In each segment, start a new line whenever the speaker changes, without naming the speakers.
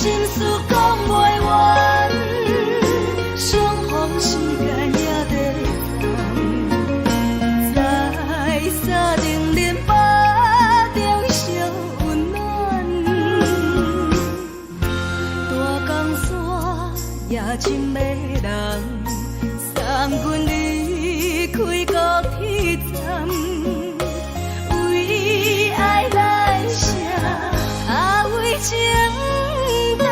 心事讲袂完，相逢时间也在等，在沙定连巴中相温暖。大江山也深的人，三军离开高铁站，为爱来写，为情等。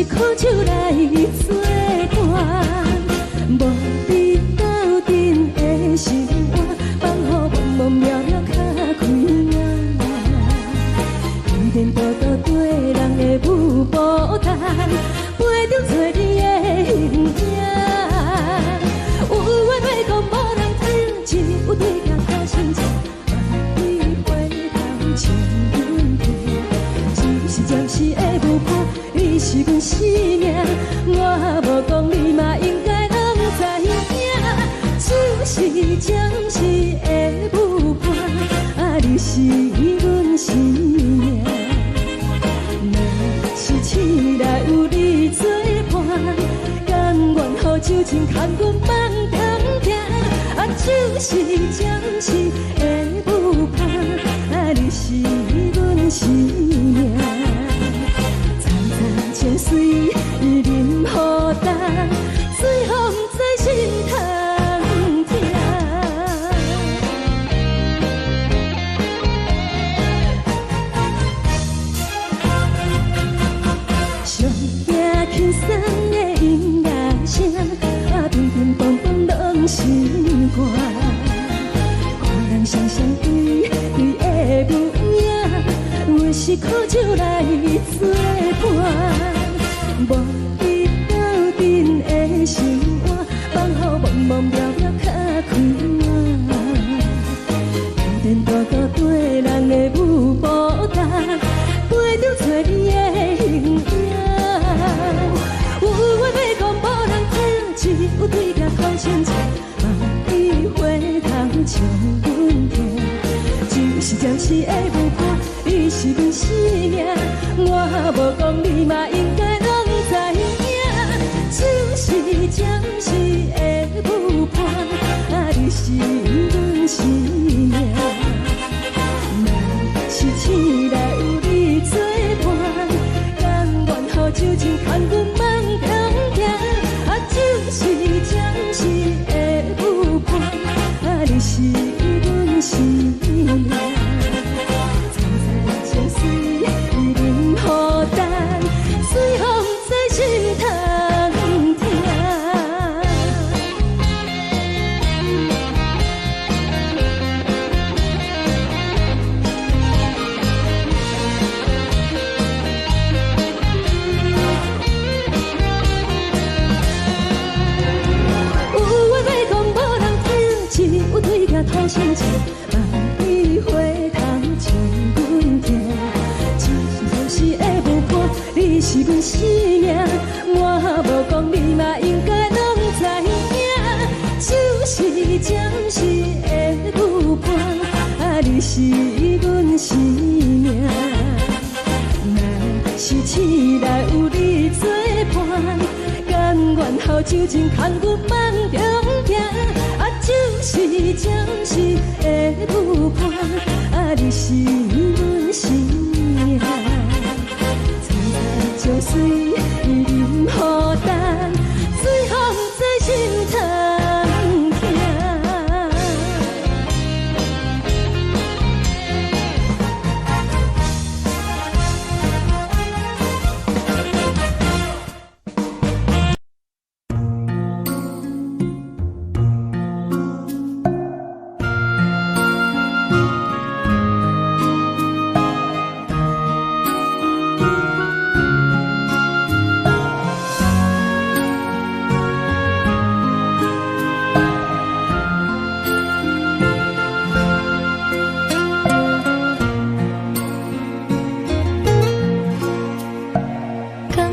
靠手来作伴，无你斗阵的生活，放予茫茫渺渺较快活。颠颠倒倒对人的舞步弹，陪着做你的形影。有话要讲无人听，有对镜头心情，万里回头像阮听。是暂时的舞伴，你是阮生命，我无讲你嘛应该拢知影。就是暂时的舞伴，你是阮生命。若是醒来有你作伴，甘愿予酒精牵阮梦中行。就是暂时的舞伴，你是阮生命。情水任雨淡，随风在心头听。上惊轻松的音乐声，乒乒乓乓拢是歌。看人双双对对的舞影，我是靠手来作伴。无你斗阵的生活，放予茫茫渺渺较快活。颠颠倒倒对人的舞步弹，陪着做你的形影。有话要讲无人听，只有对镜头心情，万里回头像阮听。就是暂时的舞伴，你是阮生命，我无讲你嘛应该。就是暂时的舞伴，你是阮生命。若是醒来有你作伴，甘愿予酒精牵阮梦中行。就是暂时的舞伴，你是阮生命。藏在情水任雨淡，随风在心头。头心情，万里回头像阮听。就是暂时的舞伴，你是阮生命，我无讲你嘛应该拢知影。就是暂时的舞伴，你是阮生命。若是醒来有你作伴，甘愿予酒精牵阮梦中行。就是暂时的舞伴，你是阮生命。藏在情水任雨淡，随风在心头听。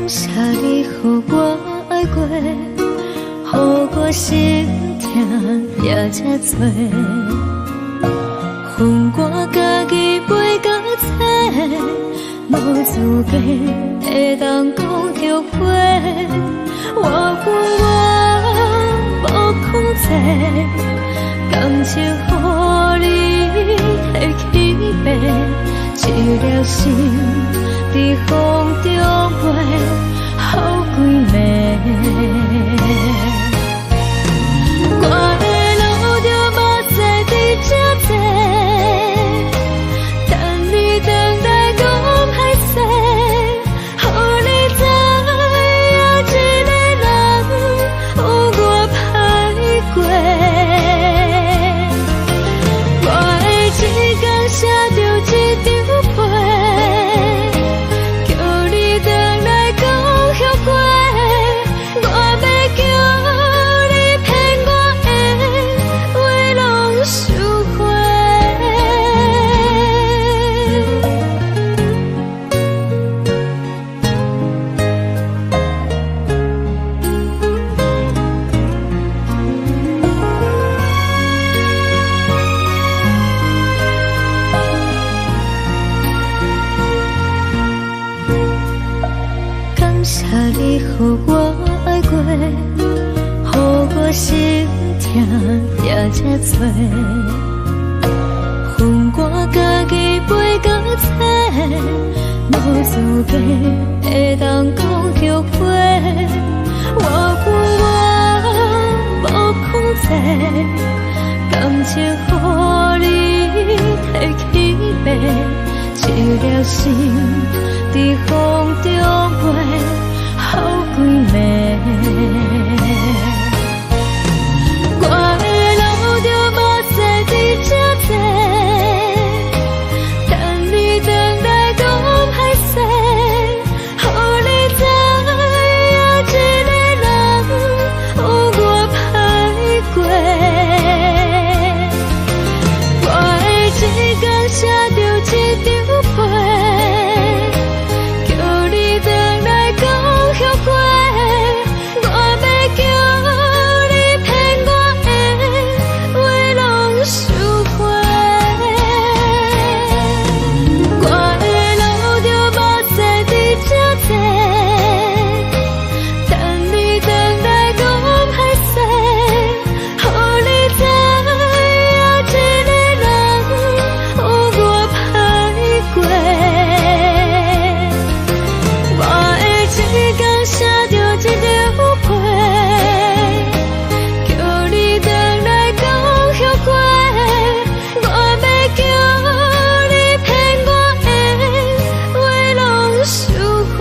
谢你予我爱过，予我心痛也这多，分我家己袂到切，无资格会当讲后悔。我无控制，感情予你提起飞，一条心在风中飞。好几暝，我的路就无再伫这坐，等你等待讲歹势，予你知疼才这多，分我家己陪到底，无资格会当讲后悔。我无控制，感情予你提起白，一条心在风中飞，好几暝。我的路就无西伫这多，等你回来讲歹势，予你知影一个人有我歹过。我的一天写着一张被，叫你回来讲后悔。我要叫你骗我的话拢收回。我的路就无西伫这多，等你回来讲歹势，予你知影一个人有我歹过。我的一天写着一张被，叫你回来讲后悔。我要叫你骗我的话拢收回。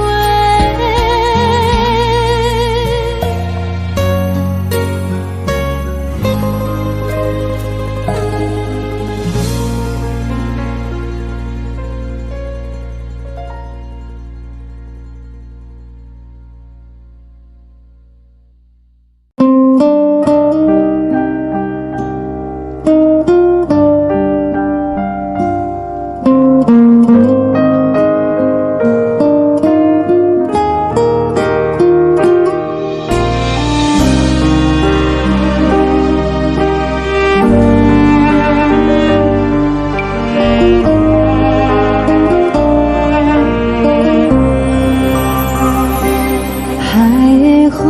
海的风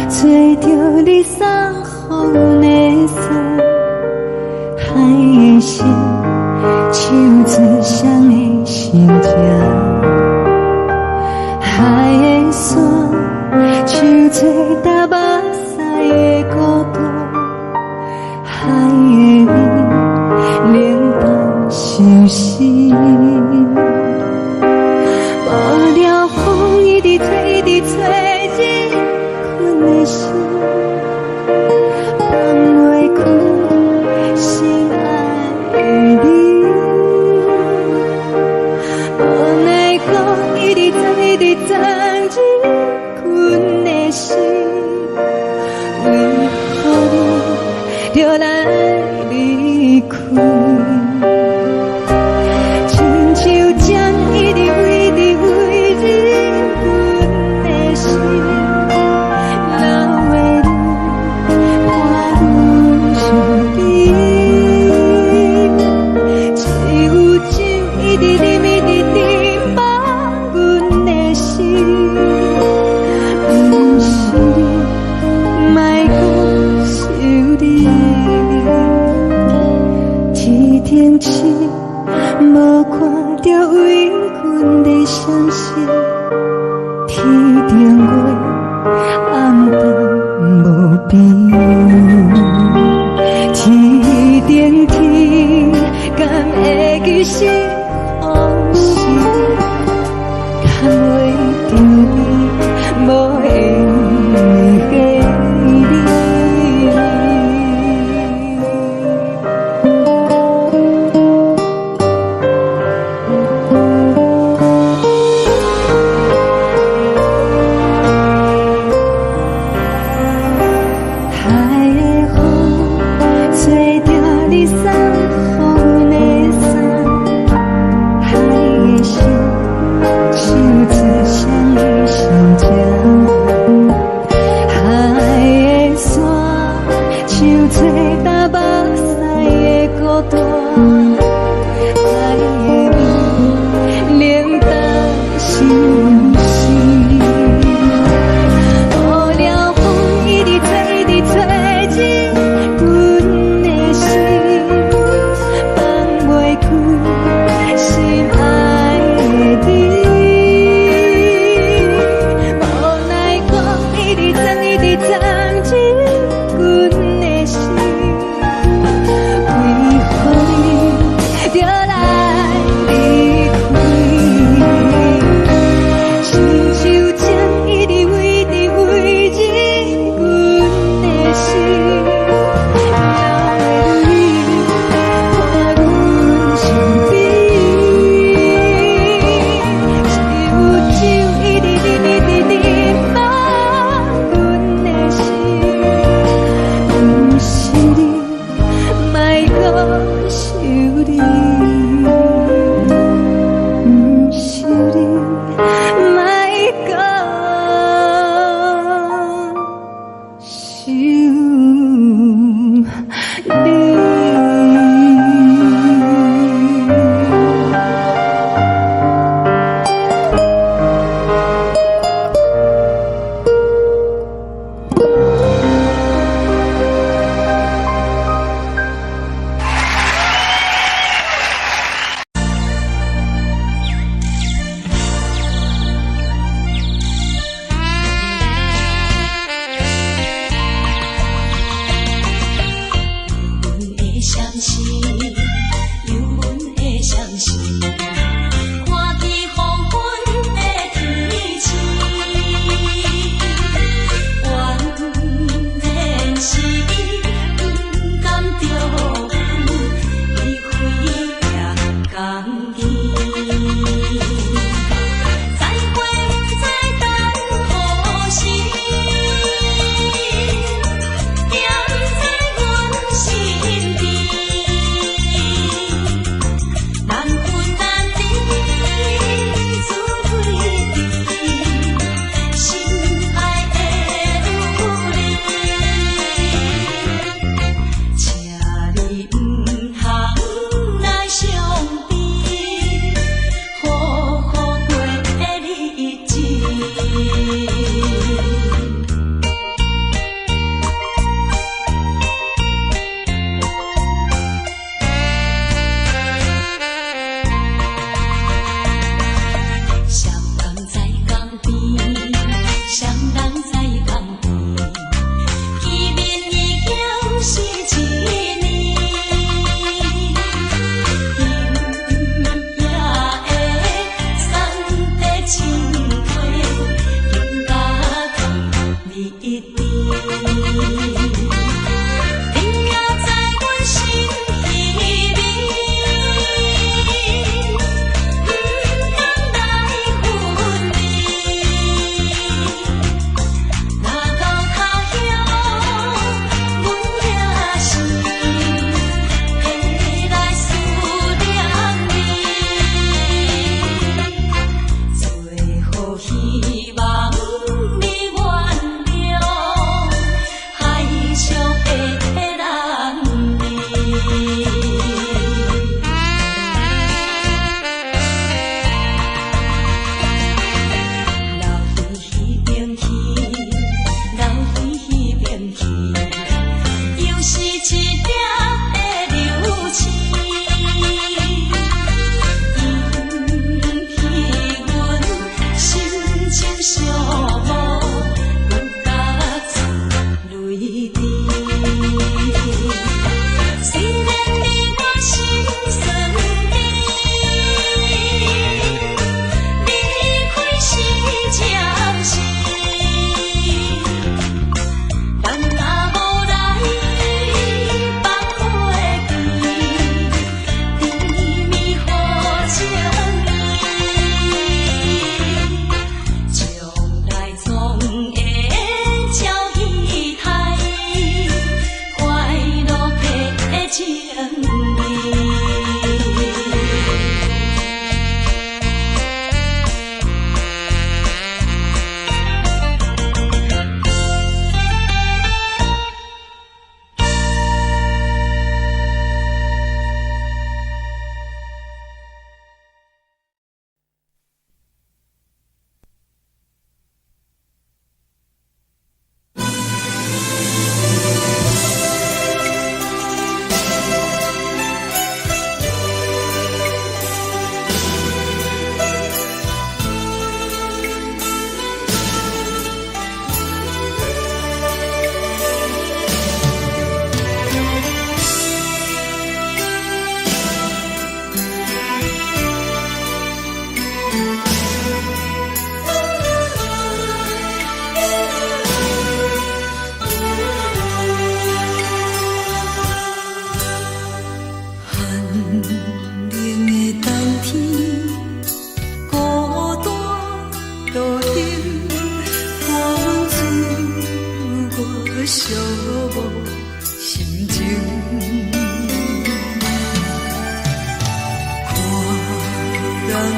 吹着你送予的伞，海的心手指双的心痛，海的山手做搭目屎的孤独，海的你冷淡伤心。无聊风一直吹，一直吹，日困的心，放袂开心爱的你。无奈何一直藏，一直藏，日困的心，为何你就来离开？亲像针一直围，一直围日阮的心，流的泪伴阮伤悲，只有酒一直啉，一直啉饱阮的心，不是你，莫讲想你。一天起，无看到为阮的伤心，天顶月暗淡无边，天顶天敢会记是往事，敢袂着你无缘的你。海的风吹着你送予的伞，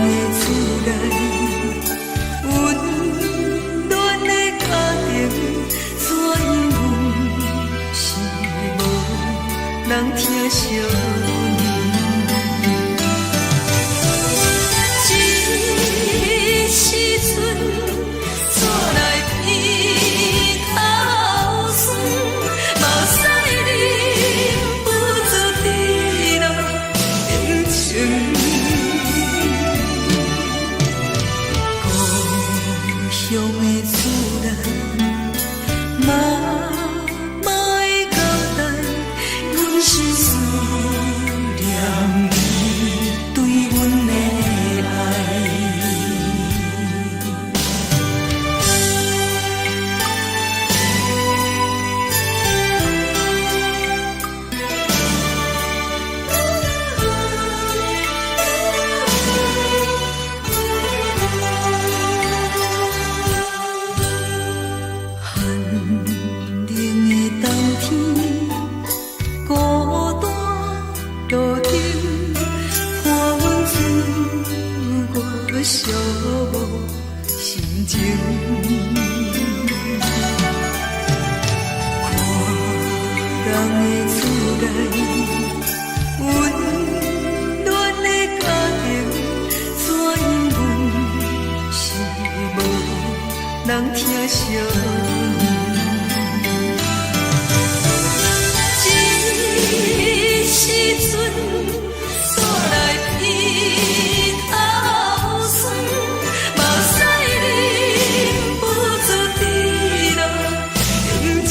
的厝内，温暖的家庭，怎因阮是无人疼惜你？这时阵，厝内鼻头酸，嘛使你不住滴落眼睛。故乡的厝内，妈妈的交代，阮是思念你对阮的爱。寒冷的冬天，孤单路顶，看阮自我寂寞心情。看人的厝内，温暖的家庭，怎因阮是无人疼惜你？这时阵，厝内鼻头酸，嘛使你不住滴落眼睛。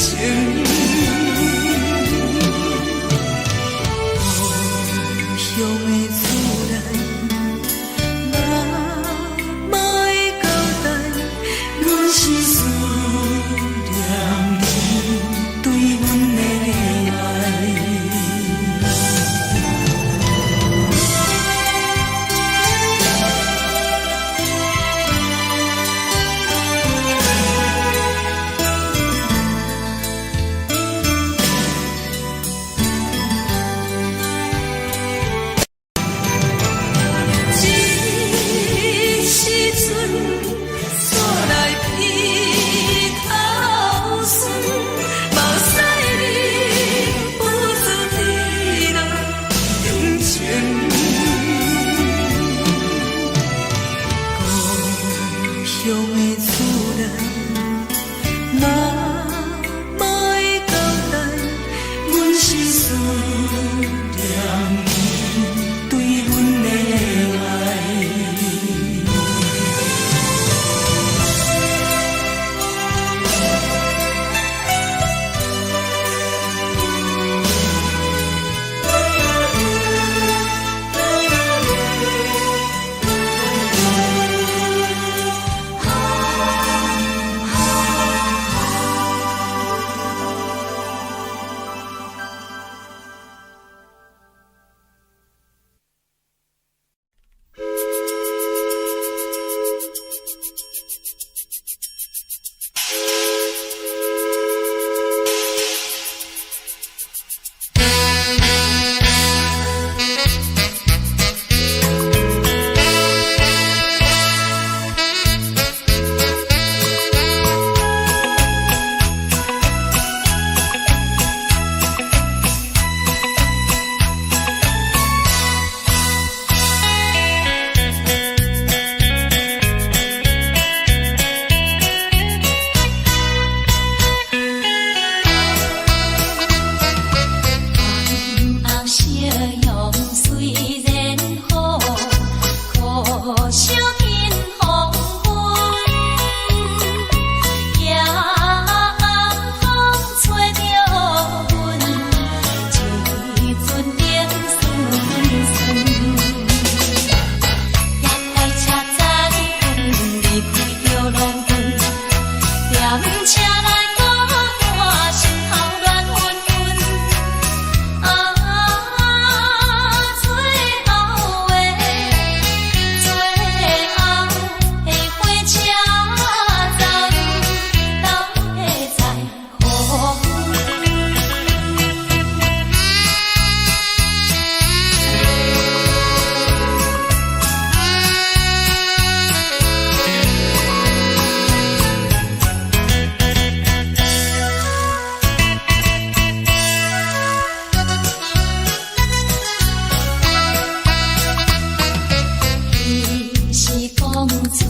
出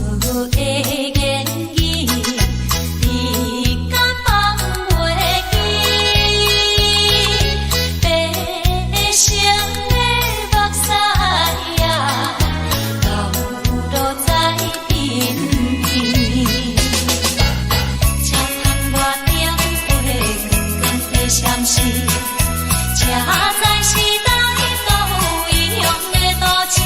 的言语，你敢放袂记？悲伤的目屎呀，流落在身边。车窗外点火，光光的闪烁，车载时代都异乡的都市。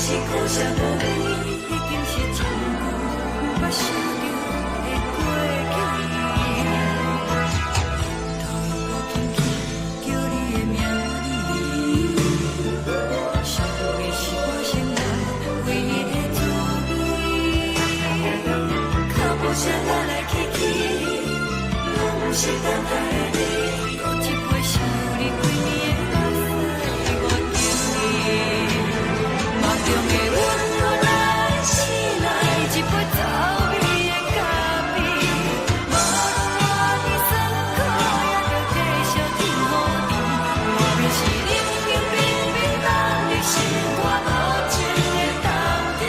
是苦涩无味，已经是一句不捌想着的过去。头无轻轻叫你的名字，想的是我心内唯一的滋味。脚步声来来去去，拢不是等待的你，一杯想你几年的目屎，我敬你。中的温柔来醒来，一杯走味的咖啡，无论我的酸苦，也着继续甜予你。我便是冷冷冰冰咱的心肝无情的斗阵，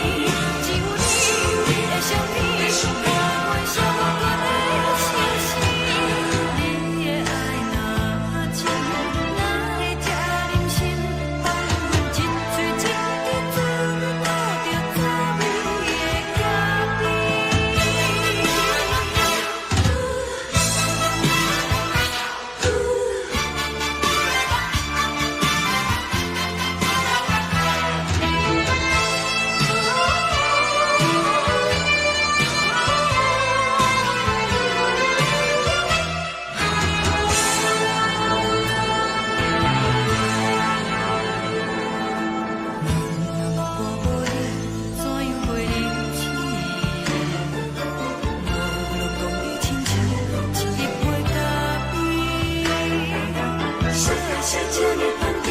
只有你的相片，我阮伤过的心事。你的爱若真，哪会这忍心放阮一嘴一滴？谢谢你放低，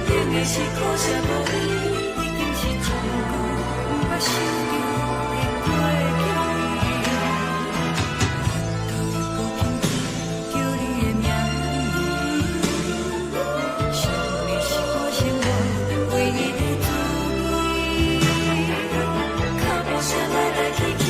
冷的是苦涩无味，已经是一句不捌想着的过去。头一步轻轻叫你的名字，想你是我生活唯一的滋味。脚步声来来去去。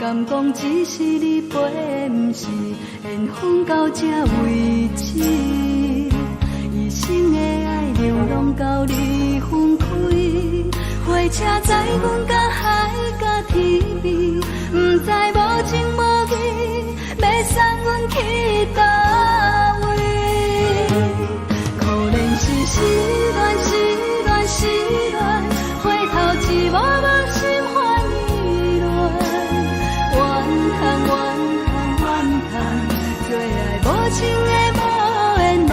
敢讲只是你陪，不是缘分到这为止。一生的爱流浪到你分开，火车载阮甲海甲天边，不知无情无义，要送阮去倒位？可能是失恋，失恋，失恋，回头一幕幕心烦意乱，怨叹，怨叹，怨叹，最爱无情的无缘人，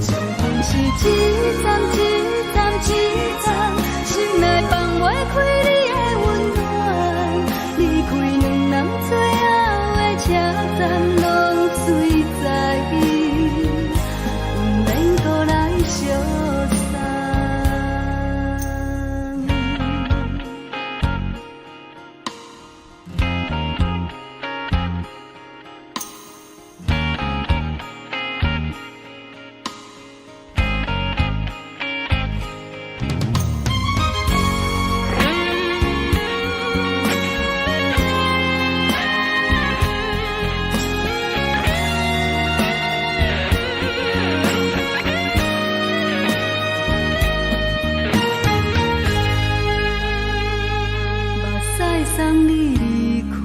上恨是一站一站一站，心内放袂开你的温暖，离开两人最后的车站，拢随在意，不免搁来相送。送你离开，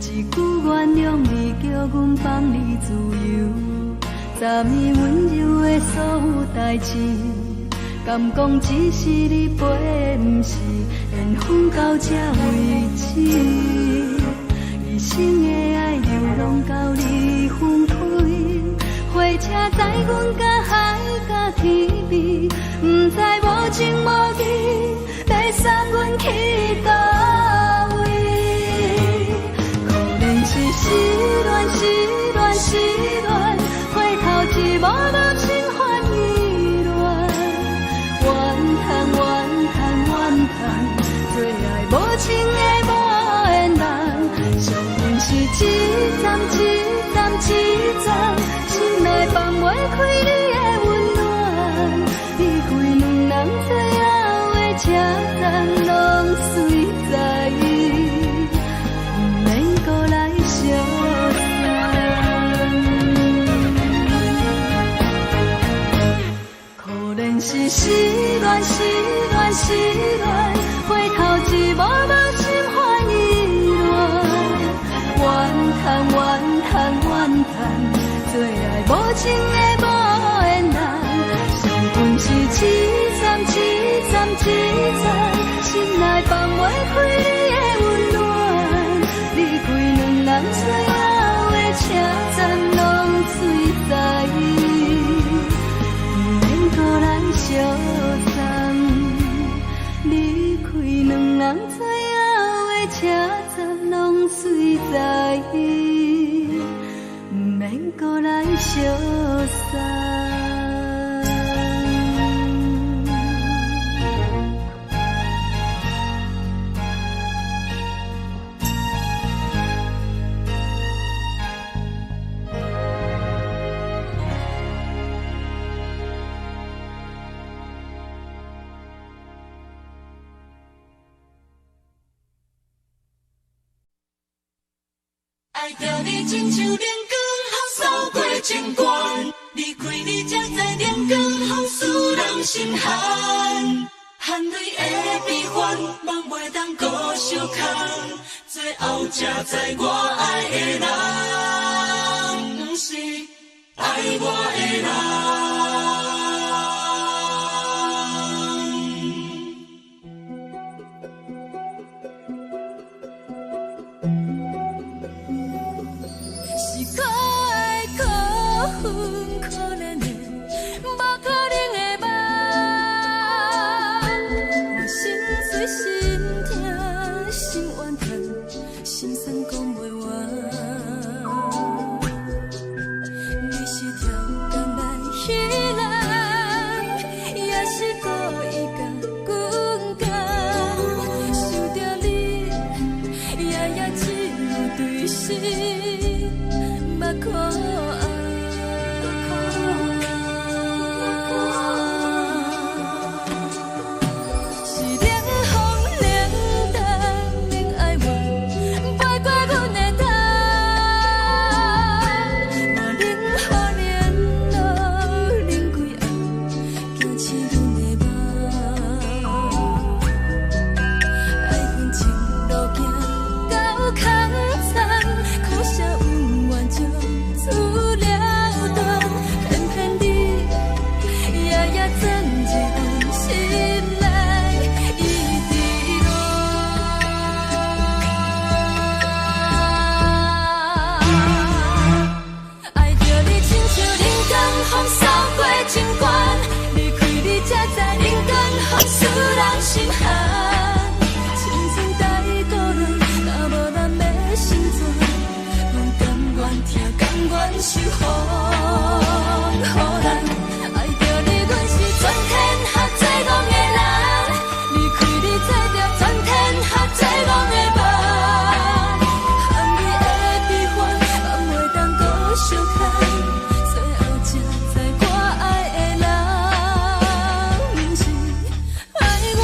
一句原谅你，叫阮放你自由，昨暝温柔的所有代志，敢讲只是你陪，不是缘分到这为止。一生的爱流浪到你分开，火车载阮甲海甲天边，不知无情无义，要送阮去倒位？可能是失恋，失恋，失恋，回头一幕幕心烦意乱，怨叹，怨叹，怨叹，最爱无情的无缘人，上恨是一站一站一站，心内放袂开你的温暖，离开两人最后的车站，拢随在意，不免搁来相送。可能是失恋，失恋，失恋，回头一幕幕心烦意乱，怨叹，怨叹，怨叹，最爱无情的无缘人，上恨是一站一站一站，心内放袂开你的温暖，离开两人最后的车站，拢随在意，不免搁来相送。离开两人最后的车站，拢随在意，不免搁来相送。
爱着你亲像阳光，扫过情关，离开你才知阳光风使人心寒。含泪的悲欢，望袂当搁相牵，最后才知我爱的人，不是爱我的人。
是可爱可恨可怜的，无可能的梦。我心碎心痛心怨叹，心酸讲袂完。你是跳工来彼人，也是故意甲阮讲，想着你夜夜只有对视。目眶是冷风冷淡，冷爱我
愿守护，予人爱着你，阮是全天下最戆的人。离开你，做着全天下最戆的梦。含你的悲欢，也袂当搁相牵。最后才知我爱的人，不是爱我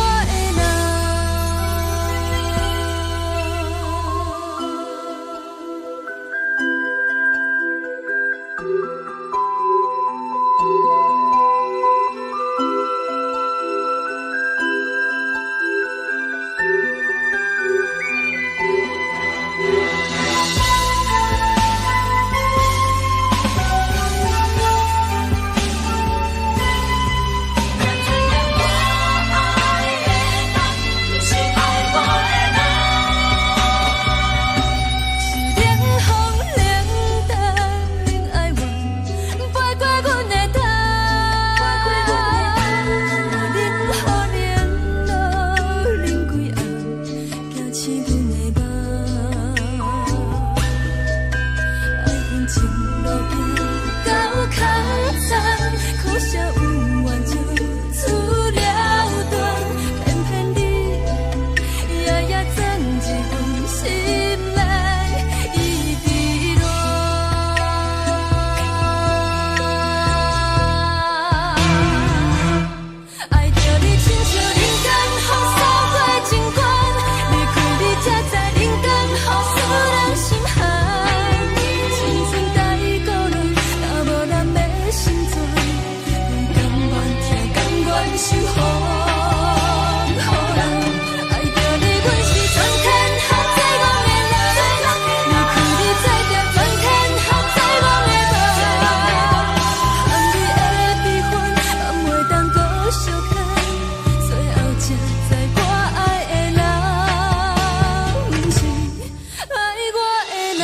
的人。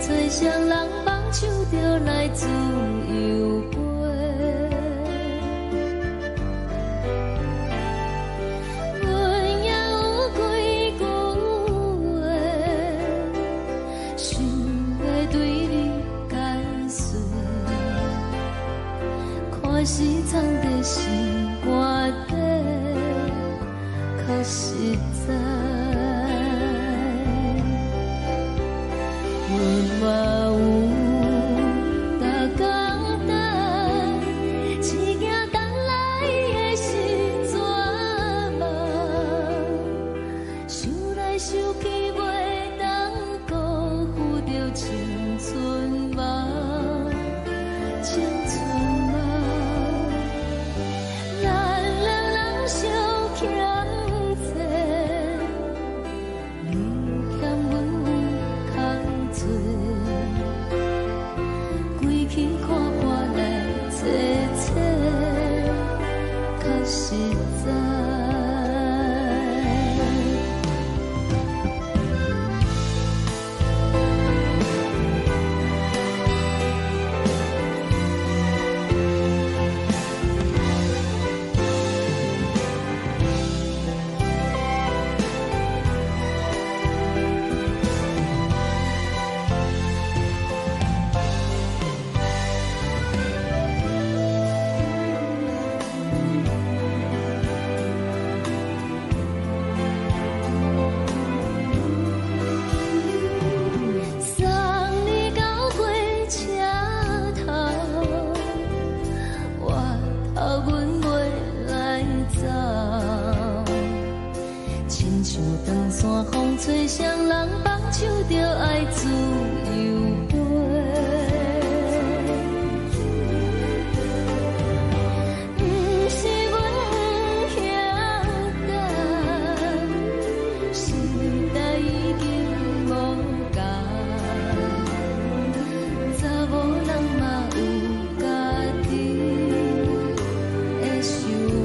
吹双人梦唱着来自由飞，阮也有几句话，想要对你解释，看是藏在心肝底，可实在。 阮嘛有大家
实在。吹双人放手着爱自由飞，不是阮不晓得，时代已经无同，查某人嘛有家己的想法。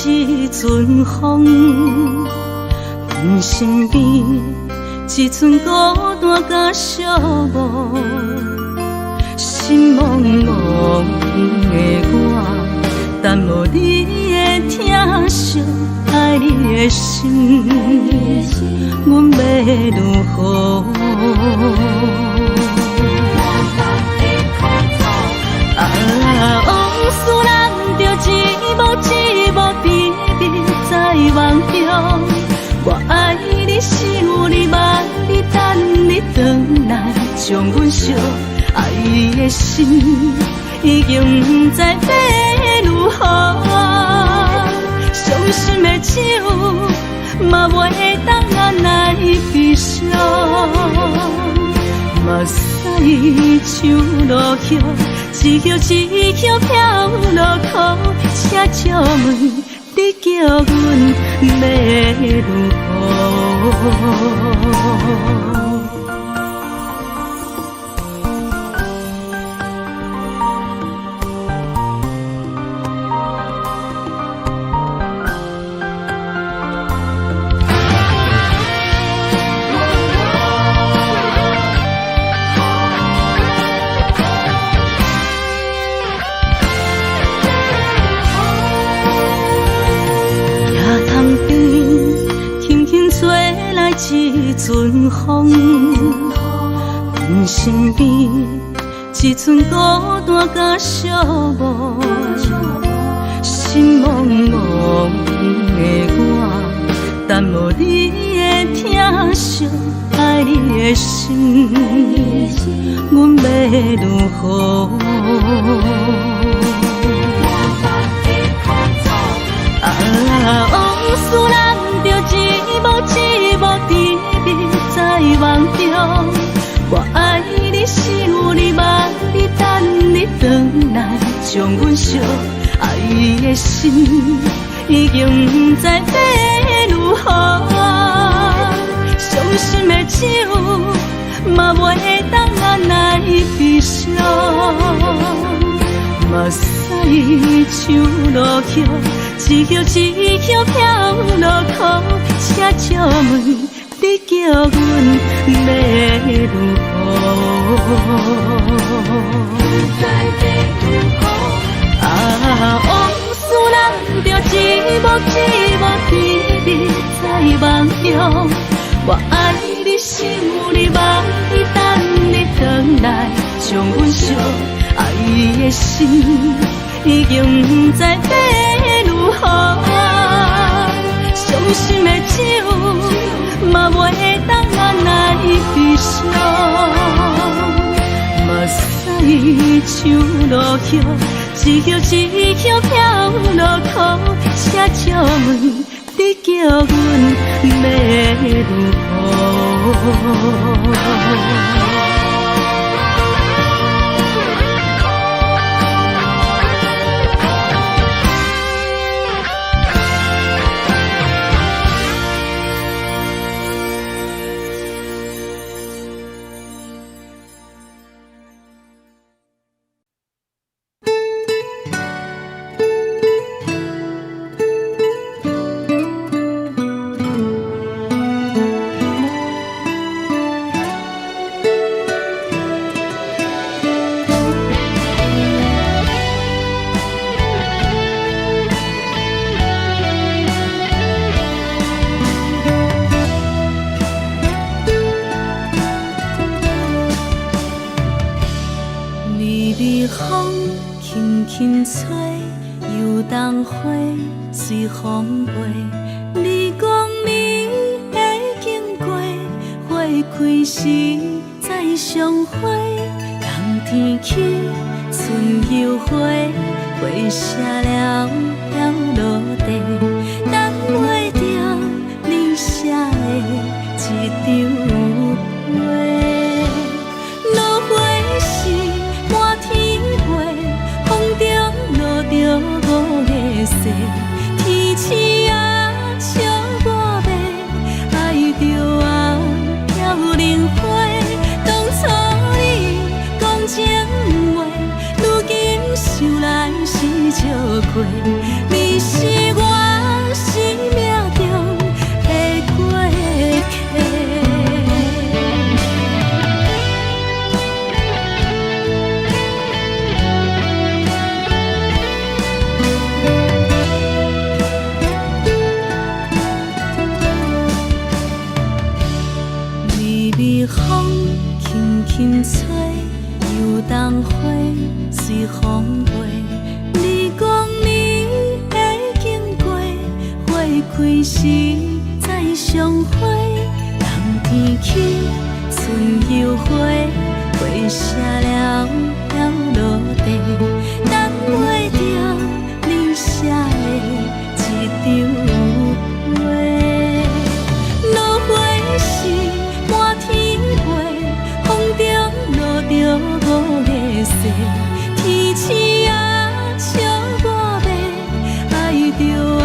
一阵风，阮身边一寸孤单甲寂寞，心茫茫的我，等无你的疼惜，爱你的心，阮要如何？往事人着一幕一幕秘密在梦中，我爱你是有你望你等你回来，将阮惜爱的心已经不知要如何，伤心的手嘛袂当按来悲伤，嘛像落叶，一叶一叶飘落雨，请借问你叫阮要如何？一阵风，阮身边一阵孤单甲寂寞，心茫茫的我，等无你的疼惜，爱你的心，阮要如何？往事人着一幕一幕甜蜜在梦中，我爱你想你望你等你回来，将阮惜爱的心已经不知要如何。伤心的手嘛袂当按来悲伤，目屎像落叶。一叶一叶飘落雨，请借问你叫阮要如何？往事人着一幕一幕甜蜜在梦中，我爱你想你望你等你回来，将阮惜爱的心已经不知要如何。伤心的手嘛袂当按来悲伤，目屎像落叶，一叶一叶飘落雨，请借问你叫阮要如何？随风飞，你讲你会经过，花开时再相会。冬天起，春又回，花谢了飘落地，等袂着你写的一张画。落花时满天飞，风中落着五个色。天星啊，笑我袂爱着啊，飘零花。当初你讲情话，如今想来是笑过。你是我生命中的过客。风轻轻吹，又当花随风飞。你讲你会经过，花开时再相会。冬天起，春又回，花谢了飘落地，等袂着你写的一张画。落花时满天飞，风中落着西，天星啊笑我迷，爱着啊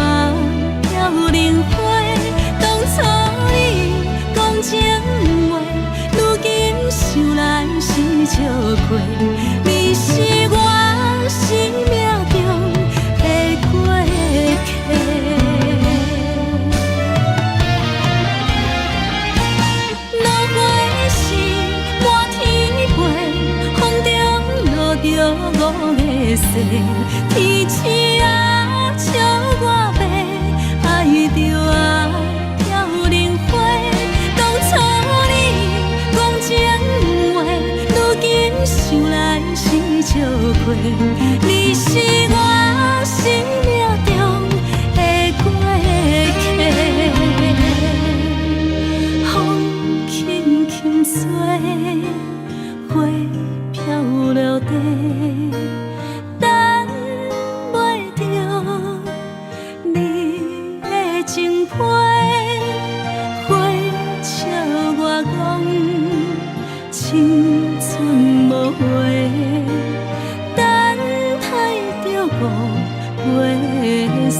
飘零花。当初你讲情话，如今想来是笑过。你是我生命中的过客。落花是满天飞，风中落着五个星。天星啊笑我迷，爱着啊飘零花。当初你讲情话，如今想来是笑过。你是我生命中的过客。风轻轻吹，花飘落地，等袂着你的情批。花笑我讲青春无悔，等待着五月雪。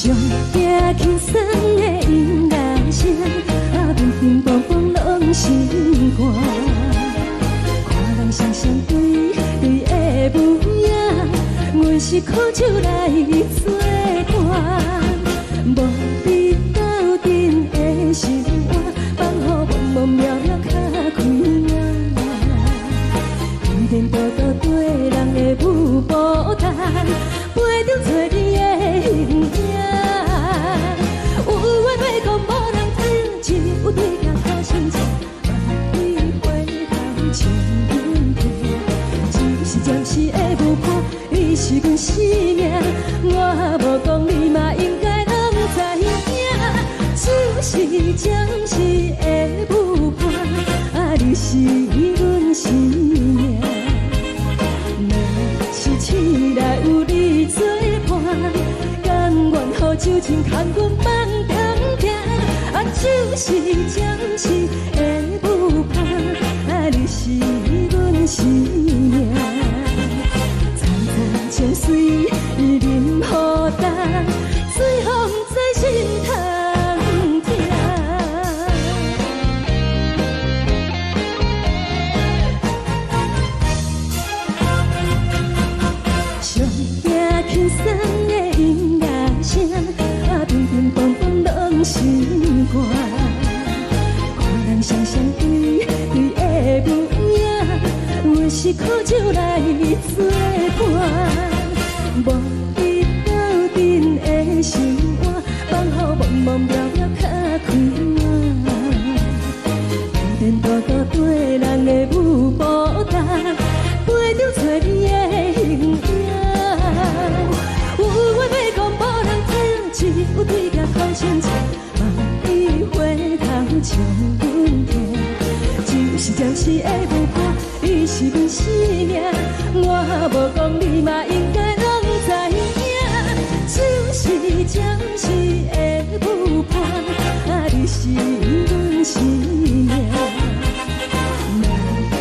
上惊轻松的音乐声，乒乒乓乓拢心肝。看人双双对对的舞影，阮是苦酒来作伴。无伫斗阵的生活，放予茫茫渺渺较开眼。颠颠倒倒对人的舞步弹，陪着做你的形影。有话要讲无人听，只有对镜头心情，万里回头像阮听。就是暂时的舞伴，你是阮生命，我无讲你嘛应该拢知影。就是暂时的舞伴，你是阮生命。若是醒来有你作伴，甘愿予酒精牵阮梦中行。就是暂时的舞伴，你是阮生命。惨惨情水任何担，随风在心头。轻松的音乐声，乒乒乓乓拢心肝。看人双双对对的舞影，阮是苦酒来作伴。无伫斗阵的生活，放予茫茫渺渺较开眼。颠颠倒倒对人的舞步弹，陪着做你的形影。有话要讲无人听，只有对镜头心情，万里回头像阮听。就是暂时的舞伴，你是阮生命，我无讲你嘛应该拢知影。就是暂时的舞伴，你是阮生命。若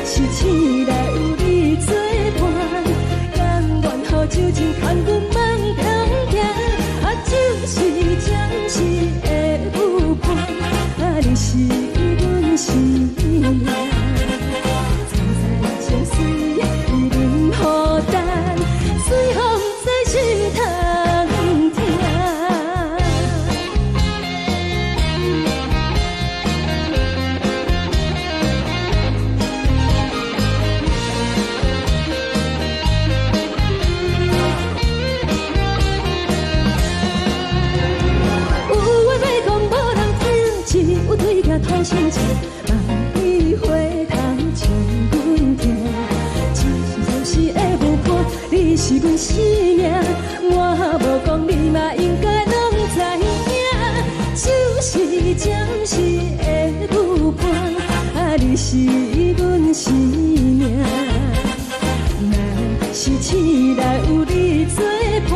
是醒来有你作伴，甘愿予酒精牵阮梦中行。就是暂时的舞伴，你是阮生命。惨惨情水任何担，随风在心头听。有对镜头心情，万里回头像阮听。就是暂时的舞伴，你是阮生命，我无讲你嘛应该拢知影。就是暂时的舞伴，你是阮生命。若是醒来有你作伴，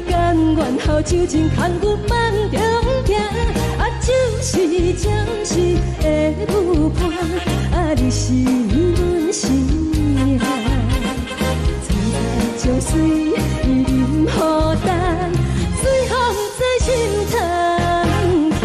甘愿予酒精牵阮梦中行。就是暂时的舞伴，你是阮生命。惨惨情水任何担，随风在心头听。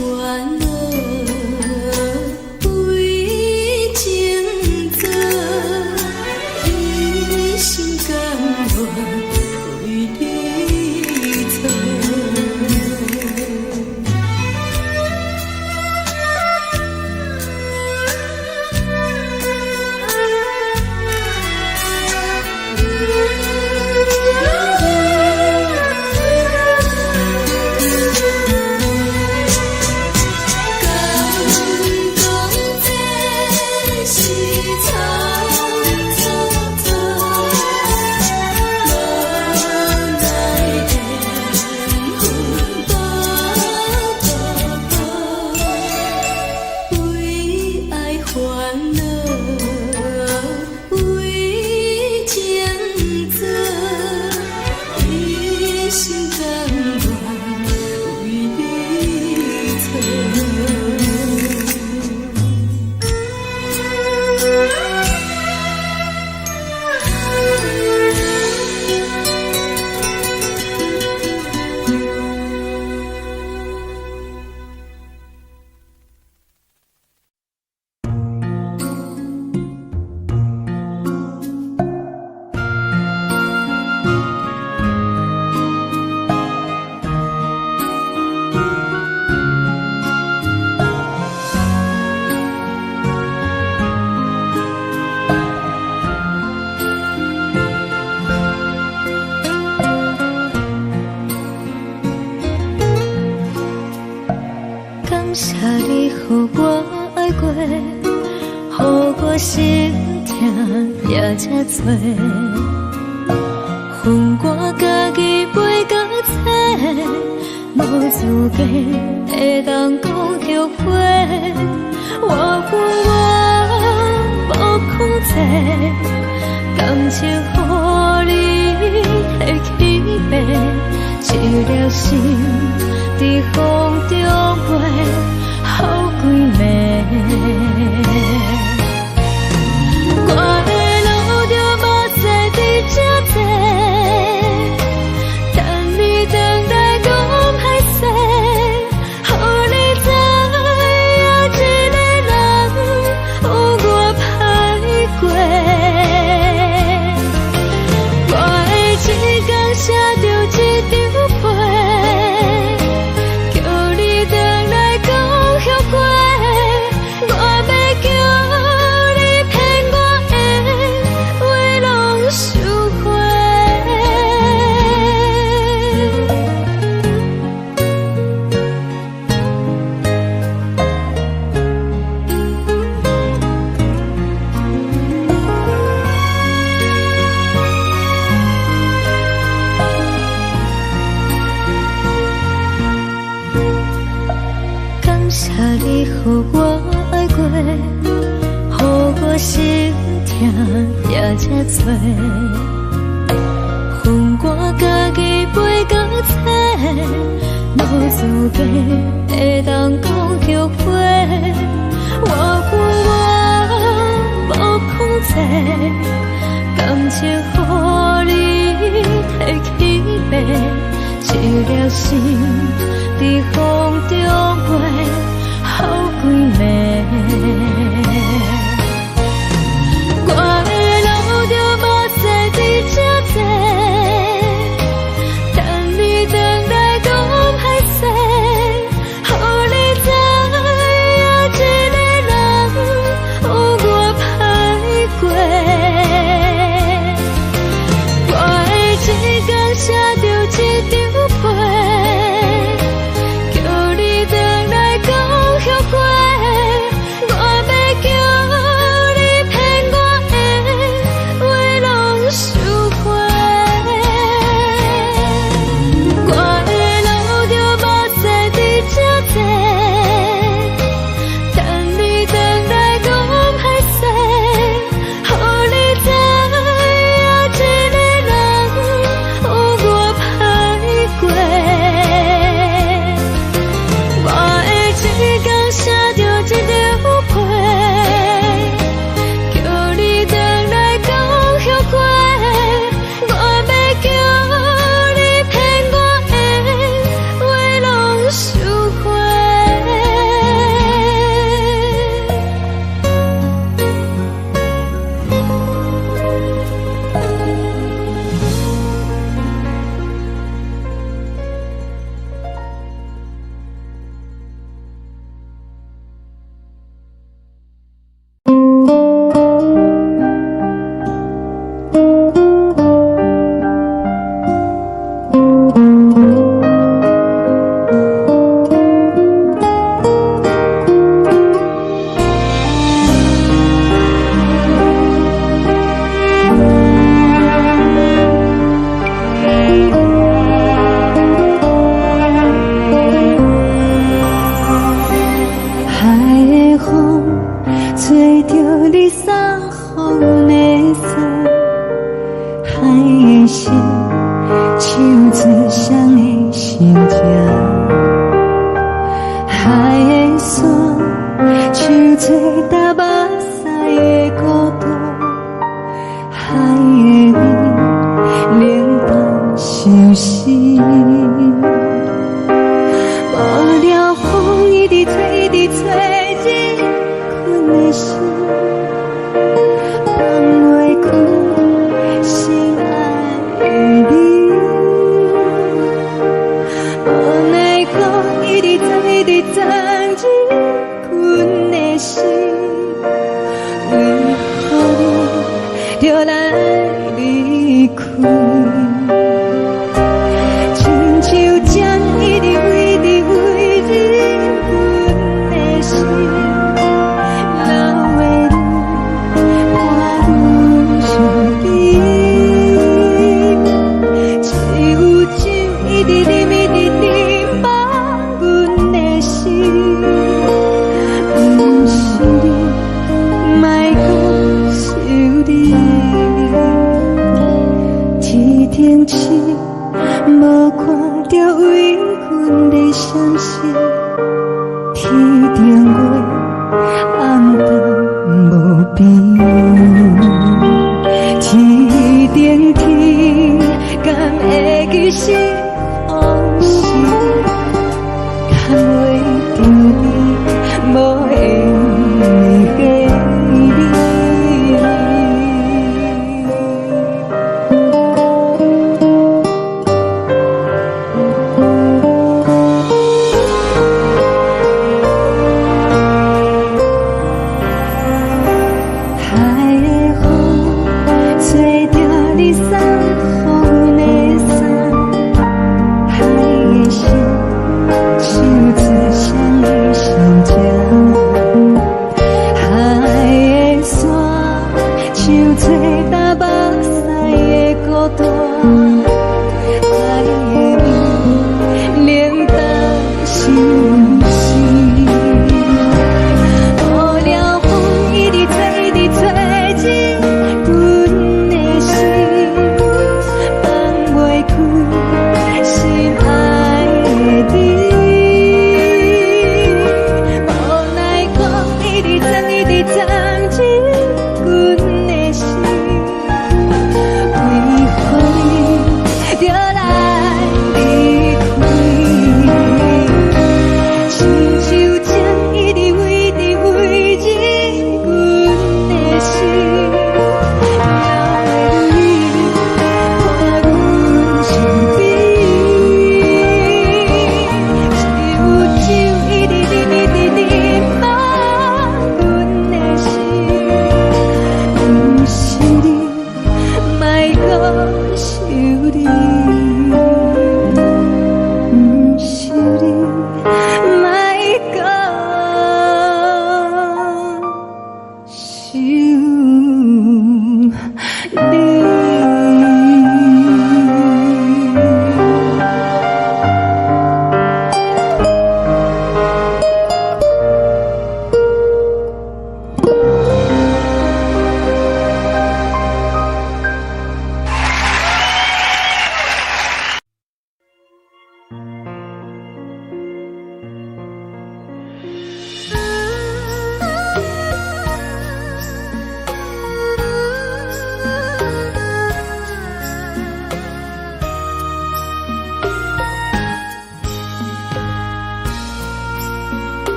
烦恼为情做，一心甘愿为你做。
感谢你予我爱过，予我心痛也这多，恨我家己袂到切，无资格会当讲后悔。我无控制，感情予你提起白，一条心在风中飞，好几暝。我的路就无再伫这多，等你等待讲歹势，予你知影一个人有我歹过。我的一天写着一张被，叫你回来讲后悔。我要叫你骗我的话拢收回。感谢你予我爱过，予我心痛也这多，恨我家己袂到切，无资格会当讲后悔。我无控制，感情予你提起白，一条心在风中飞，好几暝。我的路就无再伫这多，等你等待讲歹势，予你知影一个人有我歹过。我的一天写着一张被，叫你
海的山，像做搭目屎的孤独，海的味冷淡伤心。无聊风一直吹，一直吹，日困的心，放袂开心爱的你。无奈何一直藏，一直藏，日困的心，为何你就来离开？亲像针一直飞，一直飞，日阮的心，流的泪，伴阮伤悲。只有酒一直啉，一直啉，放阮的心，不是你，莫搁想你。天顶星，无看到为阮的闪烁，天顶月，暗淡无边。天顶天，敢会记是往事？敢袂着你，无缘给你。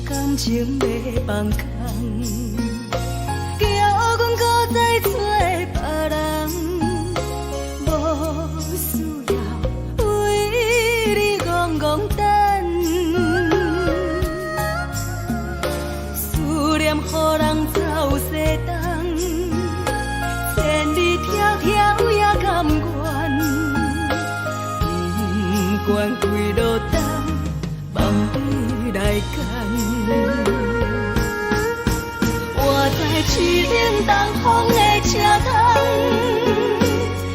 感情要放空，叫阮搁再找别人，无需要为你戆戆等，思念予人走西东，千里迢迢也甘愿，不管几路灯，望你来赶。我在市顶东风的车窗，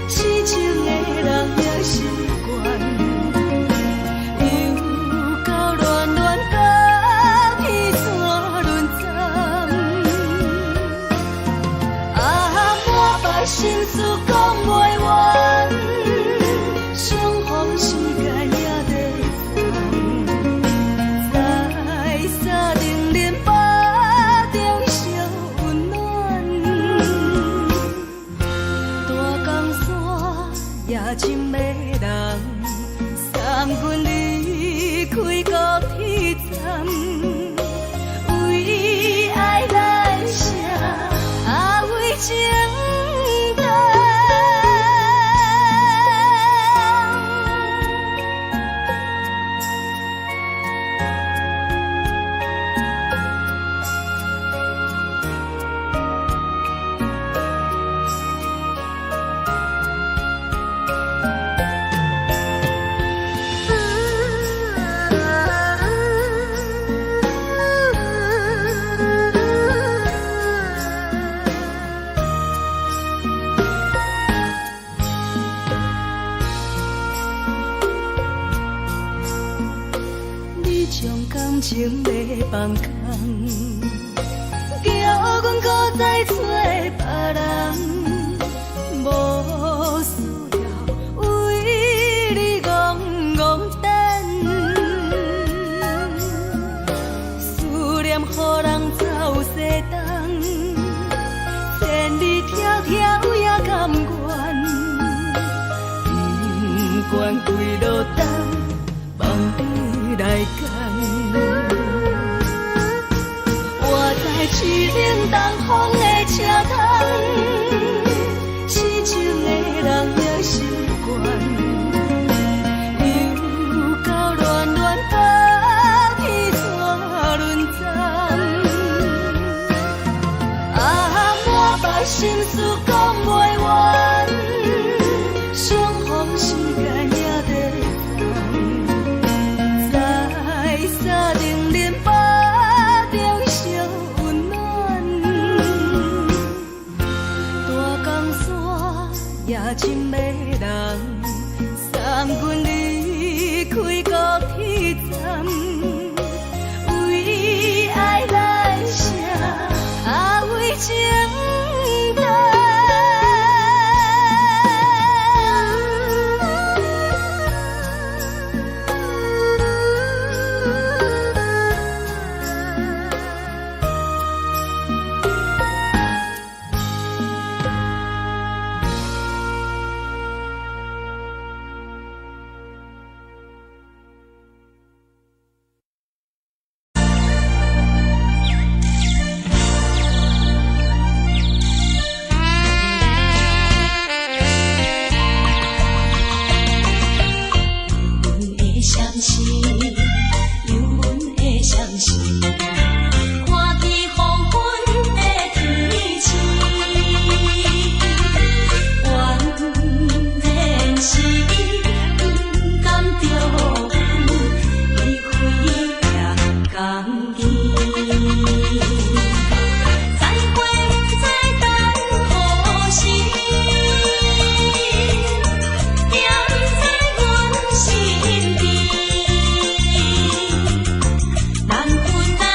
痴情的人也习惯，又到乱乱甲彼山论站。啊，满腹心事讲袂完，相逢时间也在。开高铁站，为爱来写，为情等。感情要放空，叫阮搁再找别人，无需要为你戆戆等，思念予人走西东，千里迢迢也甘愿，不管几路灯，望你来赶。我在去冷东风的车窗，痴情的人也习惯，又到乱乱跑去带轮站。满腹心事讲袂完，相逢时间也在放，在沙定林巴中相温暖。大江山也真迷人，送阮离开高铁站，为爱来写，为情等。
难分。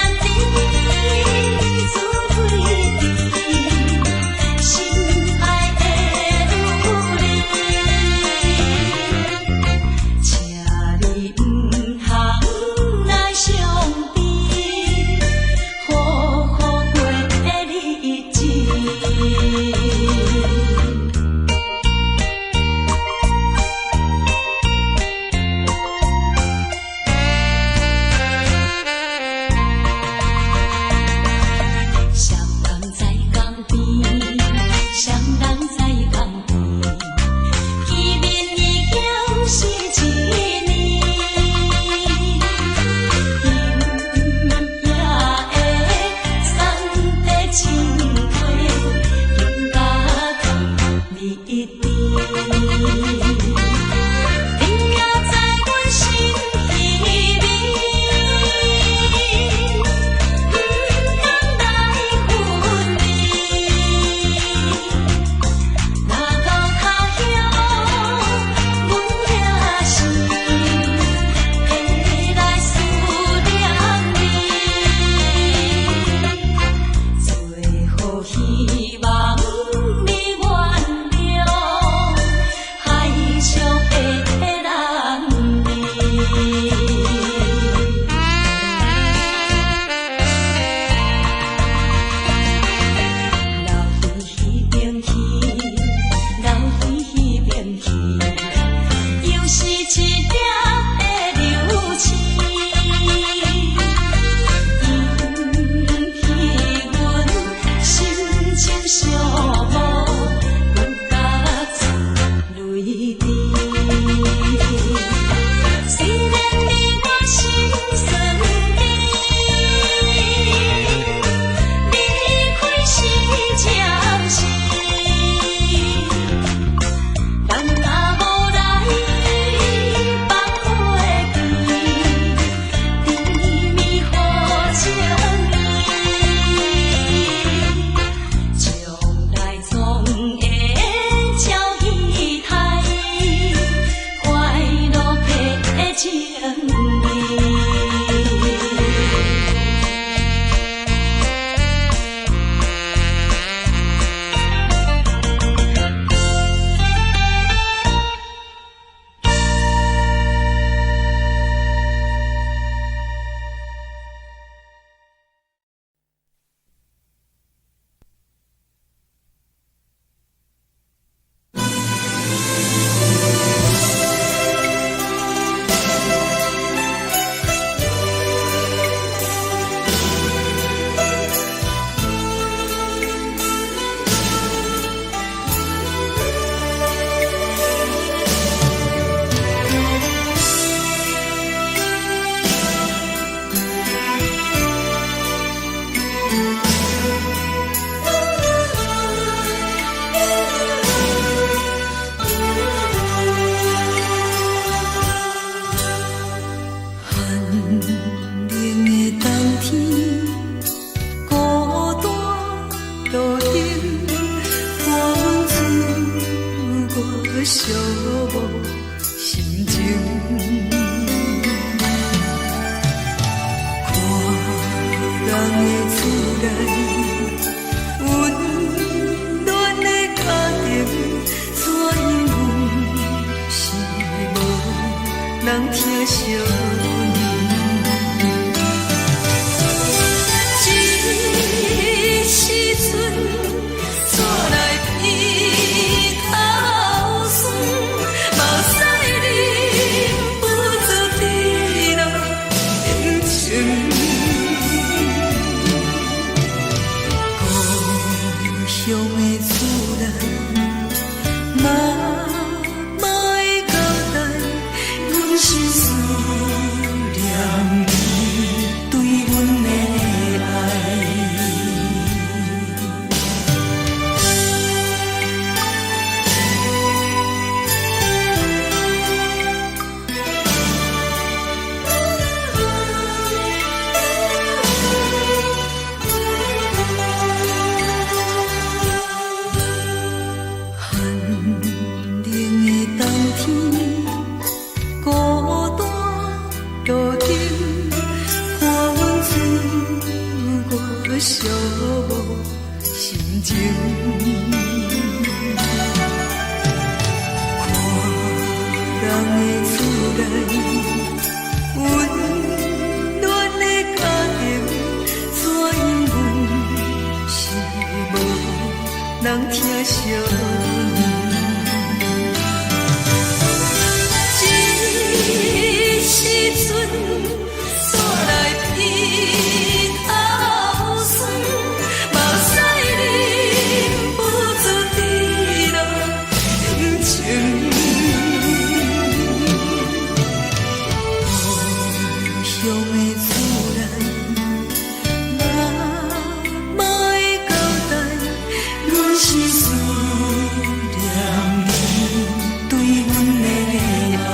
寂寞心情。看人的厝内温暖的家庭，怎因为是无人疼惜？时阵煞来鼻头酸，目屎忍不住滴落眼睛。故乡的厝内，若莫交代，阮是思念你对阮的爱。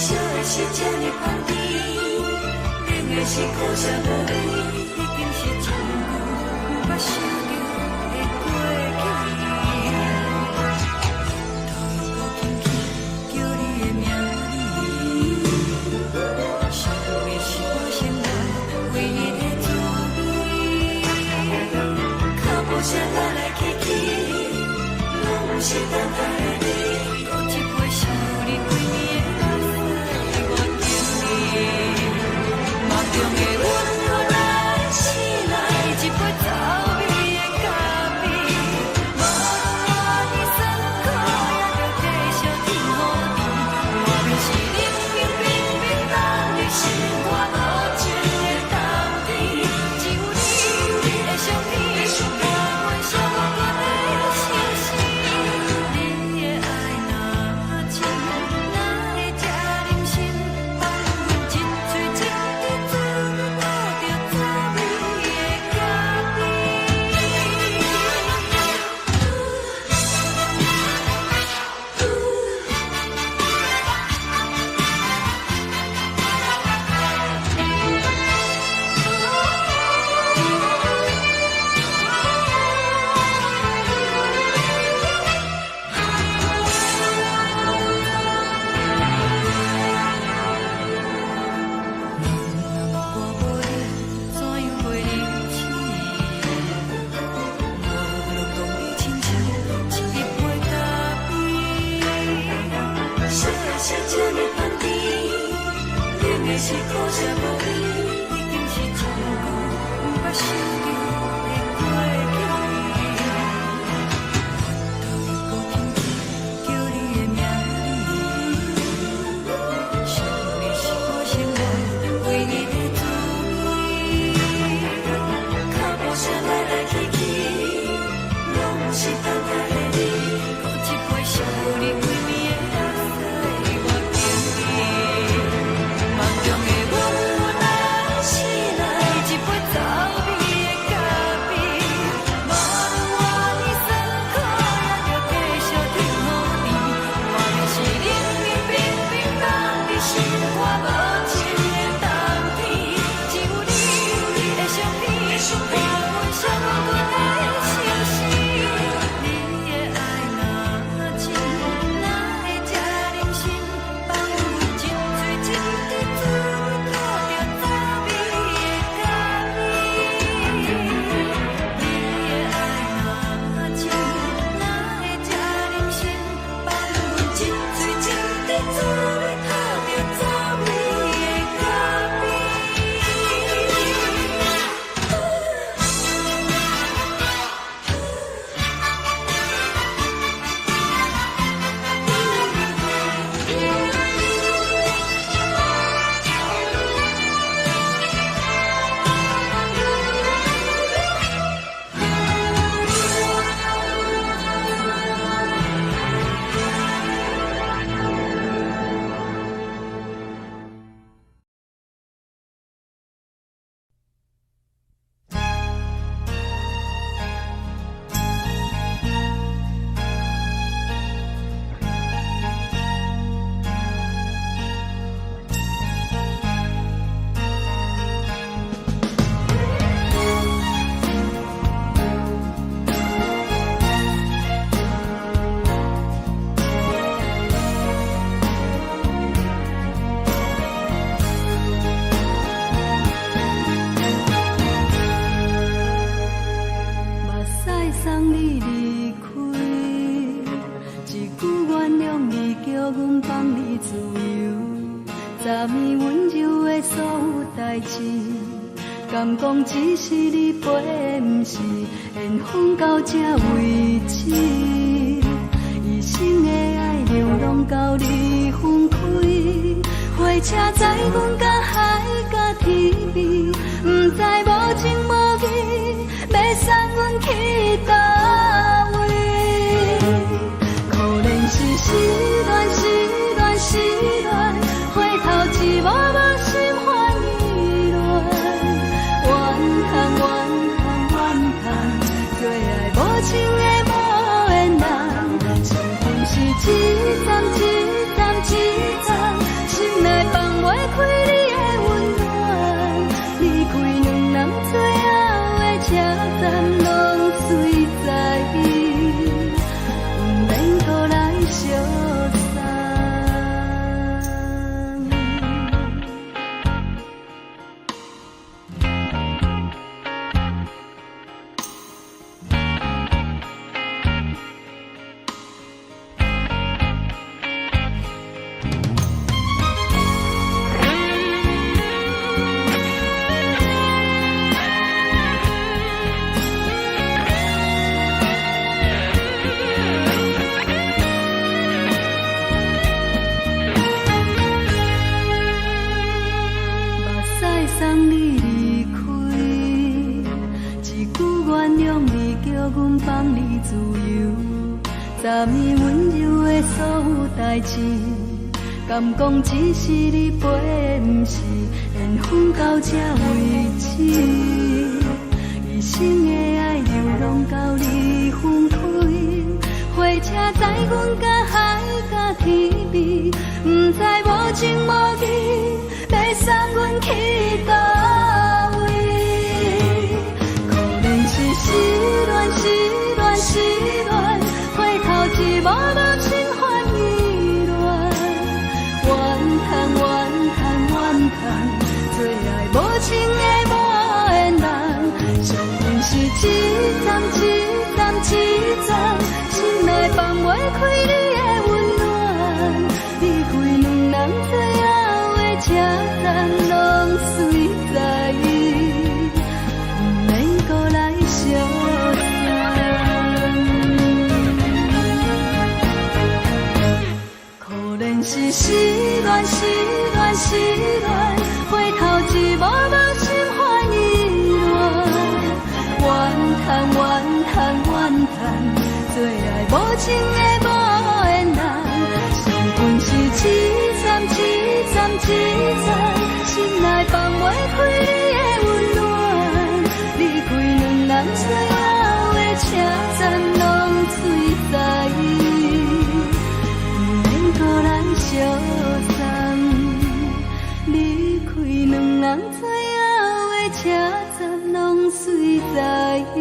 烧的是这呢香甜，冷的是苦涩无味，已经是一句不捌想着的过去。头又搁轻轻叫你的名字，想的是我生来唯一的滋味，脚步声来来去去，拢不是等待的你，搁一杯想你几年的目屎，我敬你。梦中的阮落来醒来，一杯走味的咖啡，无论我的酸苦，也着继续甜予你。外面是冷冰冰冰冷的心，我无情的冬天，只有你的相片，我阮寂寞阮的心事。你的爱若真，哪会这忍心放阮一嘴一滴滋味，倒着滋味的咖啡。我无你，怎样袂忍起？无路当你亲像一杯咖啡，烧的是这呢香甜，冷的是苦涩无味，已经是一句不捌想着的过去。头又搁轻轻叫你的名字，想的是我生来唯一的滋味，脚步声来来去去，拢不是等待的你，搁一杯想你几暝的目屎，我敬你。梦中的阮落来醒来，一杯走味的咖啡，无论我的酸苦，也着继续甜予你。外面是冷冰冰冰冷的心，我无情的冬天，只有你的相片，我阮寂寞阮的心事。你的爱若真，哪会这忍心放阮一嘴一滴滋味，倒着滋味的咖啡。你的爱若真，哪会这忍心放阮一嘴一滴滋味，倒着滋味的咖啡。目屎送你离开，一句原谅你，叫阮放你自由，昨暝温柔的所有代志，敢讲只是你陪，不是缘分到这为止。一生的爱流浪到你分开，火车载阮甲海甲天边，不知无情无义，要送阮去倒位？可能是失恋，失恋，失恋，回头一幕幕心烦意乱，怨叹，怨叹，怨叹，最爱无情的无缘人，情份是一站一站一站，心
自由。昨暝温柔的所有代志，敢讲只是你陪，不是缘分到这为止。一生的爱流浪到你分开，火车载阮甲海甲天边，不知无情无义，要送阮去倒位？可能是失恋，失恋，失恋，回头一幕幕心烦意乱，怨叹，怨叹，怨叹，最爱无情的无缘人，伤痕是一站一站一站，心内放袂开你的温暖，离开两人最后的车站，拢随在不免搁来相送。可能是失恋，失恋，失恋，回头一幕幕心烦意乱，怨叹，怨叹，怨叹，最爱无情的无缘人，伤痕是一站一站一站，心内放袂开你的温暖，离开两人最后的车站，拢随在不免搁来相送，离开两人最后的车站，拢随在不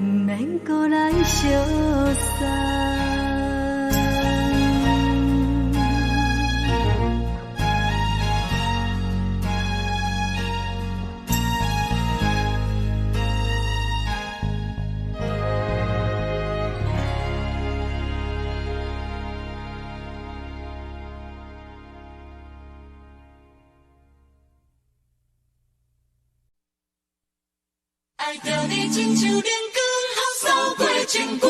免搁来相送。
爱着你亲像连光风扫过情关，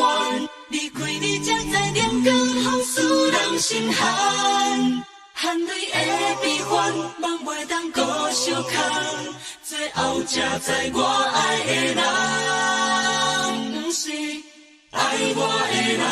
离开你才知连光风使人心寒。含泪的悲欢，望袂当搁相牵，最后才知我爱的人，不是爱我的人。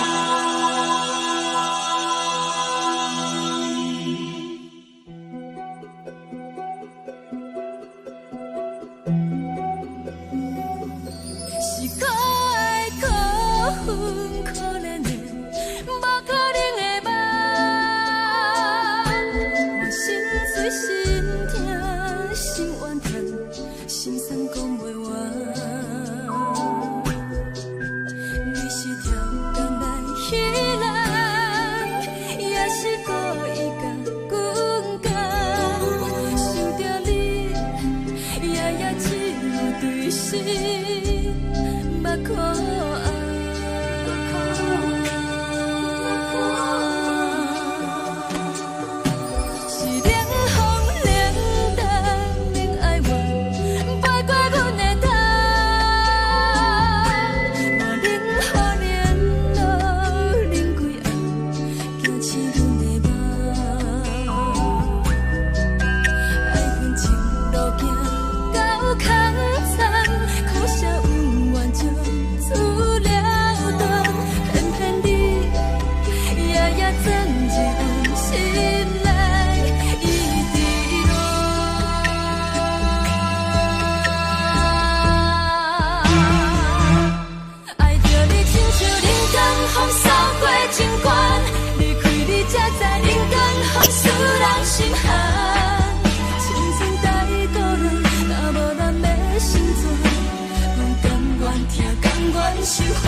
受风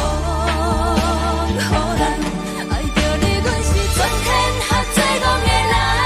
雨人，爱着你，阮是全天下最戆的人。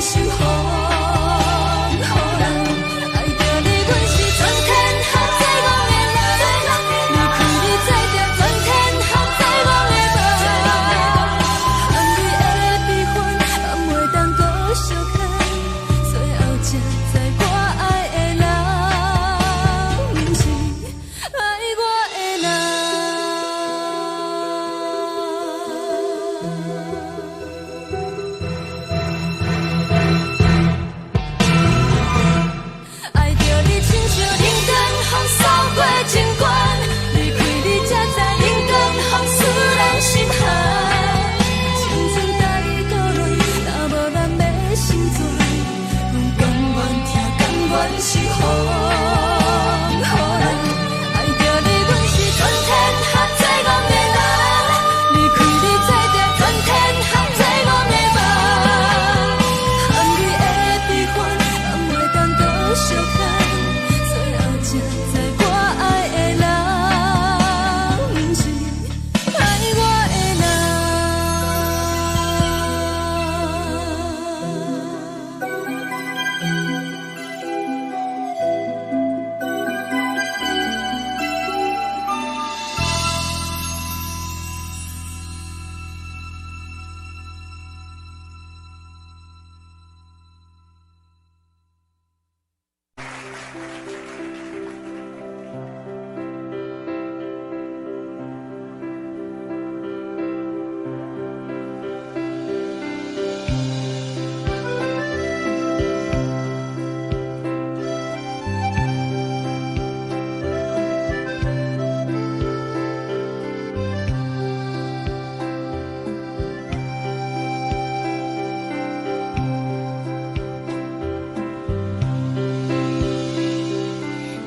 守护。好人爱着你，阮是全天下最戆的人。离开你才着全天下最戆的梦。含泪的悲欢，也袂当搁相牵。最后才知我爱的人，不是爱我的人。爱着你，亲像冷光风扫过情关，离开你才知冷光风使人心寒。青春带倒落，若无咱要成全，阮甘愿听，甘愿守护。好人爱着你，阮是全天下最戆的人。离开你才着全天下最戆的梦。含泪的悲欢，也袂当搁相牵。最后才知我爱的人，不是爱我的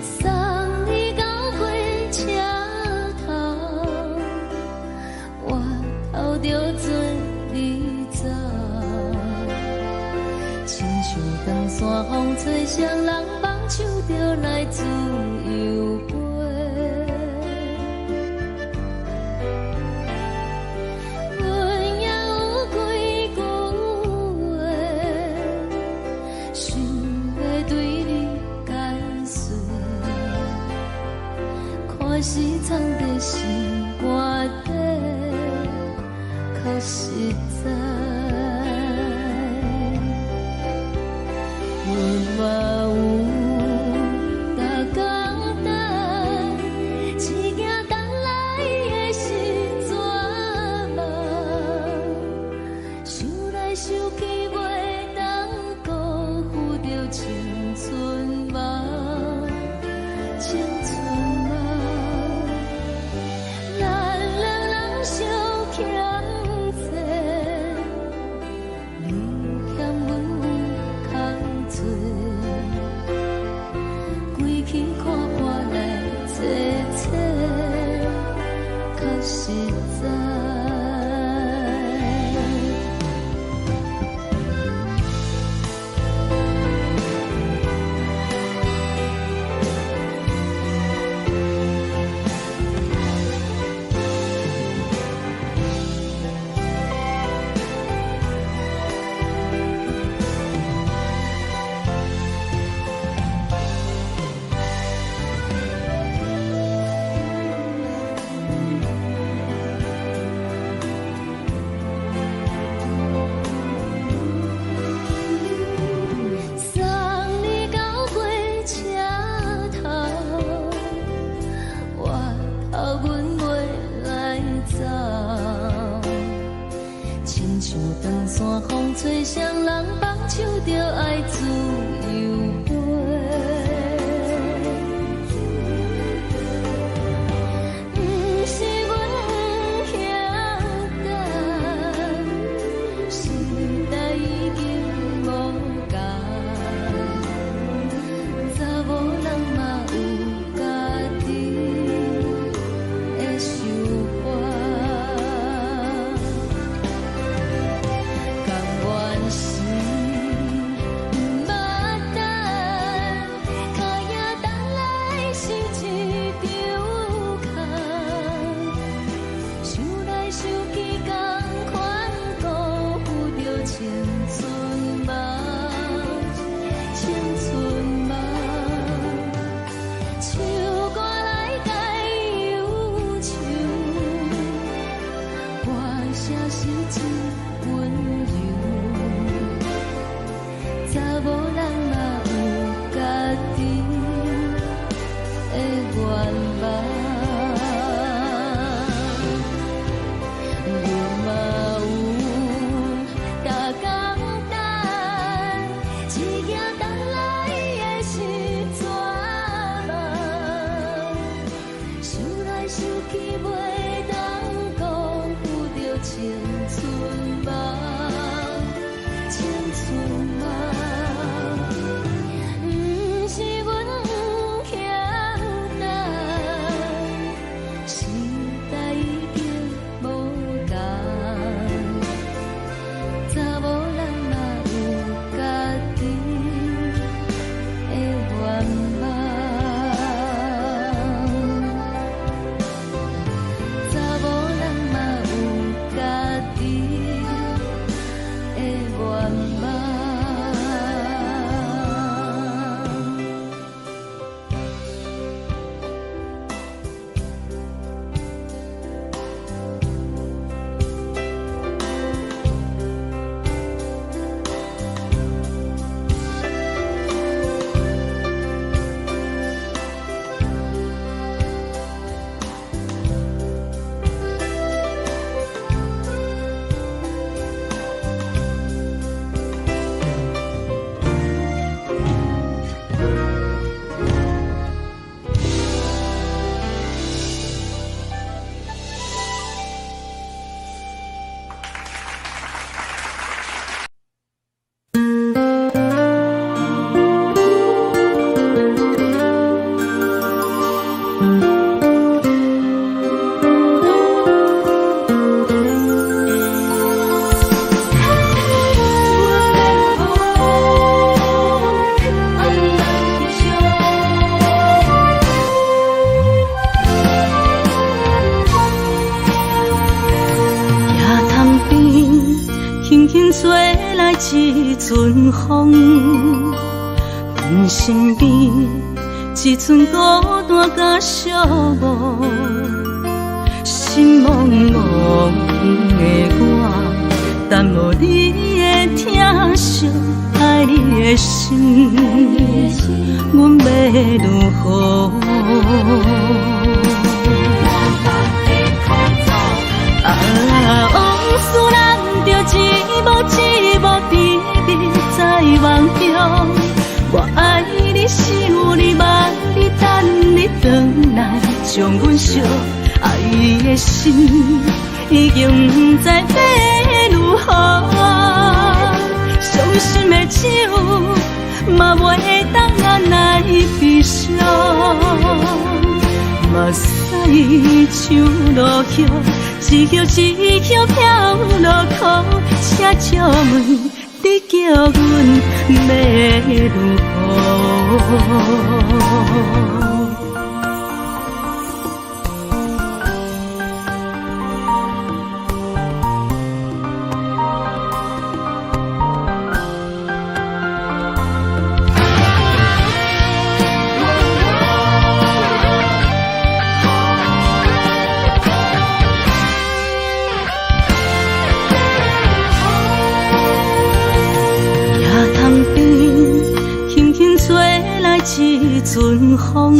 送你到火车头，我头着准你走，亲像长山风吹双人放手着来自由飞。阮也有几句话，想要对你解说。看是藏在心肝底，较实在。阮嘛有逐工等，一件等来的是绝望。想来想去，袂当辜负着青春梦，青春梦。咱两人相欠债，
一阵风，阮身边一阵孤单甲寂寞，心茫茫的我，等无你的疼惜，爱你的心，阮要如何？往事人着一幕甜蜜在梦中，我爱你想你望你等你回来，将阮惜爱的心已经不知要如何。伤心的手嘛袂当按来悲伤，目屎像落雨，一曲一曲飘落雨，请借问你叫阮要如何？一阵风，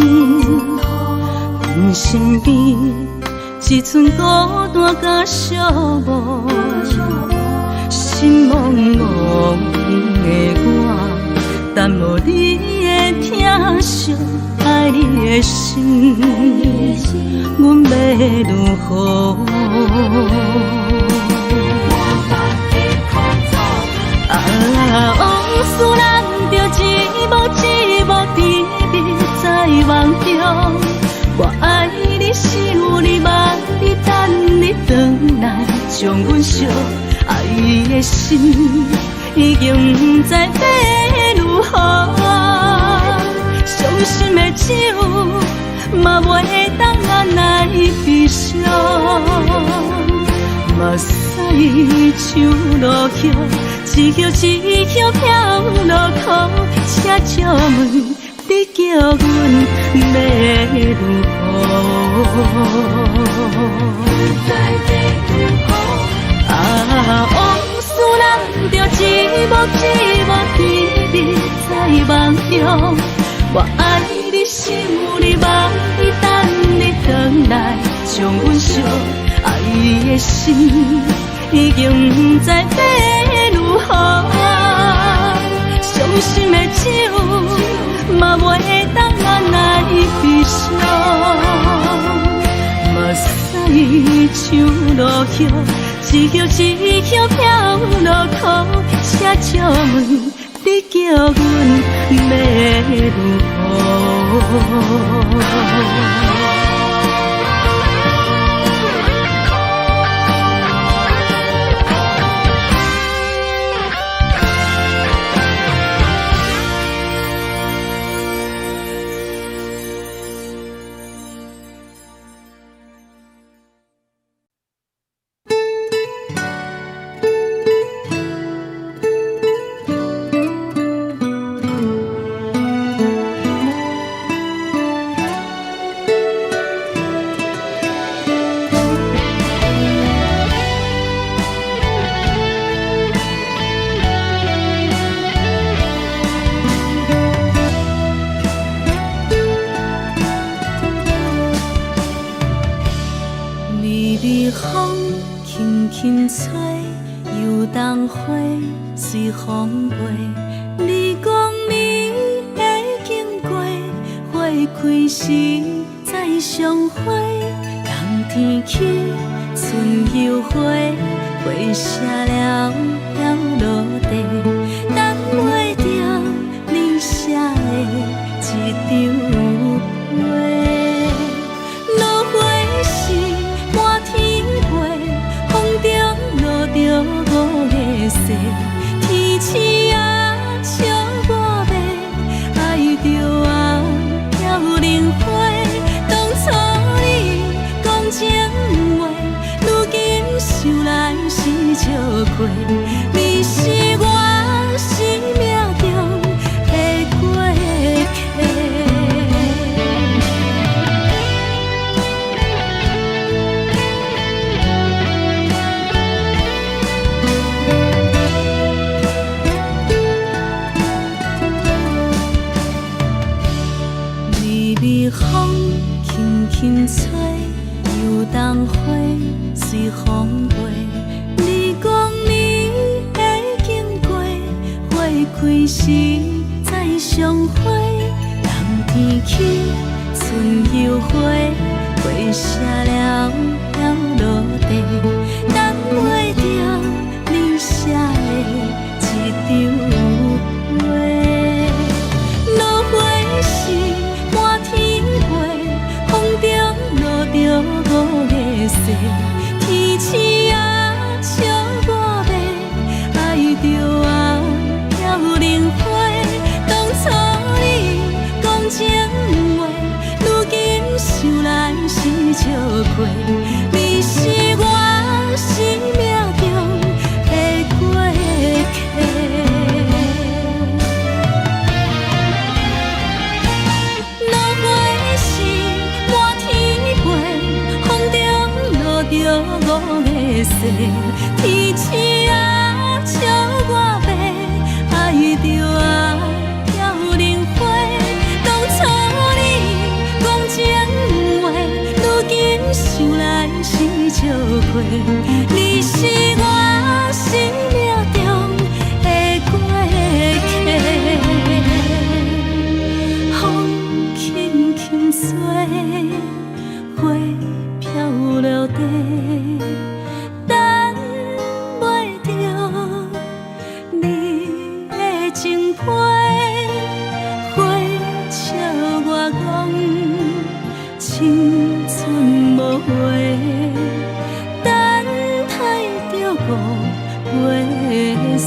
阮身边一阵孤单甲寂寞，心茫茫的我，等无你的疼惜，爱你的心，阮要如何？往事人着一幕甜蜜在梦中，我爱你想你望你等你回来，将阮惜爱的心已经不知要如何。伤心的手嘛袂当按来悲伤，目屎像落雨，一曲一曲飘落雨，请借问你叫阮要如何？往事人着一幕甜蜜在梦中，我爱你想你望你等你回来，将阮惜爱的心已经不知要如何。伤心的手嘛袂当按来悲伤，目屎像落雨，
一叶一叶飘落土，写祝问，你叫阮要如何？
轻吹，游东花随风飞。你讲你会经过，花开时再相会。冬天起，春又花，花谢了飘落地，等袂着你写的一张画。落花时满天飞，风中落着五个色，天星啊笑我迷，爱着我飘零花。当初你讲情话，如今想来是笑过，你是我生命中的过客。微风轻轻吹，游东花随风飞。你讲你会经过，花开时再相会。冬天起，春又花，花谢了飘落地，等袂着你写的一张画。落花时满天飞，风中落着五个色，天星啊笑我迷，爱着我飘零花。当初你讲情话，如今想来是笑过，你是我生命中的过客。着五个色，天星啊笑我迷，爱着我飘零花。当初你讲情话，如今想来是笑过，你是我生命中的过客。风轻轻吹，花飘落地，等袂着你的情批。花笑我讲青春无悔，等待着五月色。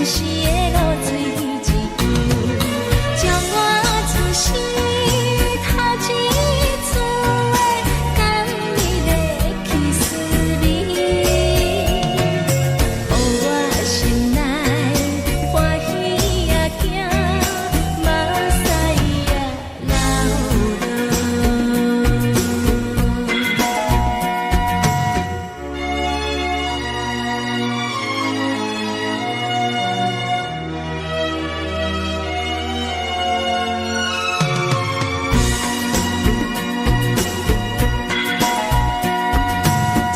时的露水一样，将我出世头一次的感你的起思味，予我心内欢喜也惊，目屎也流落。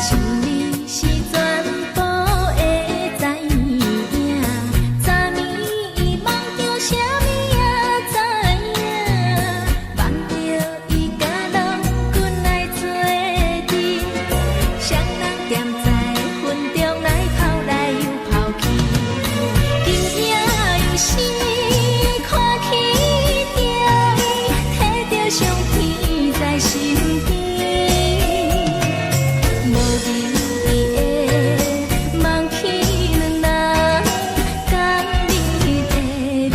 像你是全部的知影，昨暝梦着啥物也知影，梦着伊甲郎君来做阵，双人踮在云中来跑来又跑去，惊惊又死，看起着伊，摕着上天在身边。无人伊的梦去两人，讲你的面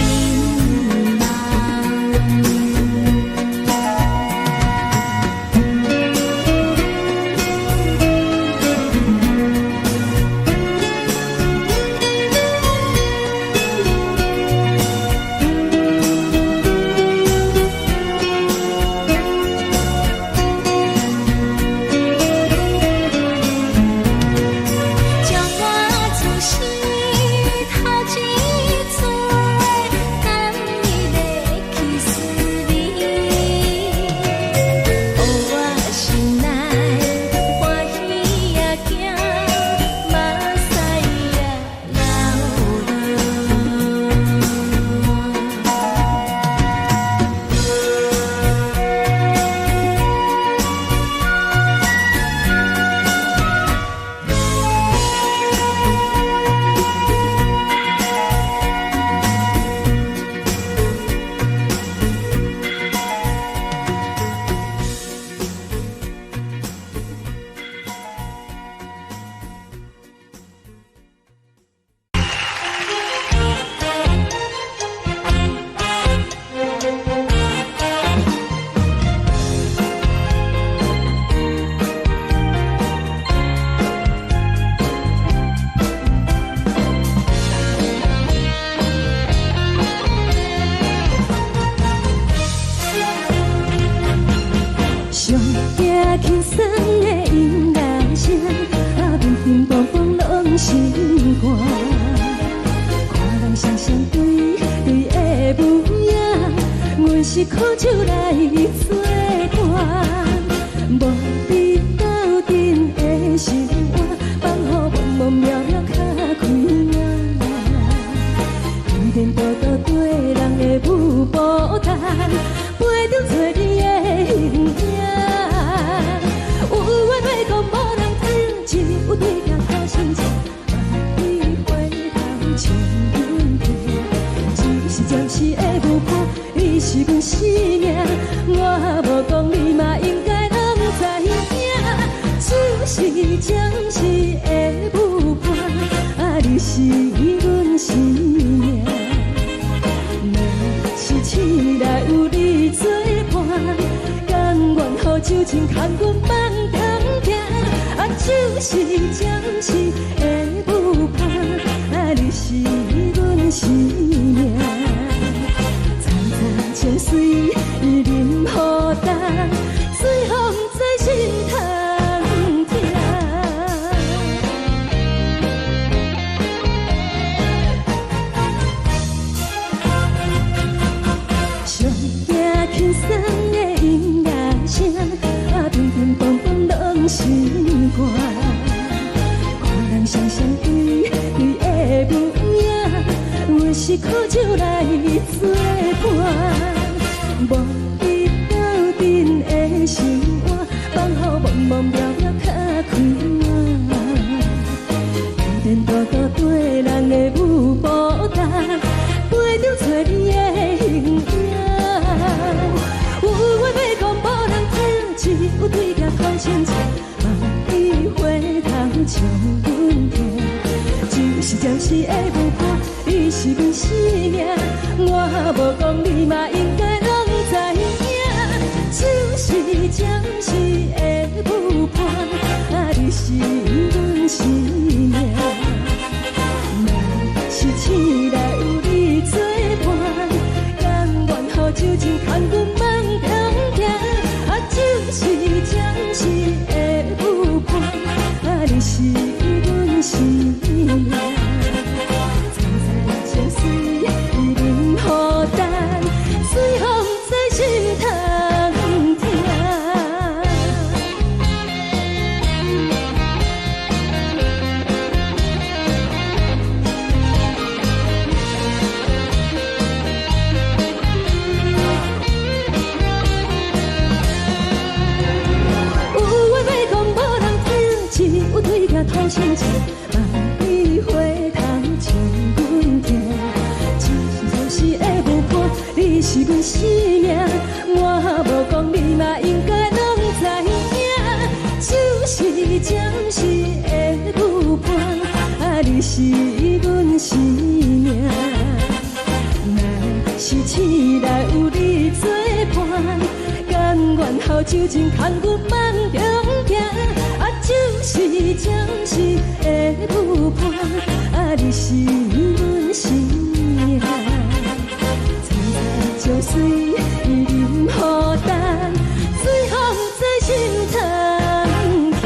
将我出世头一次的感你的起思味，予我心内欢喜也惊，目屎也
上惊轻松的音乐声，平平淡淡拢心肝。看人双双对的模样，阮是苦酒来做伴。无你斗阵的生活，放予茫茫渺渺较开眼。天天道道对人的舞步弹，陪着做你的形影。有缘会讲无人知，只有对镜头相称。万里回头像阮家，只是暂时的舞伴，你是阮生命。我无讲你嘛应该拢知影，就是暂时的舞伴，你是阮生命。若是醒来有你作伴，甘愿予酒精牵阮放通行，就是暂时的舞伴，你是阮生命。惨惨情水伊任何担，随风在心通听。上惊轻松的音乐声，平平淡淡拢心肝。看人双双对的模样，阮是苦酒来做伴。无你斗阵的生活，放予茫茫渺渺较开眼。天天道道对人的舞步弹，陪着做你的形影。有缘要讲无人知，只有对镜头相称。万里回头像阮家，就是暂时会有伴，你是阮生命。我无讲，你嘛应该拢知影，就是暂时的有伴，你是阮生命。若是醒来有你作伴，甘愿予酒精牵阮梦中行，就是暂时的有伴，你是阮生命。苍苍相随，伊任孤单，随风在心头听。有话要讲，无人听，只有对镜讨心情。万里花香将阮行，就是会有伴，你是阮生命。我无讲，你嘛应该拢知影，就是暂时的有伴，你是阮生命。若是醒来有你作伴，甘愿予酒精牵阮梦中行，就是暂时的有伴，你是阮生命。苍苍相随，伊任孤单，随风在心头行。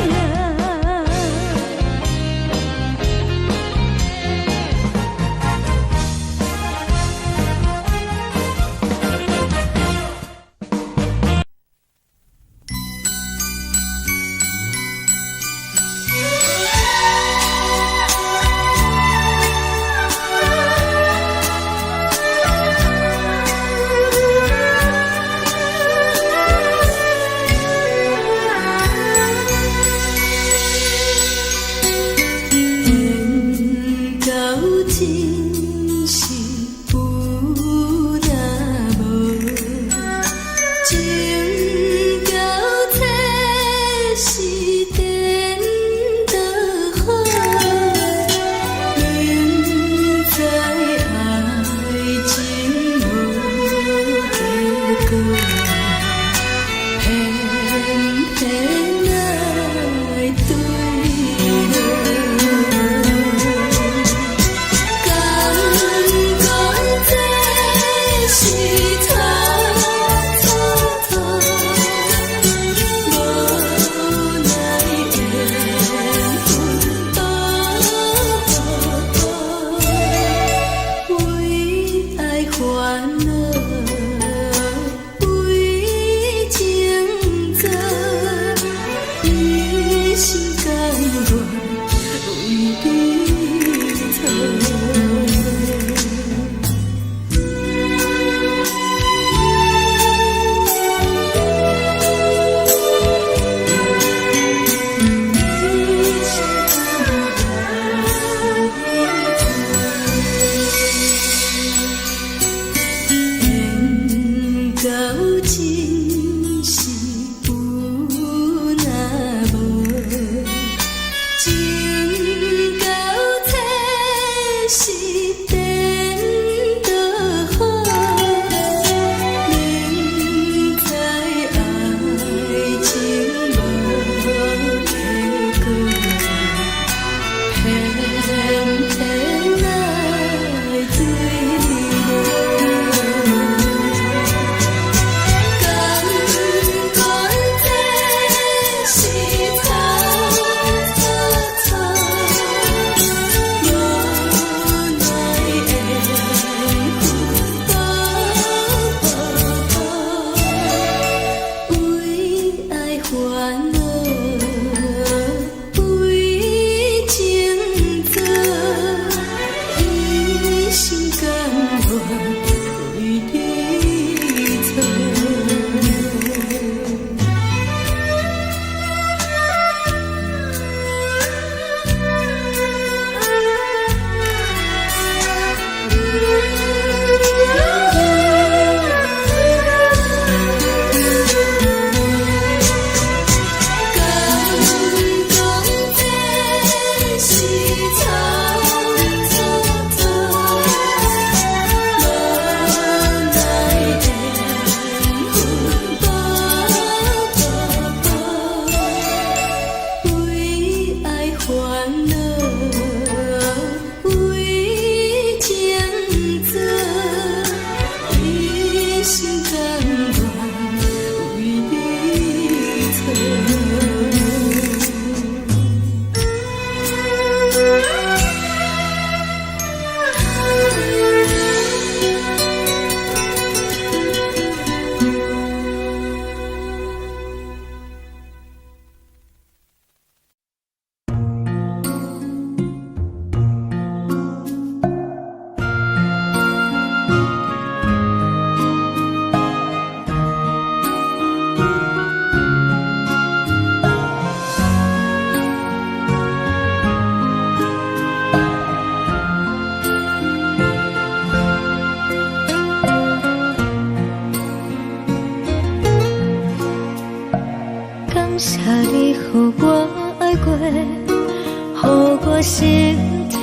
我心痛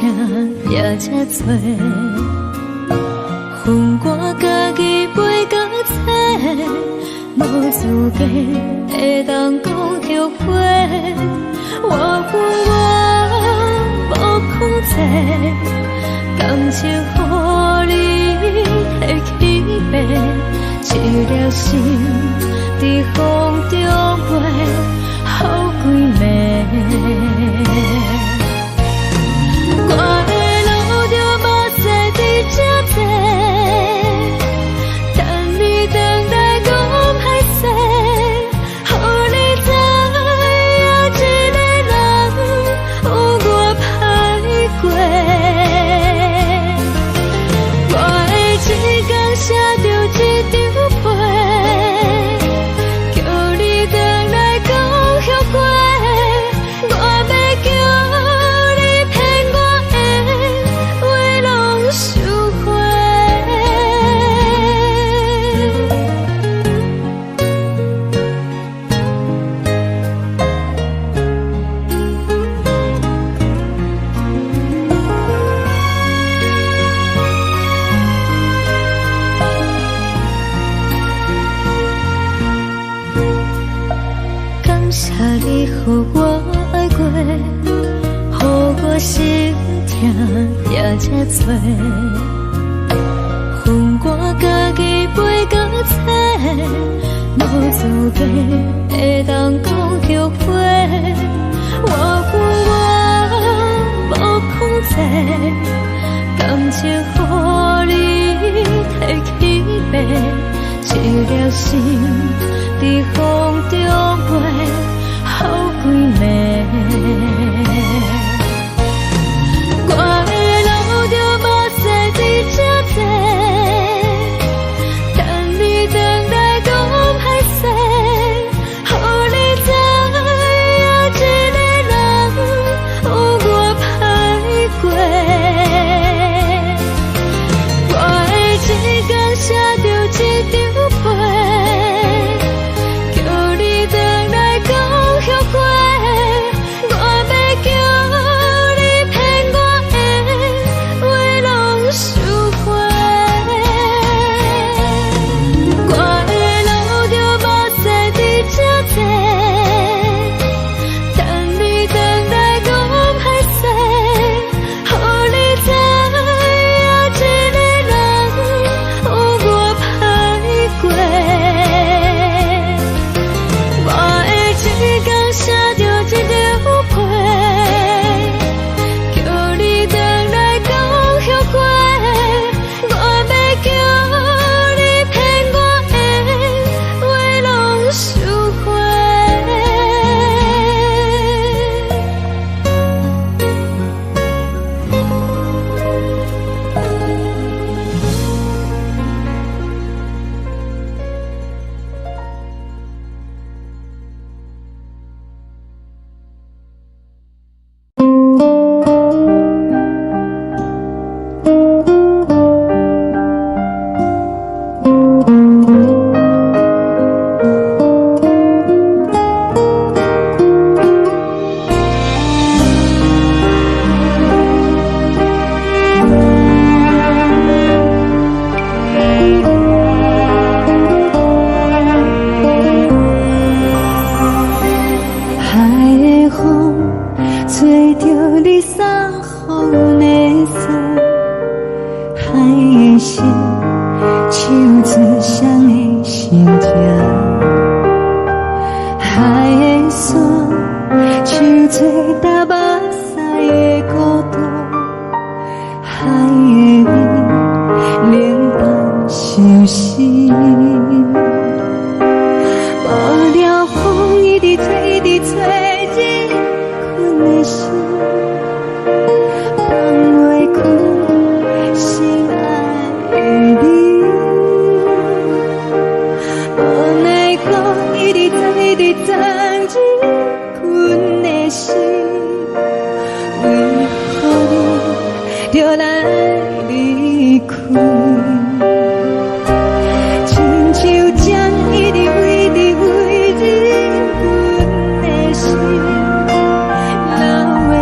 也才多，恨我家己袂到切，无资格会当讲后悔。我恨我无控制，感情予你提起白，一粒心在风中飞，好几暝。我的路就无西伫这多，等你回来讲歹势，予你知影一个人有我歹过。我的一天写着一张被，叫你回来讲后悔。我要叫你骗我的话拢收回。感谢你予我爱过，予我心痛也才多，恨我家己袂到切，无资格会当讲后悔。我恨我无控制，感情予你提起白，一粒心在风中飞，好几暝。我的路就无西伫这多，等你回来讲歹势，予你知影一个人有我歹过。我的一天写着一张被，叫你回来讲后悔。我要叫你骗我的话拢收回。我的路就无西伫这多，等你回来讲歹势，予你知影一个人有我歹过。我的一天写着一张被，叫你回来讲后悔。我要叫你骗我的话拢收回。
海的风吹着你送风的伞，海的心唱出双的心痛，海的山唱出打目屎的孤独，海的你冷淡伤心。无聊风一直吹，一直吹，日困的心放袂开，心爱的你。无奈讲一直藏，一直藏，日困的心，为何你就来离开？亲像将一直为你为日困的心，流的泪。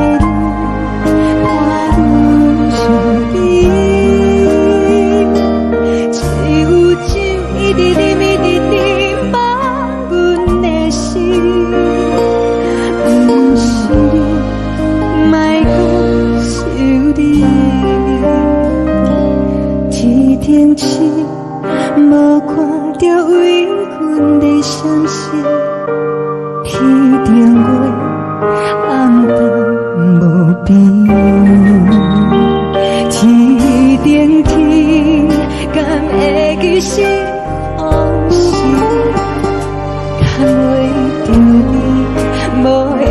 停止，无看到为阮的闪烁，天顶月暗淡无边，天顶天敢会记是往事，牵袂着你，无缘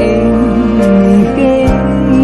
给你。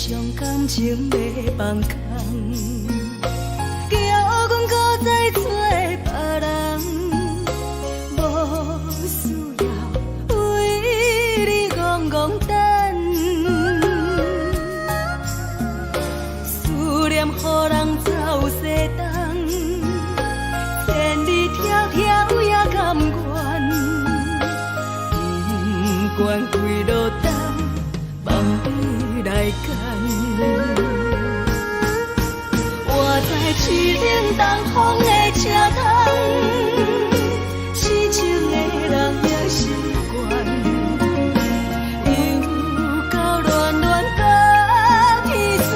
将感情要放空，叫阮搁再找别人，无需要为你戆戆等，思念予人走西东，千里迢迢也甘愿，不管几路灯，梦比来干。我在痴冷东风的车窗，痴情的人也习惯，又到乱乱甲天山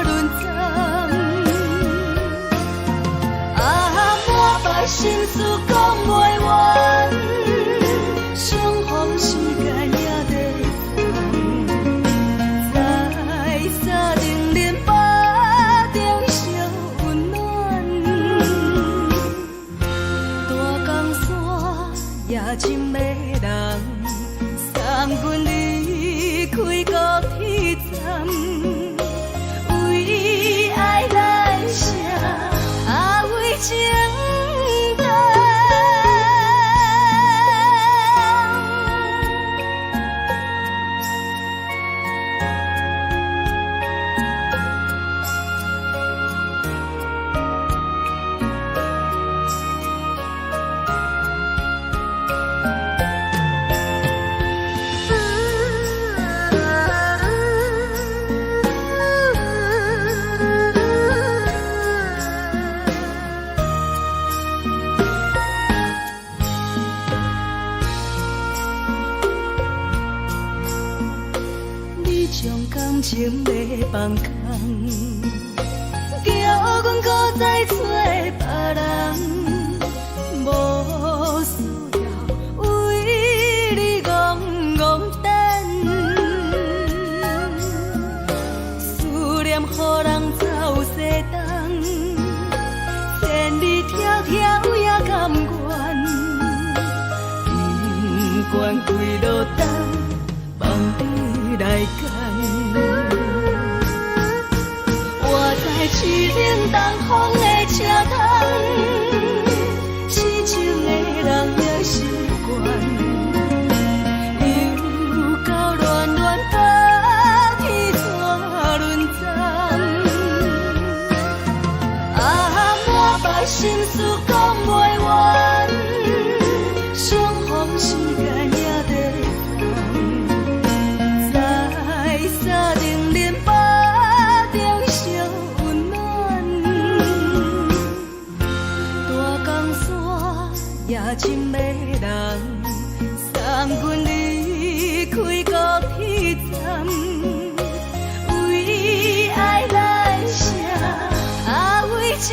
轮转。啊，满腹心事讲袂完，相逢时间也在在定连巴中烧温暖，大江山夜深的人，送阮离开高铁站，为爱来写为情长。将感情要放空，叫阮搁再找别人。
条也甘愿，不管归落东，放你来干。我在去冷东风的车头，痴情的人也习惯，又到乱乱把天怎轮转。满腹心事讲袂完，相逢时间也在等，在沙定连巴中相温暖。大江山也真迷人，送阮离开高铁站，为爱来写为情。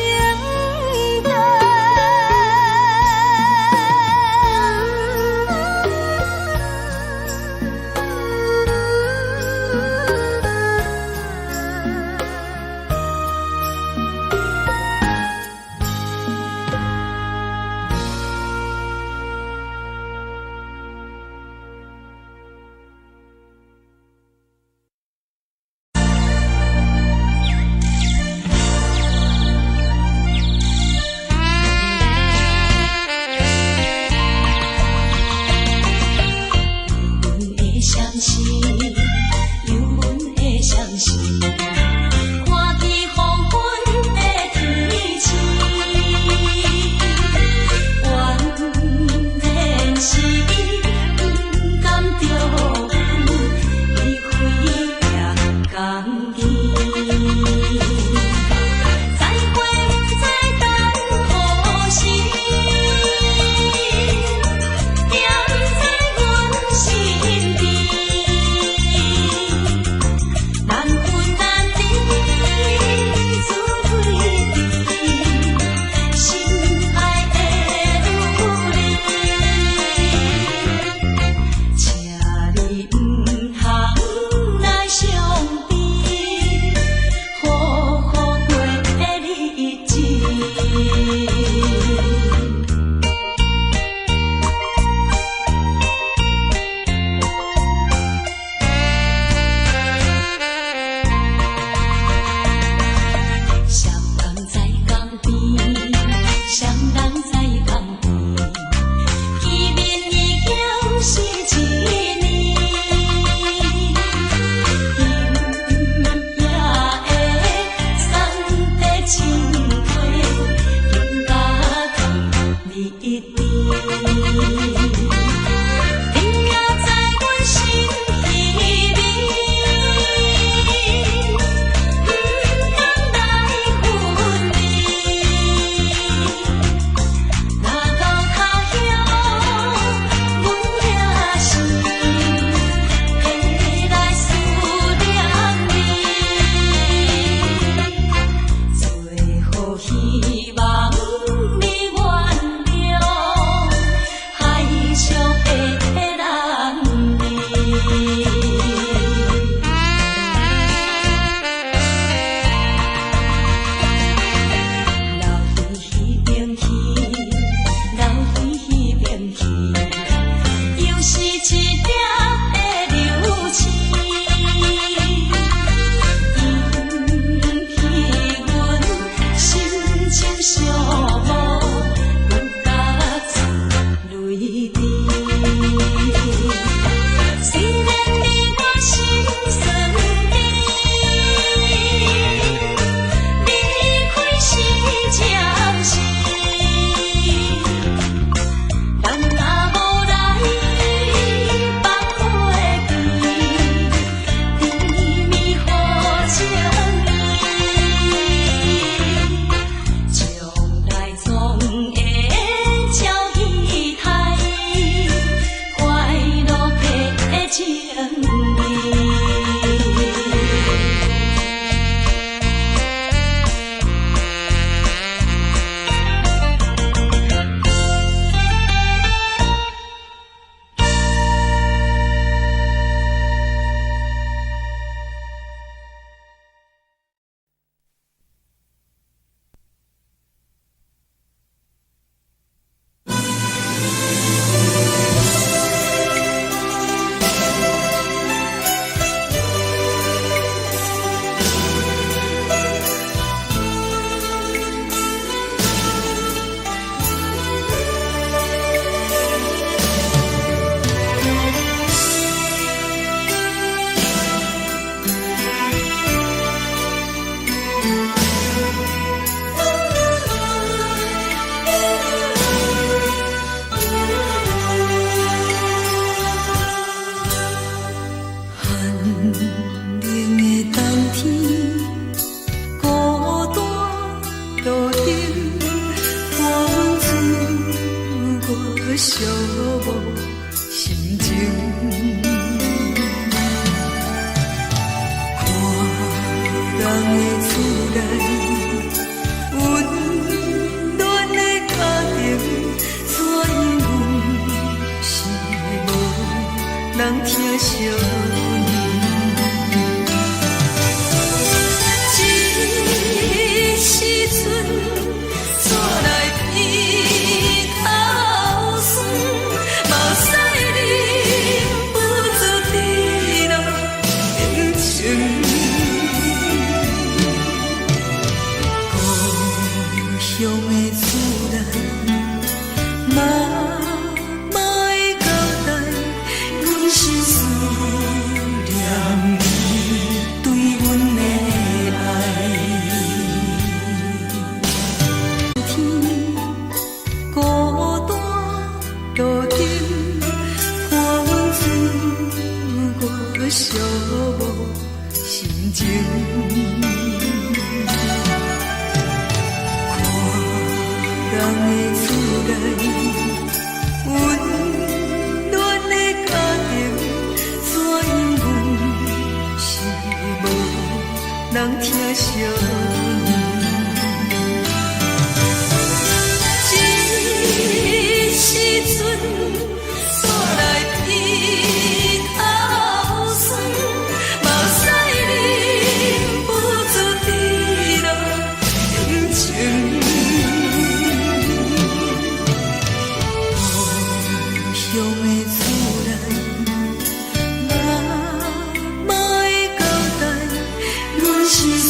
这时阵怎来鼻头酸，嘛使忍不住滴落眼睛。故乡的厝内，嘛莫会交代，阮是思念你对阮的爱。天孤单路灯，伴阮走我寂寞心情。人的厝内，温暖的家庭，怎因阮是无人疼惜你？这时阵怎来鼻头酸，嘛使忍不住滴落眼睛。乡的厝内，嘛莫会交代，阮是思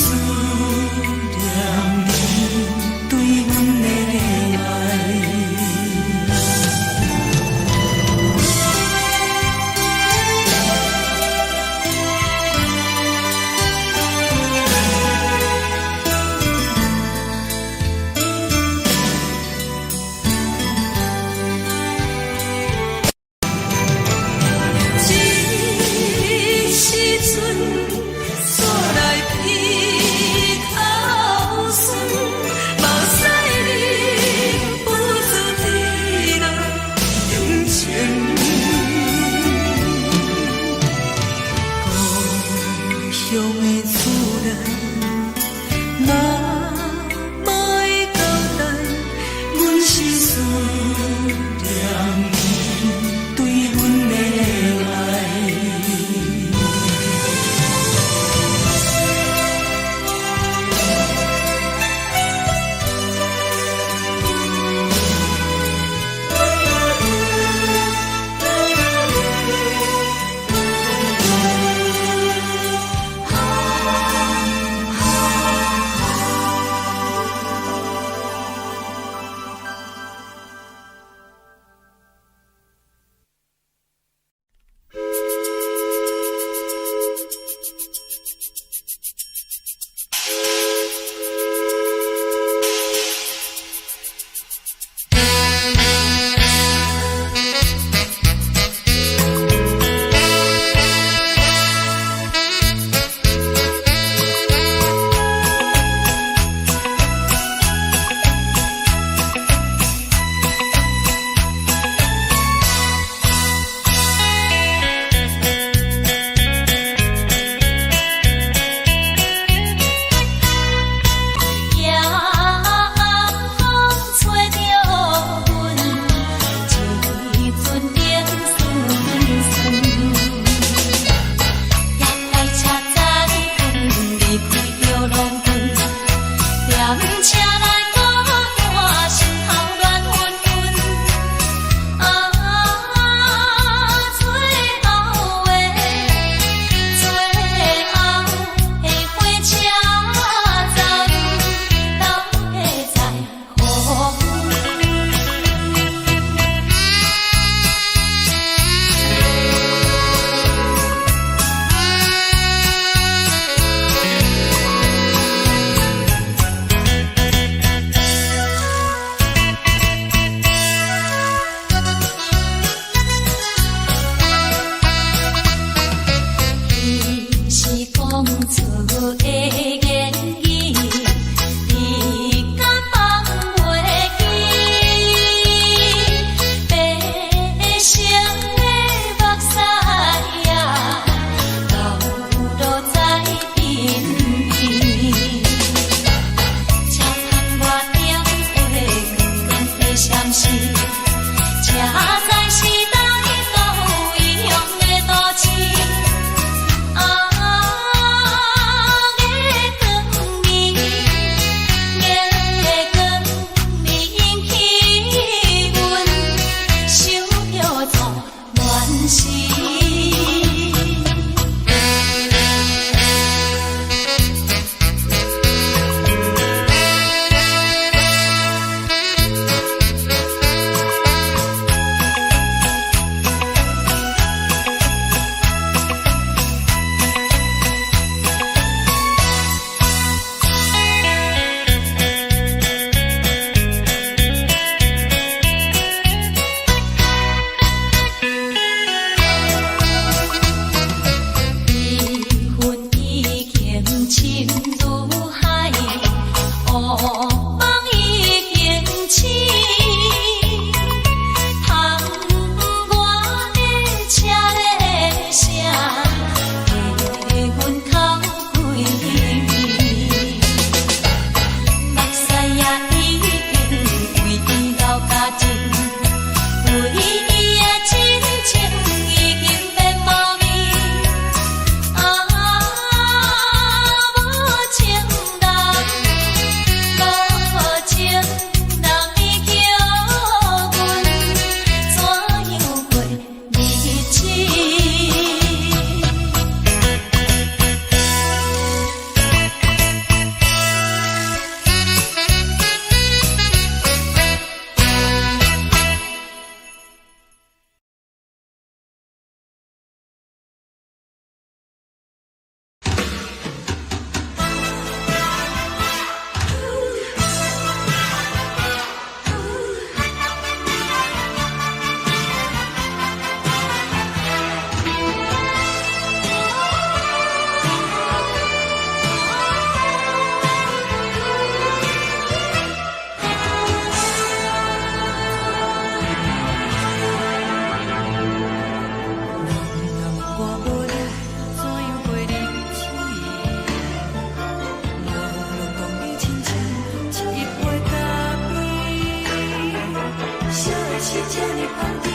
是这呢香甜，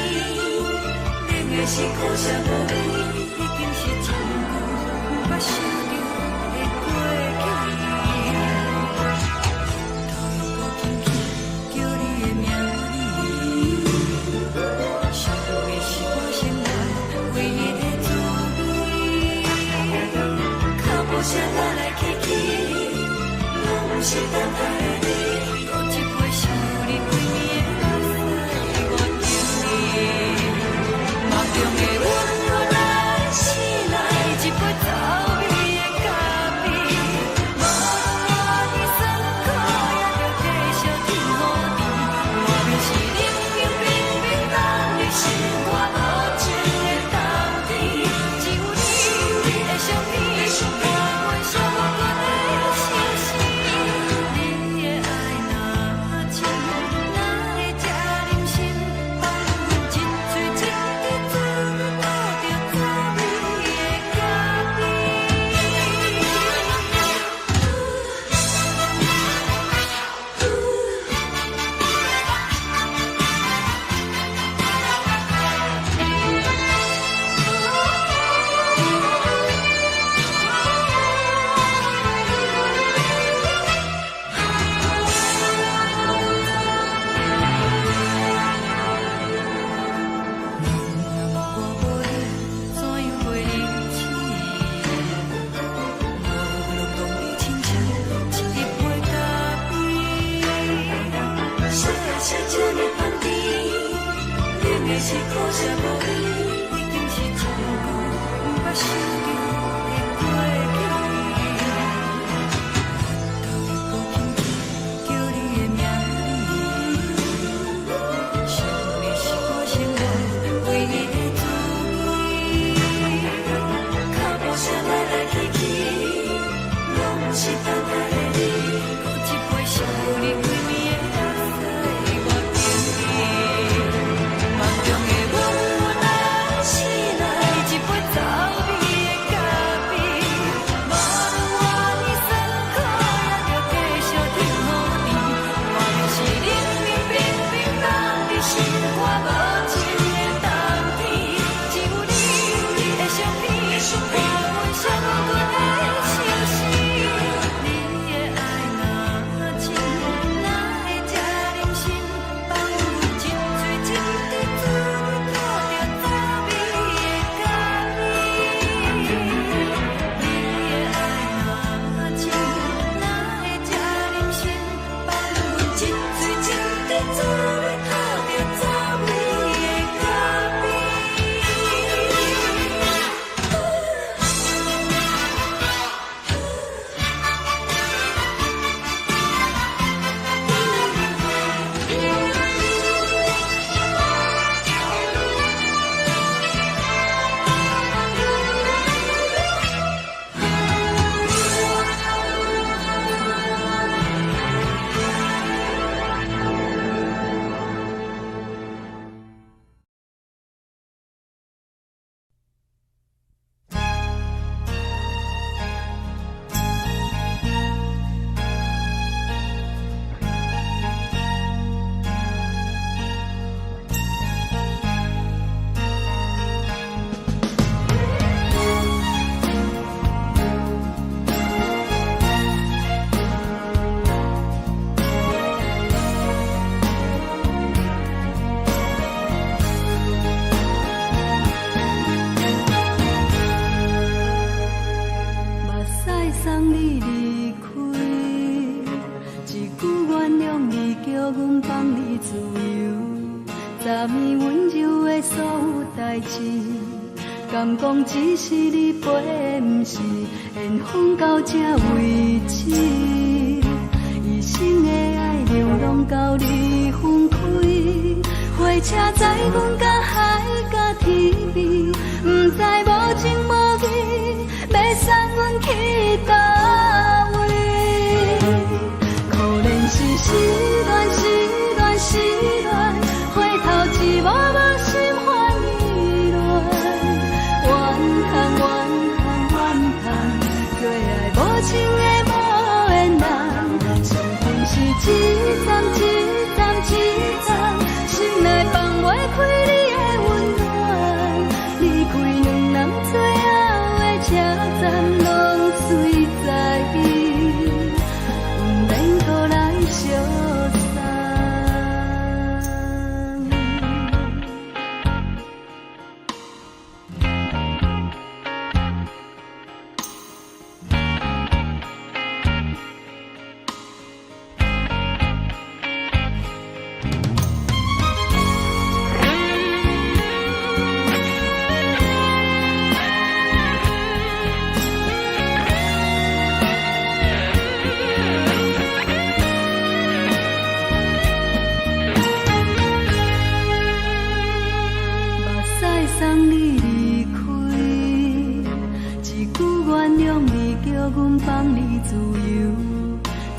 冷的是苦涩无味，已经是真久毋捌想着的过去。头又搁轻轻叫你的名字，想的是我心内唯一的滋味。脚步声来来去去，拢是等待的你，搁一杯想你几年的目屎，我求你。梦中的阮我来醒来，一杯走味的咖啡，无论我的酸苦，也着继续甜予你。外面是冷冷冰冰冻的心，我无情的冬天，只有你的相片，我阮寂寞的心事。你的爱若真，哪会这忍心放阮一嘴一滴滋味，倒着滋味的咖啡。是苦涩无味，已经是真久毋捌想着的过去。头又搁轻轻叫你的名字，想你是我心内唯一的滋味。脚步声来来去去，拢是等待的你，搁一杯想你几年的目屎，我求你。梦中的阮我来醒来，一杯走味的咖啡，无论我的酸苦，也着继续甜予你。外面是冷冷冰冰冻的心，我无情的冬天，只有你的相片，我阮寂寞的心事。你的爱若真，哪会这忍心放阮一嘴一滴滋味，倒着滋味的咖啡。你的爱若真，哪会这忍心放阮一嘴一滴滋味，倒着滋味的咖啡。
目屎送你离开，一句原谅你，叫阮放你自由。昨暝温柔的所有代志，敢讲只是你陪，毋是缘分到这为止。一生的爱流浪到你分开，火车载阮甲海甲天边，毋知无情无义，要送阮去倒位？可能是失恋，失恋，失恋，回头一幕幕心烦意乱，怨恨，怨恨，怨恨，最爱无情的无缘人，情分是一站一站一站，心内放。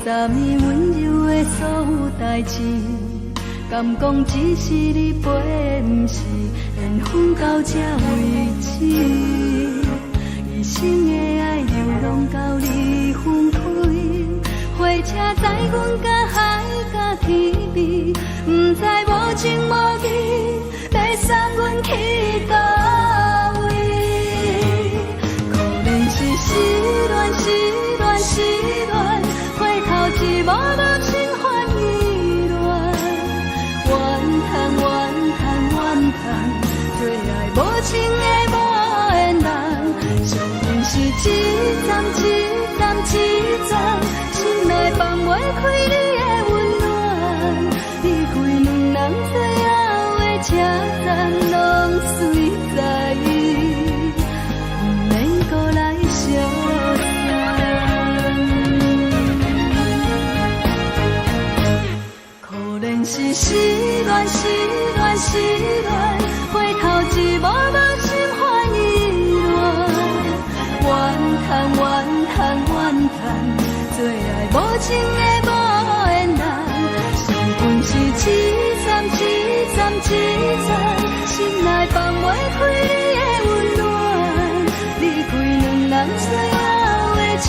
3年温柔的所有代志，敢讲只是你陪，不是缘分到这为止。一生的爱流浪到你分开，火车载阮甲海甲天边，不知无情无义，要送阮去倒位？可能是失恋，失恋，失恋，回头一幕幕心烦意乱，怨叹，怨叹，怨叹，最爱无情的无缘人，上恨是一站一站一站，心内放袂开你的温暖，离开两人最后的车站，拢随在意，不免搁来相可能是失恋，失恋，失恋，回头一幕幕心烦意乱，怨叹，怨叹，怨叹，最爱无情的无缘人，上恨是一站一站一站，心内放袂开你的温暖，离开两人最后的车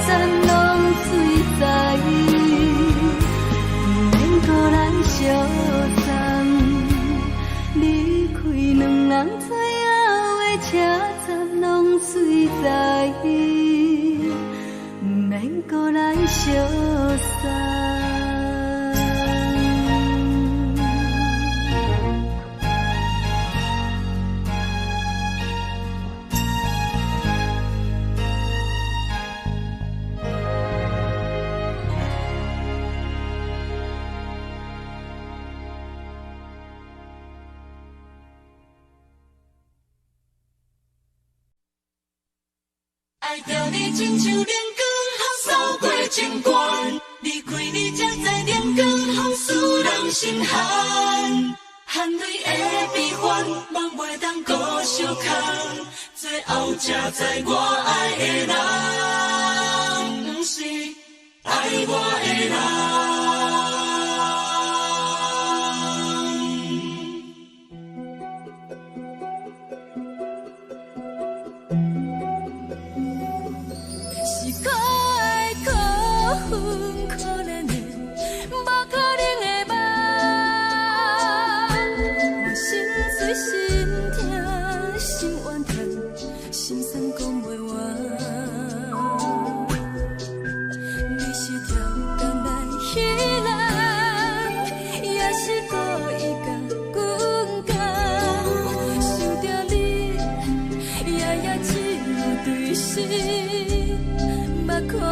站，拢随在意，不免搁来相送，离开两人最后的车站，拢随在意，不免搁来相送。
爱着你亲像连光风扫过情关，离开你才知连光风使人心寒。含泪的悲欢，望袂当搁相牵，最后才知我爱的人，不是爱我的人。
可怜的，无可能的梦，我心碎心痛心怨叹，心酸讲袂完。你是挑工来彼人，也是故意甲阮讲，想着你，夜夜只有对视，目眶。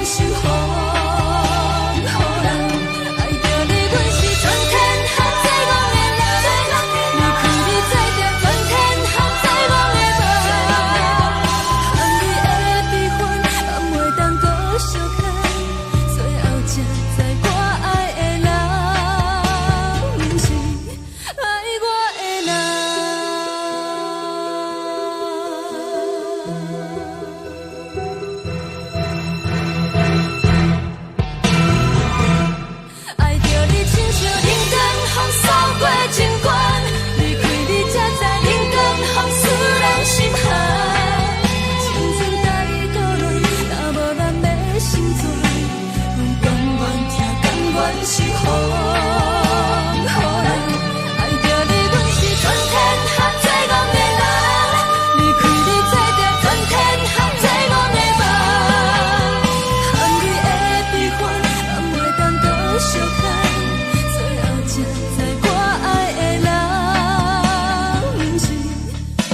守护。予人爱着你，阮是全天下最戆的人。离开你才着全天下最戆的梦。含你的悲欢，也袂当搁相牵，最后才知我爱的人，不是爱我的人。爱着你，亲像冷光风扫过情关，离开你才知冷光风使人心寒。青春大意倒落，若无咱要成全，阮甘愿听，甘愿守护。予人爱着你，阮是全天下最戆的人。离开你才着全天下最戆的梦。含你的悲欢，也袂当搁相牵，最后才知我爱的人，不是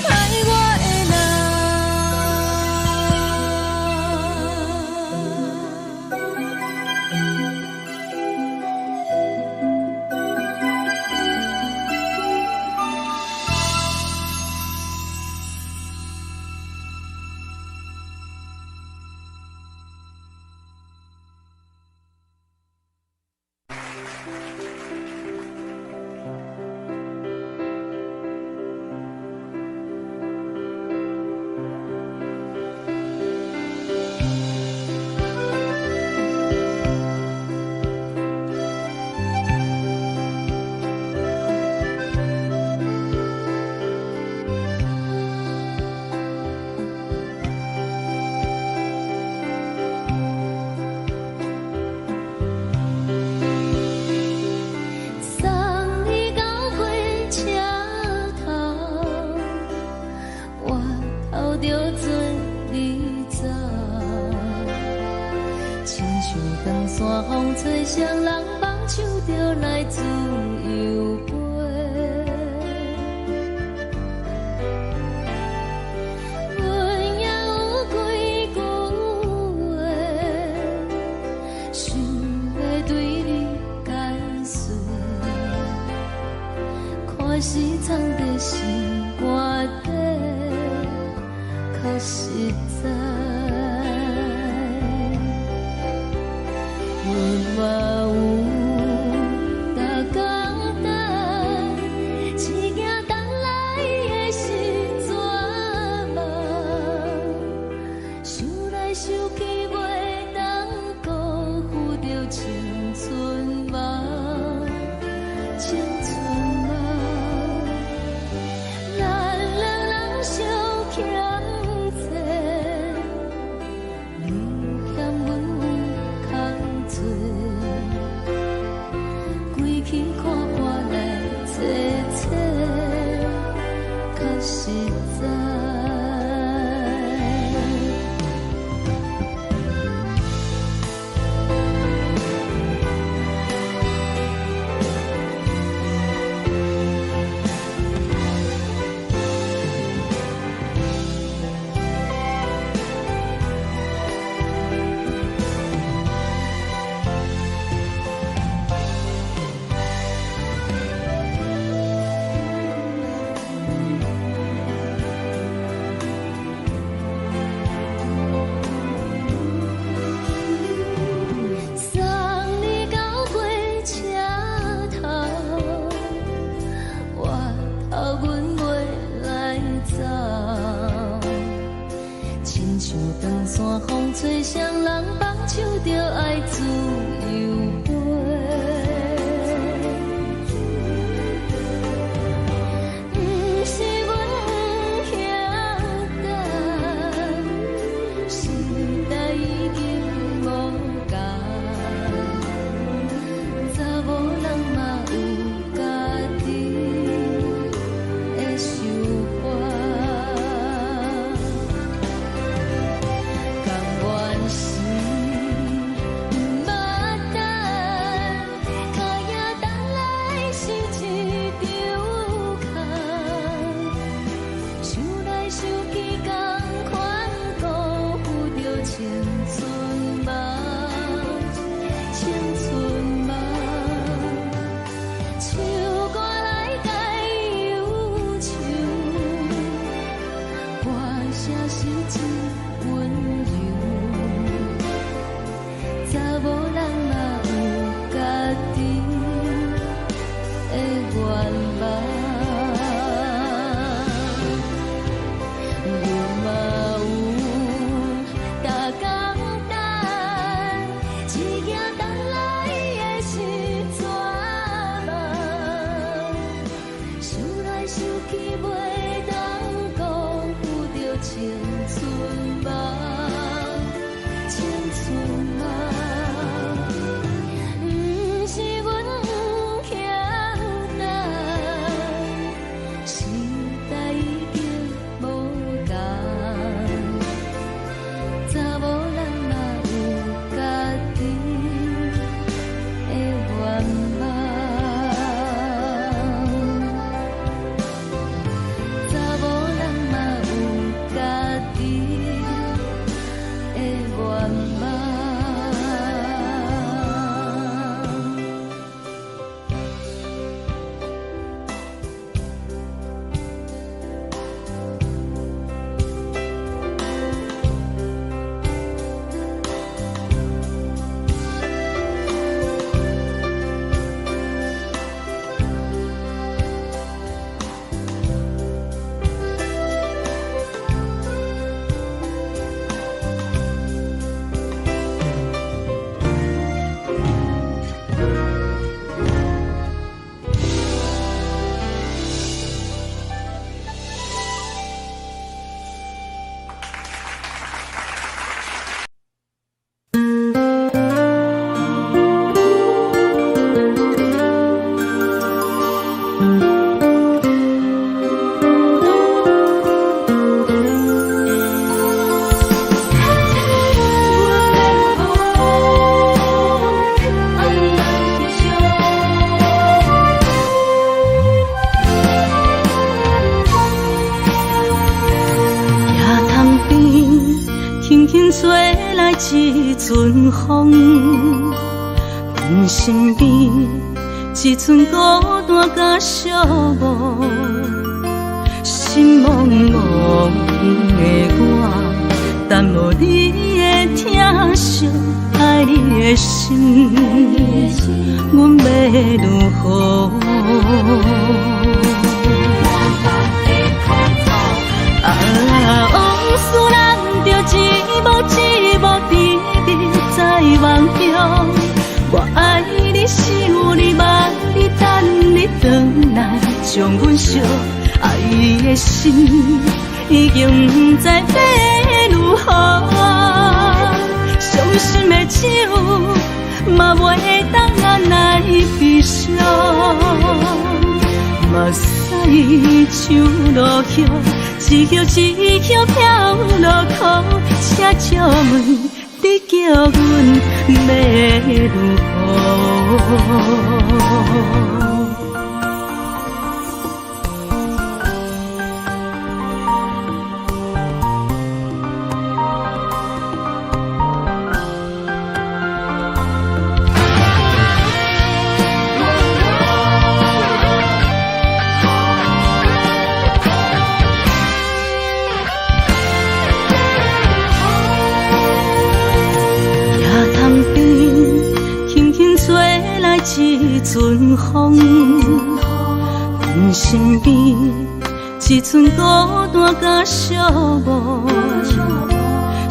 爱我的送你到火车头，我头着准你走，亲像长山风吹双人梦，唱着来自由飞。阮也有几句话，想要对你解释，看是藏在心肝底，较实在。阮嘛有逐工等
一阵风，阮身边一寸孤单甲寂寞，心茫茫的我，等无你的疼惜，爱你的心，阮要如何？往事人着一幕一幕甜蜜在梦中，我爱你想你望你等你回来，将阮惜爱你的心已经不知要如何，伤心的手嘛袂当按来悲伤，目屎像落雨。一叶一叶飘落雨，请借问你叫阮要如何？一阵风，阮身边一寸孤单甲寂寞，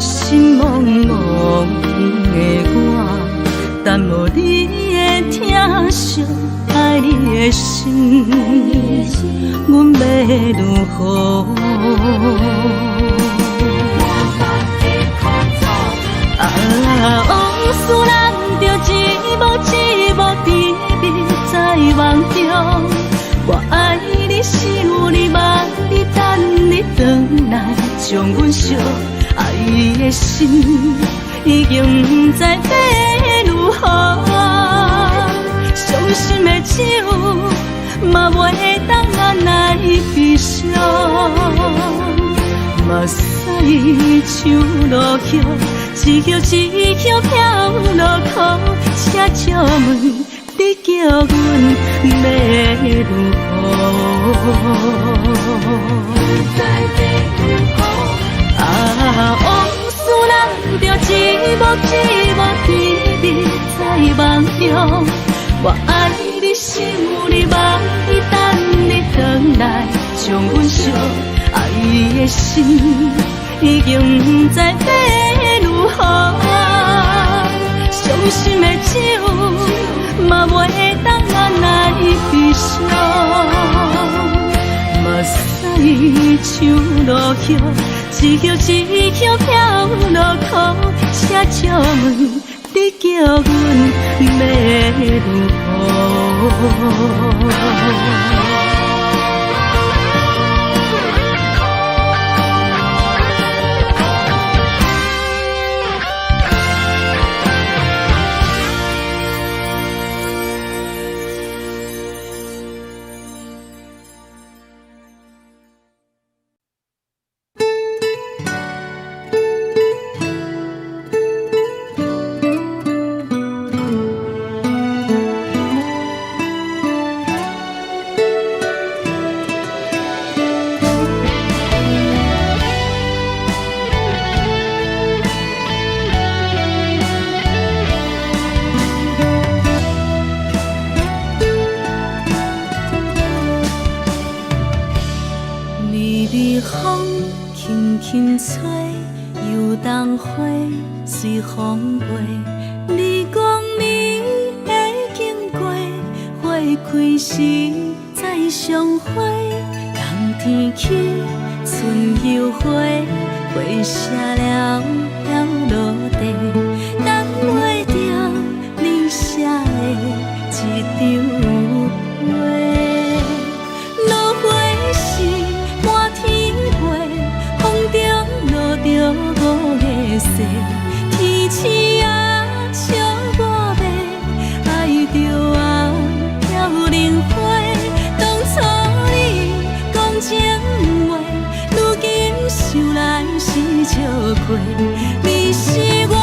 心茫茫的我，等无你的疼惜，爱你的心，阮要如何？往事人着一幕一幕甜蜜在梦中，我爱你想你望你等你回来，将阮惜爱的心已经不知要如何，伤心的手嘛袂当按来悲伤，目屎像落雨。一叶一叶飘落雨，请借问你叫阮要如何？往事人着一幕一幕甜蜜在梦中，我爱你想你望你等你回来，将阮惜爱的心已经不知要如何，伤心的手嘛袂当按来悲伤，目屎像落雨，一叶一叶飘落雨，请借问你叫阮要如何？随风飞，你讲你会经过，花开时再相会。冬天起，春又回，花谢了飘落地，等袂着你写的一张画。落花时满天飞，风中落着五个色。天星啊，笑我袂爱着啊，飘零花。当初你讲情话，如今想来是笑过。你是我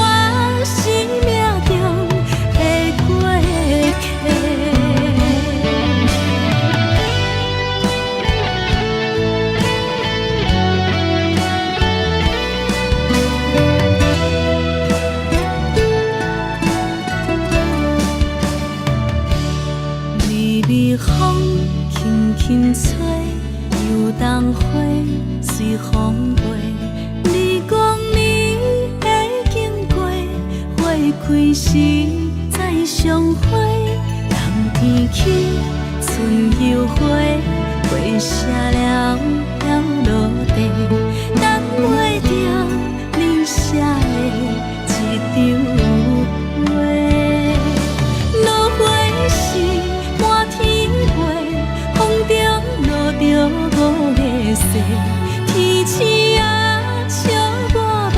开时再相会，人天起春又花，花谢了飘落地，等袂着你写的一张话。落花时满天飞，风中落着五个色，天星啊笑我迷，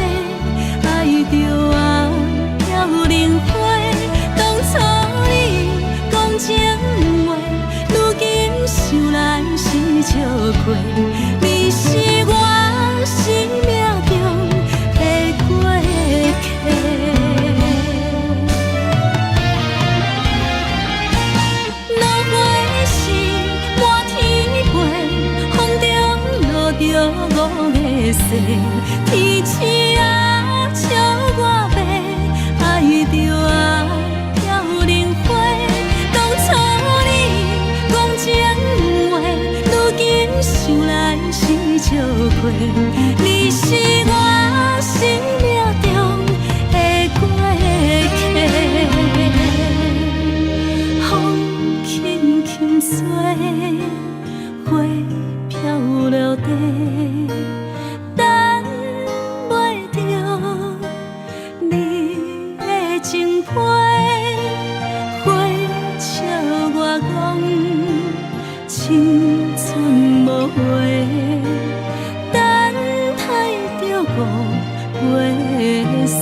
爱着我飘零花。当初你讲情话，如今想来是笑过。你是我生命中的过客。落花时满天飞，风中落着五个色，天星啊笑我迷，爱着我飘零花。当初你讲情话，如今想来是笑过。你是我生命中的过客。风轻轻吹，花飘落地，等袂着你的情批。花笑我讲青春无悔，等待着五月雪。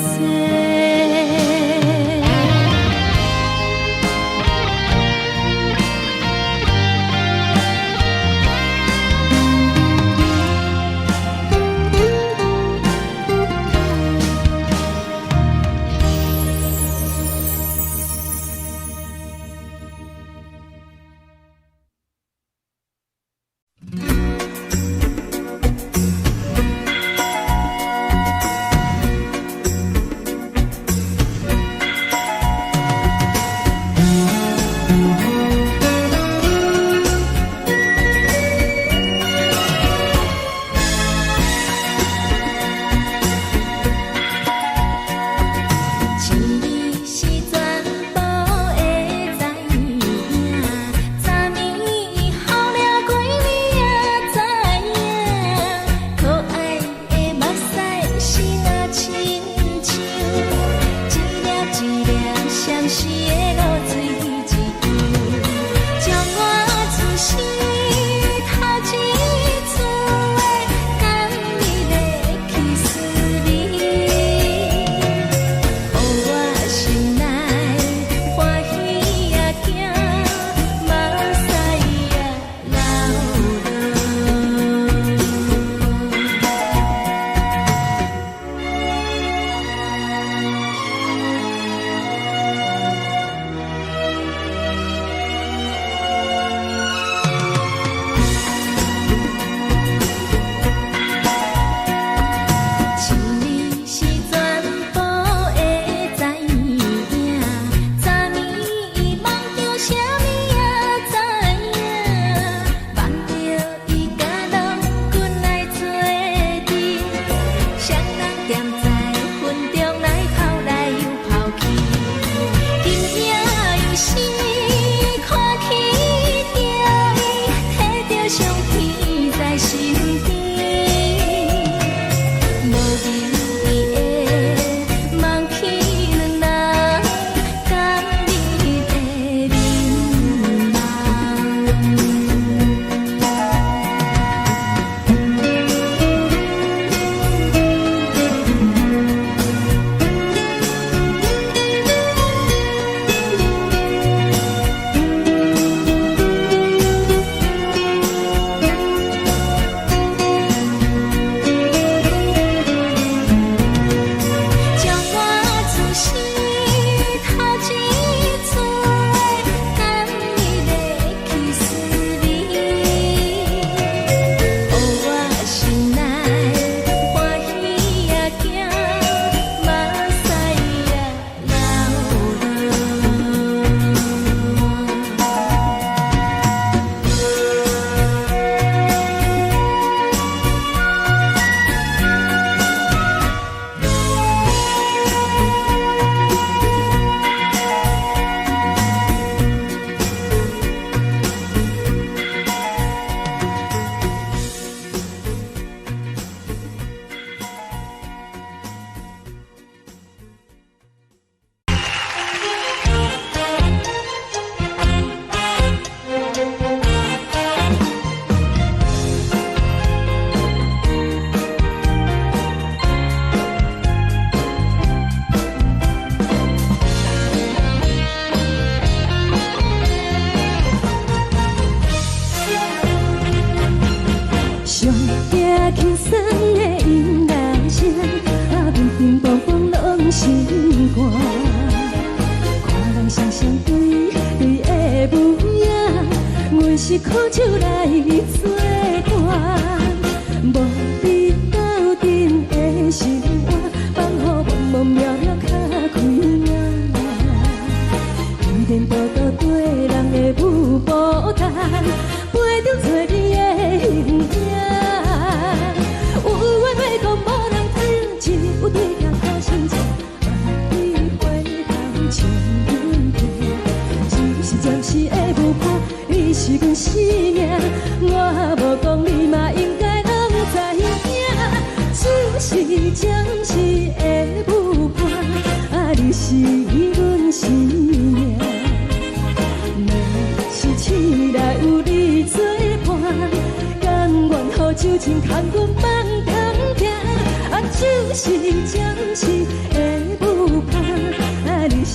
是苦酒来作伴，无你斗阵的生活，放予茫茫渺渺较开眼。颠颠倒倒对人的舞步弹，陪着做你的形影。有话要讲无人听，只有对镜头心情，万里回头将阮听。只是暂时的舞伴，你是阮生命，我无讲你嘛应该拢知影。只是暂时的舞伴，你是阮生命。若是醒来有你作伴，甘愿予酒精牵阮放通行。就是暂时的舞伴，你是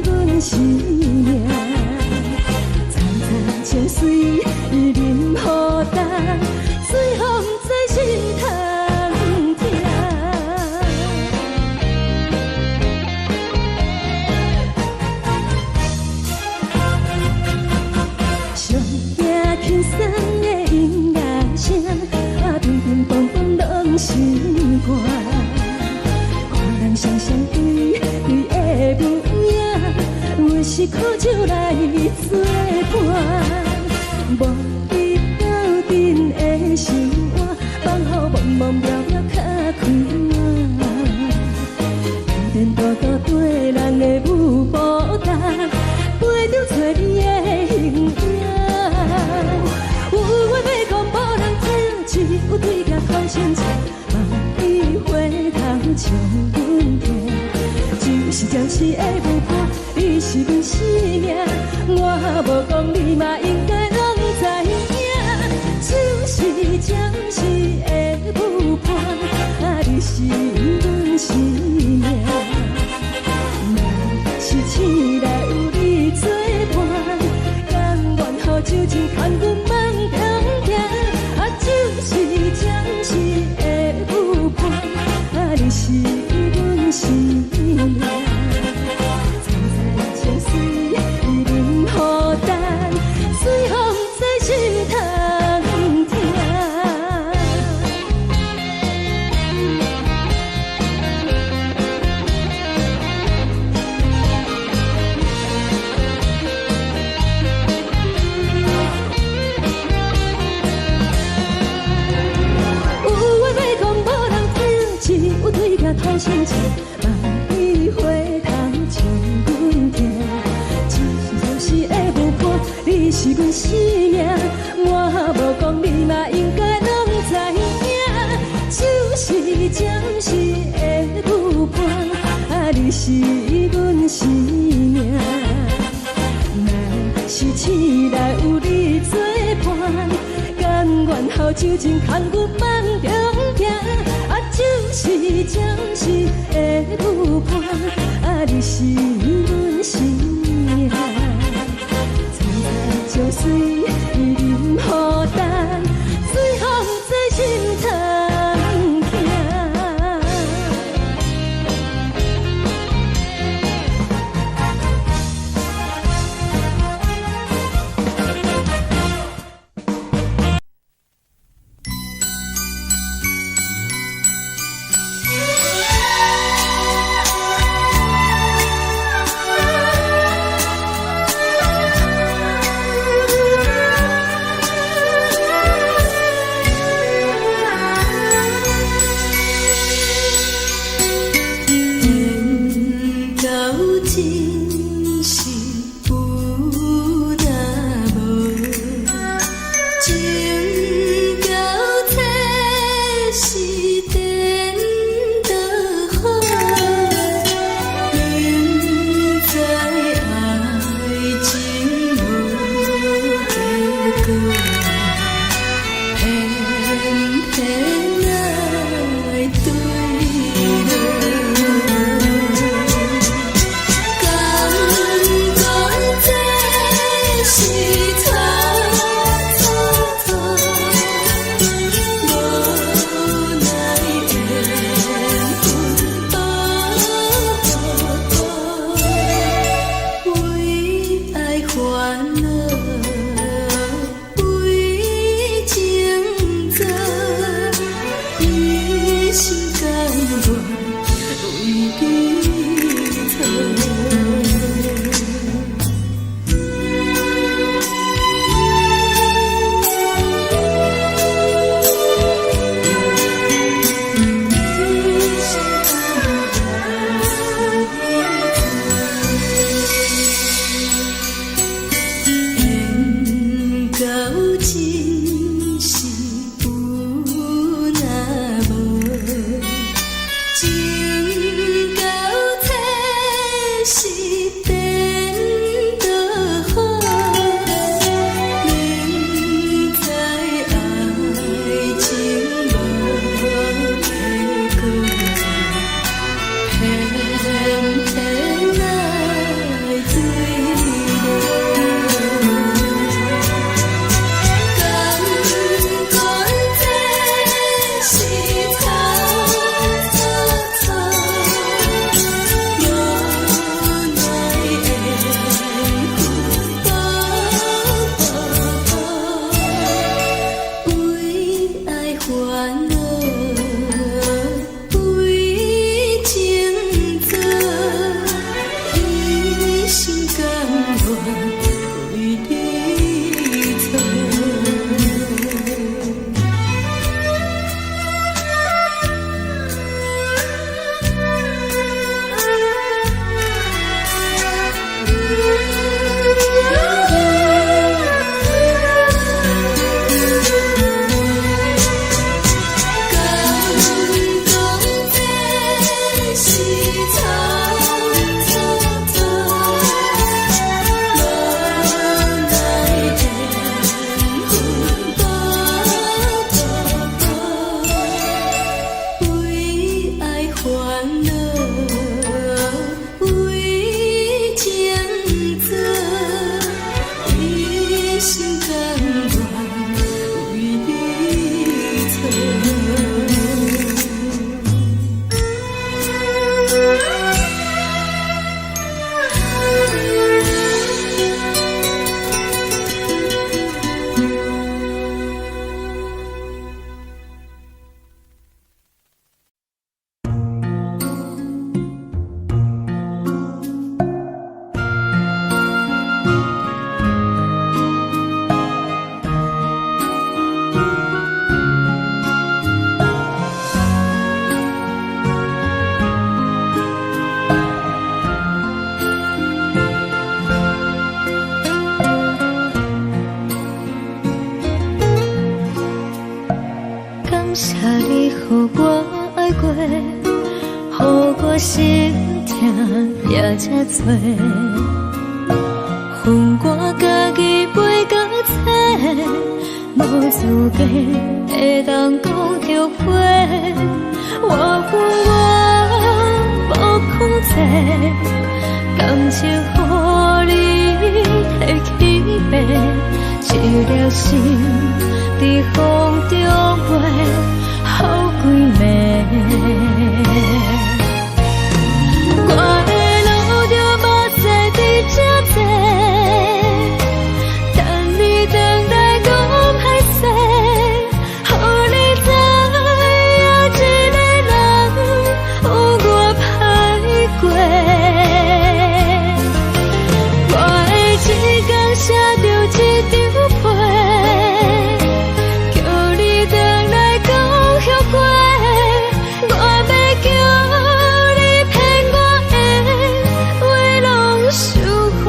阮生命。层层情水任何等，随风在心通听。上惊轻松的音乐声，乒乒乓乓拢心肝。看人双双对对的模样，有时苦酒来作伴。无你斗阵的生活，放予茫茫渺渺较开眼。颠颠倒倒对人的舞步弹，陪着做你的形影。有话要讲无人听，只有对镜头心情，万里回头将阮听。只是暂时的舞伴，你是阮生命，我无讲你嘛应该拢知影。只是暂时的舞伴，你是阮生命。若是醒来有你作伴，甘愿予酒精牵阮放通行。就是暂时的舞伴，你是阮生命。层层情水任何等，随风在心通听。有对镜头心情，万里回头将阮听。只是暂时的舞伴，你是阮生命，我无讲你嘛应该拢知影。就是暂时的舞伴，你是阮生命。若是醒来有你作伴，甘愿予酒精牵阮放中行。就是暂时的舞伴，你是阮生命。层层情水任何等，随风在心通听。
才多，分我家己袂到切，无资格会当讲后悔。我无控制，感情予你提起白，一粒心在风中飞，好几暝。我的路着目屎在这多，等你回来讲歹势，予你知影一个人有我歹过。我的一天写着一张被，叫你回来讲后悔。我要叫你骗我的话拢收回。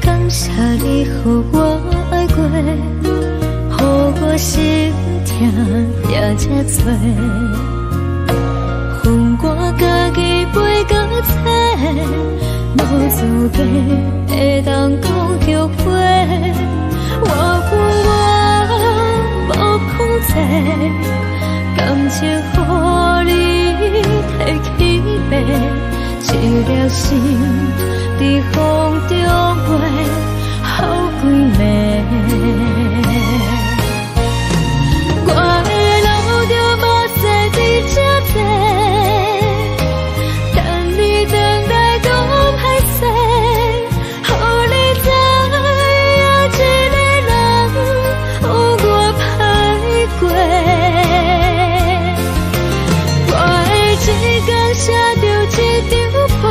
感谢你予我爱过，予我心痛也这多，分我家己袂到切，无资格会当讲后悔。我无控制，感情予你提起白，一粒心在风中飞，好几暝。我的路着目屎在这多，等你回来讲歹势，予你知影一个人有我歹过。我的一天写着一张被，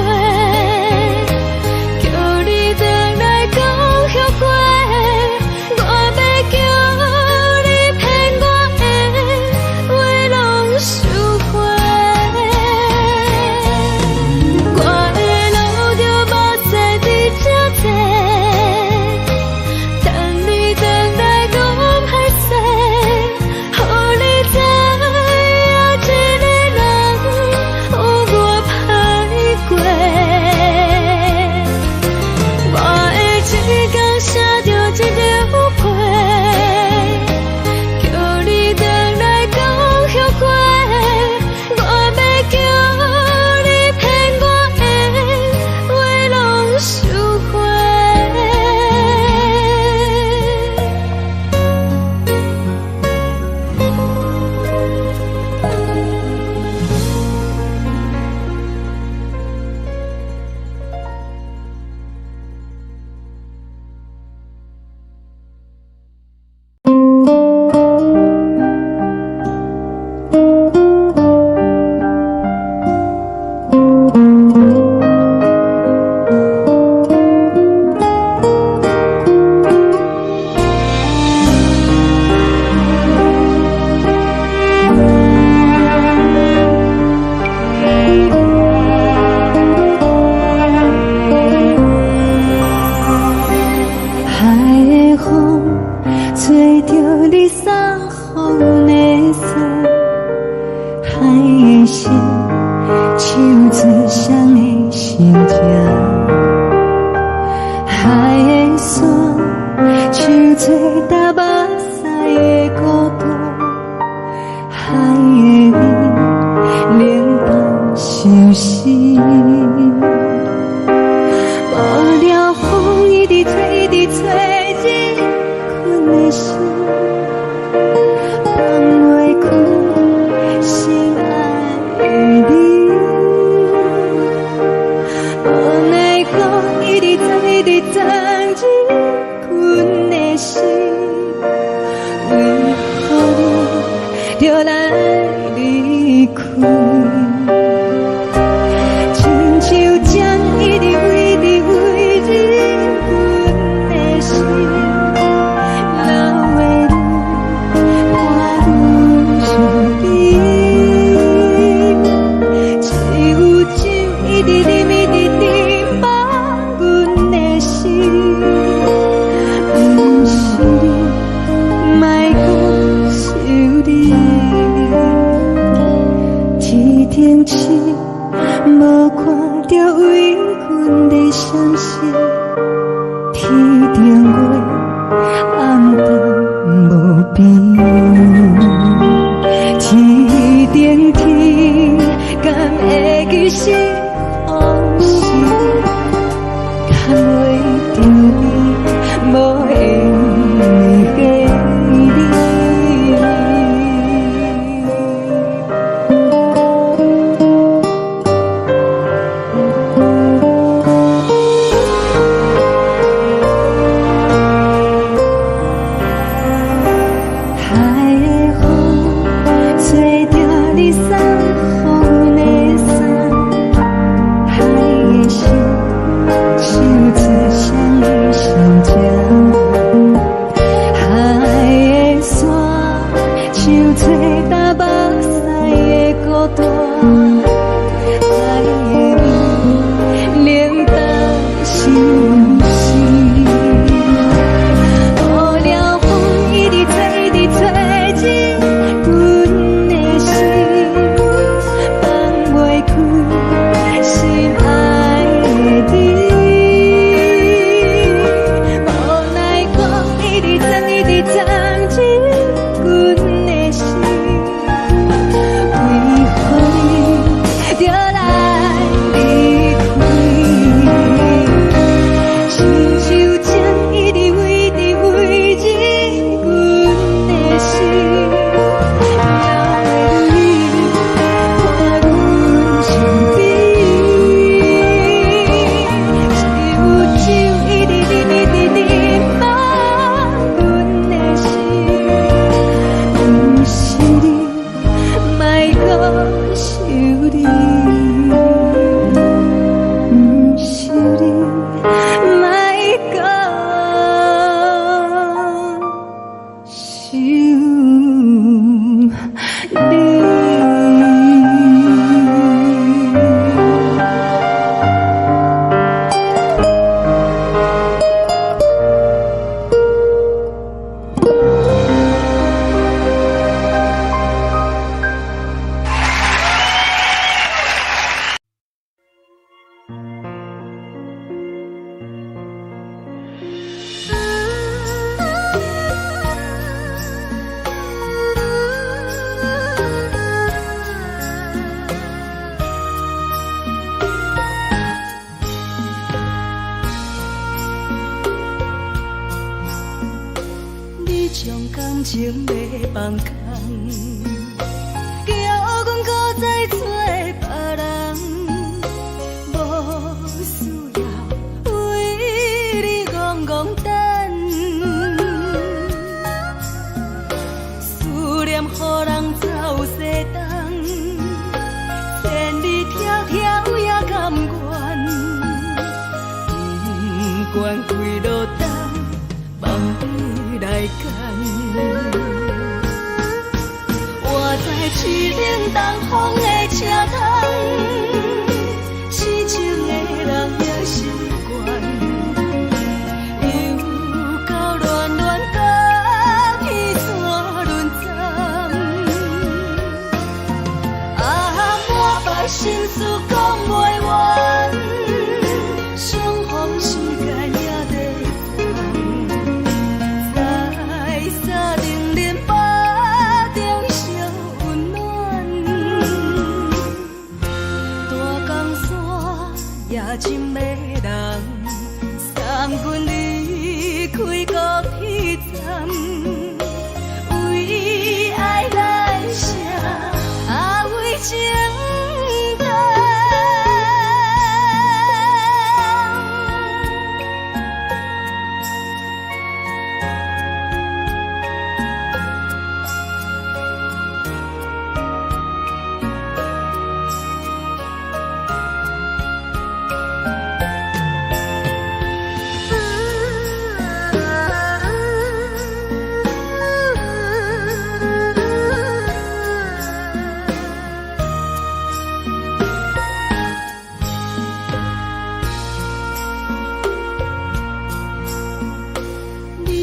叫你回来讲后悔。我要叫你骗我的话拢收回。我的路着目屎在这多，等你回来讲歹势，予你知影一个人有我歹过。我的一天写着一张被，叫你回来讲后悔。我要叫你骗我的话拢收回。海的风吹着你送予的伞，海的心手指双的心痛，海的山手做搭目屎的孤独，海的你冷淡伤心。无聊风一直吹，一直吹，日困的心，放袂开心爱的你。无奈何一直等，一直等，日困的心，为何你就来离开？亲像针一直为日阮的心，流的愈汗愈
停止，无看到为阮的相思。天顶月，暗淡无边。天顶天，敢会记是往事？牵袂着你，无缘给你。
将感情要放空，叫阮搁再找别人，无需要为你戆戆等，思念予人走西东，千里迢迢也甘愿，不管几路灯，梦里来干。活在凄冷东风的车窗，痴情的人也习惯，又到乱乱甲彼山论斩。满腹心事讲袂完，相逢时间也在等。在沙定连巴中烧温暖，大江山夜深的人，送阮离开高铁站，为爱来生，为情。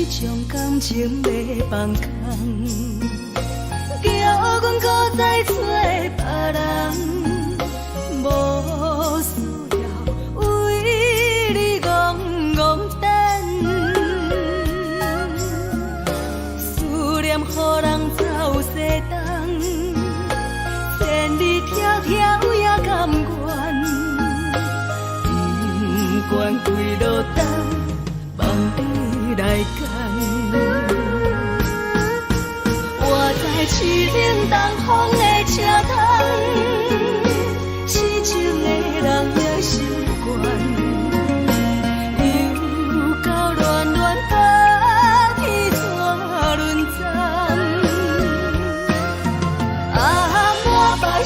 将感情要放空，叫阮搁再找别人。
条也甘愿，不愿归落等，望你来牵。我在市顶东风的车头，痴情的人也习惯。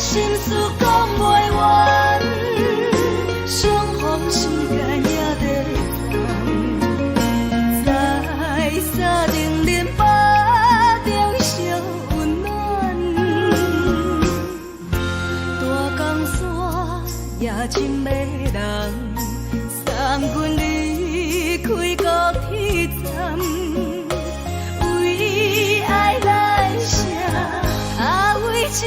心事讲袂完，相逢时间也在等，在沙丁林巴中相温暖。大江山也真迷人，送阮离开高铁站，为爱来城，为情。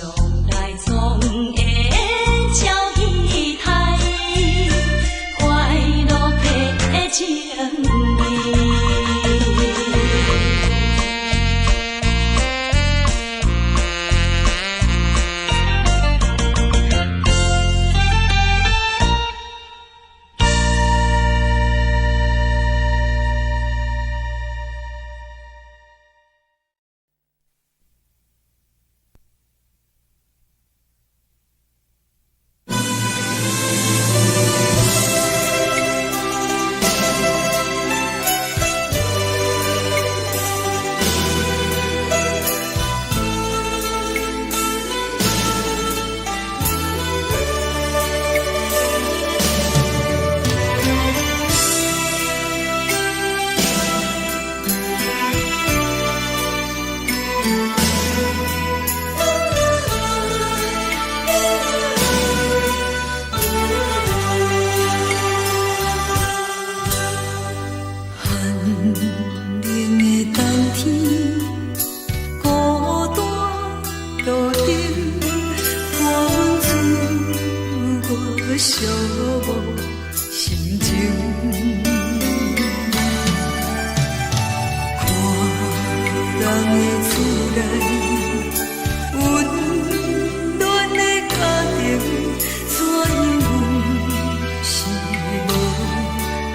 从来。寂寞心情。看人的厝内温暖的家庭，怎因阮是无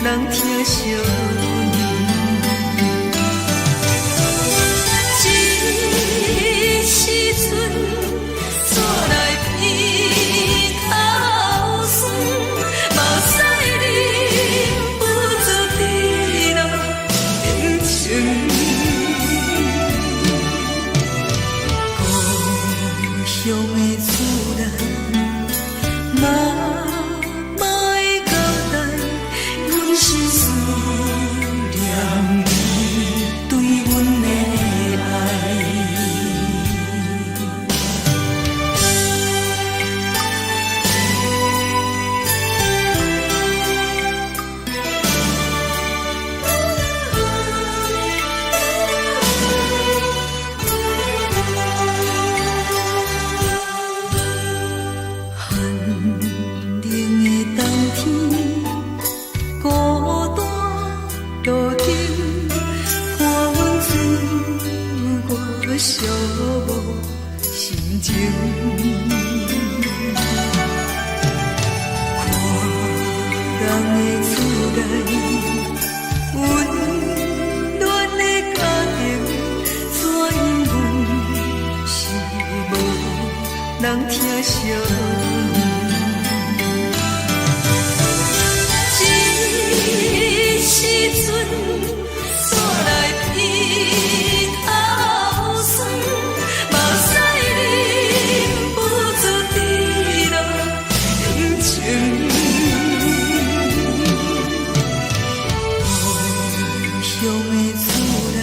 人疼惜？这时阵厝内鼻头酸，目屎忍不住滴落眼睛。故乡的厝内，妈会交代，阮是思念你对阮的爱。寂寞心情，看人的厝内温暖的家庭，怎因阮是无人疼惜？这时阵厝内鼻头酸，目屎忍不住滴落眼睛。故乡的厝内，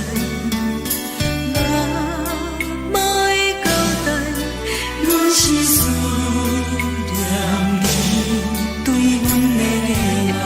妈会交代，阮是思念你对阮的爱。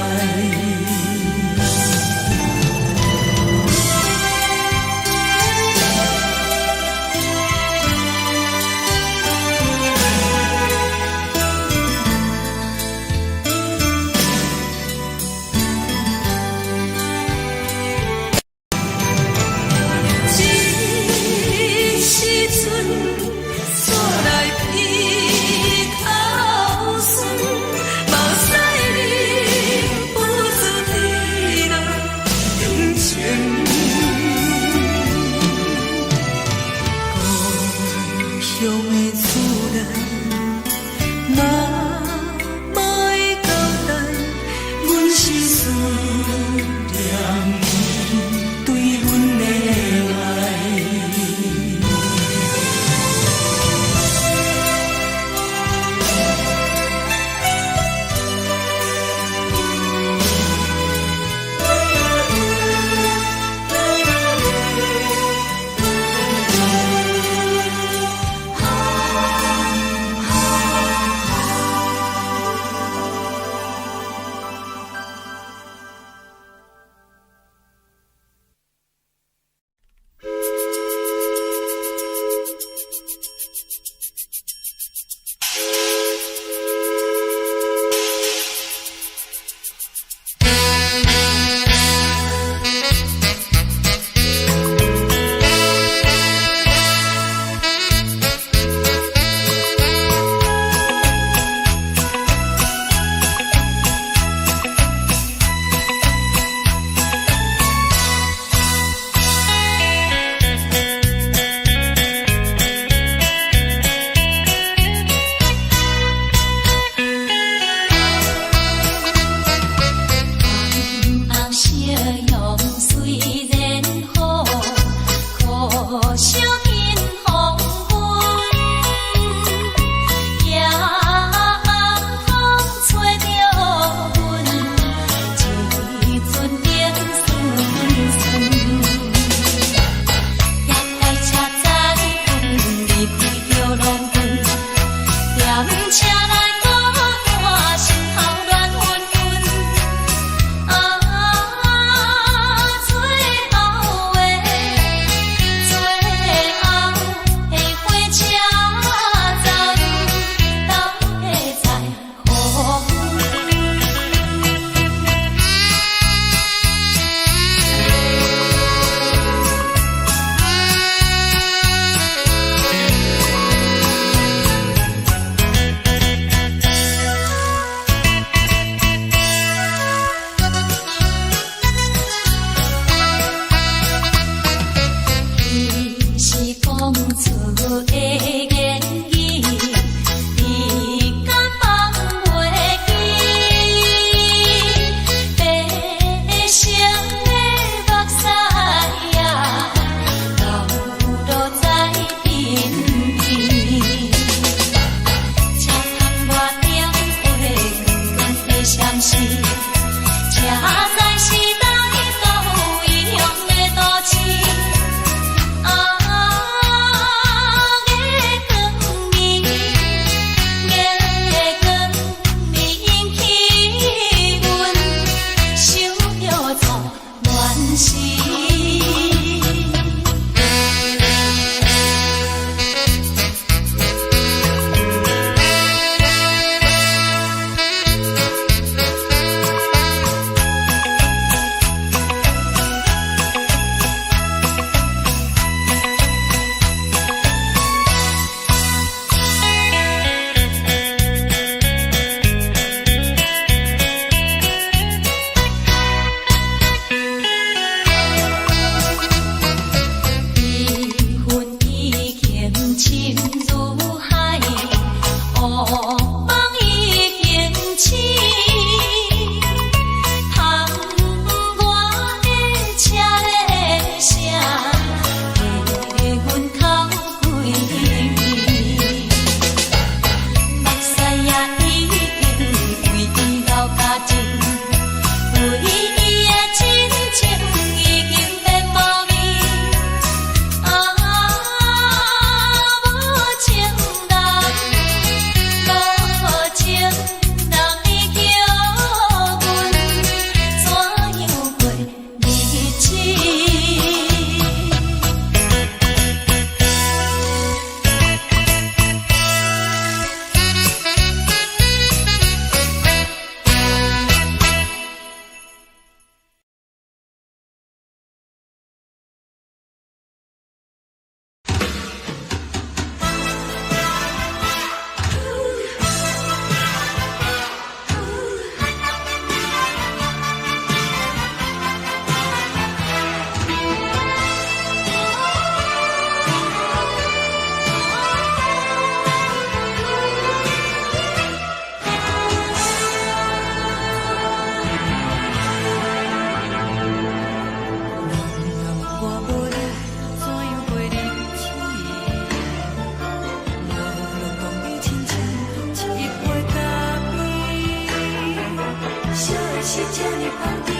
是这呢放甜，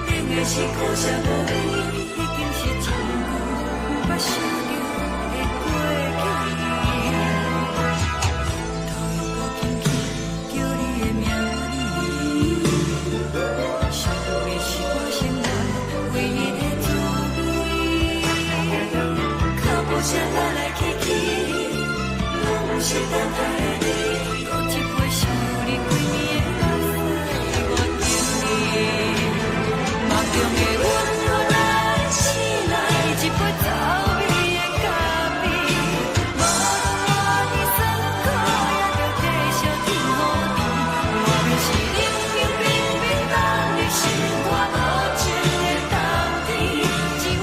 冷的是苦涩无味，已经是真久捌想着的过去。头又搁轻轻叫你的名字，想你是我生来唯一的滋味。脚步声来来去去，拢不是等待的你，搁一杯想你几年的浪费我等你。梦中的阮落来醒来，一杯走味的咖啡，无论我的酸苦，也着继续甜乎甜。我就是冷冰冰冰冷的心，我无情的冬天，只有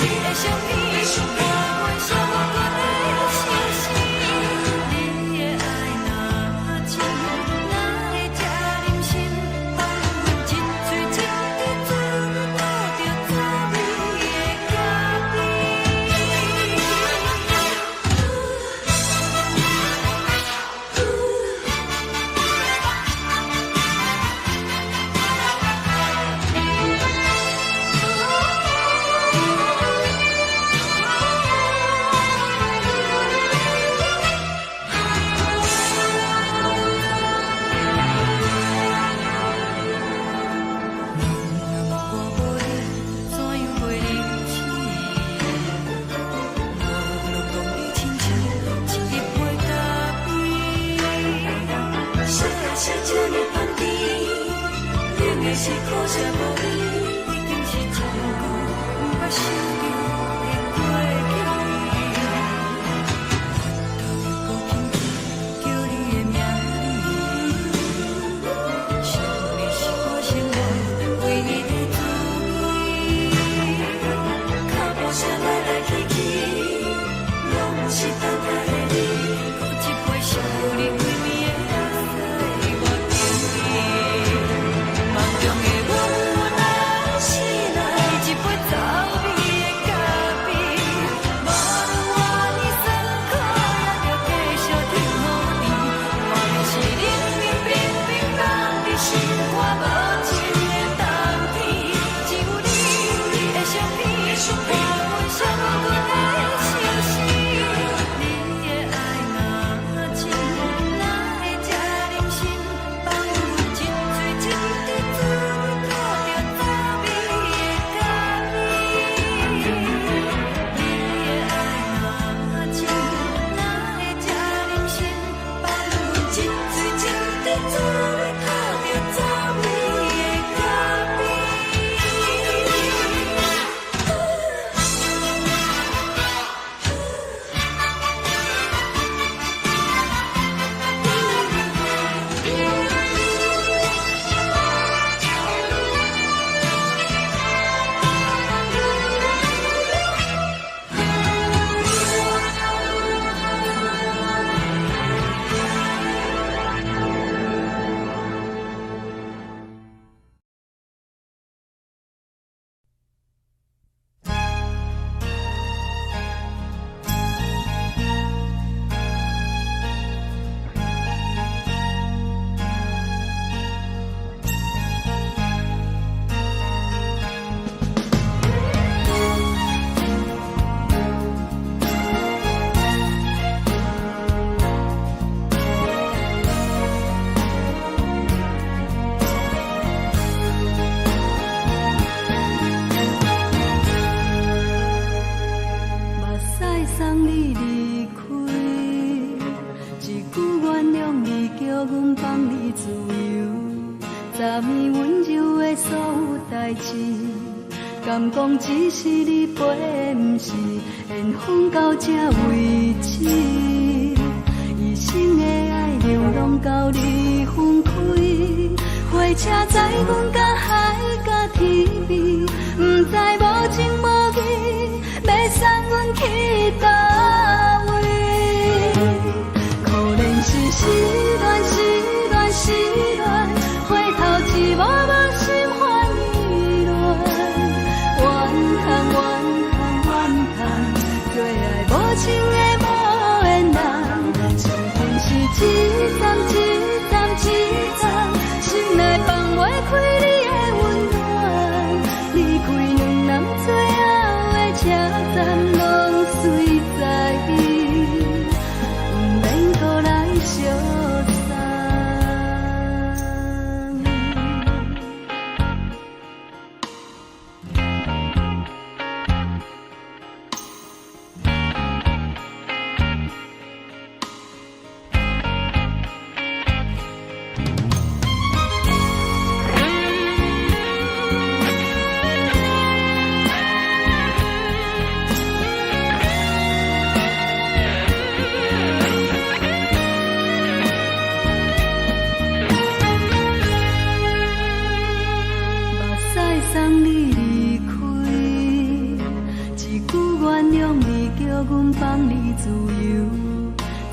你的相片，我袂想我搁在相思。你的爱若真，哪会这忍心放阮一嘴一滴水，吐着滋味的咖啡。我无你，怎样袂忍起？我拢讲你亲像一杯咖啡，说的是这呢放甜，冷的是苦涩无味，已经是真久捌想着的过去。头又搁轻轻叫你的名字，想你是我生来唯一的滋味。脚步声来来去去，拢不是等待的你，搁一杯想你几暝的浪费我等你。梦中的阮落来醒来，一杯走味的咖啡，无论我的酸苦，也着继续甜乎甜。我就是冷冰冰冰冷的心，我无情的冬天，只有你的相片，我袂想我搁在相思。你的爱若真，哪会这忍心放阮一嘴一滴水，吐着滋味的咖啡。你的爱若真，哪会这忍心放阮一嘴一滴水，吐着滋味的咖啡。目屎送你离开，一句原谅你，叫阮放你自由。昨暝温柔的所有代志，敢讲只是你陪，不是缘分到这为止。一生的爱流浪到你分开，火车载阮甲海甲天边，不知无情无义，要送阮去倒位？可能是失恋，失恋，失恋，回头一幕幕心烦意乱，怨叹，怨叹，怨叹，最爱无情的无缘人，情份是一站一站一站，心内放。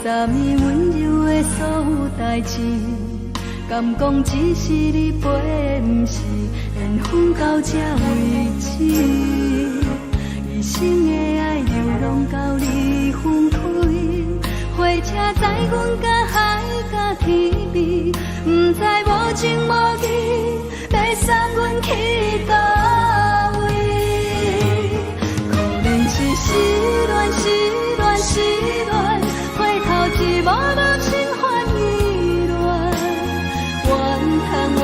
3年温柔的所有代志，敢讲只是你陪，不是缘分到这为止。一生的爱流浪到你分开，火车载阮甲海甲天边，不知无情无义，要送阮去倒位？可能是失恋，失恋，失恋，回头一幕幕心烦意乱，怨叹，怨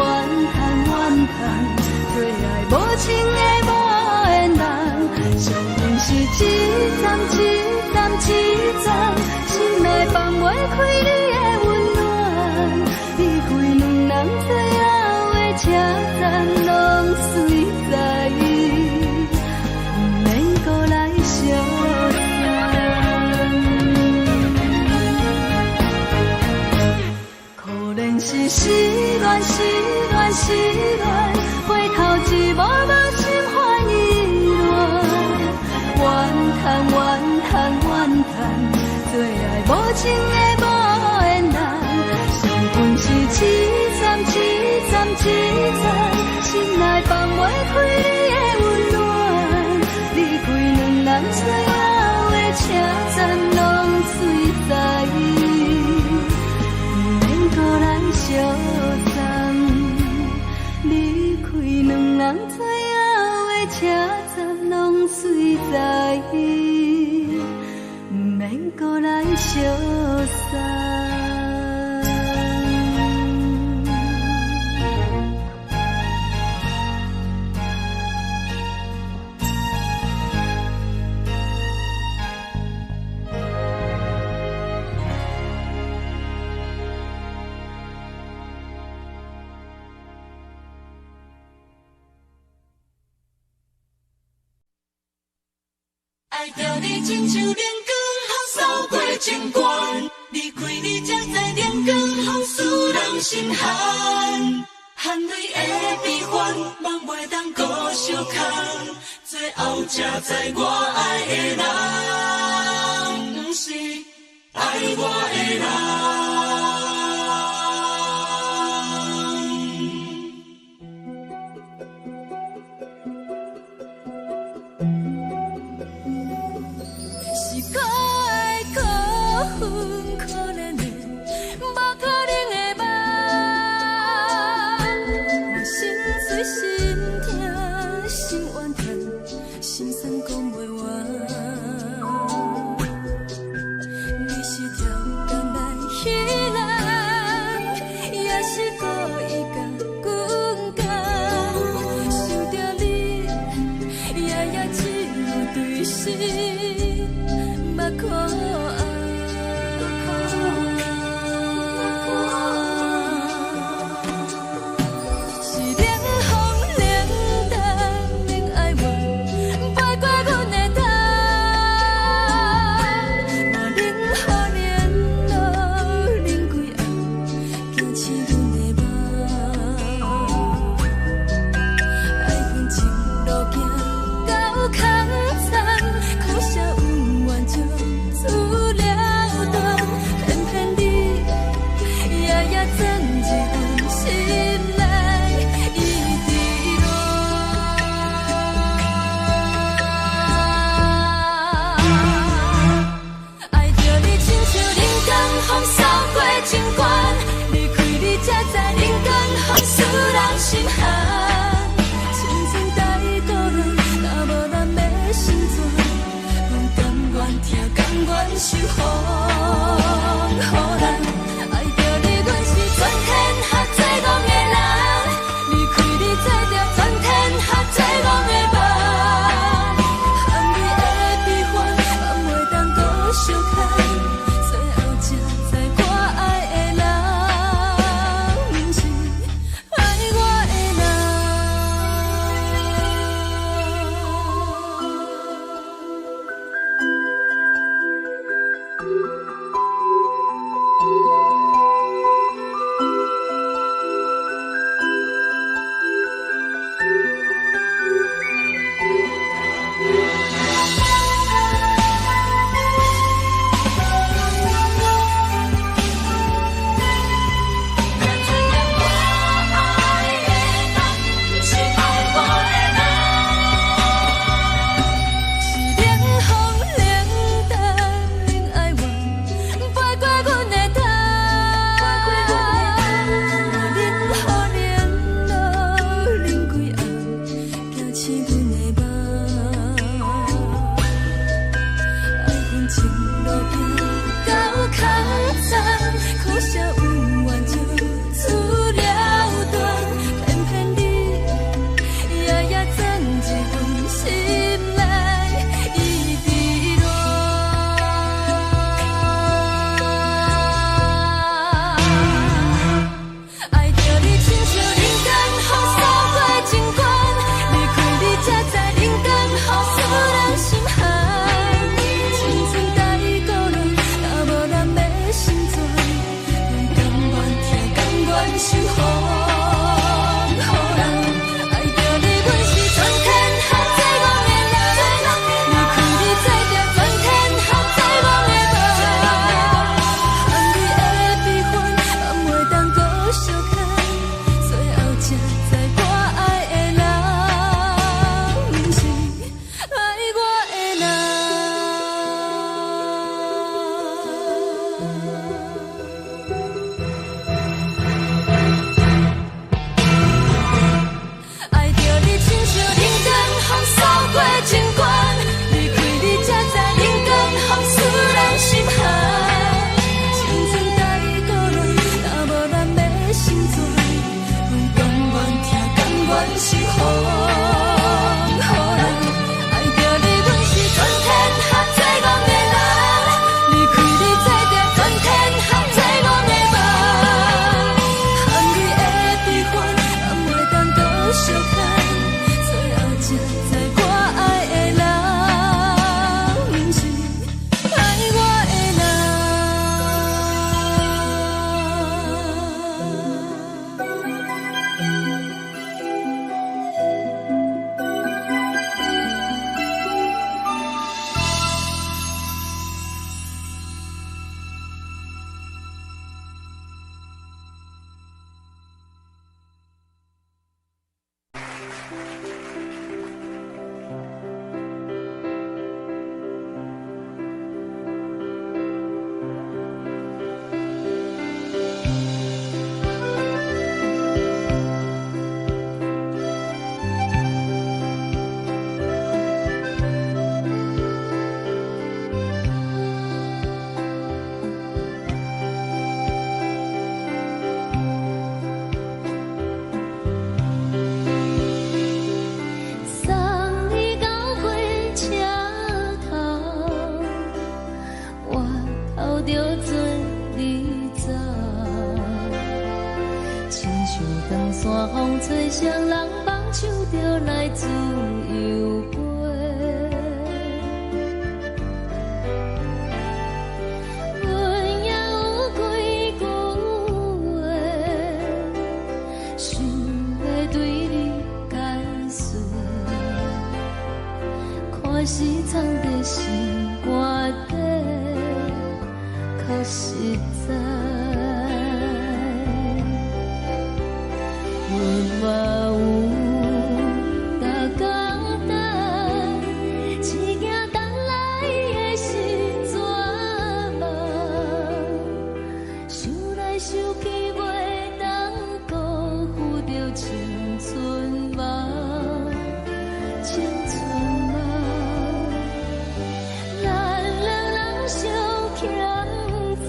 叹，怨叹，最爱无情的无缘人，上阮是一站一站一站，心内放袂开你的温暖，离开两人最后的车站，拢随在意，不免搁来相可能是失恋，失恋，失恋，回头一幕幕心烦意乱，怨叹，怨叹，怨叹，最爱无情的无缘人，上阮是一站一站一站，心内放袂开你的温暖，离开两人最后的车站，拢随在意，不免搁来相送，离开两人最后的车站，拢随在意，不免搁来相送。
爱着你亲像阳光，风扫过情关，离开你才知阳光风使人心寒。含泪的悲欢，望袂当搁相牵，最后才知我爱的人，不是爱我的人。
是可爱可恨可怜的，无可能的梦。我心碎心痛心怨叹，心酸讲袂完。你是条
山风吹双人放手就来自由飞。阮也有几句话，想要对你解说，看是藏在心肝底，较实在。阮嘛有逐工等，只惊等来的是绝望，想来想去袂当辜负着青春梦，青春梦。咱两人相欠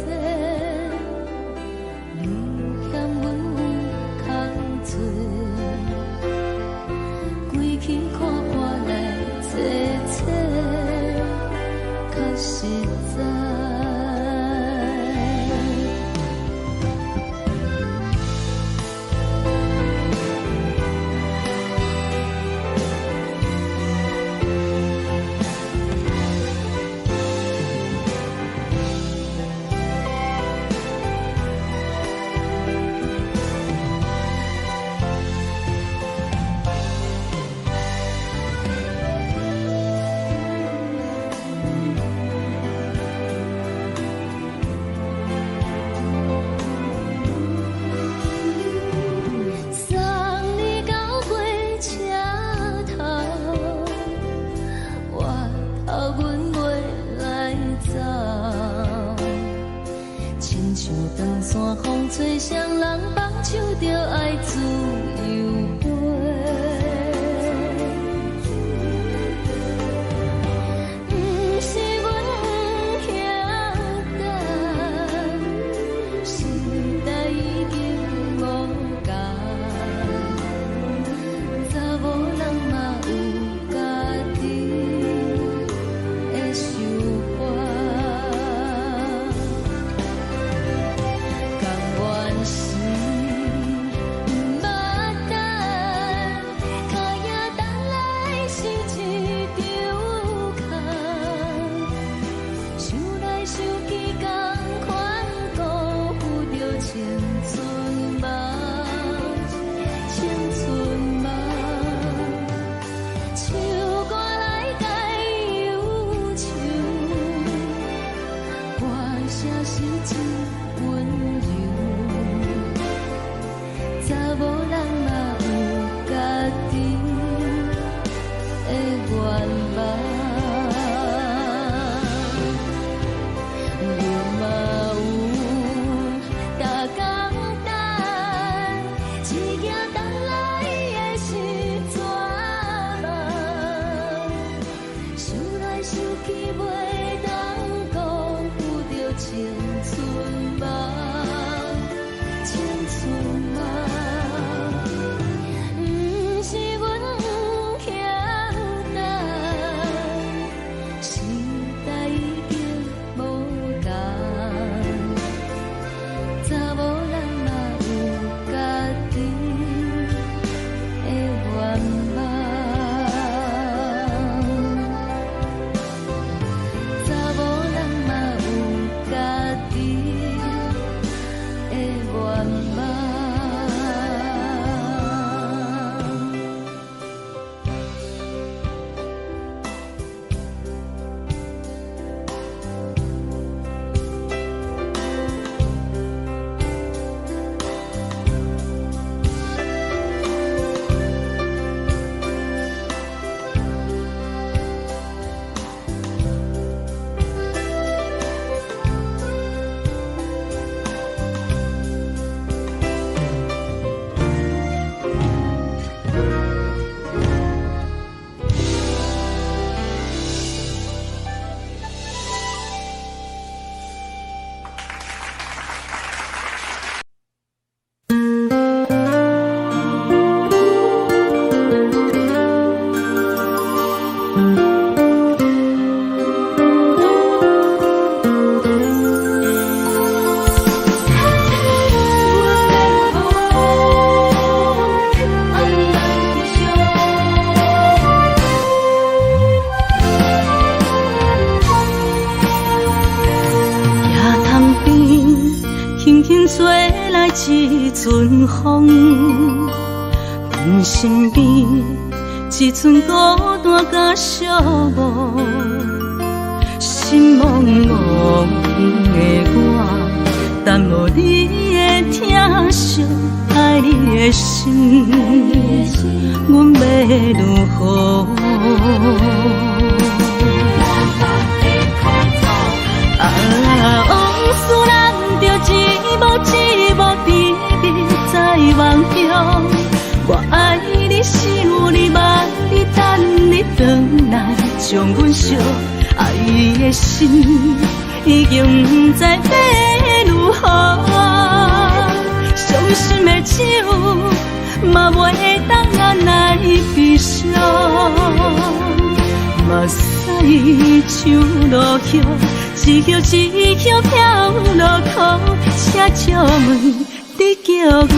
债，你欠阮有空做，归去看看来坐坐，较实在。送你到火车头，我头阮袂来走，亲像长山风吹双人放手就爱自由飞。不是阮不晓等，时代已经无共，查某人嘛有家己的想法，甘愿是不捌等，脚也等来是一场空，想来想去同款辜负着青春梦，青春梦。唱歌来解忧愁，歌声是真温柔，查某人嘛有家己的愿望。你嘛有逐工等，只惊等来的是绝望，想来想去袂当辜负着青春梦。
轻轻吹来一阵风，阮身边一寸孤单甲寂寞，心茫茫的我，等无你的疼惜，爱你的心，阮要如何？往事人着一幕甜蜜在梦中，我爱你想你望你等你回来，将阮惜爱的心已经不知要如何，伤心的手嘛袂当按来悲伤，目屎像落雨，一曲一曲飘落雨，请借问你叫阮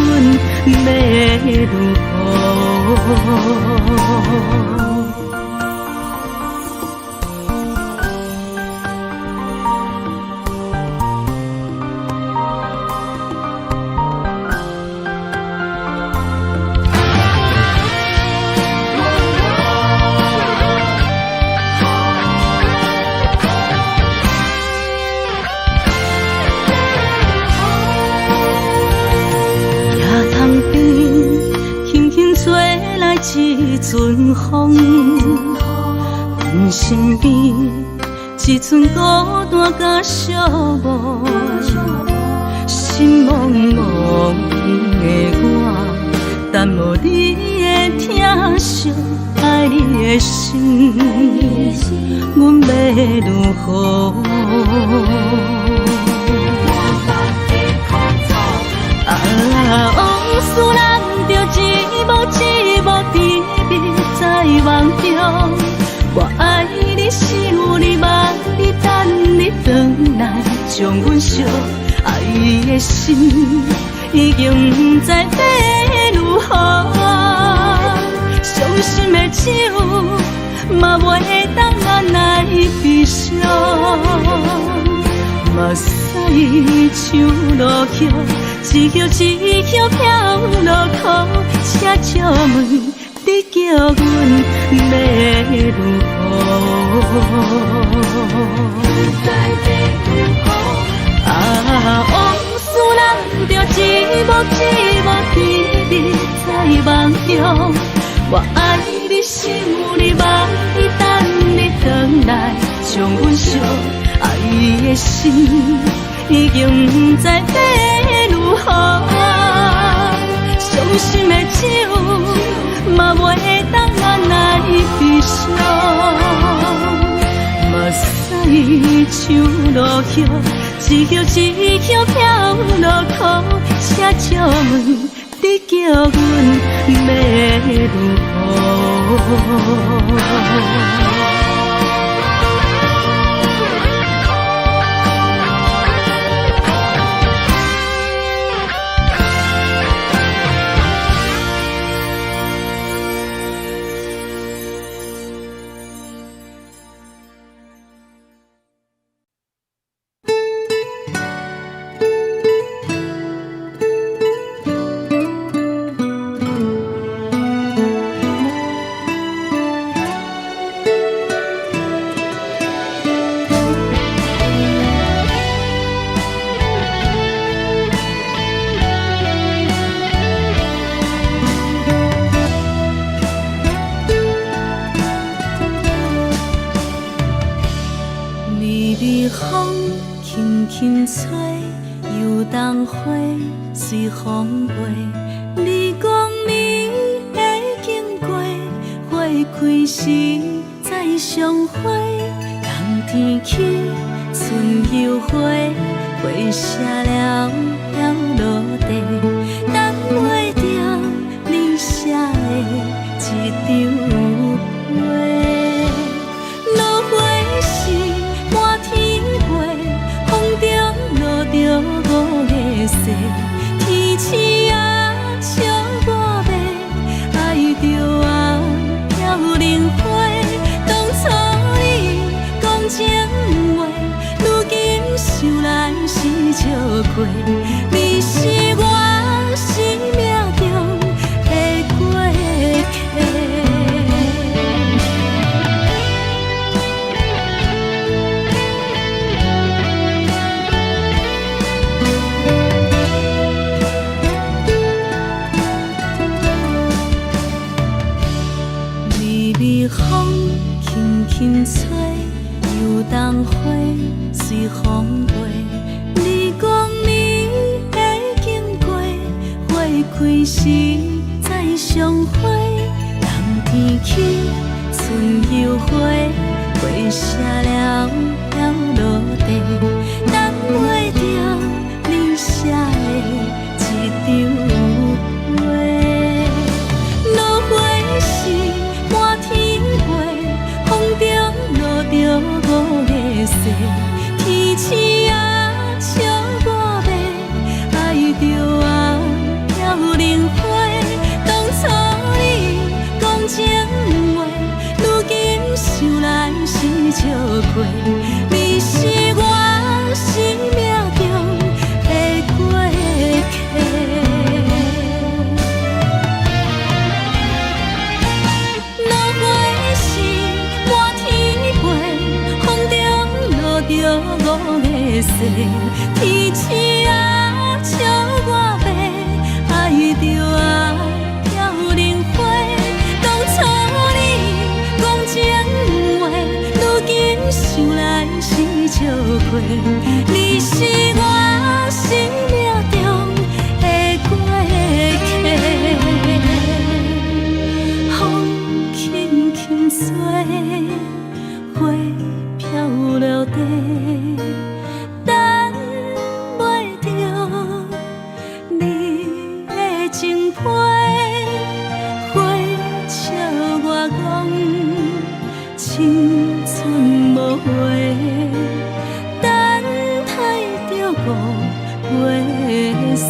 要如何？一阵风，阮身边一寸孤单甲寂寞，心茫茫的我，等无你的疼惜，爱你的心，阮要如何？往事人着一幕甜蜜在梦中，我爱你想你望你等你回来，将阮惜爱的心已经不知要如何，伤心的手嘛袂当按来悲伤，目屎像落雨，一曲一曲飘落雨，请借问你叫阮要如何？往事人着一幕甜蜜在梦中，我爱你想你望你等你回来，将阮惜爱的心已经不知要如何，伤心的手嘛袂当按来悲伤，目屎像落雨，一曲一曲飘落雨，请借问你叫阮要如何？随风飞，你讲你会经过，花开时再相会。冬天起，春又花，花谢了飘落地，等袂着你写的一张画。落花时满天飞，风中落着五个色。天星啊，笑我迷，爱着啊飘零花。当初你讲情话，如今想来是笑过。开时再相会，人天起春又花，花谢了飘落地，等袂着你写的一张画。落花时满天飞，风中落着五个色，天星啊笑我迷，爱着啊飘零花。当初你讲情话，如今想来是笑过。你是我生命中的过客。落花时满天飞，风中落着五个色，天星啊笑我迷，爱着啊飘零花。当初你讲情话，如今想来是笑过。你是我生命中的过客。风轻轻吹，花飘落地，等袂着你的情批。花笑我讲青春无悔，等待着五月雪。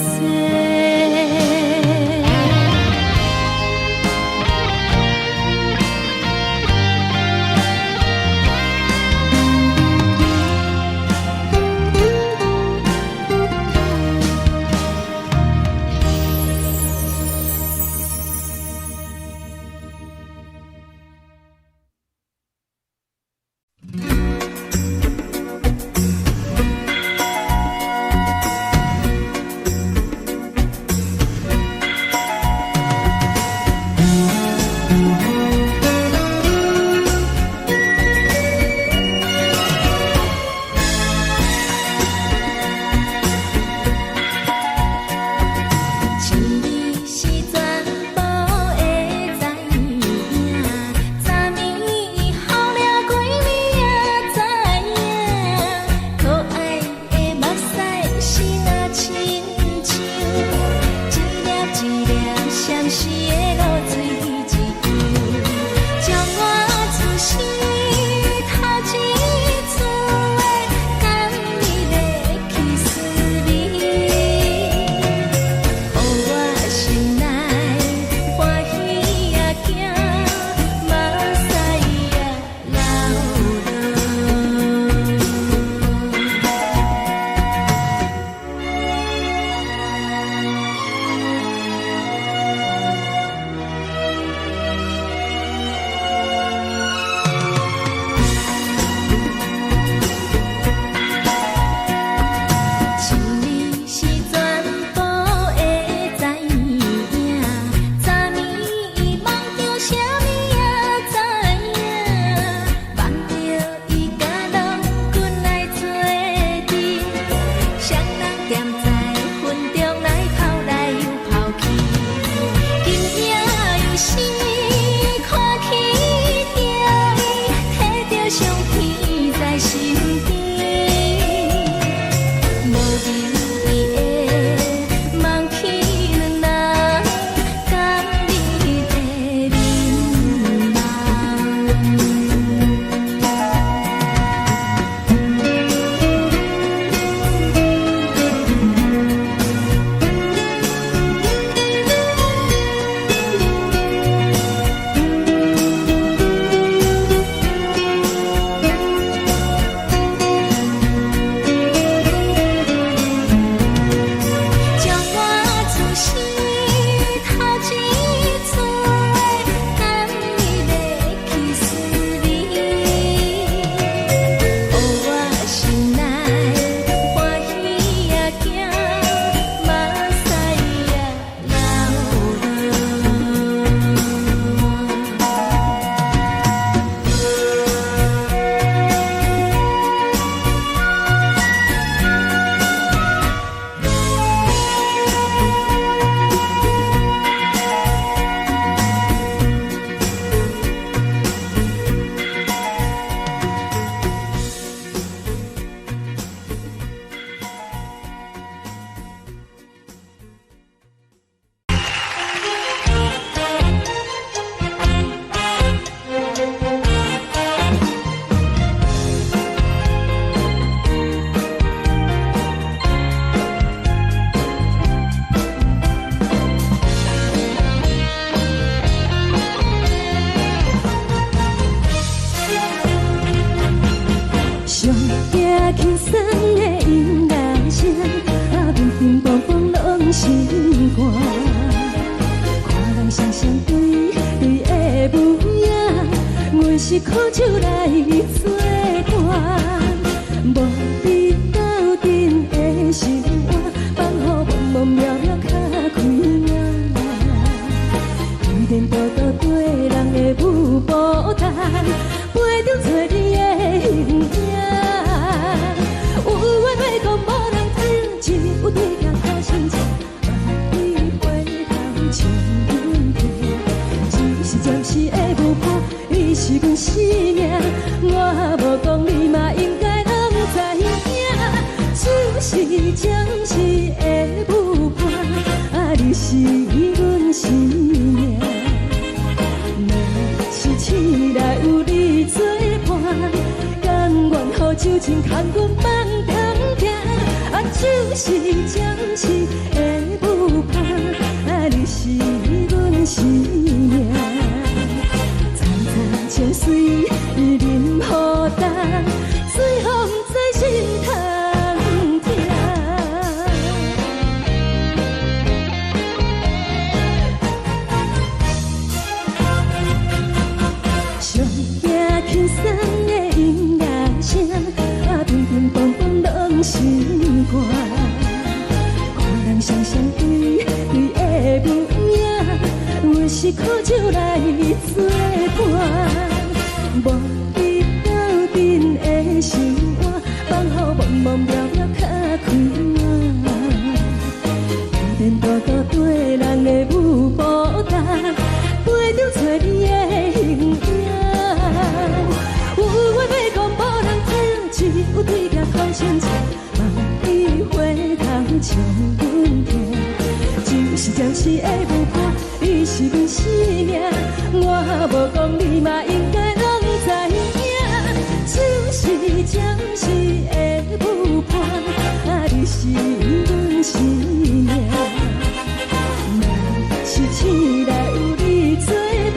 心肝。看人双双对对的模样，阮是苦酒来作伴。无伫斗阵的生活，放予茫茫渺渺较开眼。颠颠倒倒对人的舞步弹，陪着找你的形影。有话要讲无人听，只有对镜头心情，万里回头像阮听。只是暂时的舞伴，你是阮生命，我无讲你嘛应该拢知影。就是暂时的舞伴，你是阮生命。若是醒来有你作伴，甘愿予酒精牵阮放长行。就是暂时的舞伴，你是阮生命。层层情水任何等，随风在心头。轻松的音乐声，乒乒乓乓拢心肝。看人双双对对的模样，阮是苦酒来作伴。无伫斗阵的生活，放予茫茫渺渺较开眼。颠颠倒倒对人的舞步弹，陪着找你的形影。有话要讲无人听，只有对镜头心情，万里回头像阮听。就是暂时的舞伴，你是阮生命，我无讲你嘛应该拢知影。就是暂时的舞伴，你是阮生命。若是醒来有你作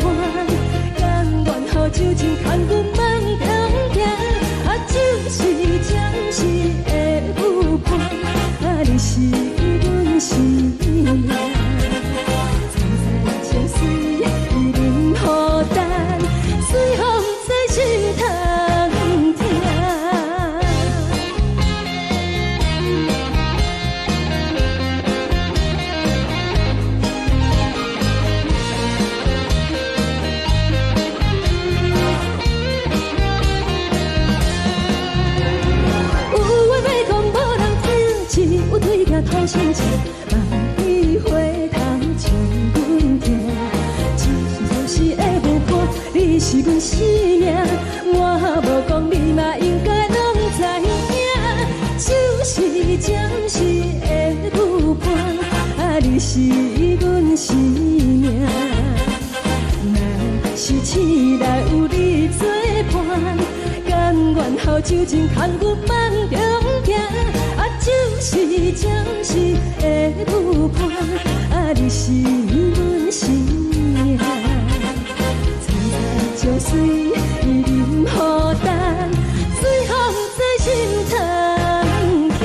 伴，甘愿予酒精牵阮放长行。就是暂时的舞伴，你是阮生命。层层情水任何等，随风在心头听。有对镜头心情，万里回头像阮听。只是暂时的舞伴，你是阮生命，我无讲你嘛应该拢知影。就是暂时的舞伴，你是阮生命。若是醒来有你作伴，甘愿予酒精牵阮放长行。就是暂时的舞伴，你是阮生命。层层情水任何等，随风在心头听。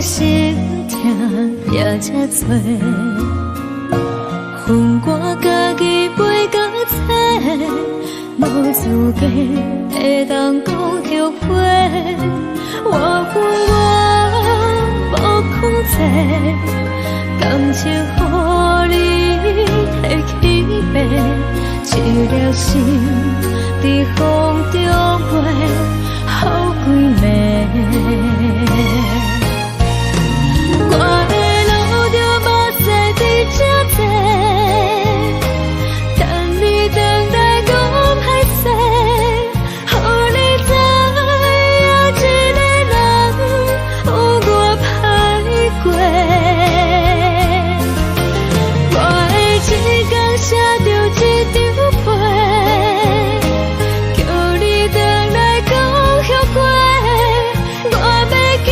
心痛也这多，恨我家己袂到切，无资格会当讲后悔。我恨我无控制，感情予你提起白，一粒心在风中飞，好几暝。我的路着目屎在这多，等你回来讲歹势，予你知影一个人有我歹过。我的一天写着一张被，叫你回来讲后悔。我要叫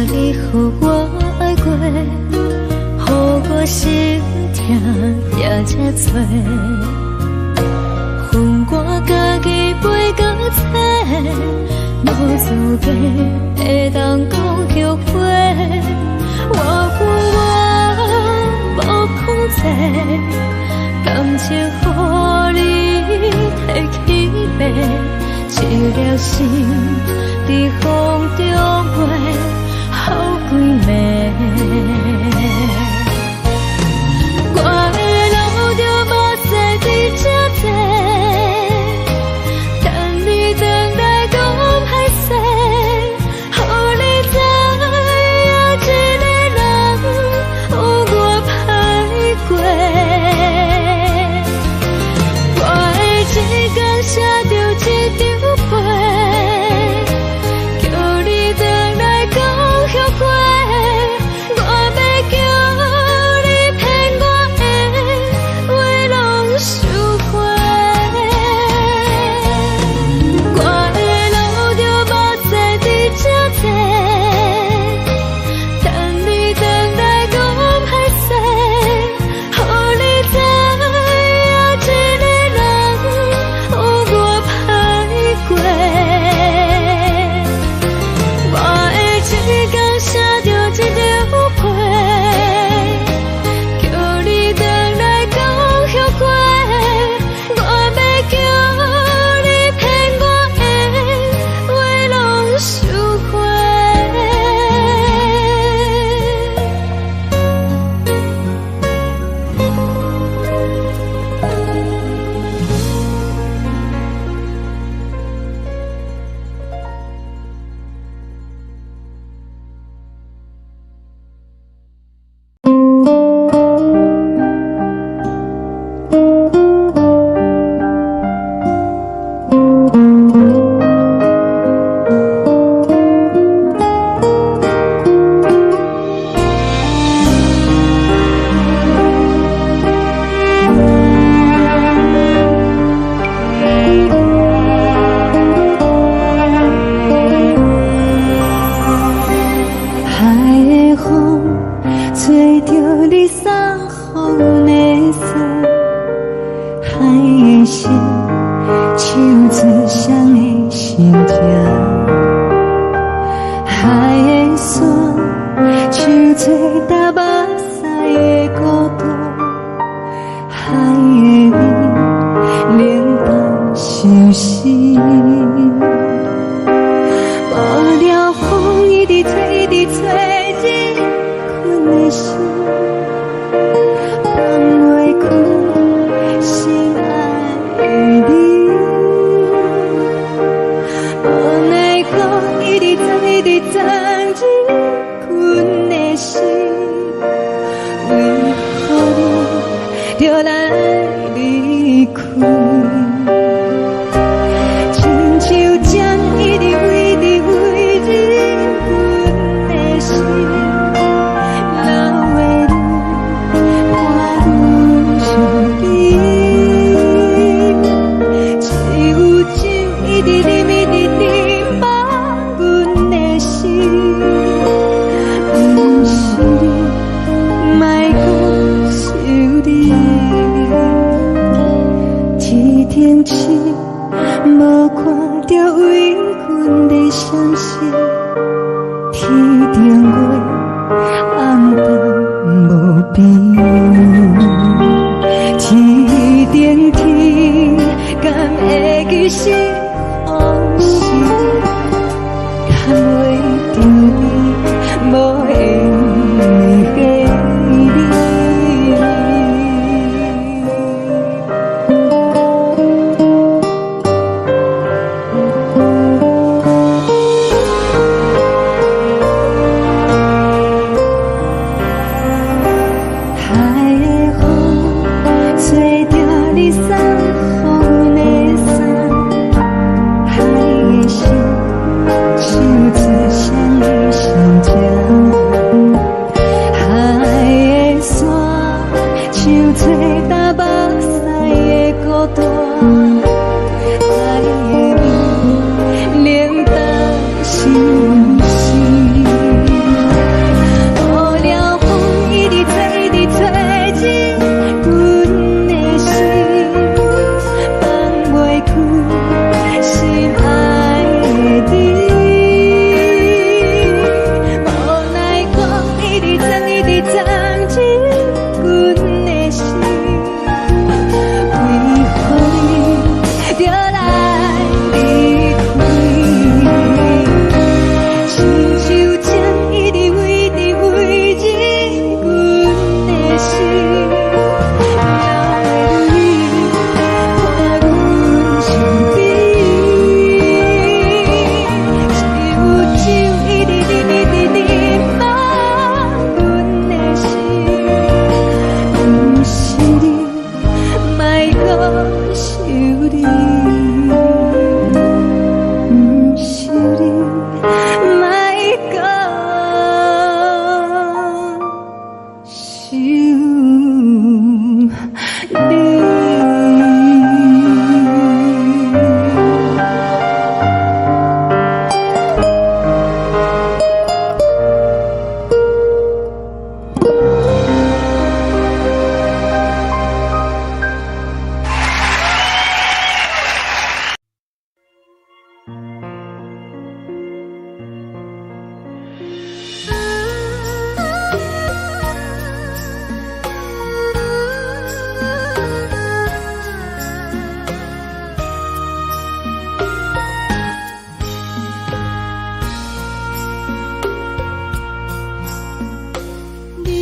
你予我爱过，予我心痛也这多，恨我家己袂到切，无资格会当讲后悔。我恨我无控制，感情予你提起白，一粒心在风中飞。好几暝，我的路着目屎在这多，等你回来讲歹势，予你知影一个人有我歹过。我的一天写着一张被，叫你回来讲后悔。我要
你的心，手指双的心痛。海的山，手做搭目屎的孤单。海的味，冷淡伤心。无聊风一直吹，一直吹，日困的心。放袂开心爱的你，无奈何一直藏，一直藏日困的心，为何你就来离开？亲像针一直围，一直围日困的心。天气无看到为阮的伤心，天顶月暗淡无边，天顶天敢会记是往事，看袂着你无缘的你。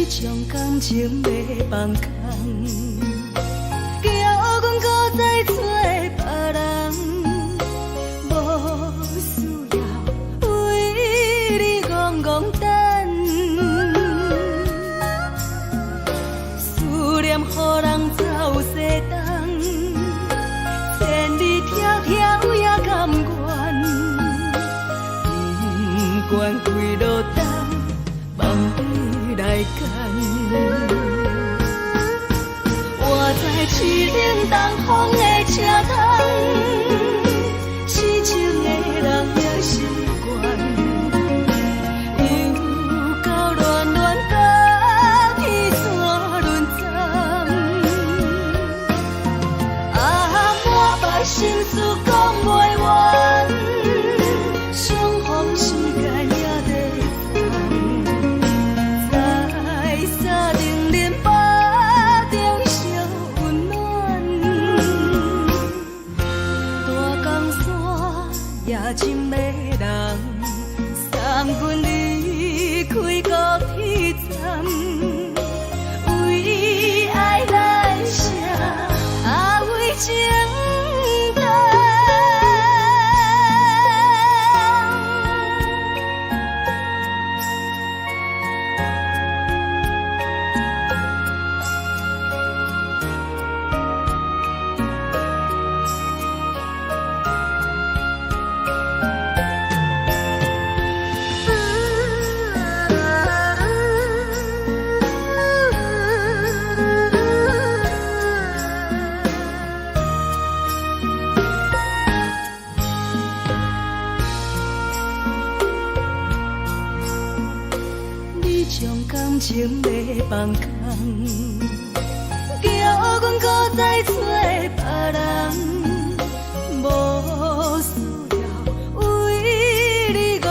将感情要放空，叫阮搁再找别人，无需要为你戆戆等，思念予人走西东，千里迢迢也甘愿，不管几路灯，梦里来干。我在凄冷东风的车窗，痴情的人也习惯，又到乱乱甲天线轮转。
空，叫阮搁再找别人，无需要为你戆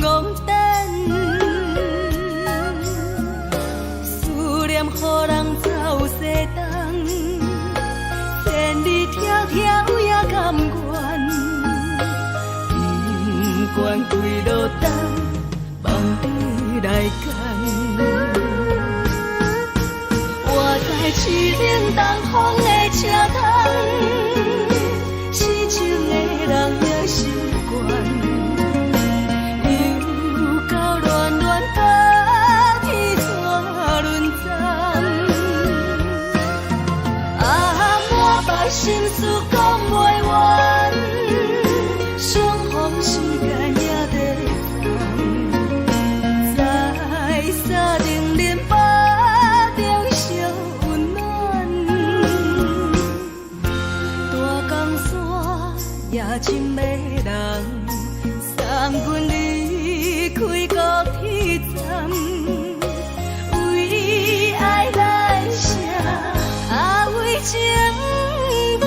戆等，思念予人走西东，千里迢迢也甘愿。不管几落冬，望你来讲。我在市顶东风的车窗，痴情的人也习惯，又到恋恋把天带轮转。啊，满腹心事讲袂完。时间也在放，在沙丁林巴中烧温暖。大江山也真迷人，送阮离开高铁站，为爱来写，啊为情重。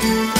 啊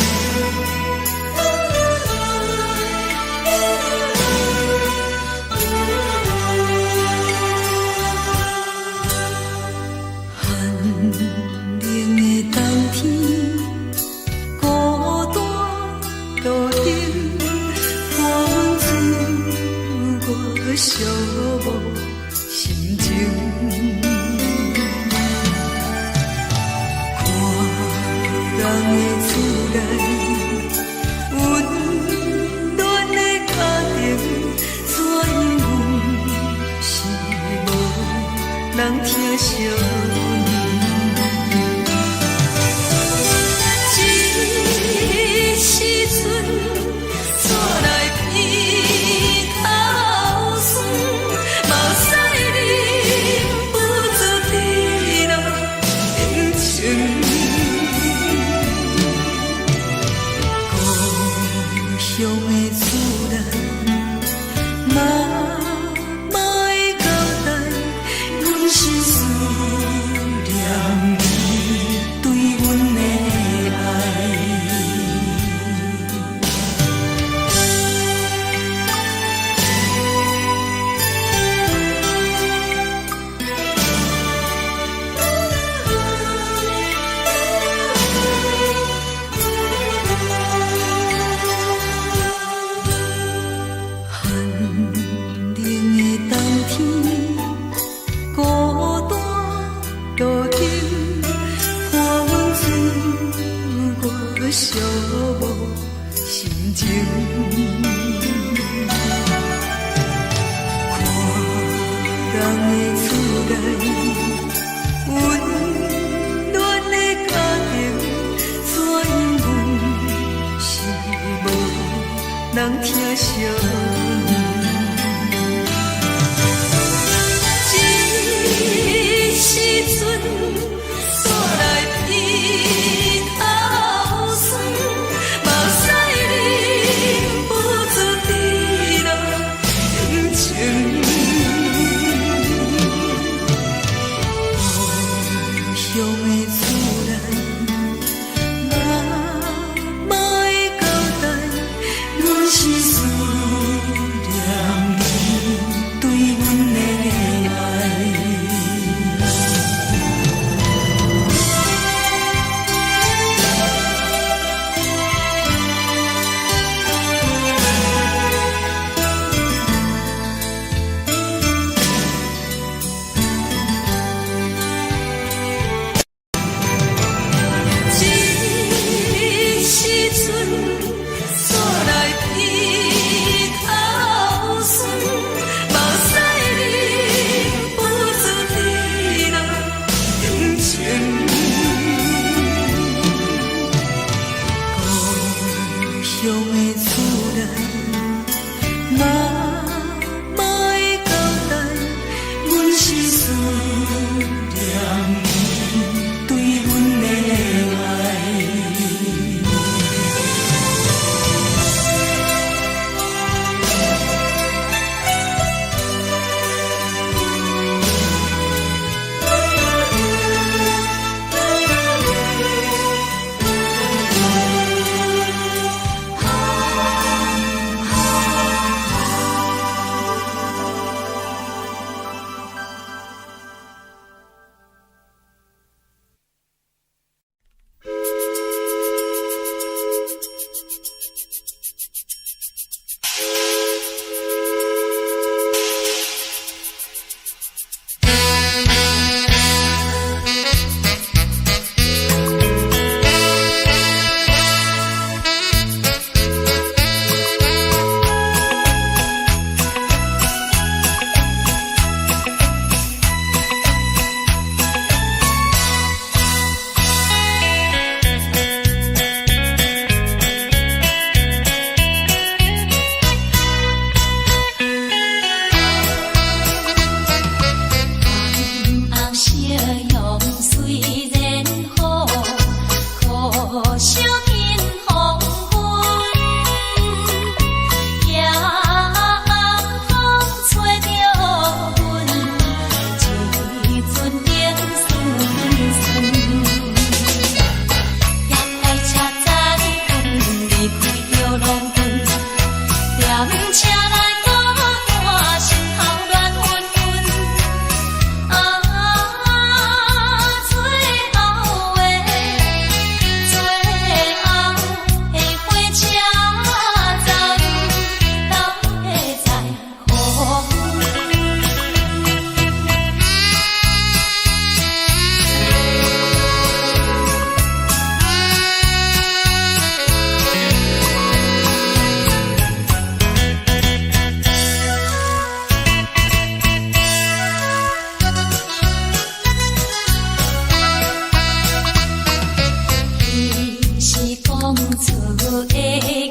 的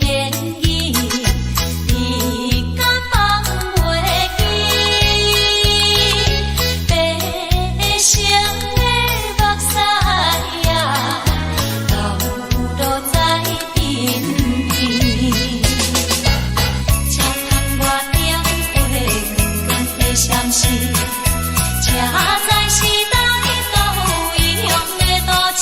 言语，你敢放袂记？悲伤的目屎呀，流落在身边。车窗外点火，光的闪烁，车载时代都异样的大市。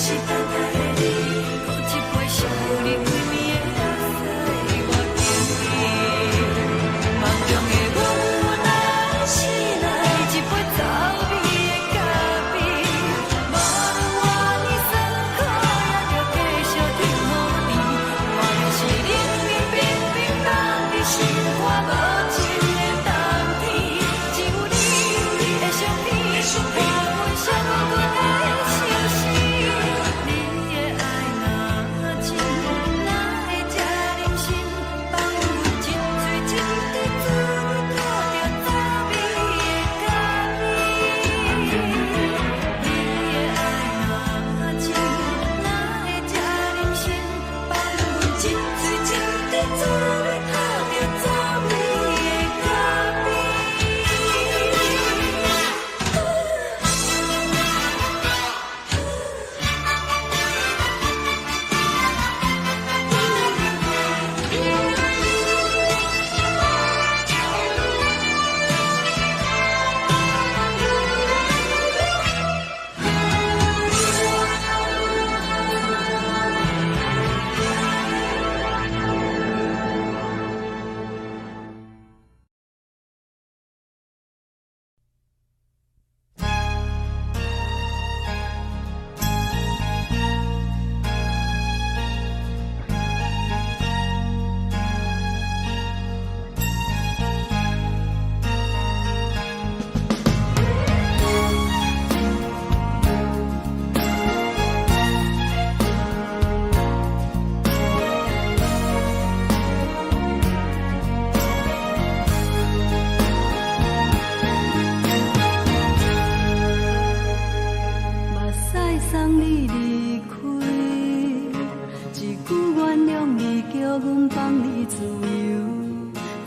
是等待的你，搁一杯烧你规暝的咖啡，我敬你。梦中的阮来是来一杯走味的咖啡，无论我呢酸苦，也着继续甜乎甜。我就是冷冷冰冰放伫心肝无情的冬天，只有你有你的相片，陪阮相互阮的相思。你的爱若真，哪会这忍心放阮一嘴一滴滋味喝着走味的咖啡？你的爱若真，哪会这忍心放阮一嘴一滴滋味喝着走味的咖啡？目屎送你离开，一句原谅你，叫阮放你自由。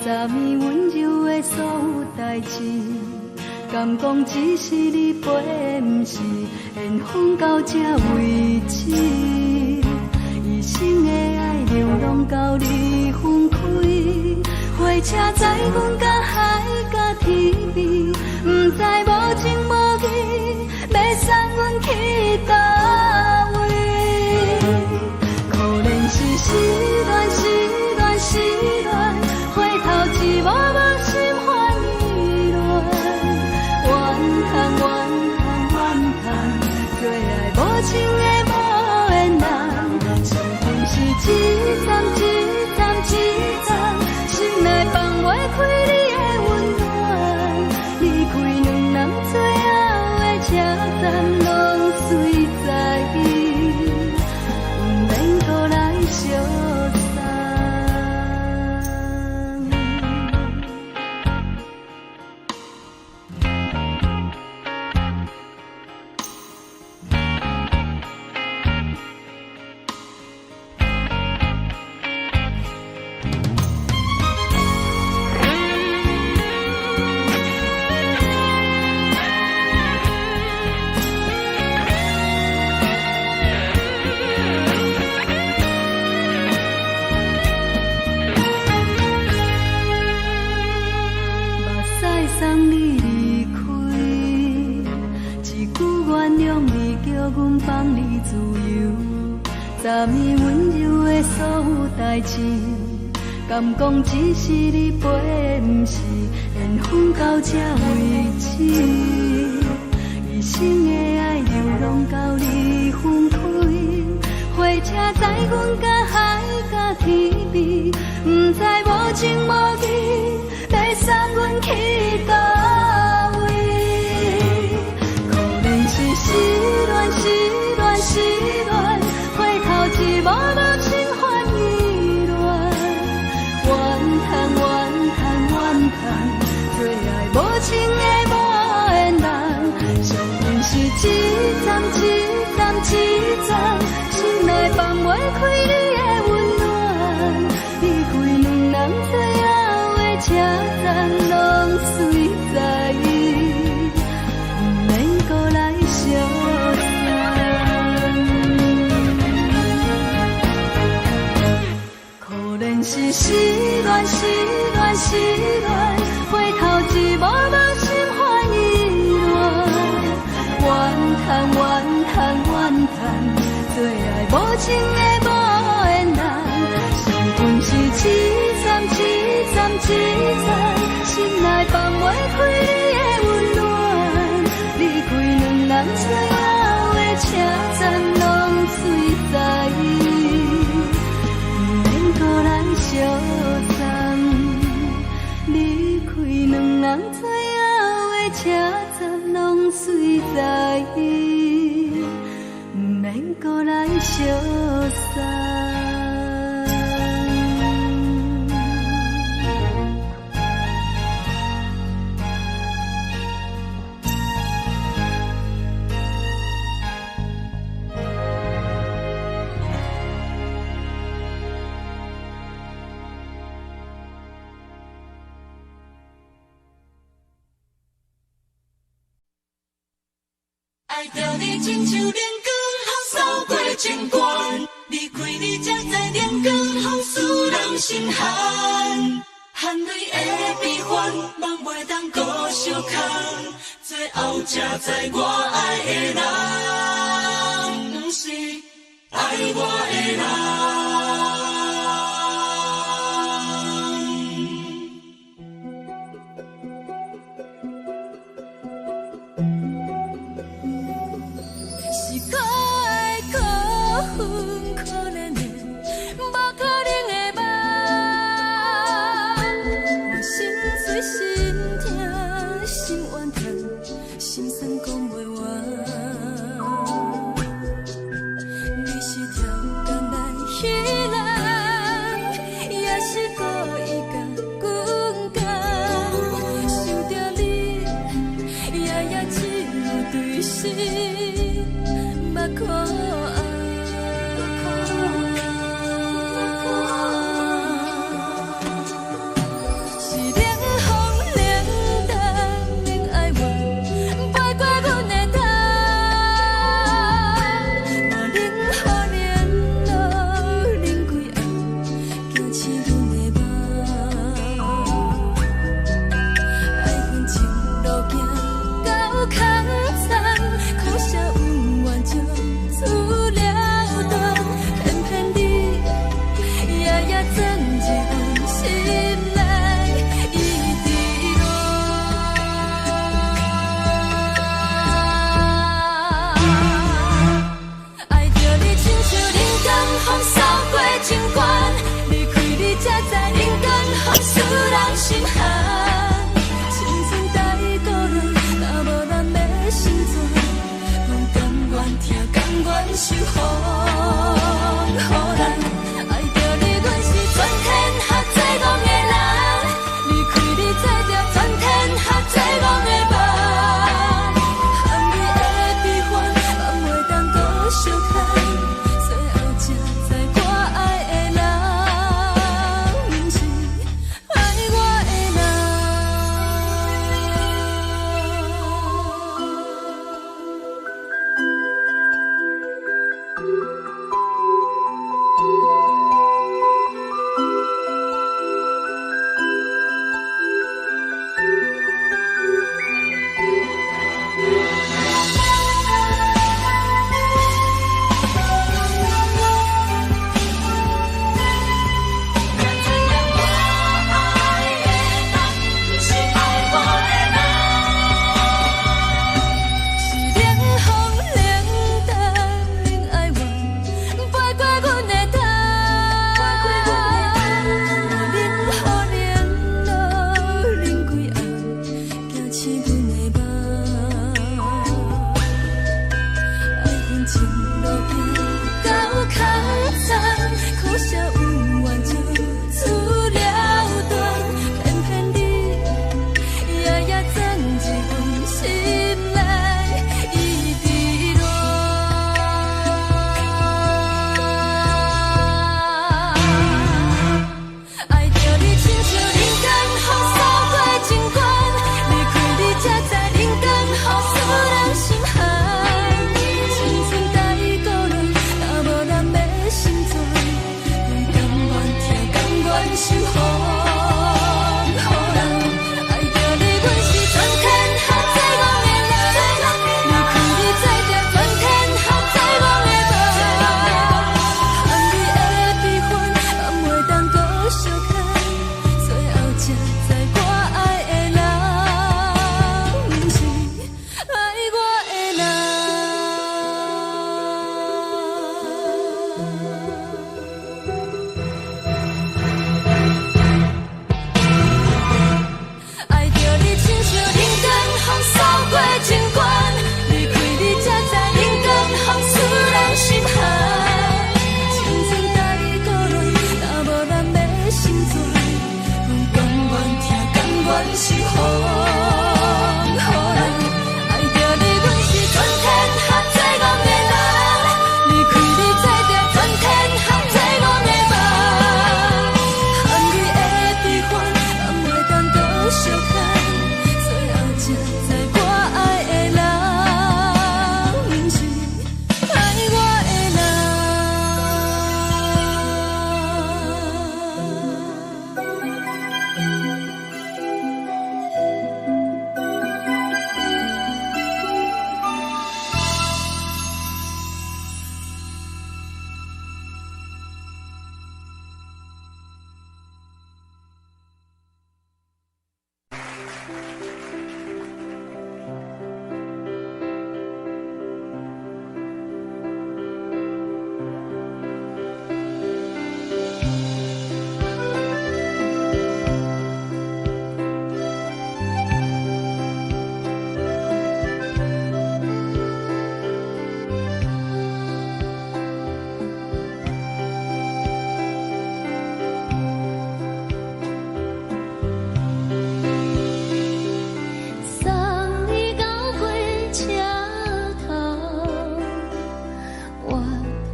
昨暝温柔的所有代志，敢讲只是你陪，不是缘分到这为止。一生的爱流浪到你分开，火车载阮甲海甲天边，不知无情无义，要送阮去倒位？可怜是失恋，失恋，失恋，回头一幕幕心烦意乱，怨叹，怨叹，怨叹，最爱无情的无缘人，伤痕是一站一站一站，心内放袂开你的温暖，离开两人最后的车站，拢随在意，不免搁来相送。目屎送你离开，一句原谅你，叫阮放你自由。昨暝温柔的所有代志，敢讲只是你陪，不是缘分到这为止。一生的爱流浪到你分开，火车载阮甲海甲天边，不知无情无义，要送阮去倒位？可怜是失恋，失恋，失恋，回头一幕幕心烦意乱，怨叹，怨叹，怨叹，最爱无情的无缘人，伤痕是一站一站一站，心内放袂开你的温暖，离开两人最后的车站，拢随在意，不免搁来相送。可怜是失恋，失恋，失恋，回头一幕幕心烦意乱，怨叹，怨叹，怨叹。
做爱无情的无缘人，伤痕是一站一站一站，心内放袂开你的温暖。离开两人最后的车站，拢随在，不免搁来相送。离开两人最后的车站，拢随在，不免搁来相送。
爱着你亲像连光风扫过情关，离开你才知连光风使人心寒。含泪的悲欢，望袂当搁相牵，最后才知我爱的人，不是爱我的人。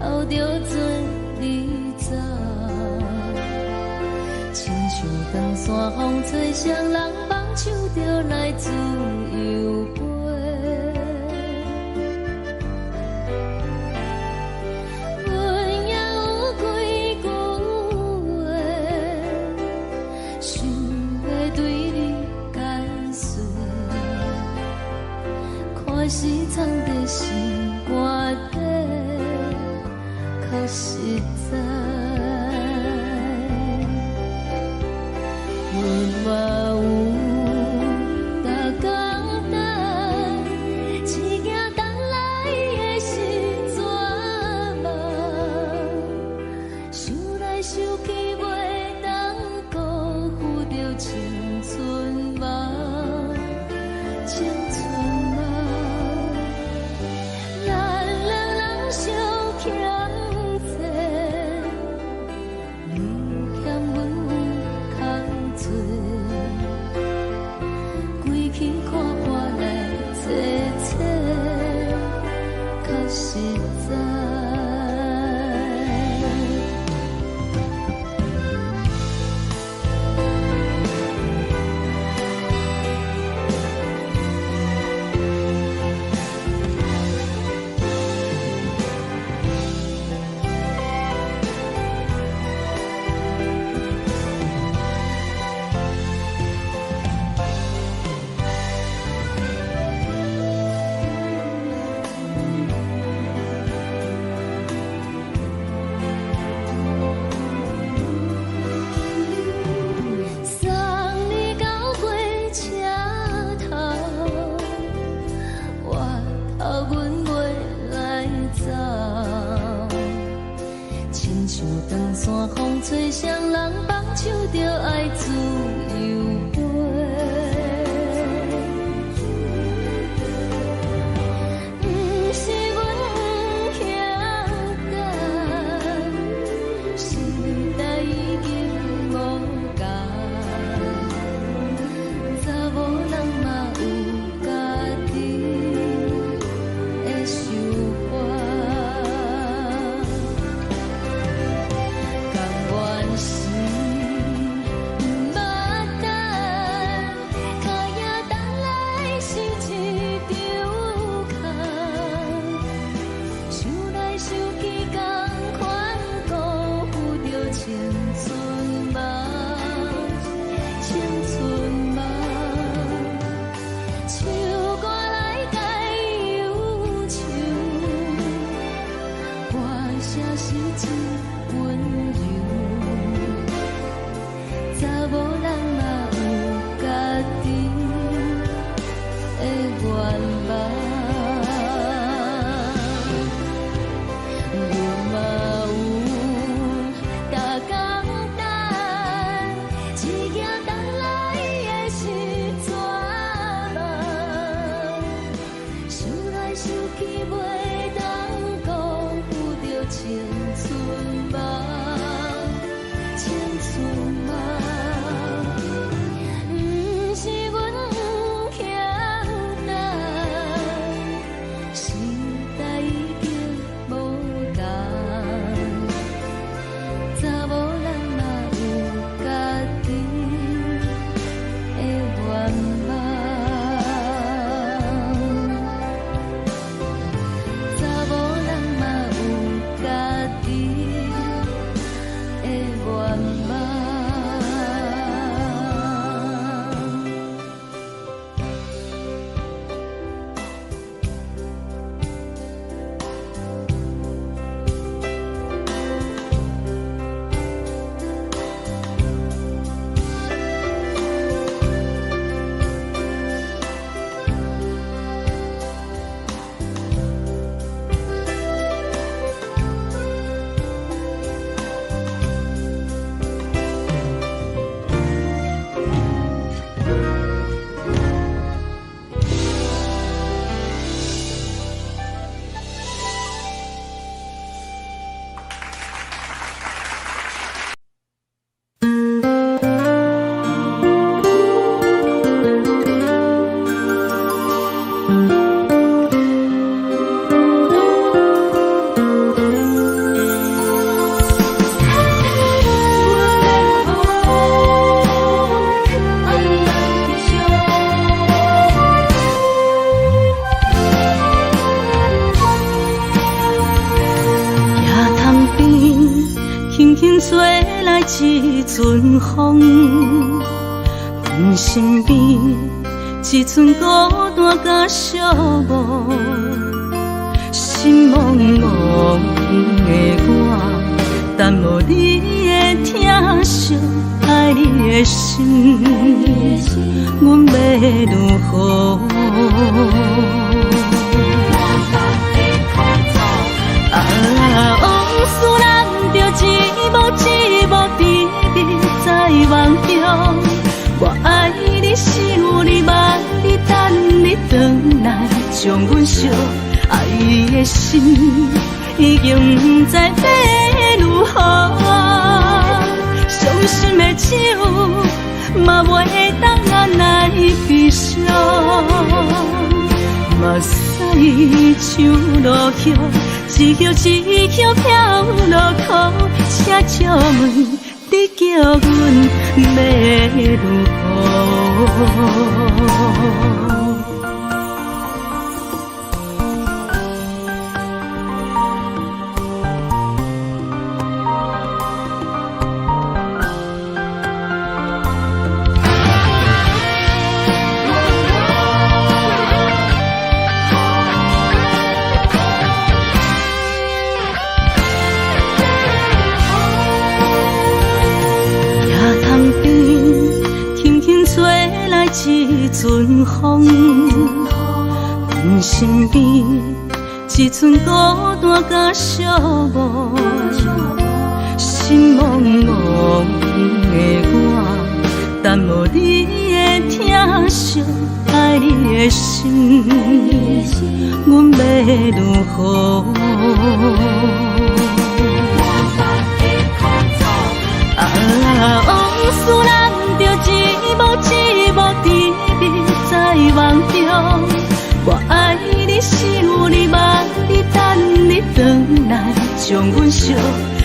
流着水你走，亲像长山风吹双人放手就来自由飞。阮也有几句话，想要对你解释，看是藏在心肝底，较实在。阮嘛有逐工等，只惊等来的是绝望，想来想去袂当辜负着青春梦，青春梦。咱两人相欠债，你欠阮有空做，归去看看来坐坐，较实在。送你到火车头，我头阮袂来走，亲像长山风吹双人放手就爱自由飞。不是阮不晓等，时代已经无共，查某人嘛有家己的想法，甘愿是不捌等，脚也等来是一场空，想来想去同款辜负着青春梦，青春梦。唱歌来解忧愁，歌声是一温柔，查某人嘛有家己的愿望。阮嘛有逐工等，只惊等来的是绝望，想来想去袂当辜负着青春梦。
轻吹来一阵风，阮身边一寸孤单甲寂寞，心茫茫的我，等无你的疼惜，爱你的心，阮要如何？往事咱着一幕一幕甜蜜在梦中。我爱你，想你，望你，等你回来，将阮惜爱你的心，已经不知要如何。伤心的手，嘛袂当按来悲伤。目屎像落雨，一曲一曲飘落雨，请借问你叫阮要如何？一阵风，阮身边一寸孤单甲寂寞，心茫茫的我，等无你的疼惜，爱你的心，阮要如何？往事咱着一幕一幕甜蜜在梦中。我爱你，想你，望你，等你回来，将阮惜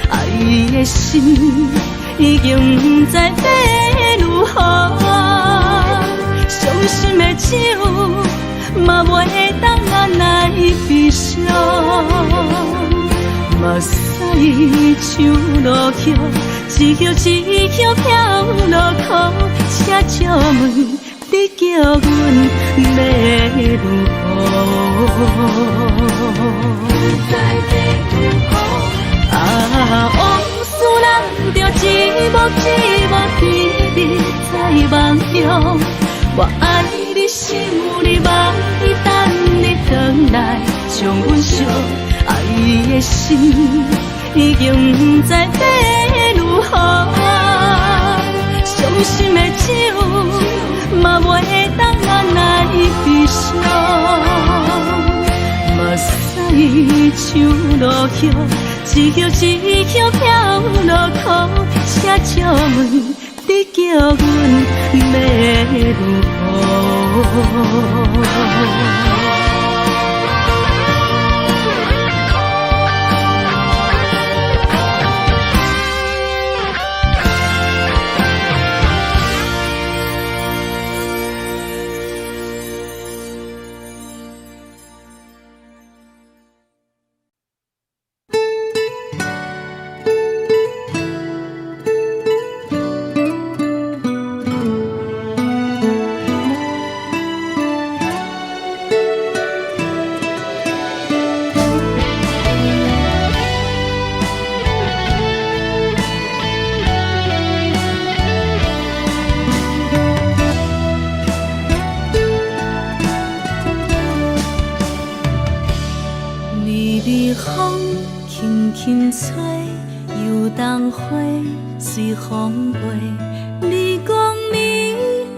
爱的心，已经不知要如何。伤心的手，嘛袂当按来悲伤。目屎像落雨，一曲一曲飘落雨，请借问你叫阮要如何？往事咱着一幕一幕甜蜜在梦中。我爱你，想你，望你，等你回来，将阮惜爱的心，已经不知要如何。伤心的手，嘛袂当按来悲伤。目屎像落雨，一曲一曲飘落雨，请借问你叫阮要如何？随风飞，你讲你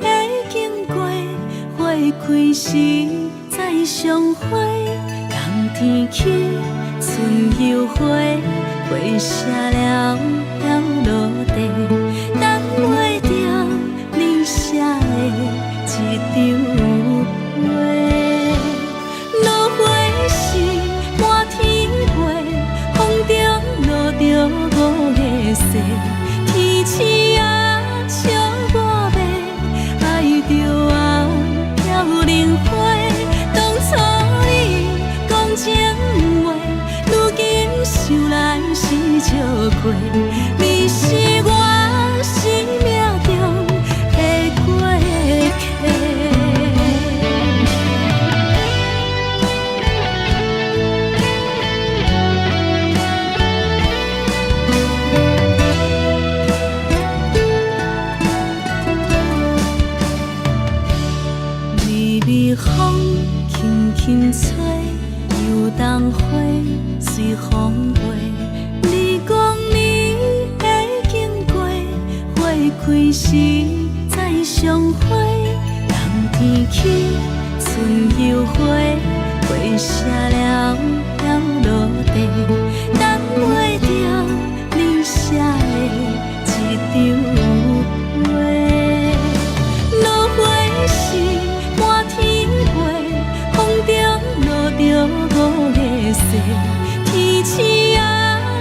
会经过，花开时再相会。冬天起，春又回，花谢了落地，等袂着你写的一张画。落花时满天飞，风中落着五个色。天星啊，笑我迷，爱着啊飘零花。当初你讲情话，如今想来是笑过。
经过，你讲你会经过，花开时再相会。人天起，春又花，花谢了飘落地，等袂着你写的一张话。落花时满天飞，风中落着五个色，天星啊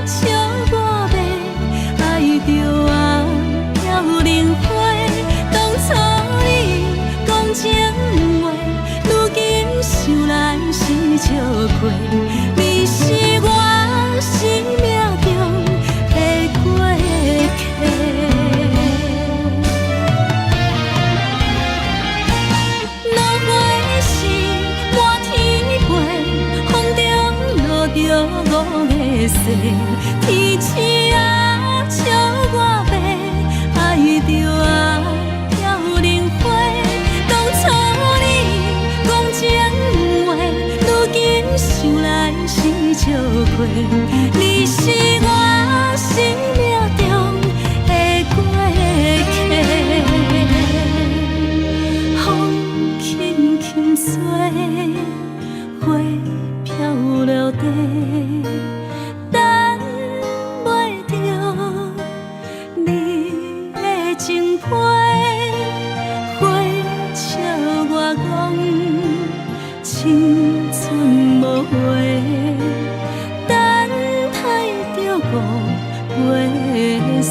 笑我迷，爱着啊飘零花。当初你讲情话，如今想来是笑过，你是我生命中的过客。落花时满天飞，风中落着五个色，天星啊笑我迷，爱着啊飘零花。当初你讲情话，如今想来是笑过，你是我生命中的过客。风轻轻吹，花飘落地，等袂着你的情批。花笑我讲青春无悔，等待着五月雪。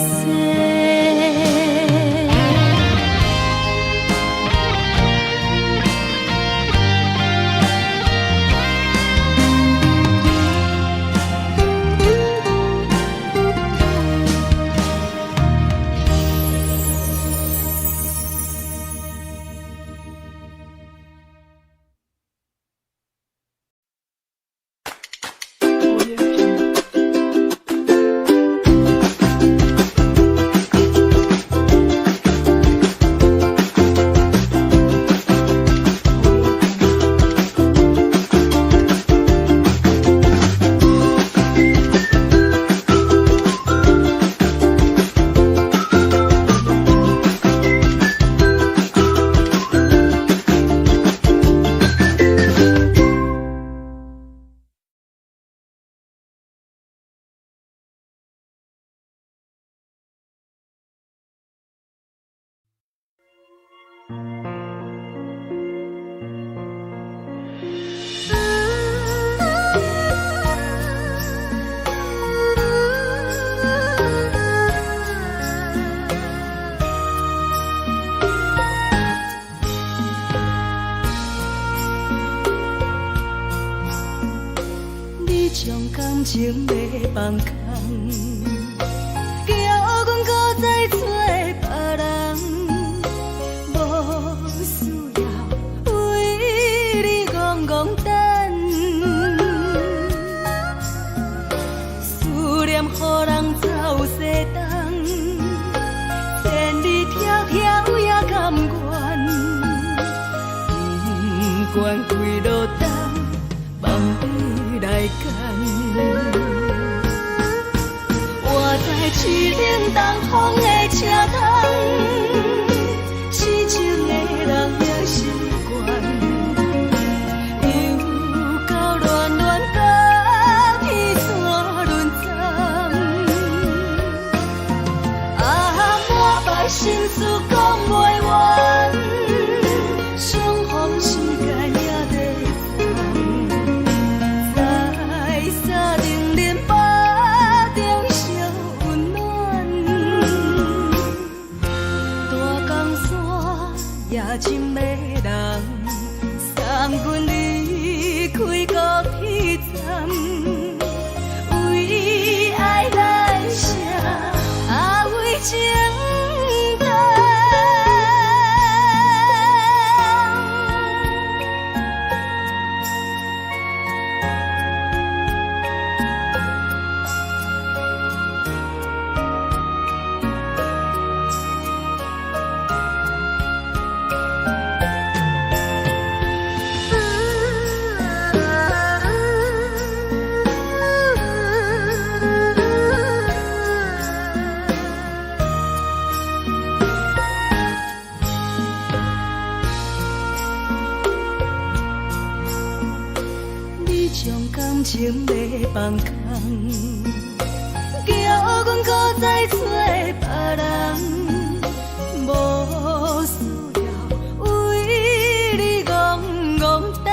感情要放空，叫阮搁再找别人，无需要为你戆戆等，思念予人走西东，千里迢迢也甘愿，不管几路东，望你来干。我在市顶东风的车窗，痴情的人也习惯，又到乱乱甲天山轮站，满腹心事讲袂完，相逢时间也在等，在沙丁林巴中烧温暖。
放空，叫阮搁再找别人。无需要为你戆戆等，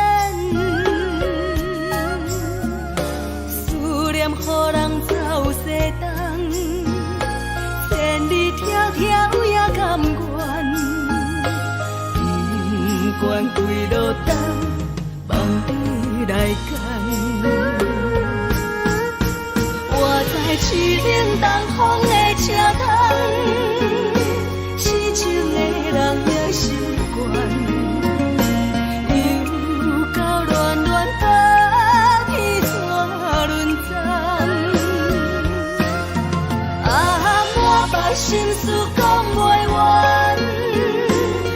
思念予人走西东，千里迢迢也甘愿，不管归路东，望你来赶。我在市顶东风的车窗。痴情的人也习惯，又到乱乱把去怎论章？满腹心事讲袂完，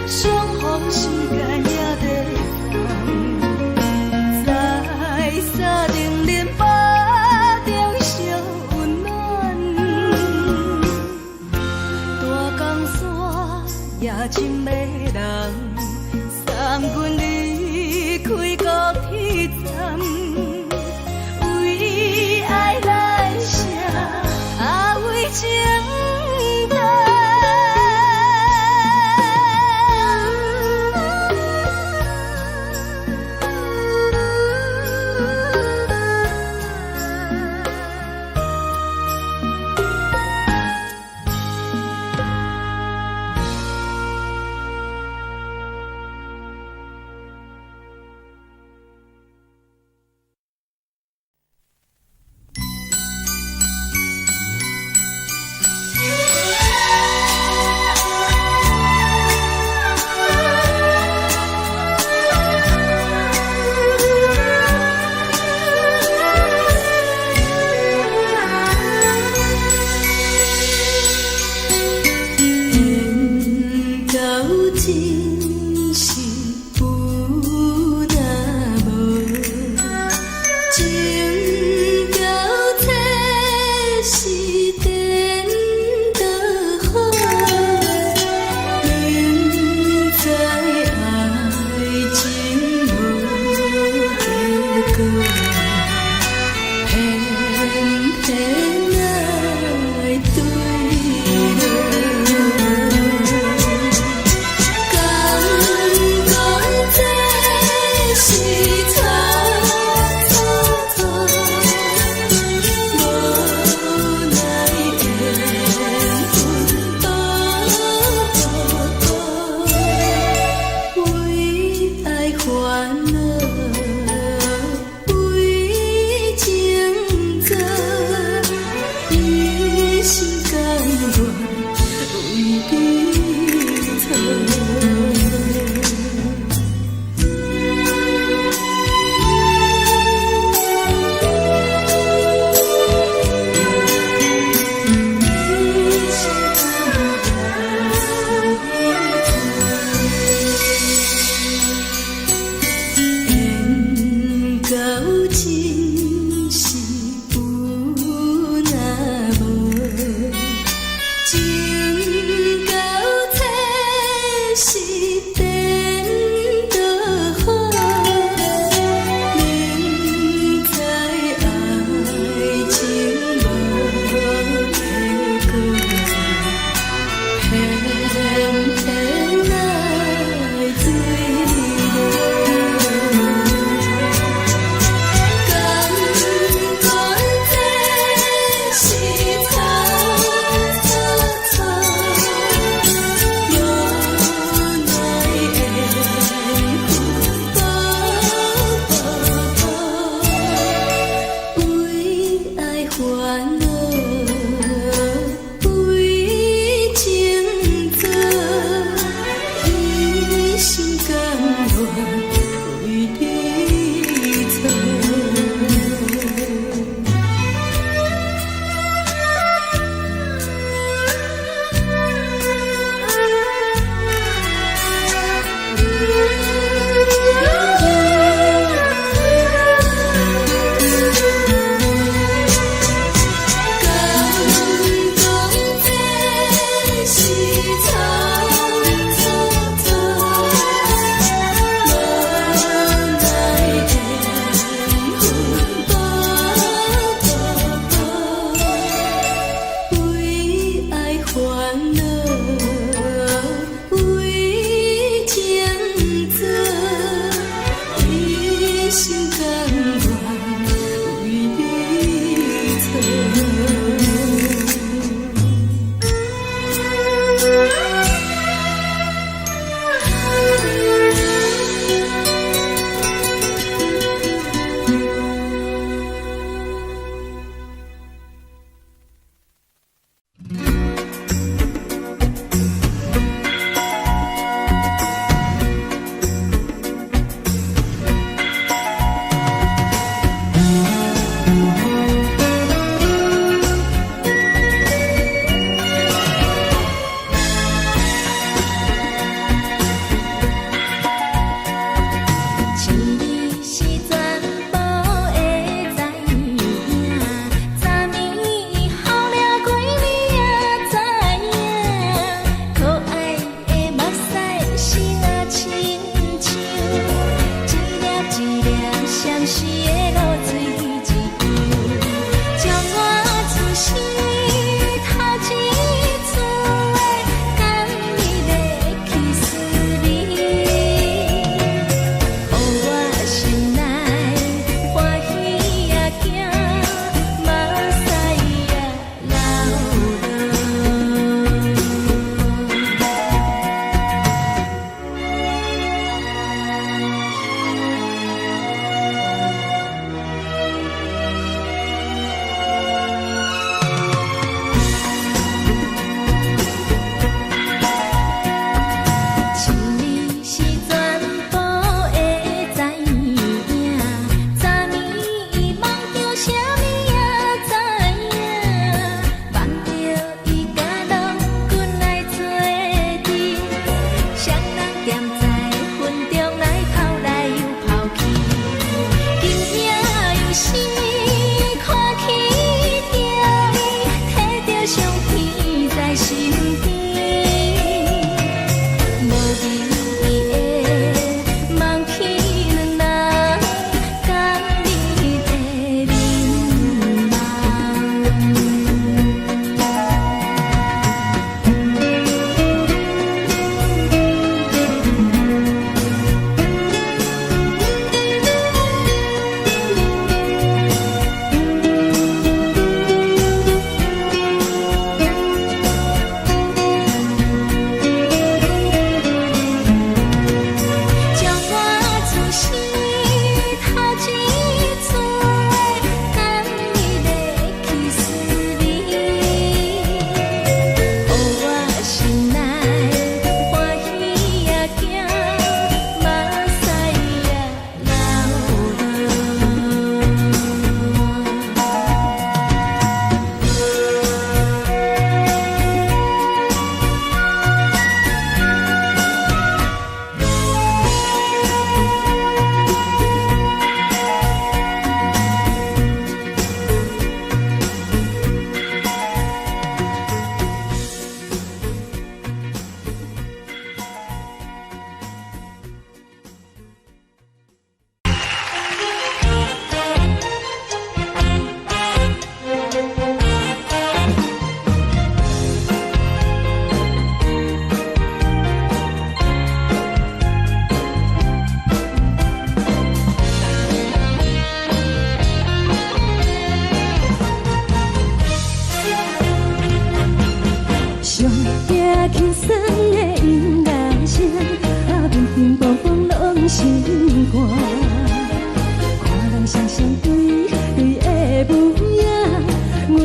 相逢时间也在放，在沙丁林巴中相温暖。大江山夜深的人，送阮离开高铁站，为爱来写，为情等。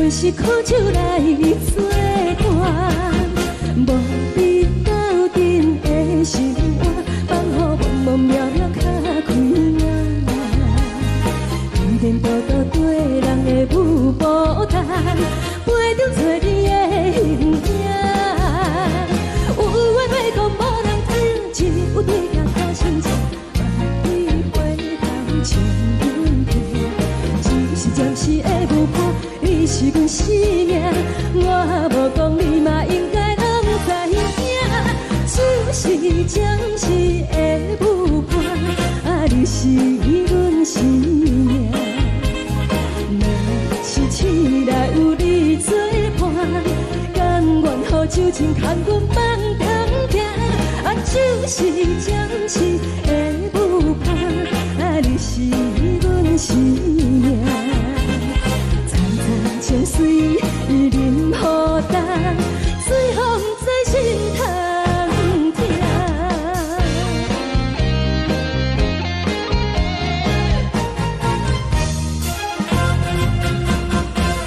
阮是苦酒来作伴，无你斗阵的生活，放予茫茫渺渺较开眼。颠颠倒倒对人的舞步弹，陪着做你的形影。有话要讲无人听，只有对镜头心情，万里回头将阮听。只是暂时的舞伴，你是阮生命，我无讲你嘛应该拢知影。只是暂时的舞伴，你是阮生命。若是醒来有你作伴，甘愿予酒精牵阮放长行。就是暂时的舞伴，你是阮生命。层层情水任何等，随风在心通听。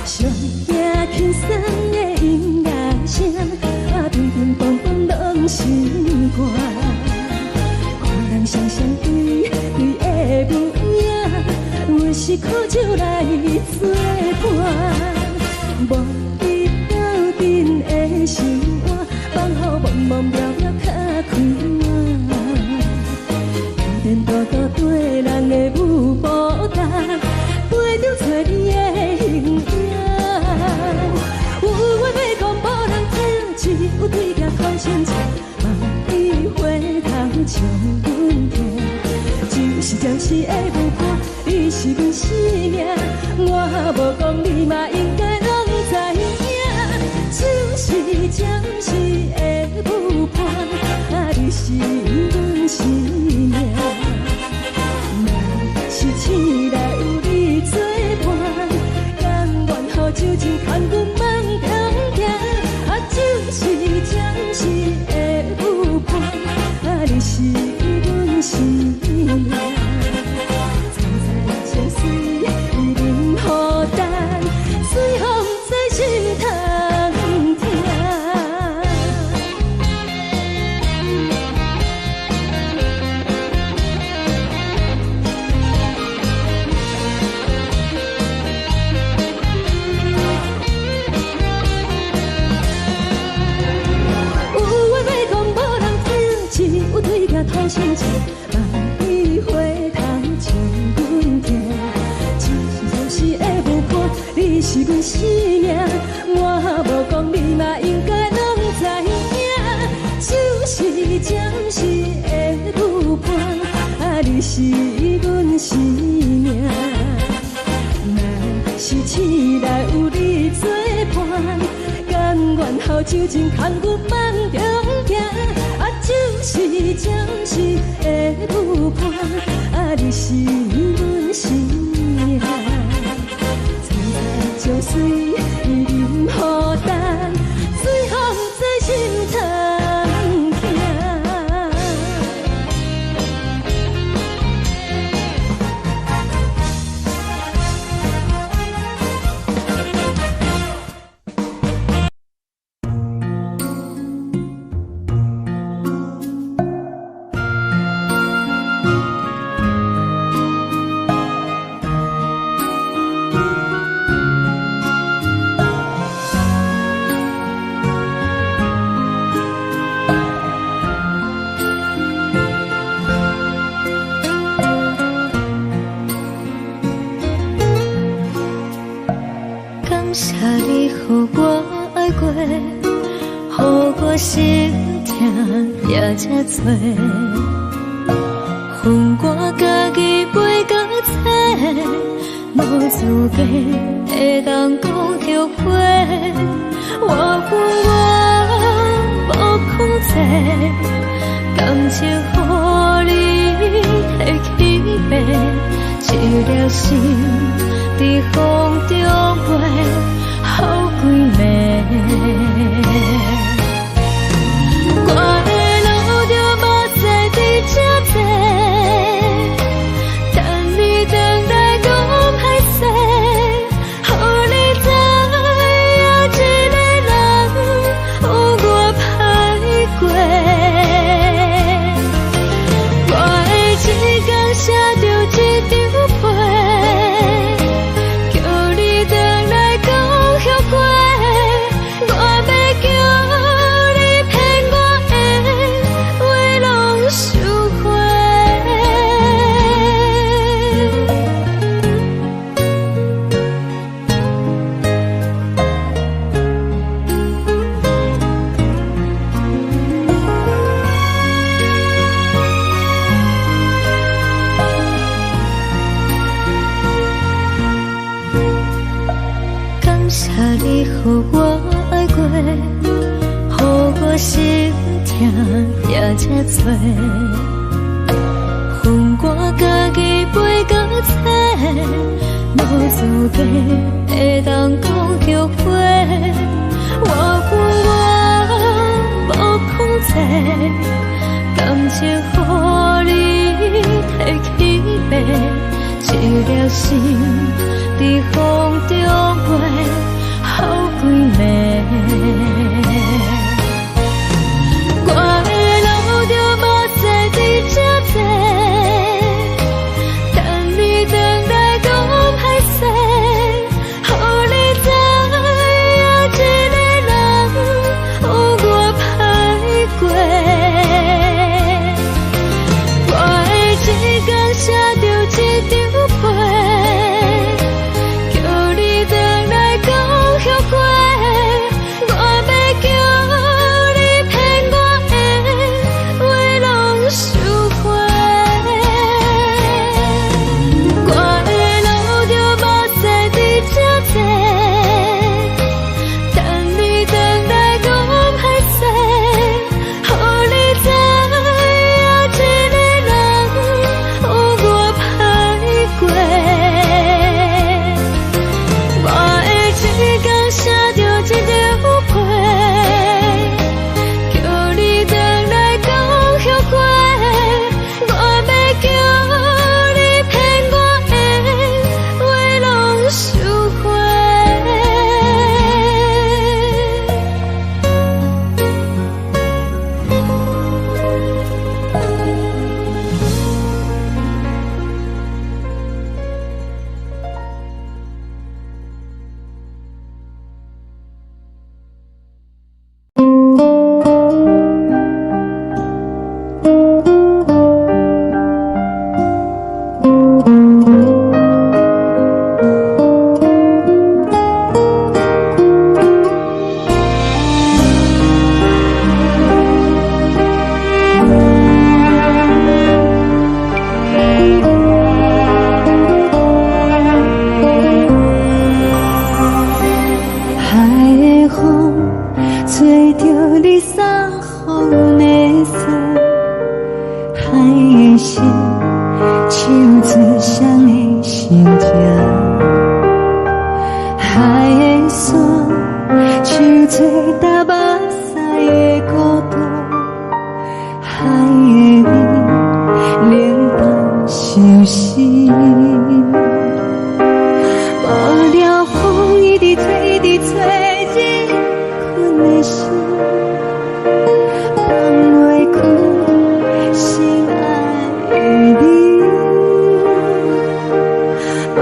上惊轻松的音乐声，乒乒乓乓拢心肝。看人双双对对的无影，阮是苦酒来作伴。无你斗阵的生活，放予茫茫渺渺较开眼。颠颠倒倒对人的舞步弹，陪着做你的形影。有话要讲无人听，只有对镜看心情，万里回头将阮听。只是暂时的舞伴，你是阮生命，我无讲你嘛应该拢知影。就是暂时的舞伴，你是阮生命。若是醒来有你作伴，甘愿予酒精牵阮放长行。就是暂时的舞伴，你是阮生命。层层情水任何等，随风在心通听。有对镜头心情，万里回头将阮听。只是暂时的舞伴，你是阮生命，我无讲你嘛应该拢知影。就是暂时的舞伴，你是阮生命。若是醒来有你作伴，甘愿予酒精牵阮放长行。就是暂时的舞伴，你是阮生命。层层情水任何等，随风在心通听。
感谢你，予我爱过，予我心痛也这多，恨我家己袂到切，无资格会当讲后悔。我恨我无控制，感情予你提起白，一粒心在风中飞，好几暝。我的路就无再伫这坐，等你回来讲歹势，予你知你予我爱过，予我心痛也这多，恨我家己袂到切，无资格会当讲后悔。我无控制，感情予你提起白，一粒心在风中飞，好几暝。我的路就无再伫这坐，等你回来讲歹势，予你知影一个人有我歹过。我的一天写着一张被，叫你回来讲后悔。我要叫你骗我的话拢收回。我的路就无再伫这坐，等你回来讲歹势，予你知影一个人有我歹过。我的一天写着一张被，叫你回来讲后悔。我要叫你骗我的话拢收回。海的风吹着你送予的伞，海的心手指双的心痛，海的山手做搭目屎的孤独，海的你冷淡伤心。无聊风一直吹，一直吹，日困的心，放袂开心爱的你。无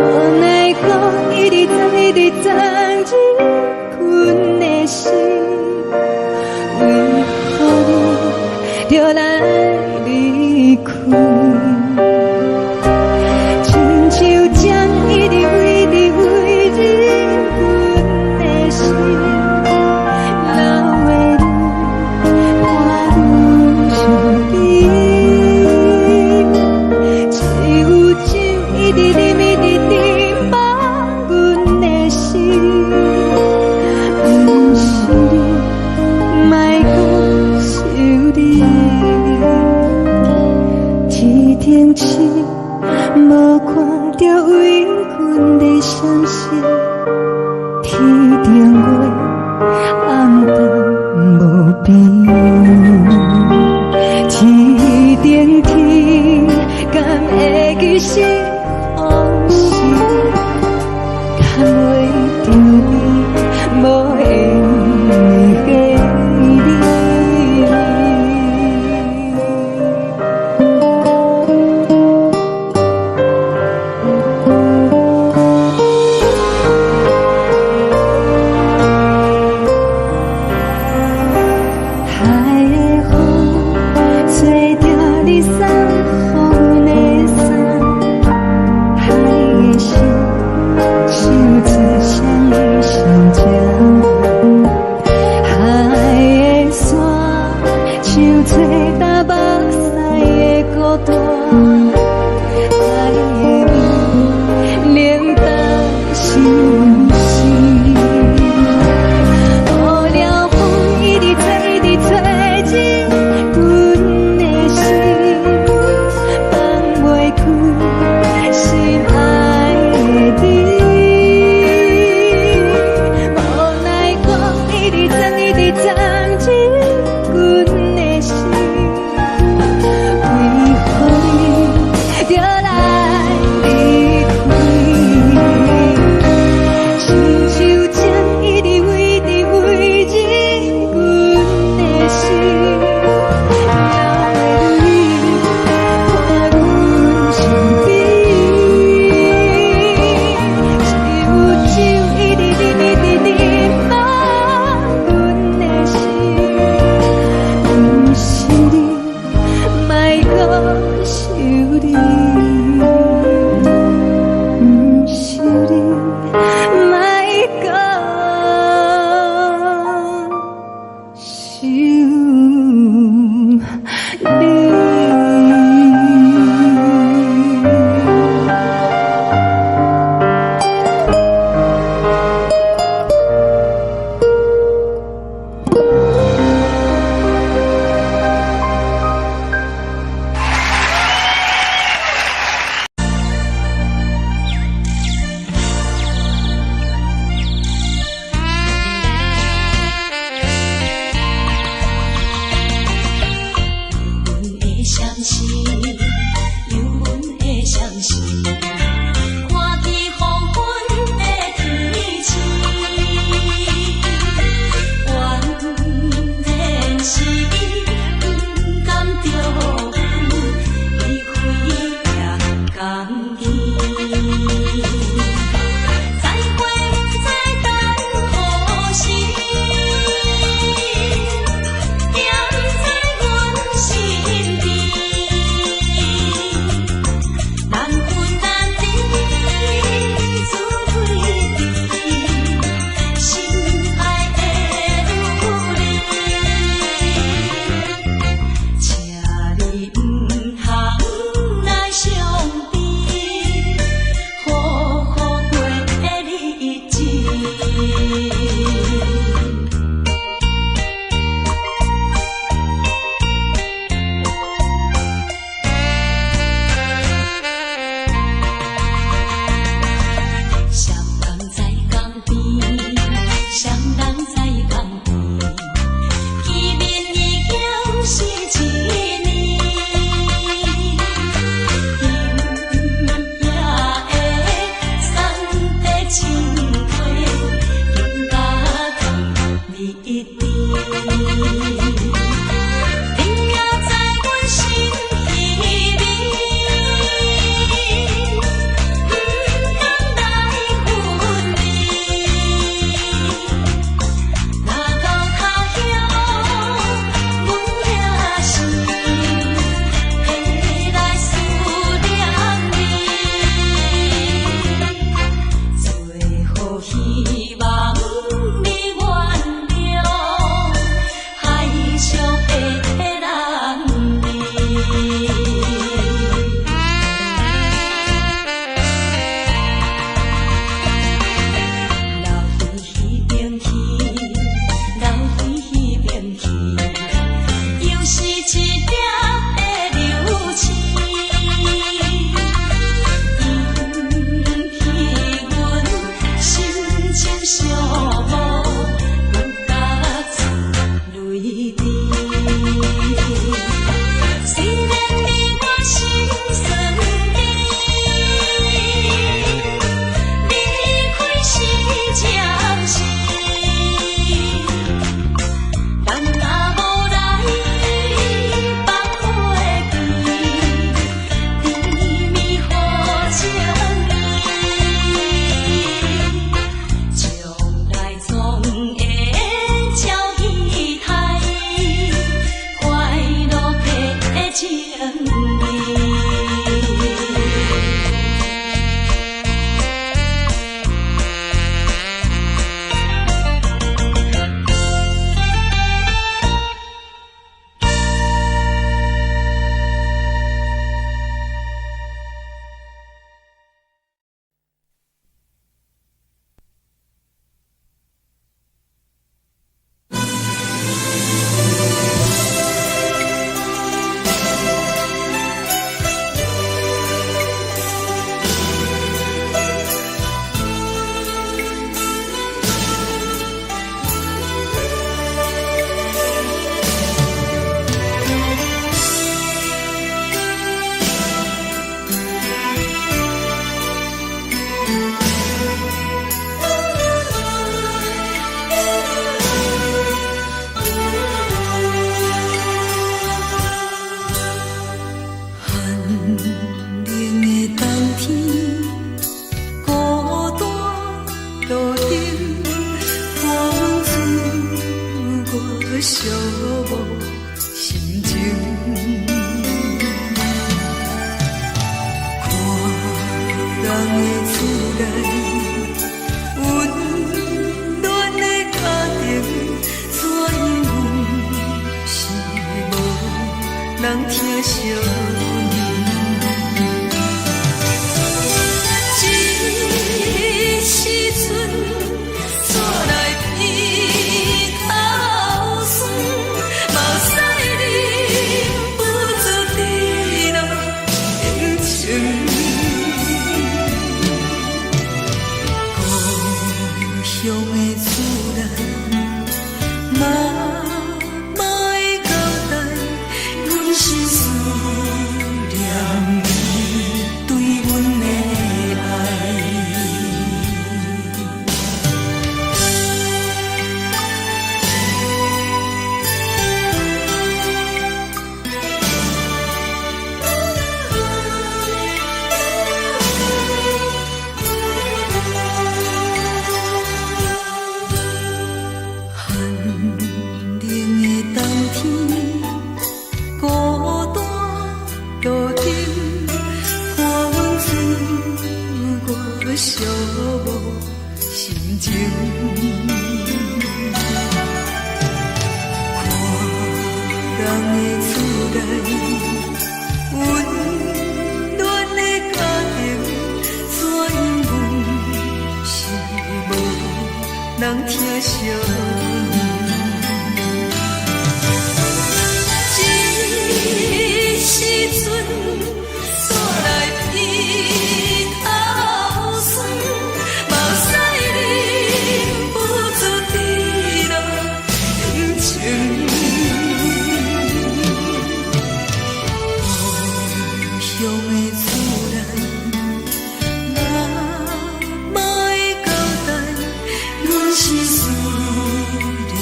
是思念。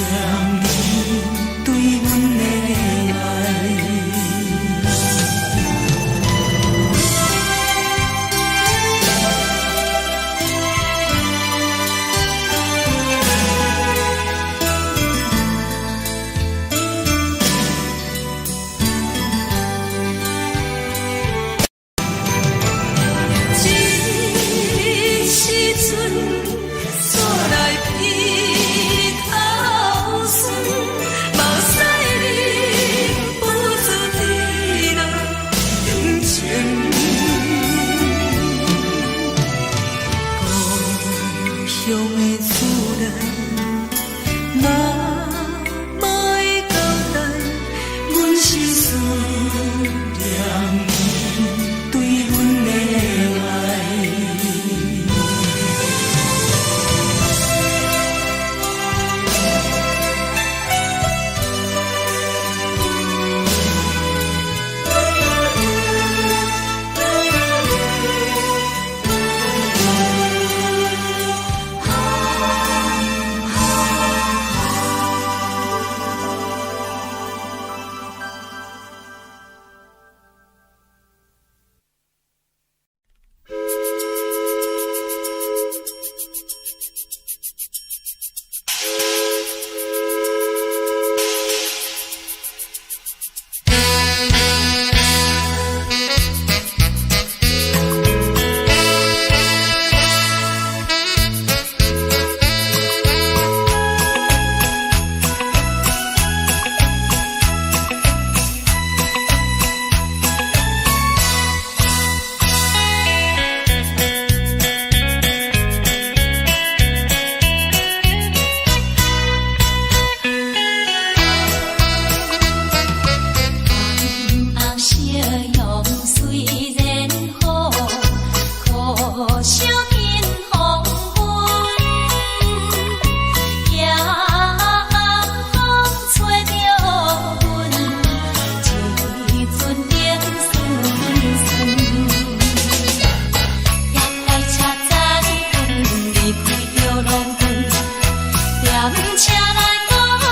车来孤单，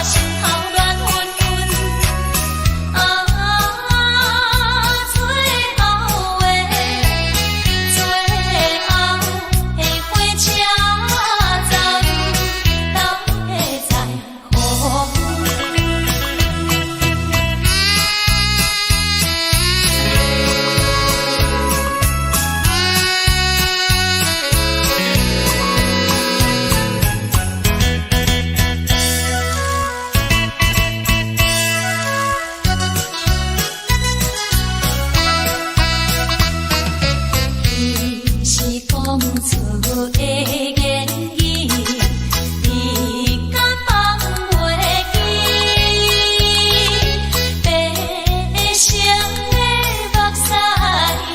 心头乱纷纷。最后的火车走入老的在乎。是讲出的言语，你敢放袂记？悲伤的目屎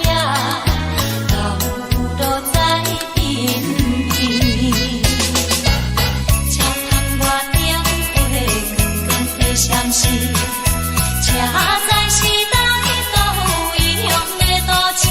啊，流落在身边。车窗外点火光光的闪烁，车载时代都异样的都市。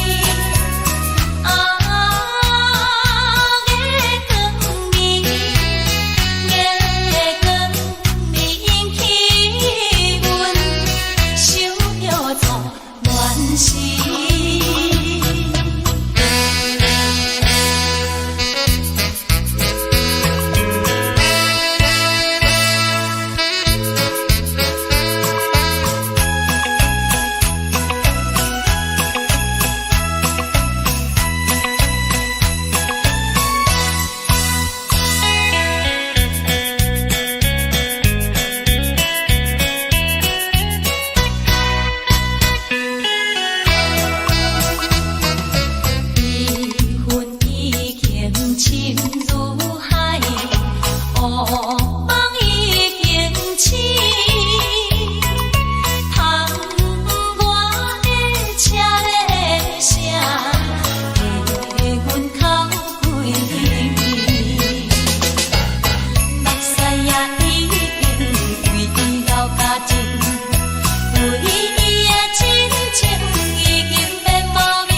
深如海，乌梦已经醒。窗外的车的声，替阮哭几暝。目屎也已经为伊流甲尽，为伊的真情已经变无味。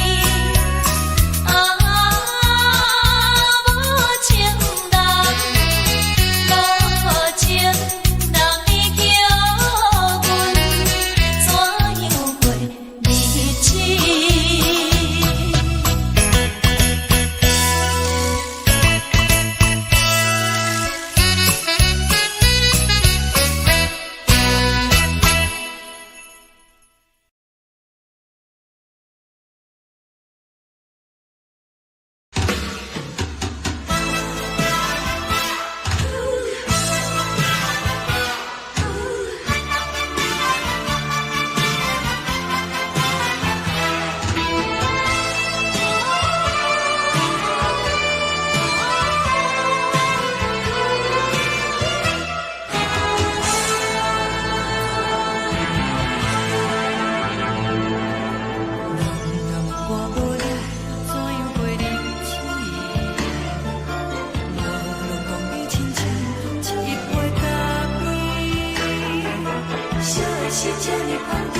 是这呢放低，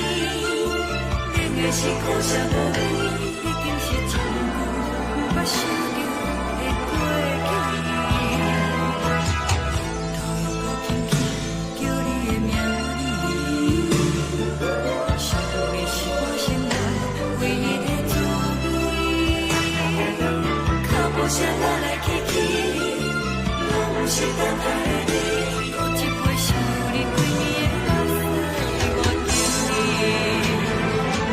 冷的是苦涩无味，已经是一句不捌想着的过去。头又搁轻轻叫你的名字，想的是我心内唯一的滋味。脚步声来来去去，拢是等待的你，一杯想你几年的目屎。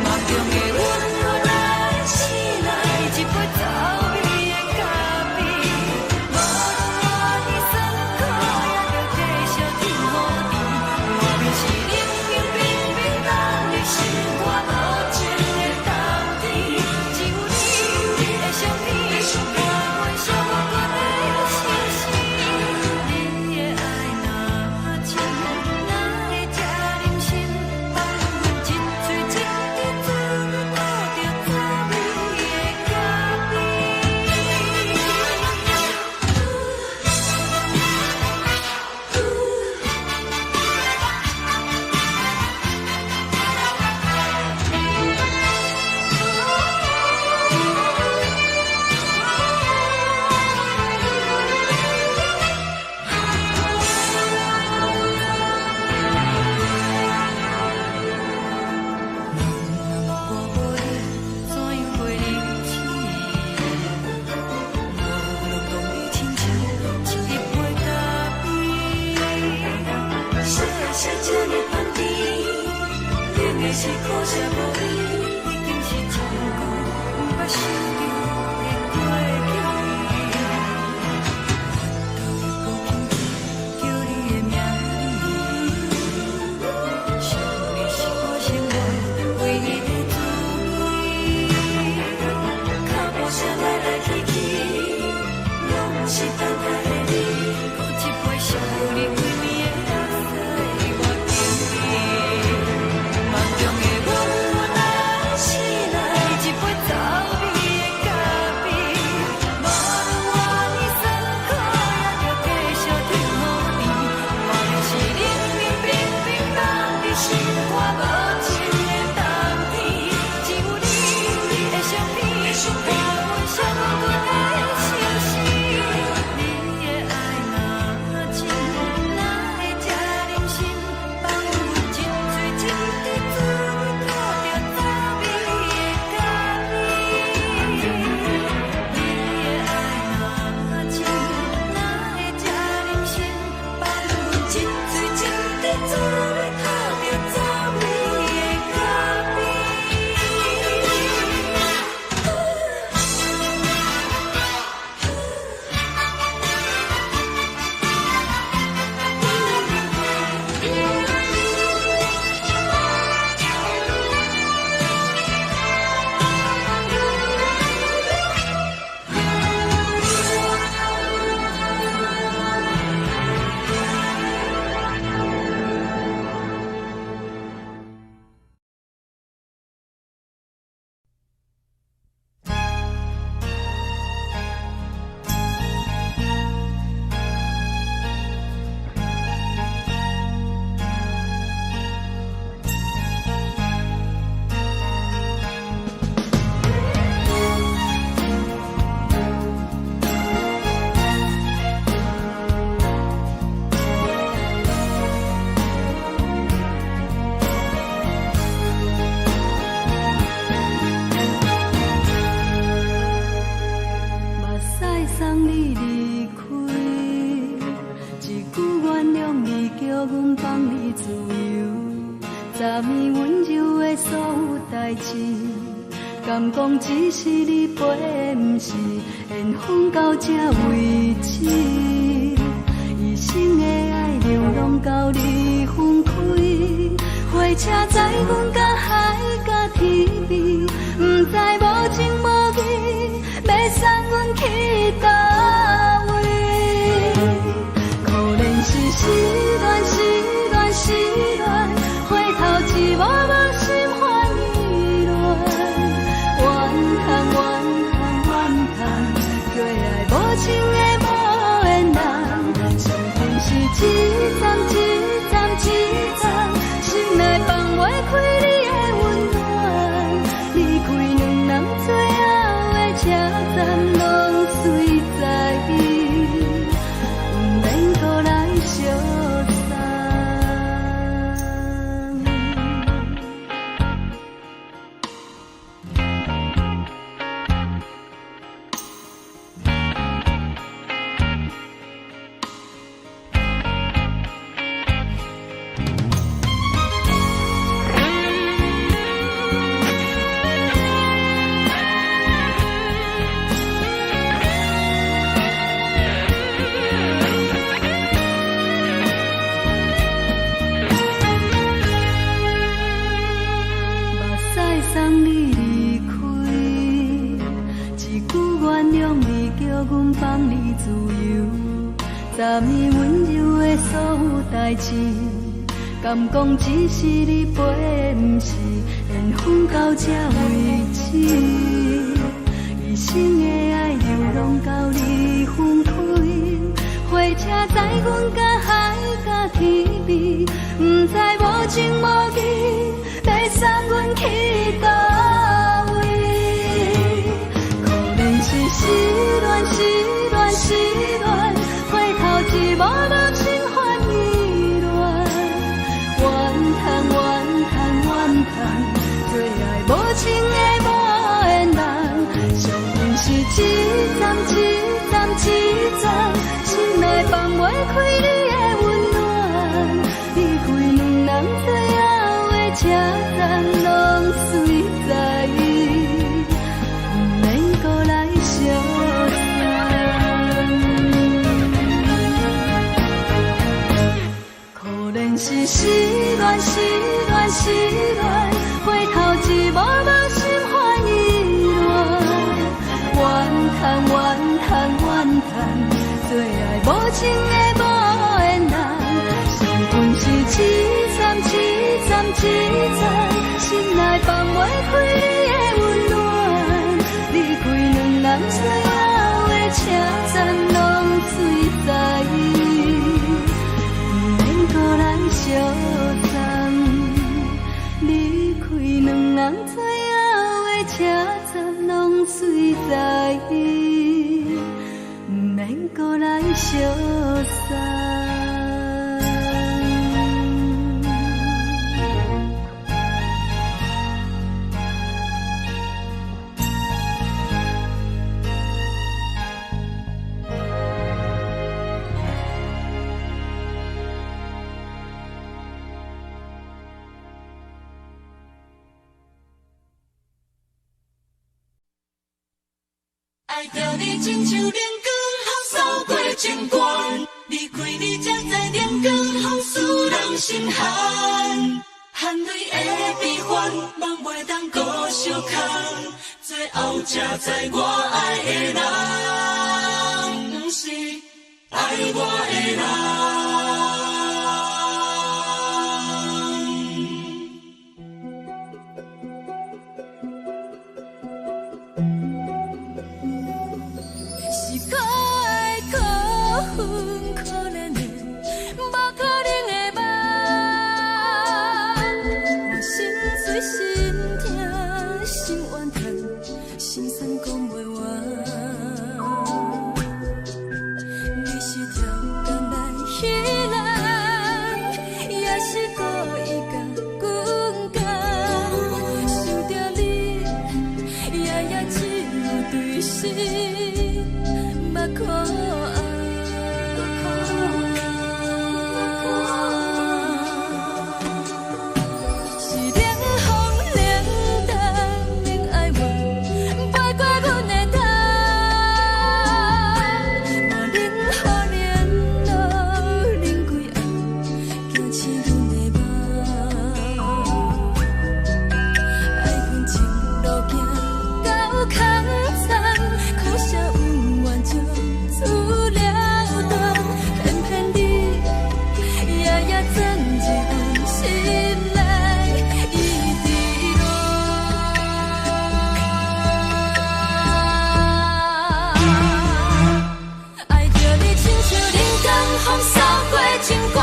梦中的阮，
舍这呢放甜，冷的是苦涩无味，已经是一句不捌想着的过去。我都会轻轻叫你的名字，想你是我生活唯一的滋味，脚步声来来去去，拢是等待的你，搁一杯烧你归暝的汗水，我敬你。梦中的阮，阮来醒来，一杯走味的咖啡，无论我呢酸苦，也着继续甜予你。我就是冷冷冰冰放伫心肝无情的冬天，只有你的相片，伴阮寂寞阮的相思。你的爱若真，哪会这忍心放阮一醉一滴滋味，吐着走味的咖啡？你的爱若真，哪会这忍心放阮一醉一滴滋味，吐着走味的咖啡？目屎送你离开，一句原谅你，叫阮放你自由。昨暝温柔的所有代志，敢讲只是你陪，不是缘分到这为止。一生的爱流浪到你分开，火车载阮甲海甲天边，不知无情无义，要送阮去倒位？可能是失恋，失恋，失恋，回头一幕幕心烦意乱，怨叹，怨叹，怨叹，最爱无情的无缘人，情份是一站一站一站，心内放袂开你的温暖，离开两人最后的车站，拢随在不免搁来相送。目屎送你离开，一句原谅你，叫阮放你自由。昨暝温柔的所有代志，敢讲只是你陪，不是缘分到这为止。一生的爱流浪到你分开，火车载阮甲海甲天边，不知无情无义，要送阮去倒位？可能是失恋，失恋，失恋，回头一幕幕心烦意乱，怨叹，怨叹，怨叹，最爱无情的无缘人，相份是一站一站一站，心内放袂开。
站拢随在，不免搁来相可怜是失恋，失恋，失恋，回头一幕幕心欢意乱，怨叹，怨叹，怨叹，最爱无情的无缘人，伤痕是凄惨，凄惨，凄惨，心内放袂开你的温暖，离开两人最后的车站拢随在，不免搁来相残，离开两人最后的车站拢随在，不免搁来相散。
爱着你亲像阳光扫过情关，离开你才知阳光风使人心寒。含泪的悲欢，望袂当搁相牵，最后才知我爱的人，不是爱我的人。
是可爱可恨可怜的，无可能的梦。我心碎心痛心怨叹，心酸讲袂完。你是挑工来彼人，也是故意甲阮讲，想着你，夜夜只有对视。目眶红，是冷风冷淡冷爱我，飞过阮的头，嘛冷雨连落冷几暗，惊醒阮的梦。爱阮情路行到空残，苦涩有缘就出了断，偏偏你夜夜钻入阮心内，一直乱。爱着你亲像冷光风扫过情关，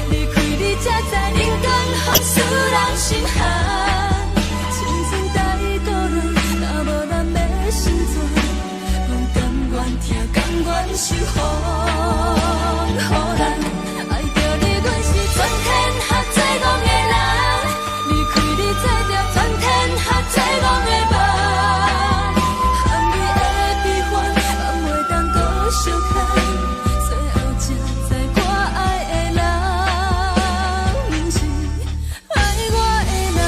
离开你才知冷光风使人心寒。青春带倒来，若无咱要心酸。甘愿听，甘愿受风雨咱，爱着你，阮是全天下最戆的人，离开你才着全天下最戆的梦。含泪的悲欢，望袂当搁相牵，最后才知我爱的人，不是爱我的人。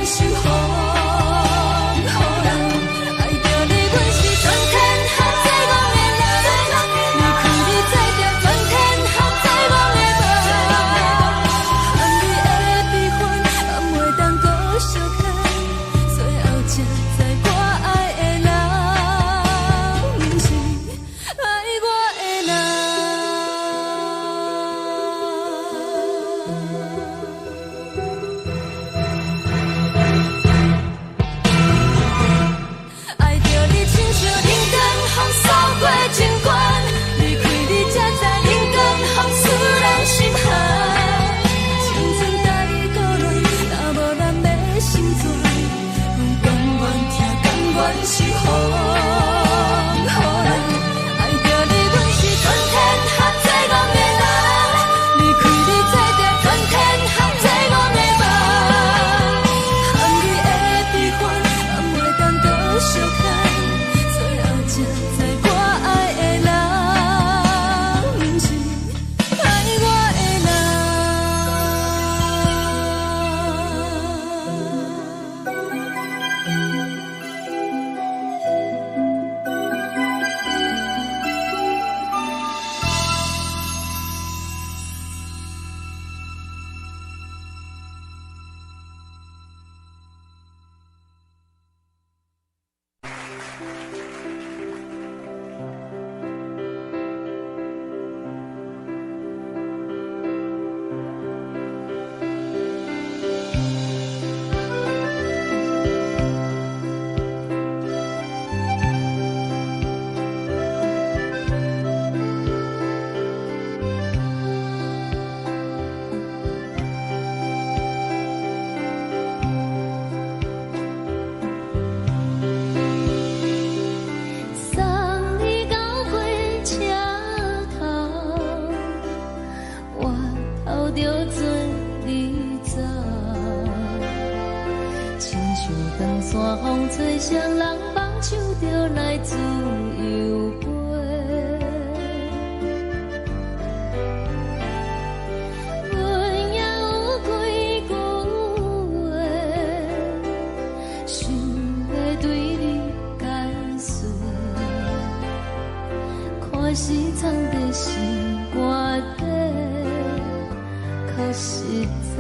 守护，予人爱着你，阮是全天下最戆的人。离开你才着全天下最戆的梦。含你的悲欢，也袂当搁相牵，最后才知我爱的人，毋是爱我的人。爱着你，亲像冷光风扫过情关，离开你才知冷光风使人心寒。青春待孤恋，若无咱要心酸，阮甘愿听，甘愿守护，予人爱着你，阮是全天下最戆的人。离开你才着全天下最戆的梦。含你的悲欢，也袂当搁相牵，最后才知我爱的人，毋是爱我的人。送你到火车头，我头着准你走，亲像长山风吹双人放手着来自由飞。阮也有几句话，想要对你解说，可是藏在心肝底，较实在。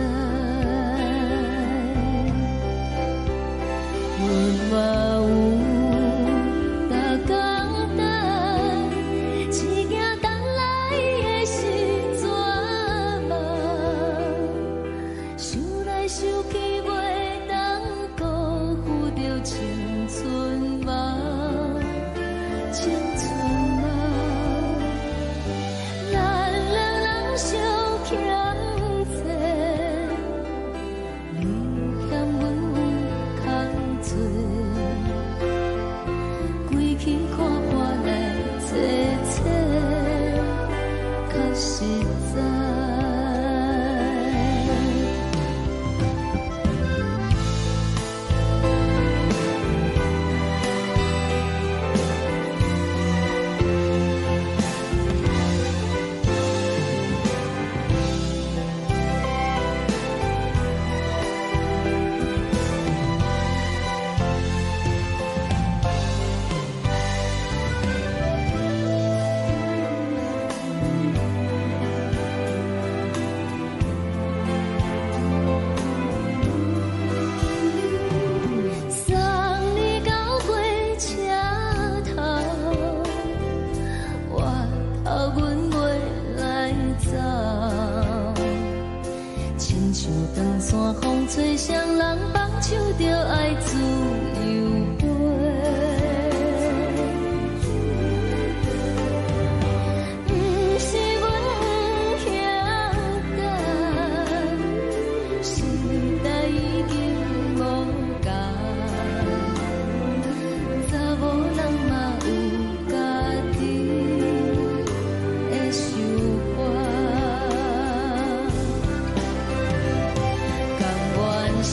阮嘛有逐工等，一件等来的是绝望，想来想去袂当辜负着青春梦，青春梦。咱两人相欠债，你欠阮有空做，归去看破来切切，较实在。送你到火车头，我头阮袂来走，亲像长山风吹双人放手着爱自由飞。毋是阮不晓等，时代已经无共，查某人嘛有家己的想法，甘愿是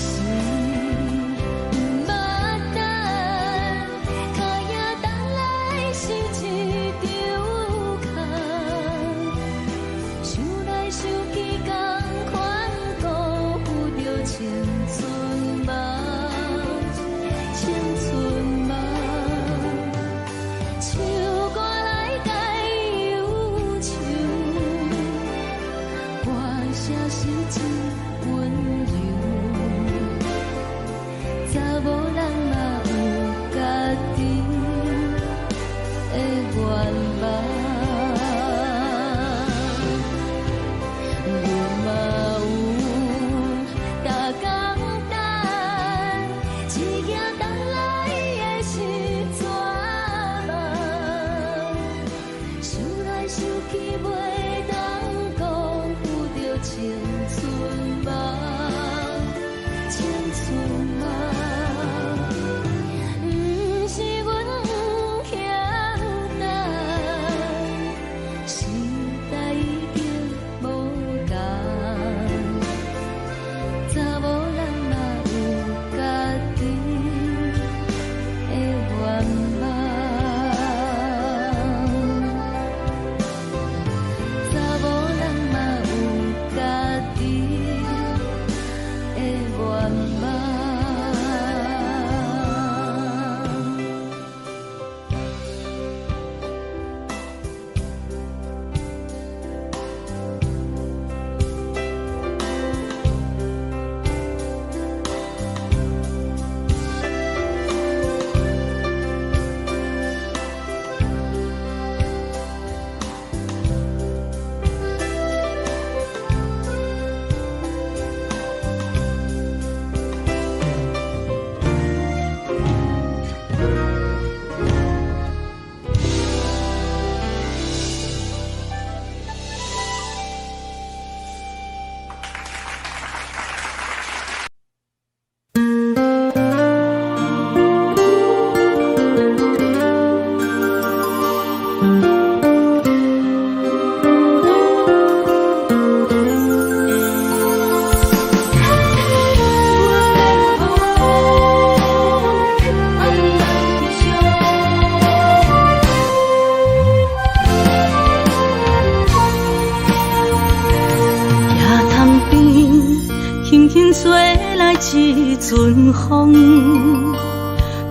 吹来一阵风，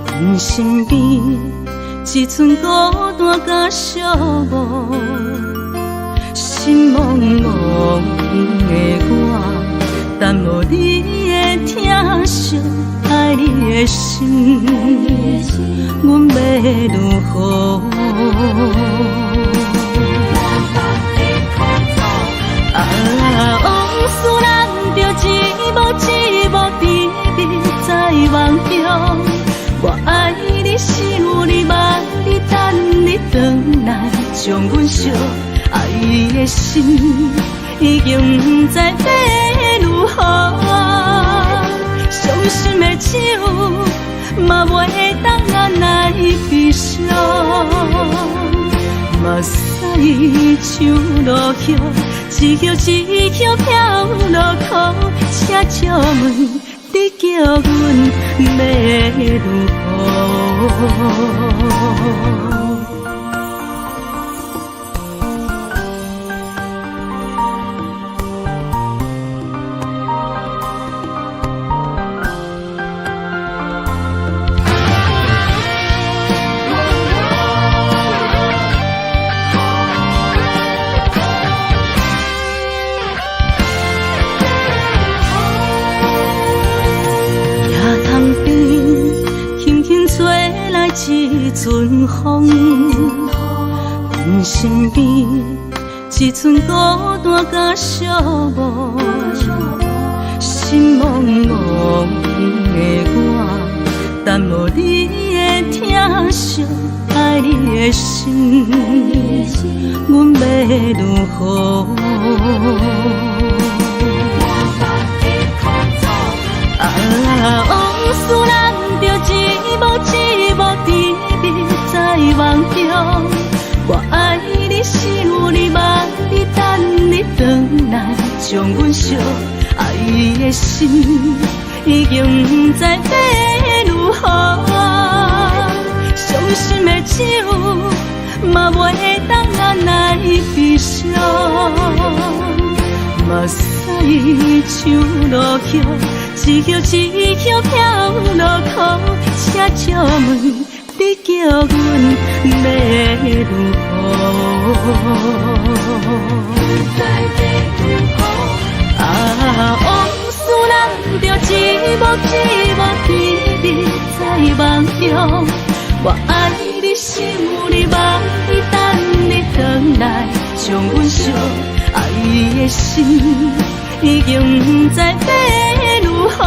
阮身边一寸孤单甲寂寞，心茫茫的我，等无你的疼惜，爱你的心，阮要如何？往事咱着一幕一幕甜蜜在梦中。我爱你，想你，望你，等你回来，将阮惜爱你的心，已经不知要如何。伤心的手，嘛袂当按来悲伤。目屎像落雨，一曲一曲飘落雨，请借问你叫阮要如何？一阵风，阮身边一寸孤单甲寂寞，心茫茫的我，等无你的疼惜，爱你的心，阮要如何？往事咱着一幕一幕甜蜜在梦中。我爱你，想你，望你，等你回来，将阮惜爱你的心，已经不知要如何。伤心的手，嘛袂当按来悲伤。目屎像落雨，一曲一曲飘落雨，请借问你叫阮要如何？往事咱着一幕一幕甜蜜在梦中。我爱你，想你，望你，等你回来，将阮惜爱你的心，已经不知要如何。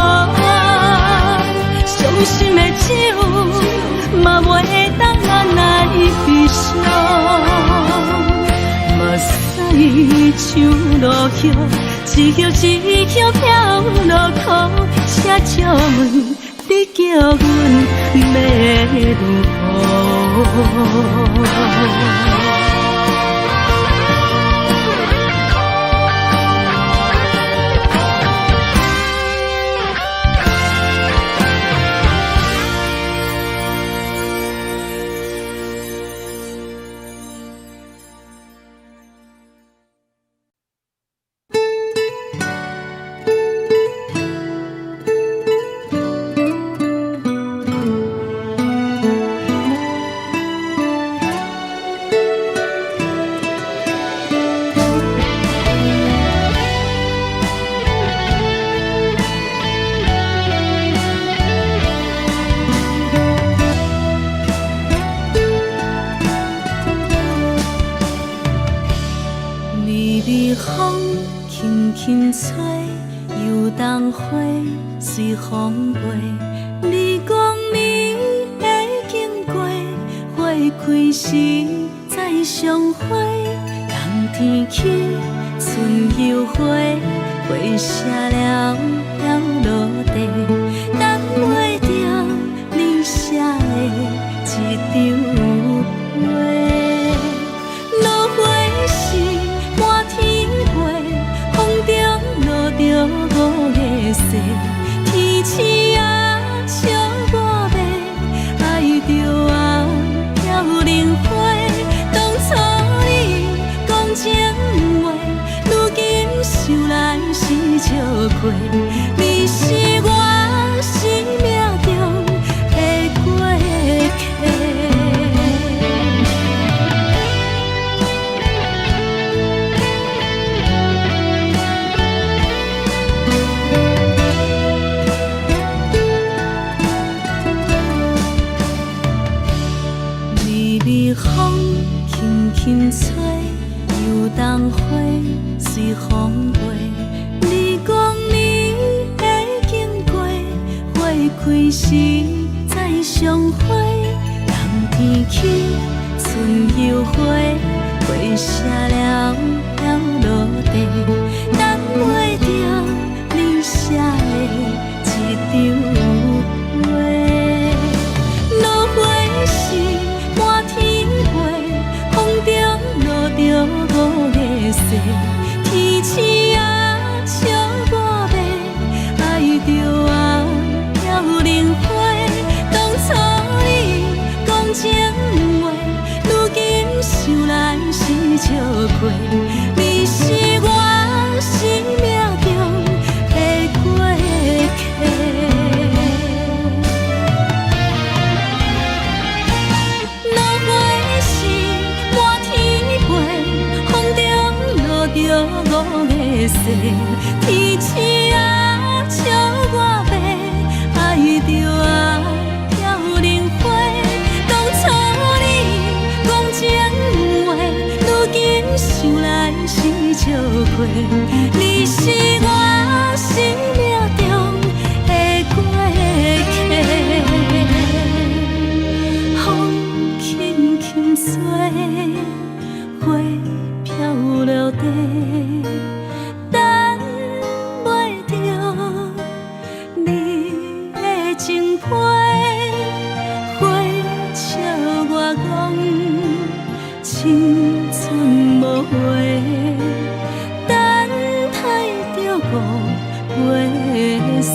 伤心的手，嘛袂当按来悲伤。目屎像落雨，一曲一曲飘落雨，请借问你叫阮要如何？随风飞，你讲你会经过，花开时再相会。冬天起，春又回，花谢了落地，等袂着你写的一张画。落花时满天飞，风中落着五个色。天星啊，笑我迷，爱着啊，飘零花。当初你讲情话，如今想来是笑过。你开时再相会，人天起春又花，花谢了飘落地，等袂着你写的一张话。落花是满天飞，风中落着五个色，天星啊笑我迷，爱着啊飘零花。当初你讲情话，如今想来是笑过。你是我生命中的过客。落花是满天飞，风中落着五个色，天星啊笑我迷，爱着啊飘零花。当初你讲情话，如今想来是笑过。你是我生命中的过客。风轻轻吹，花飘落地，等袂着你的情批。花笑我讲青春无悔，等待着五月雪。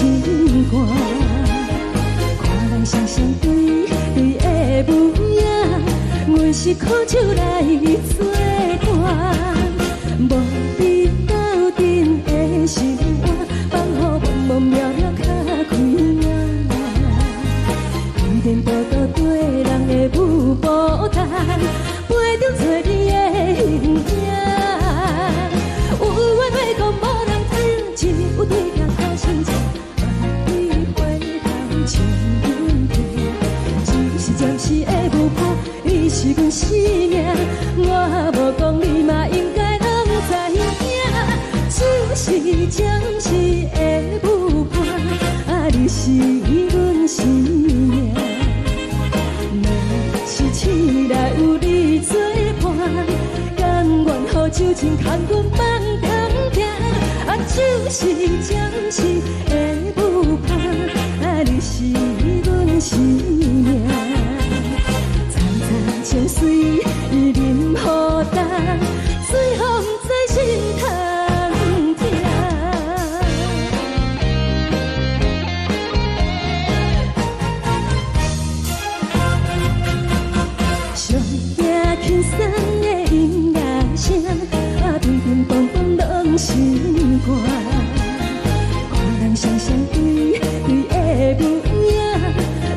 心肝。看人双双对对的模样，阮是苦酒来作伴。无你斗阵的心肝，放予茫茫渺渺较开眼。一点报道对人的舞步弹，陪着做你的形影。有话要讲无人听，只有对镜头心情，万里回头将阮听。只是暂时的舞伴，你是阮生命，我无讲你嘛应该拢知影。就是暂时的舞伴，你是阮生命。若是醒来有你作伴，甘愿予酒精牵阮放长行。就是暂时的舞伴，你是阮生命。惨惨情水任何担，随风在心头。轻松的音乐声，乒乒乓乓拢心肝。看人双双对对的模样，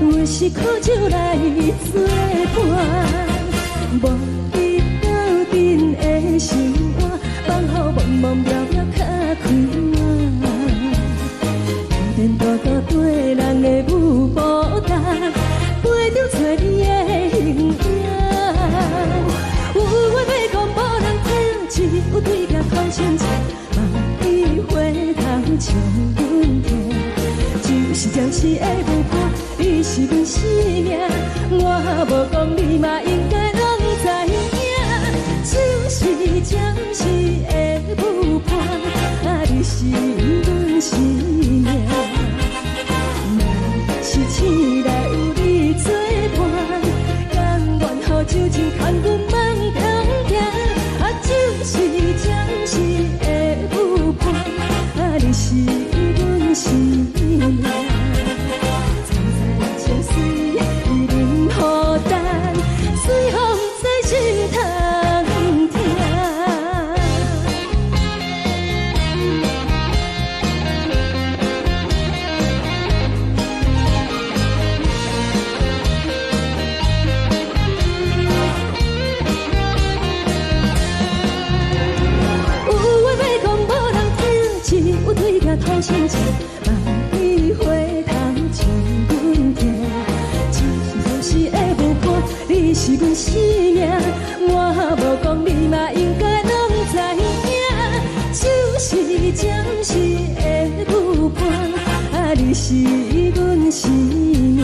阮是苦酒来作伴。无你斗阵的心肝，放予茫茫渺渺较开眼。颠颠倒倒对人的舞步弹，陪着做你的形影。有话要讲无人听，只有对镜头心情，望你回头将阮听。就是暂时的舞伴，你是阮生命，我无讲你嘛应该拢知影。就是暂时的舞伴，你是阮生命。若是醒来有你作伴，甘愿予酒精牵阮放长行。就是暂时的舞伴，你是阮生命。惨惨情水任何担，随风在心头听。头心情，望你回头将阮听。暂时的舞伴，你是阮生命，我无讲你嘛应该拢知影。就是暂时的舞伴，你是阮生命。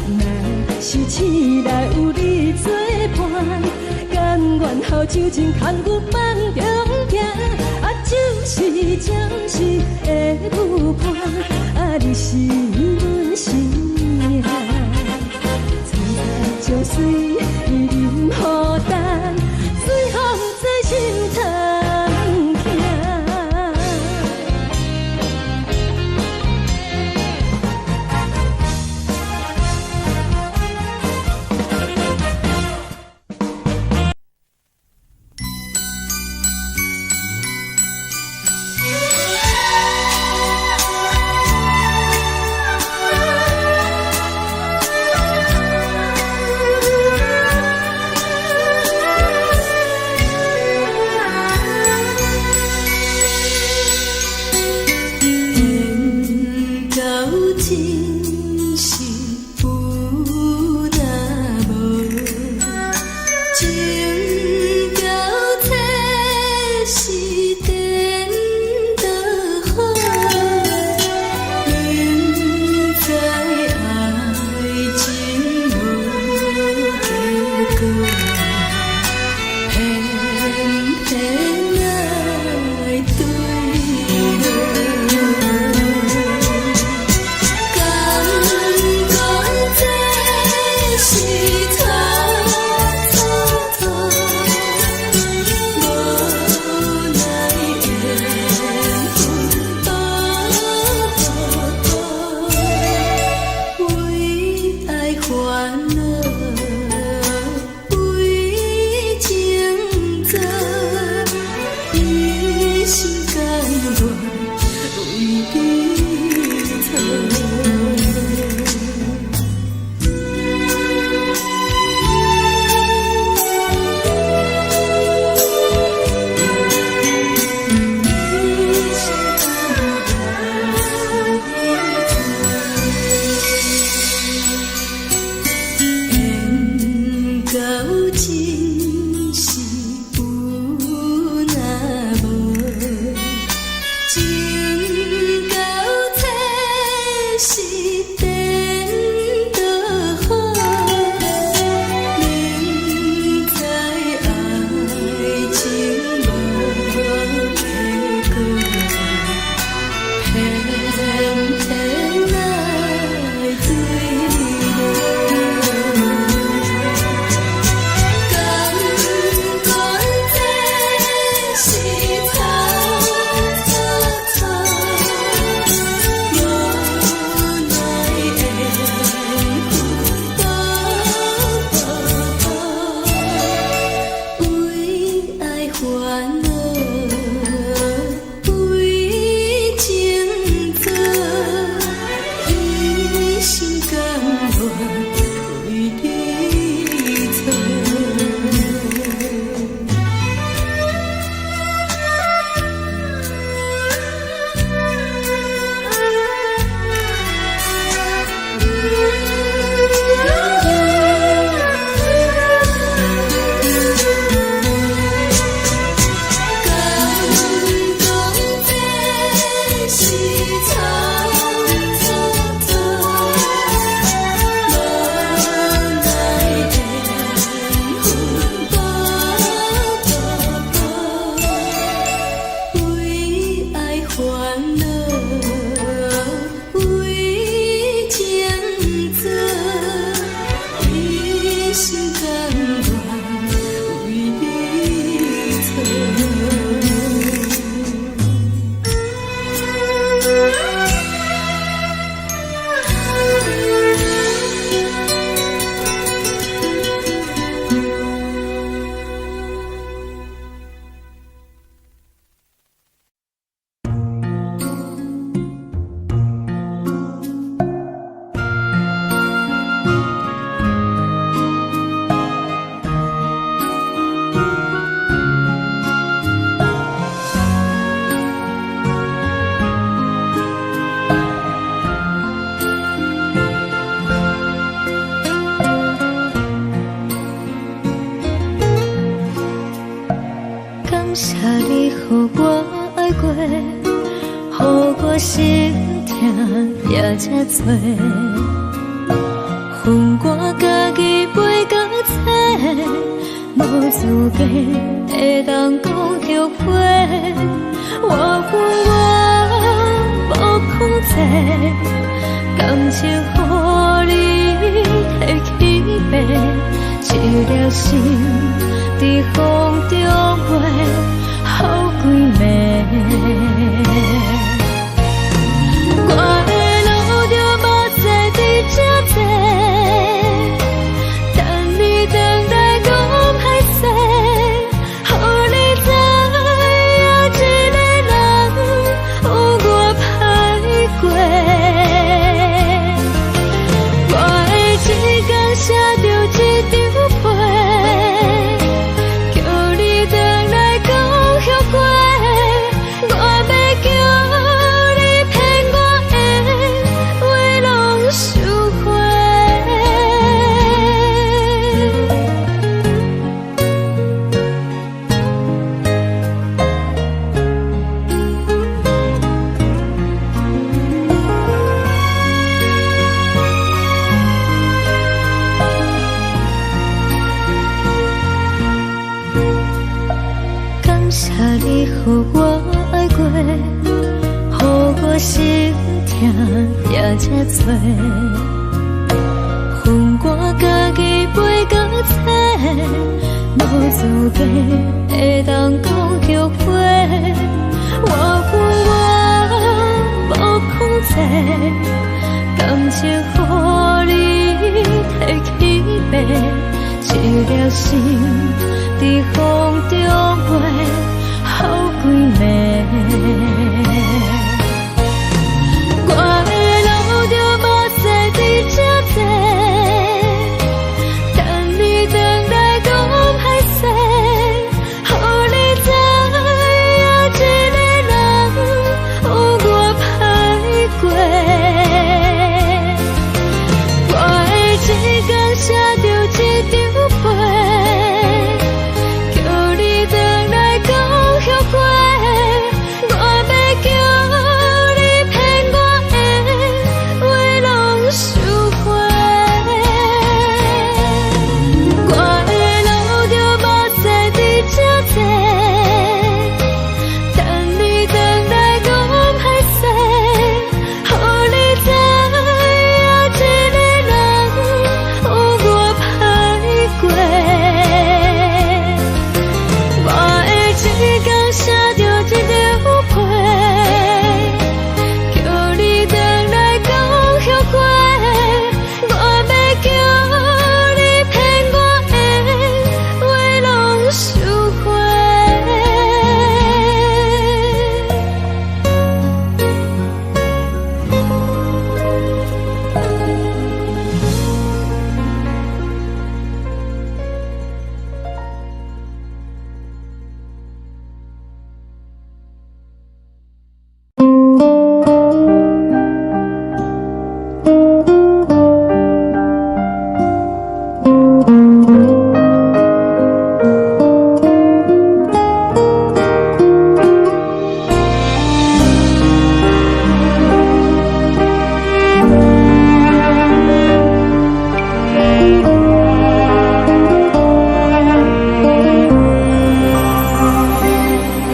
若是醒来有你作伴，甘愿予酒精牵阮放长行。就是暂时的舞伴，你是阮生命。惨惨情水任何担，随风在心头听。
这多，恨我家己袂到切，无资格会当讲后悔。我恨我无控制，感情予你摕去卖，一条心在风中飞，好几暝。我的路就无再伫这多，等你等待讲歹势，予你知影一个人有我歹过。我的一天写着一张被，叫你回来讲后悔。我要叫你骗我的话拢收回。感谢你予我爱过，予我心痛也这多，恨我家己袂到切，无资格会当讲后悔。我恨我无控制，感情予你摕去卖，一条心在风中飞，好几暝。我的路就无再伫这多，等你回来讲歹势，予你知影一个人有我歹过。我的一天写着一张被，叫你回来讲后悔。我要叫你骗我的话拢收回。我的路就无再伫这多，等你回来讲歹势，予你知影一个人有我歹过。我的一天写着一张被，叫你回来讲后悔。我要叫你骗我的话拢收回。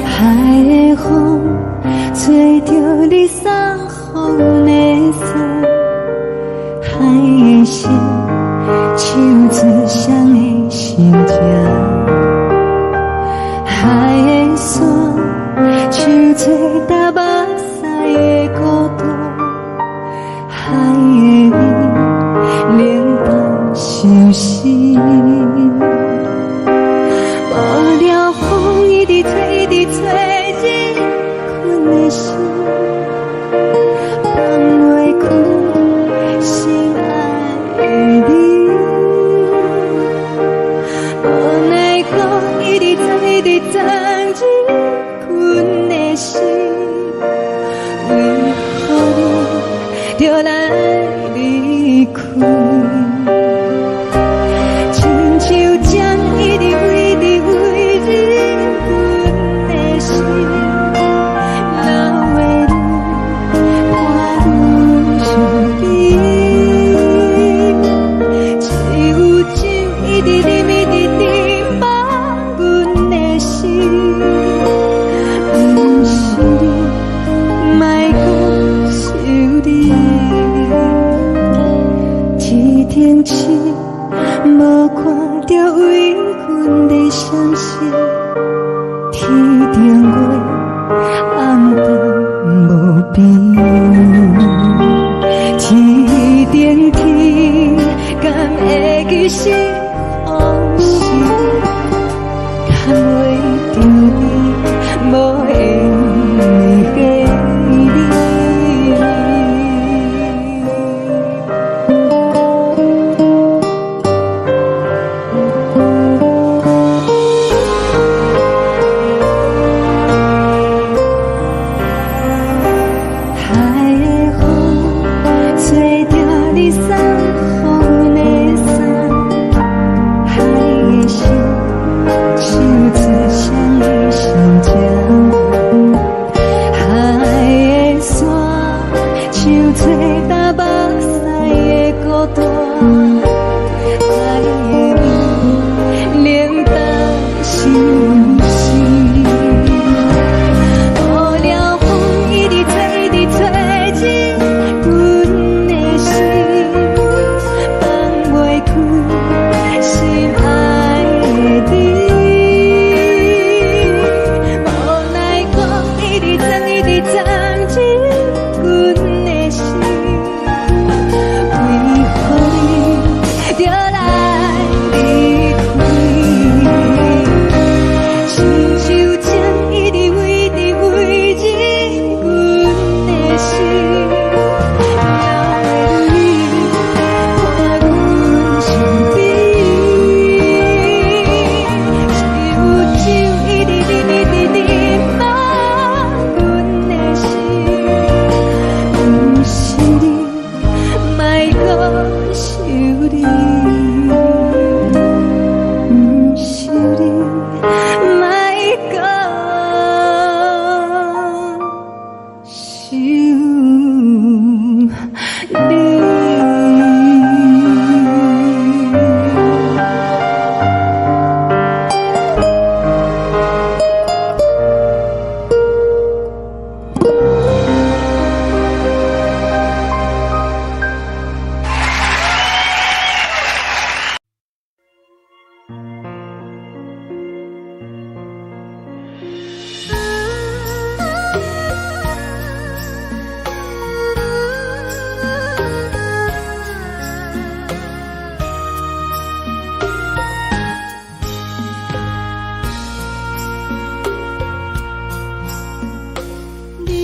海的风吹着你送风的伞，海的心唱出双的心情，海的山唱出搭目屎的孤独，海的你冷淡伤心。无聊风一直吹，一直吹，日困的心，放袂开心爱的你。无奈何一直等，一直等，日困的心，为何你就来离开？亲像针一直为你为你阮的心，流的愈看愈伤。痴，无看到为阮的闪烁。天顶月，暗淡无边。天顶天，敢会记是往事？敢袂着你，无缘给你。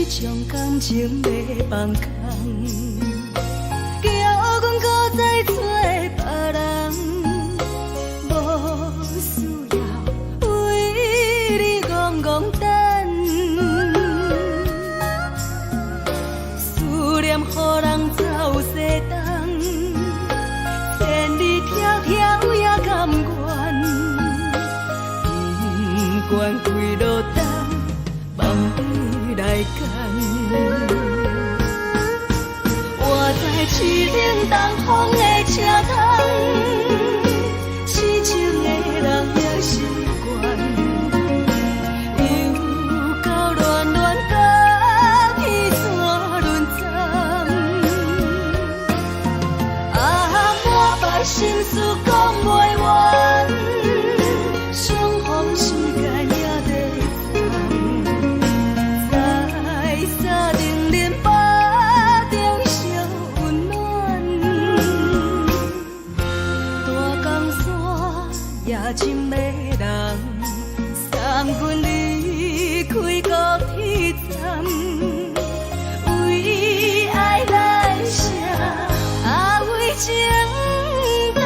将感情卖放空，叫阮搁再找别人，无需要为你戆戆等，思念予人走西东，千里迢迢也甘愿，不管几路灯，梦里来干。我在市顶东风的车窗，痴情的人也习惯，又到乱乱甲彼山论站。啊，满腹心事讲袂完，相逢时间也在等，在沙定连巴中烧温暖。大江山夜深的人，送阮离开高铁站，为爱来写，为情长。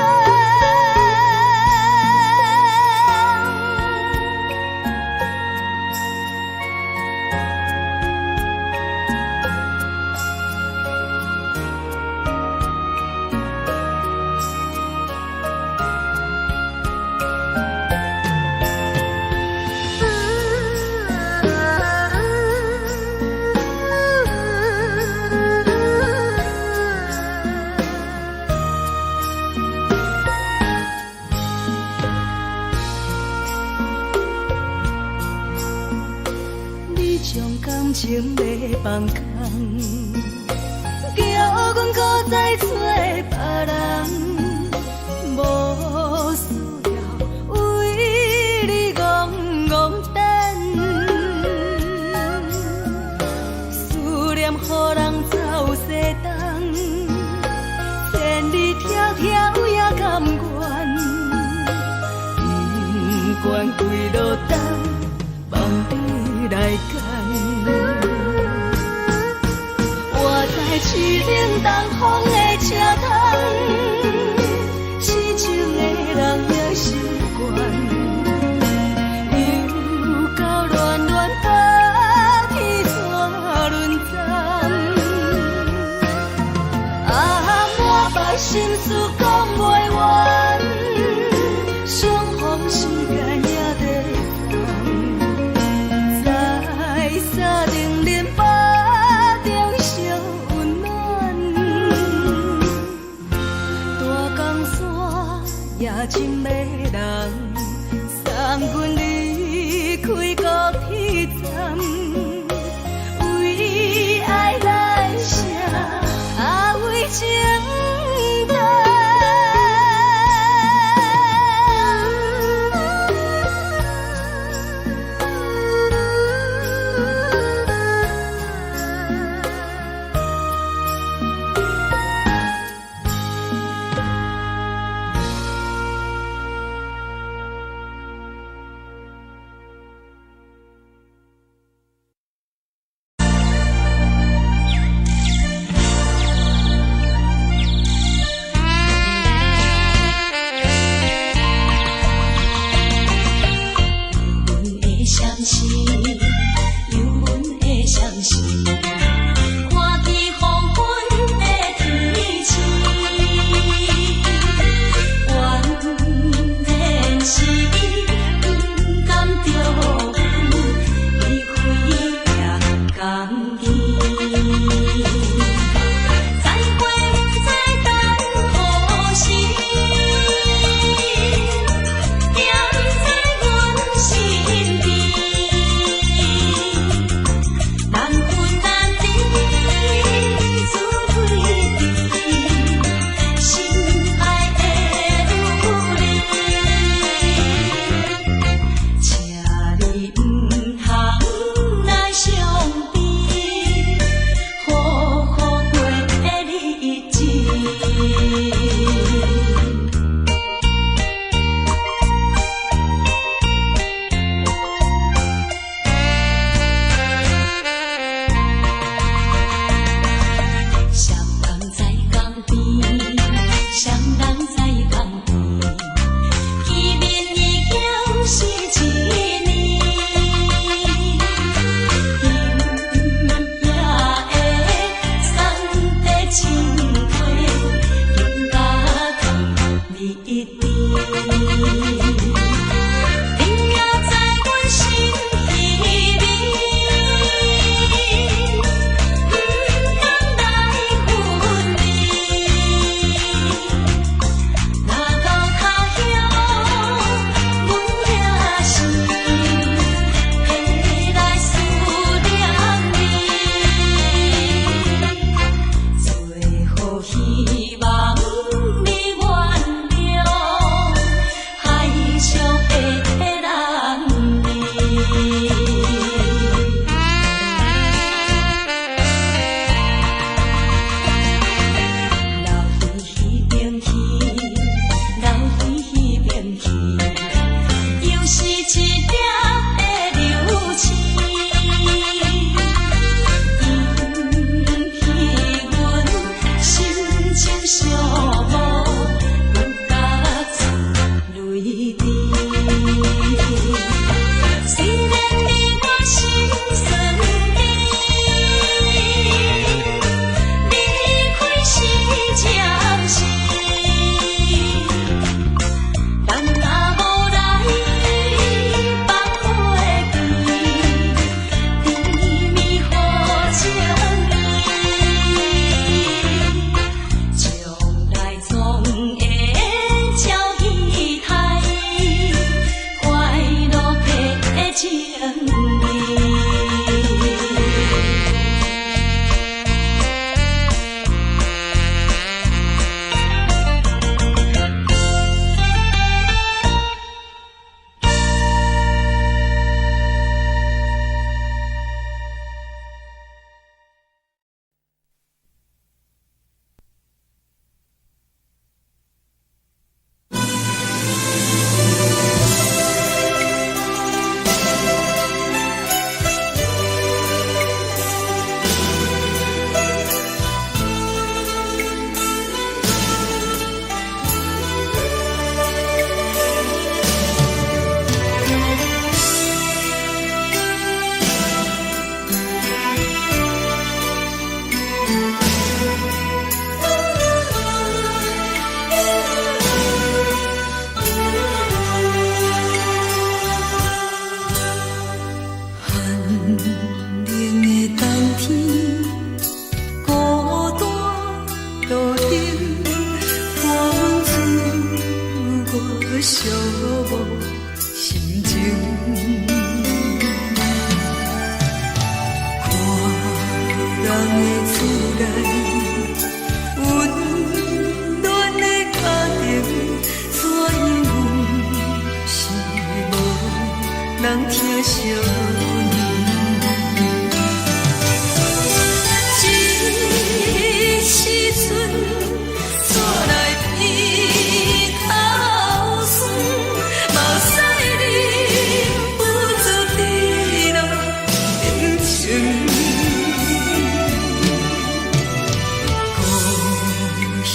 将感情卖放空，叫阮搁再找别人，
伊冷东风的车窗，痴情的人也心倦，又到恋恋把天带轮转，满腹心事讲袂完，相逢时间也在等，在沙定连巴中相温暖，大江山也真迷人，送阮离开高铁站，为爱来城，为情淡。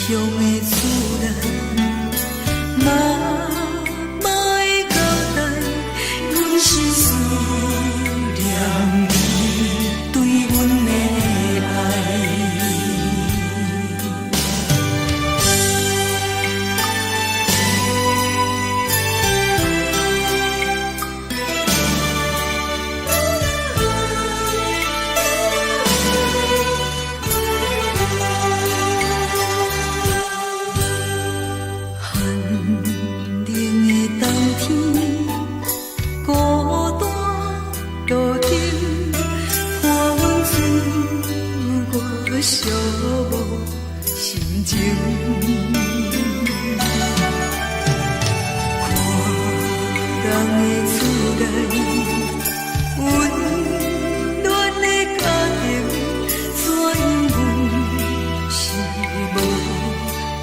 乡的厝内，嘛会交代，阮是思念你对阮的爱。寂寞心情，看人的厝内，温暖的家庭，怎因阮是无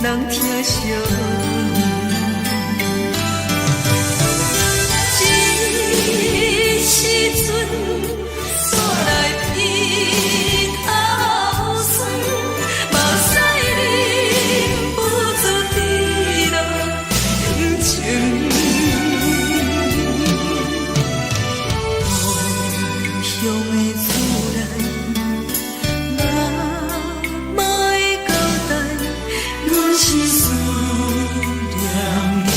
人疼惜？这时阵煞来鼻头酸，目屎忍不住滴落眼睛。故乡的厝内，嘛会交代，阮是思念你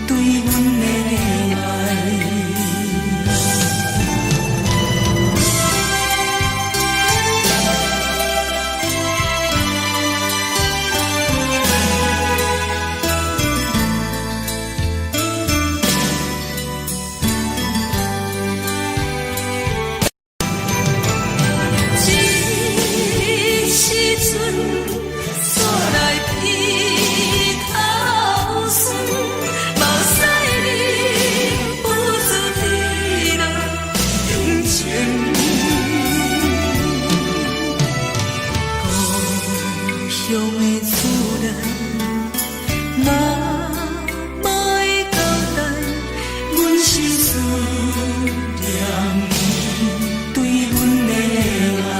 对阮的爱。乡的厝内，嘛会交代，阮是思念你对阮的爱。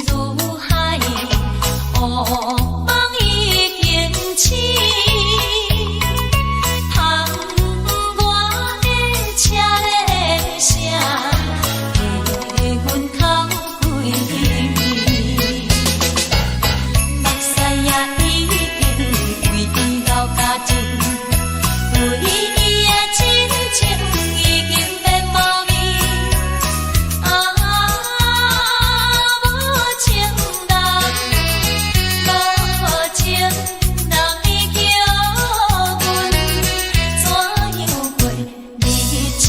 如海，乌梦已经醒。窗外的车的声，在阮头规暝。目屎也已经为伊流甲尽，为伊的真情已经变毛面。无情人，无情人，你叫阮怎样过日子？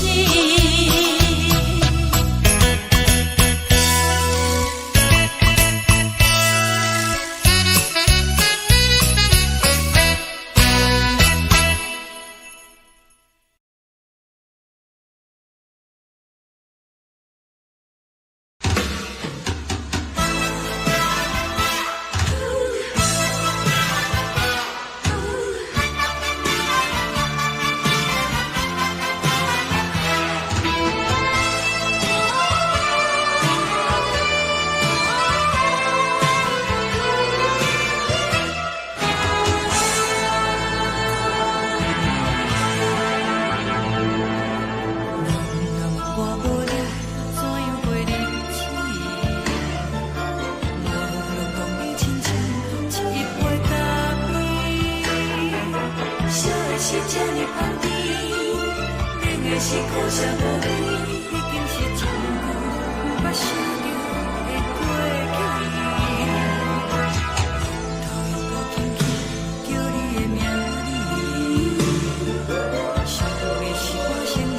是这呢香甜，冷的是苦涩无味，已经是一句捌想着的过去。头又搁轻轻叫你的名字，想的是我心内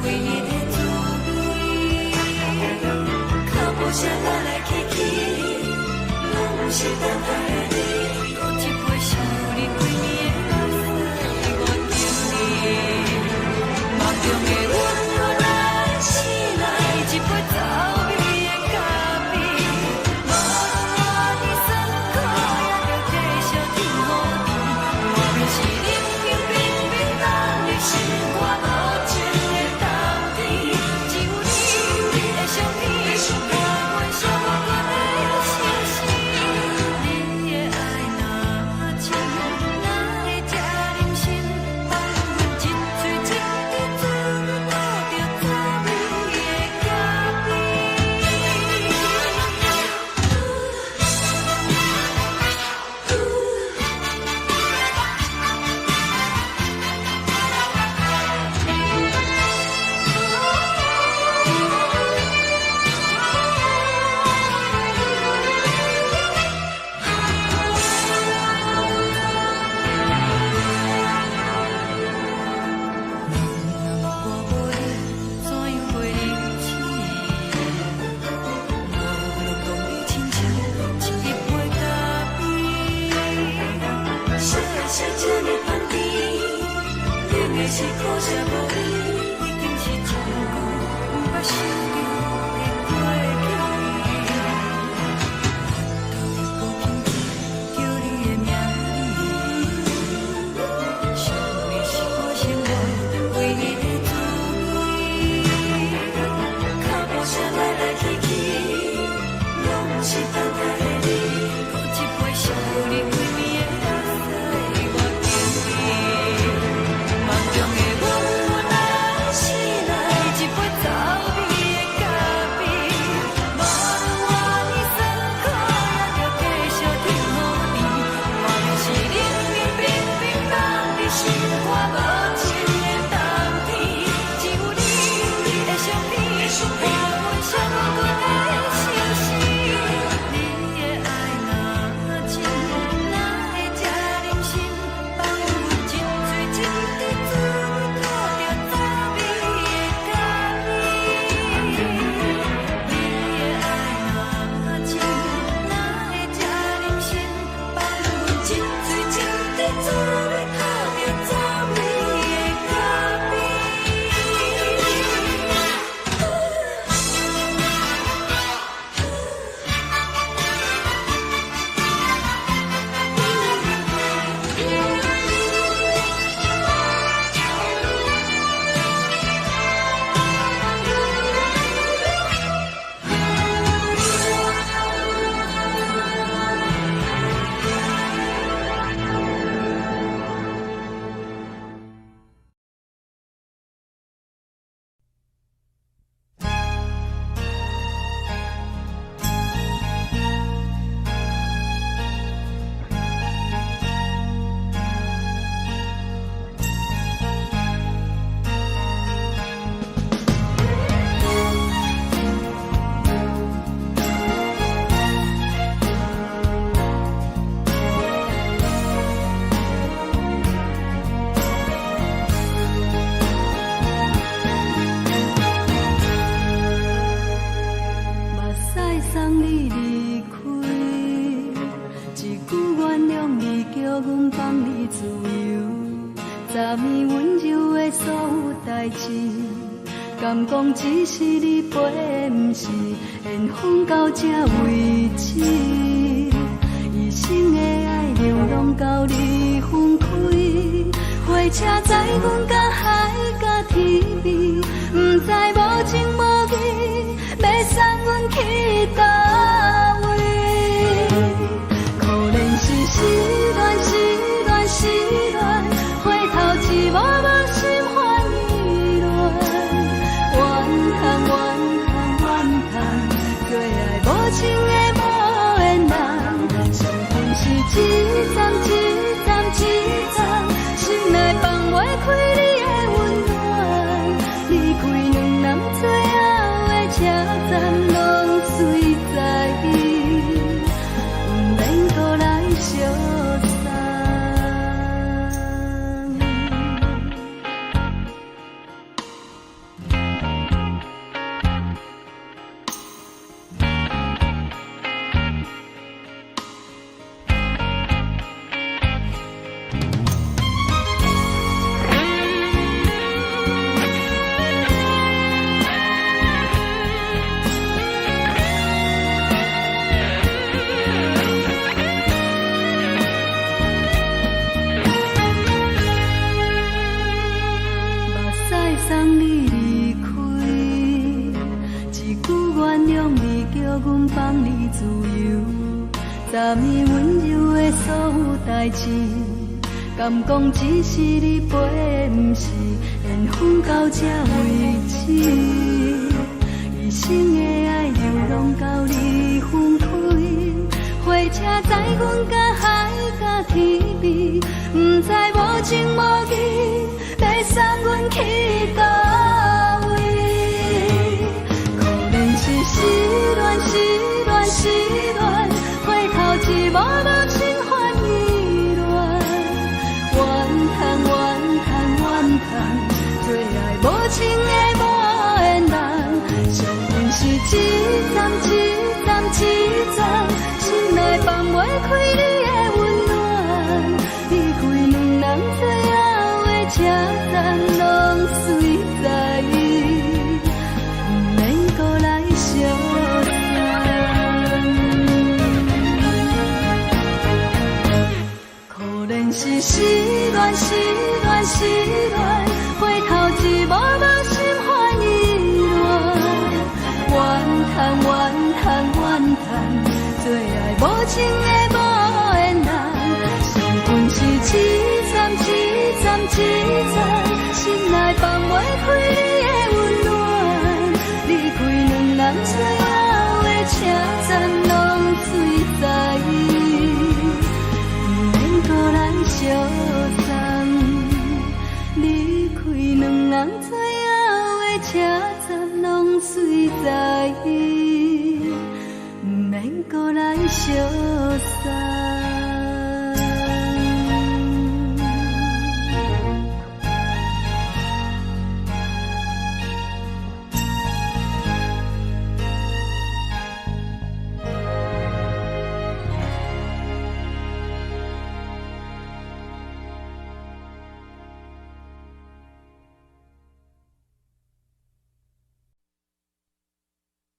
唯一的滋味。脚步声来来去去，拢是等待的你，喝一杯想你几年的老水。梦中的阮，我来醒来，一杯走味的咖啡，无论我的酸苦，也着继续甜予你。外面是冷冷冰冰冷的心肝，无情的冬天，只有你的相片，我阮伤过的心事。你的爱若真，哪会这忍心放阮一嘴一滴水，倒着滋味的咖啡。我无你怎样过日子？无路讲你亲像一杯咖啡，烧的是这呢香甜，冷的是苦涩无味，已经是一句捌想着的过去。头又搁轻轻叫你的名字，想的是我心内唯一的滋味。脚步声来来去去，拢是等待的你，喝一杯想你几暝的老水，我敬你。梦中的阮，我来醒来，一杯走味的咖啡，无论我的酸苦，也着继续甜予你。外面是冷冷冰冰冷的心肝，无情的冬天，只有你的相片，我阮伤过的心事。你
敢讲只是你陪，不是缘分到这为止。一生的爱流浪到你分开，火车载阮甲海甲天边，不知无情无义，要送阮去倒位？可怜是失恋，失恋，失恋，回头一幕幕心烦意乱，怨叹，怨叹，怨叹，最爱无情的无缘人，伤痕是一站一站一站，心内放袂开你的温暖，离开两人最后的车站，拢随在伊，不免搁来相送。送你离开，一句原谅你，叫阮放你自由。昨暝温柔的所有代志，敢讲只是你陪，不是缘分到这为止。一生的爱流浪到你分开，火车载阮甲海甲天边，不知无情无义，要送阮去倒位？可怜是失恋，失恋，失恋，回头一幕幕心烦意乱，怨叹，怨叹，怨叹，最爱无情的无缘人，伤痕是一站一站一站，心内放袂开你的温暖，离开两人最后的车站，拢随在伊，不免搁来相送。可怜是失恋，失恋，失恋，回头一幕幕心烦意乱，怨叹，怨叹，怨叹，最爱无情的无缘人，伤痕是一站一站一站，心内放袂开你的温暖，离开两人最后的车站，拢随在伊，不免搁来相送。离开两人最后的车站，拢随在伊，不免搁来相送。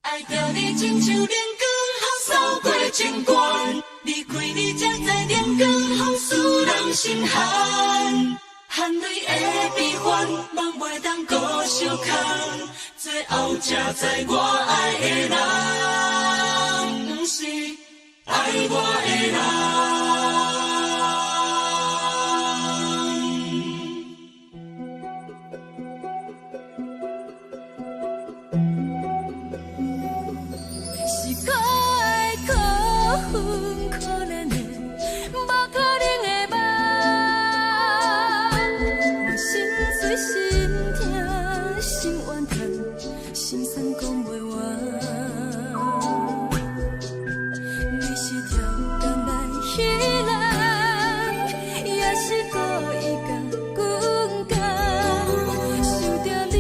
爱着你亲像连光，风扫过情关，离开你才知连光风使人心寒。含泪的悲欢，望袂当搁相牵，最后才知我爱的人，不是爱我的人。
可怜的，无可能的梦，我心碎心痛心怨叹，心酸讲袂完。你是挑工来彼人，也是故意甲阮讲，想着你，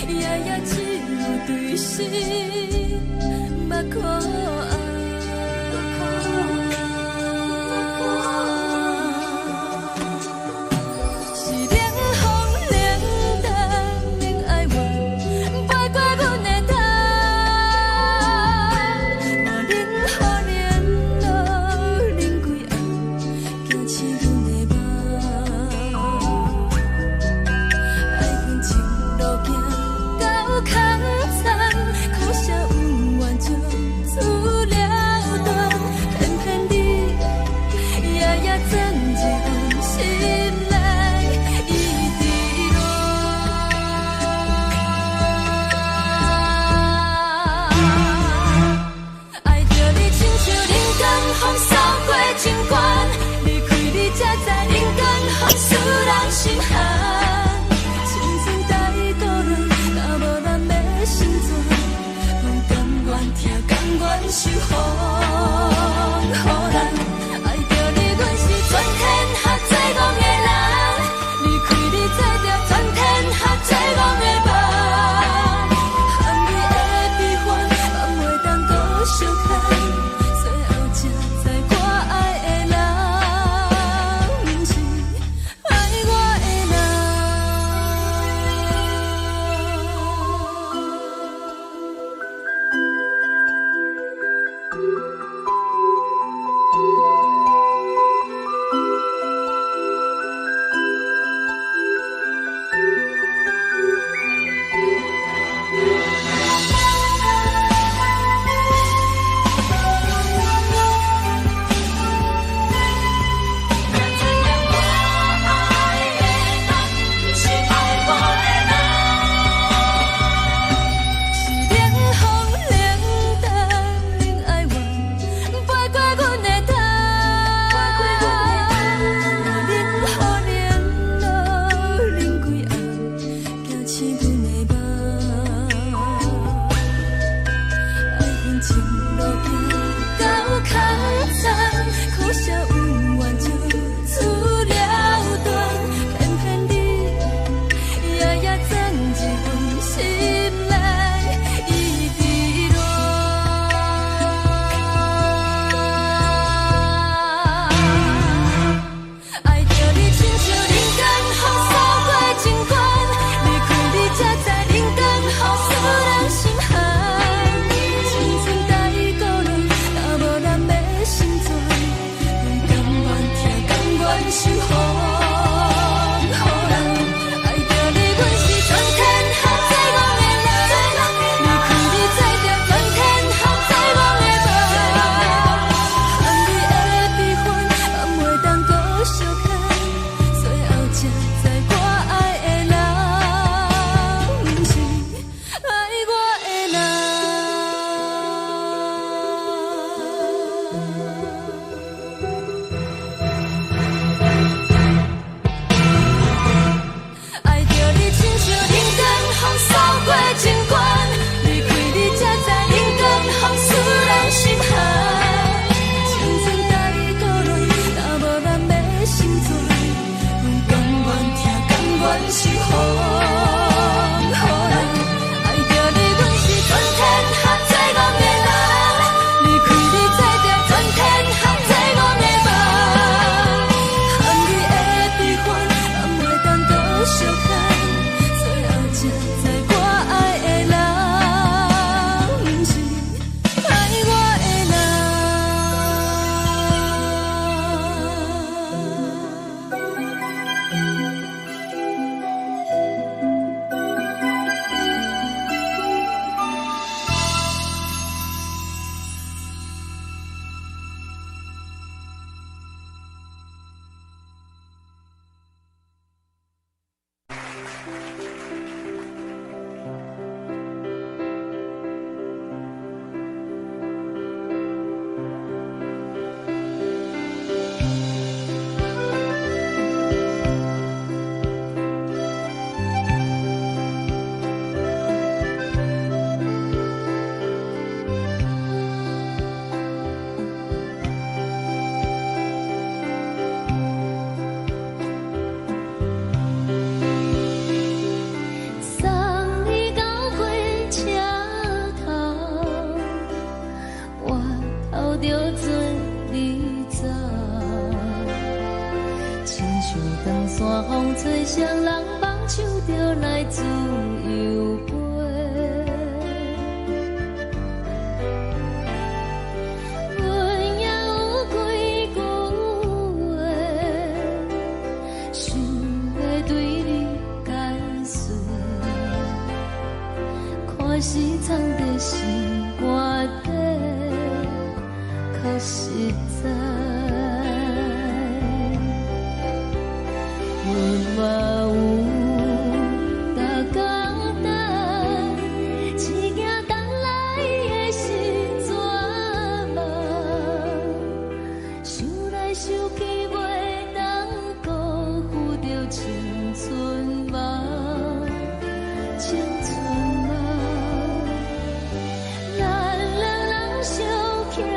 夜夜只有对视，目眶。
予人爱着你，阮是全天下最戆的人。离开你，做着全天下最戆的梦。含泪的悲欢，嘛袂当搁相牵。最后才知我爱的人，不是爱我的人。
咱两人相牵。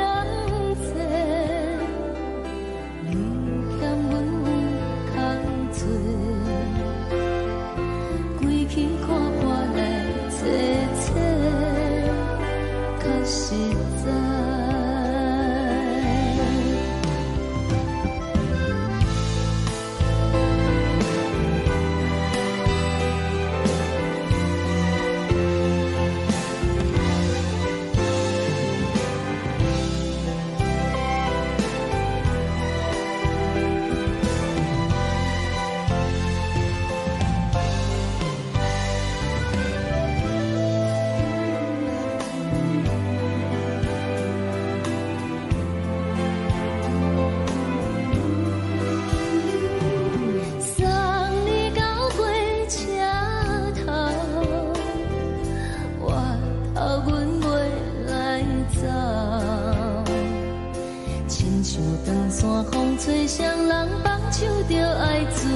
亲像长线风吹双人放手着爱自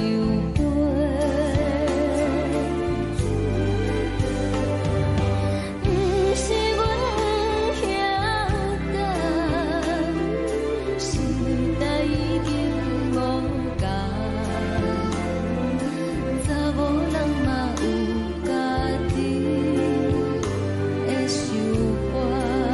由飞。不是阮不晓得，时代已经无同，查某人嘛有家己的想法。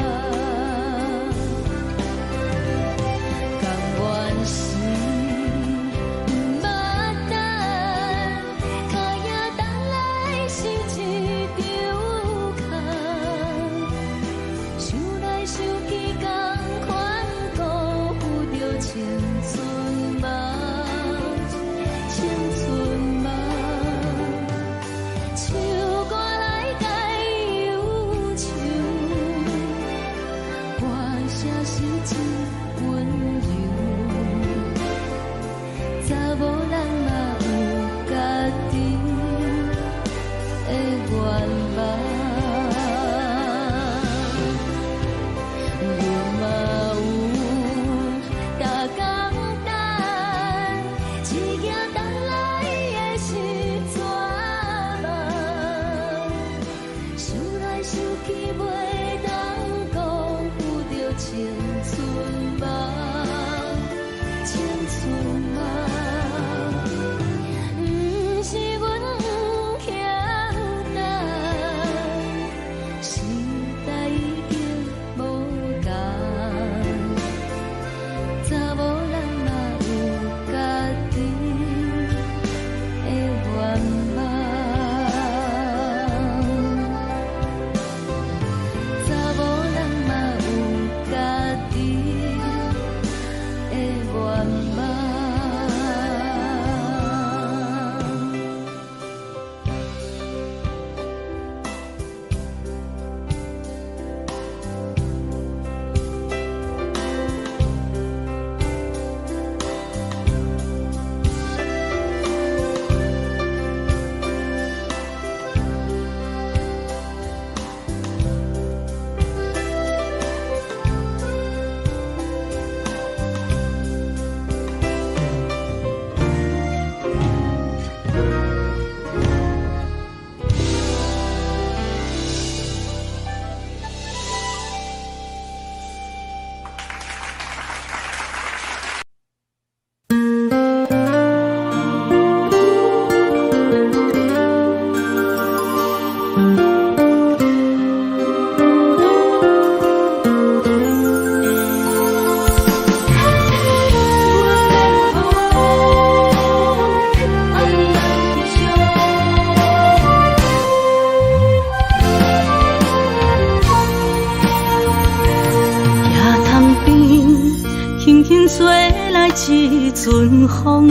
一阵风，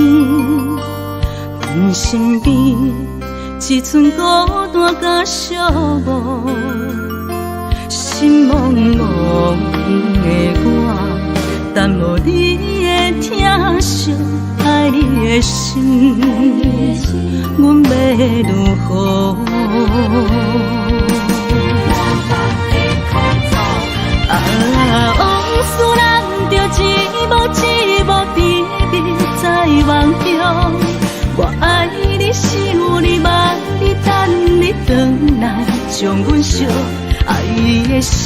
阮身边一阵孤单甲寂寞，心茫茫的我，等无你的疼惜，爱你的心，阮要如何？往事难着一幕甜蜜在梦中。我爱你，想你，望你，等你回来，将阮惜爱你的心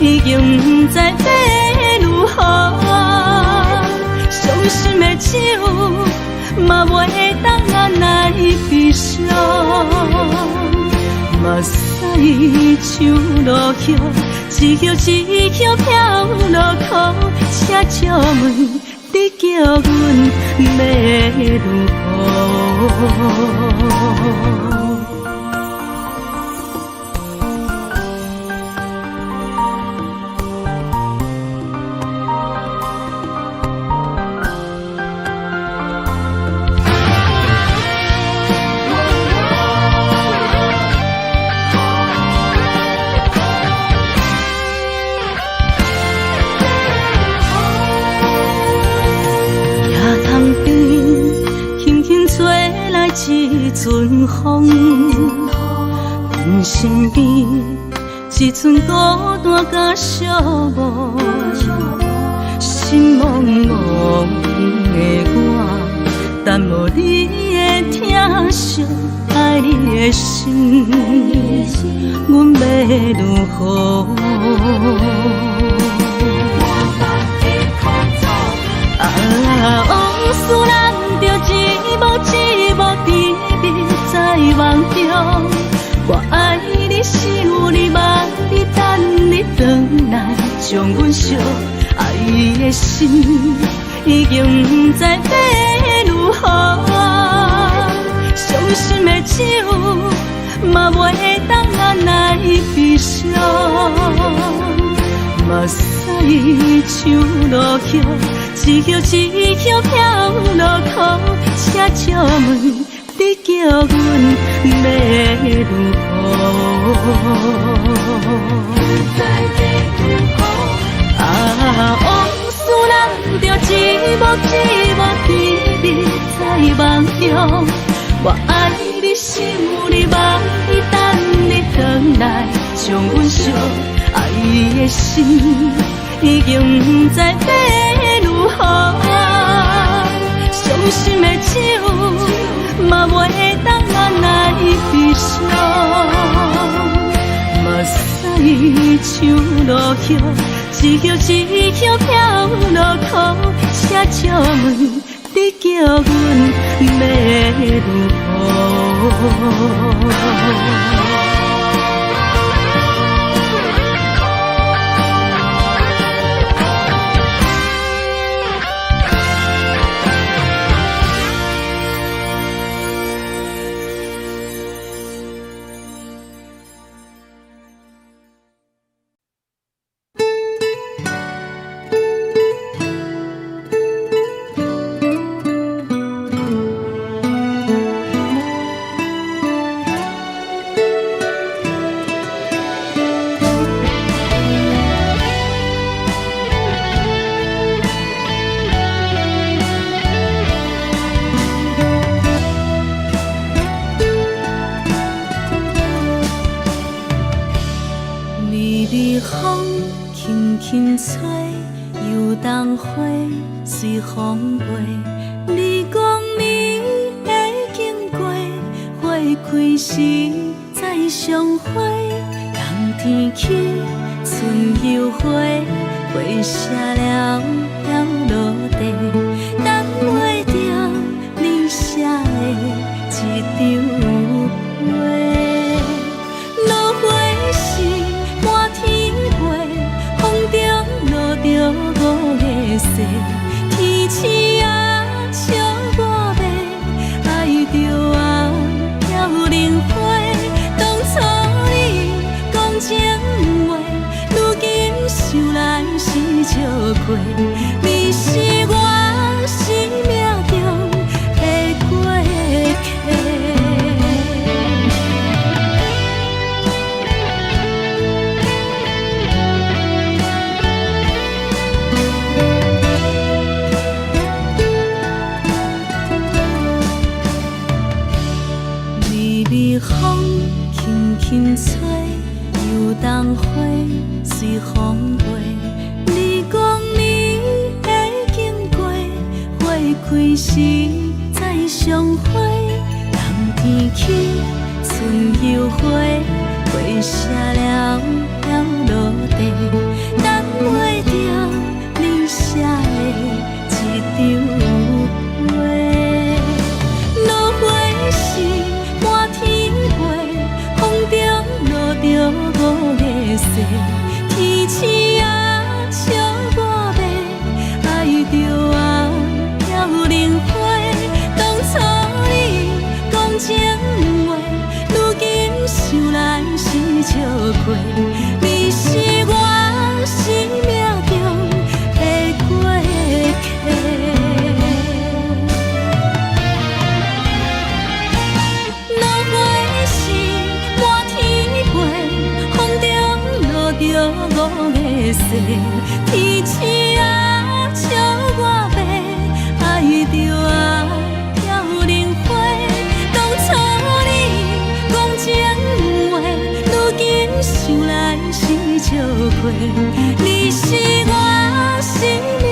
已经不知要如何。伤心的手嘛袂当按来悲伤。目屎像落雨，一曲一曲飘落雨，请借问你叫阮要如何？一阵风，阮身边一阵孤单甲寂寞，心茫茫的我，但无你的疼惜，爱你的心，阮要如何？往事人着一幕一幕甜蜜在梦中。我爱你想你望你等你回来，将阮惜爱的心已经不知要如何。伤心的手嘛袂当按来悲伤，目屎像落叶。一叶一叶飘落土，车借问你叫阮要如何？往事人着一幕一幕甜蜜在梦中。我爱你想你望你等你回来，将阮惜爱的心已经不知要如何。伤心的手嘛袂当按来悲伤，目屎像落叶，一叶一叶飘落土，车借问你叫阮要如何？随风飞，你讲你会经过，花开时再相会。冬天起，春又回，花谢了要落地，等袂着你写的一张画。落花时满天飞，风中落着五个色。天星啊，笑我迷，爱着我飘零花。当初你讲情话，如今想来是笑过。你是我生命中的过客。风轻轻吹，又当花随风飞。你讲你会经过，花开时再相会。冬天起，春又回，花谢了要落地，等袂着你写的一张画。落花时满天风中落着五个色，天星啊，笑我迷，爱着我飘零花。当初你讲情话，如今想来是笑过。你是我生命中的过客。五个色，天星啊，笑我迷，爱着我飘零花。当初你讲情话，如今想来是笑过。你是我生命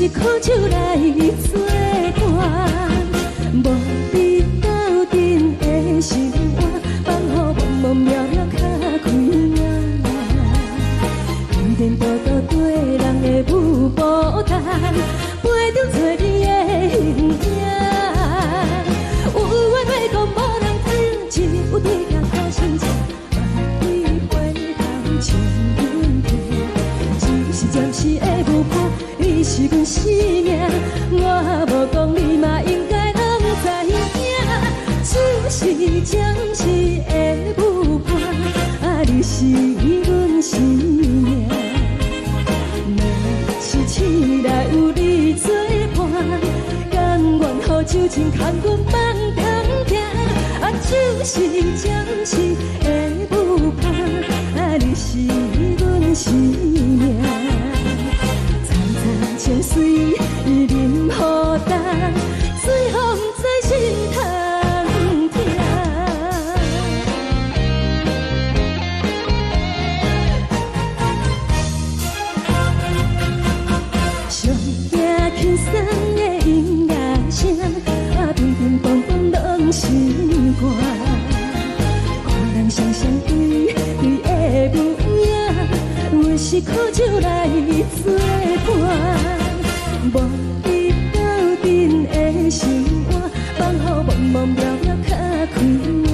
是苦酒来作伴，无伫斗阵的生活，放予茫茫渺渺较开眼。颠颠倒倒对人的舞步弹，陪着做你的形影。有话要讲无人听，只有对镜讨心情，万里回头将阮听。只是暂时的舞伴，你是阮生命，我无讲你嘛应该拢知影。只是暂时的舞伴，你是阮生命。若是醒来有你作伴，甘愿予酒精牵阮放通行。就是暂时的舞伴，你是阮生命。惨惨情水任何等，随风在心通听。上惊轻松的音乐声，乒乒乓乓拢心肝。看人双双对对的模样，有时苦酒来作伴。无伫斗阵的生活，放予茫茫渺渺较开眼。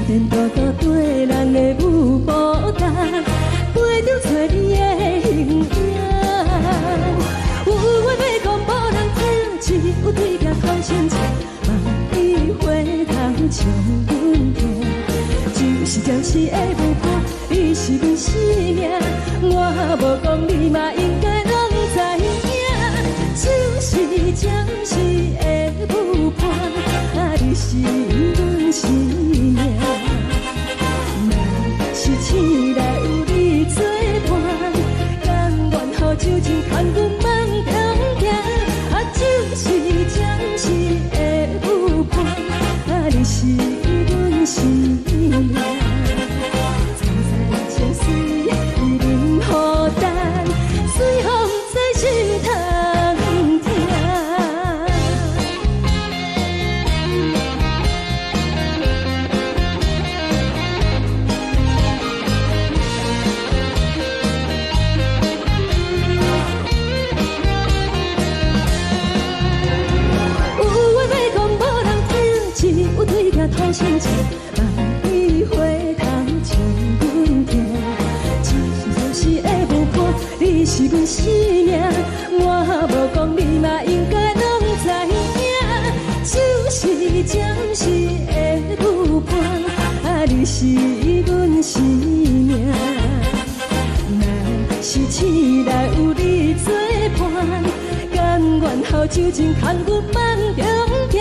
颠颠倒倒对人的舞步弹，陪着做你的形影。有话要讲无人听，只有对镜讨心情，万里回头将阮听。就是暂时的舞伴，你是阮生命，我无讲你嘛应该拢知影。就是暂时的舞伴，你是阮生命。若是醒来有你作伴，甘愿予酒精牵阮放通行。就是暂时的舞伴，你是阮生命。惨惨情水任何等，随风在心通听。有话要讲无人听，只有对镜讨心情，万里回头将阮听。只是暂时的舞伴，你是阮生命，我无讲你嘛应该拢知影。就是暂时的舞伴，你是阮生命。若是醒来有你作伴，甘愿予酒精牵阮放中行。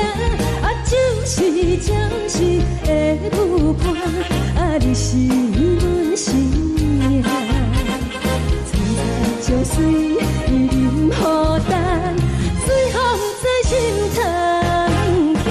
就是暂时的舞伴，你是阮生命。惨惨情水任何等，随风在心通听。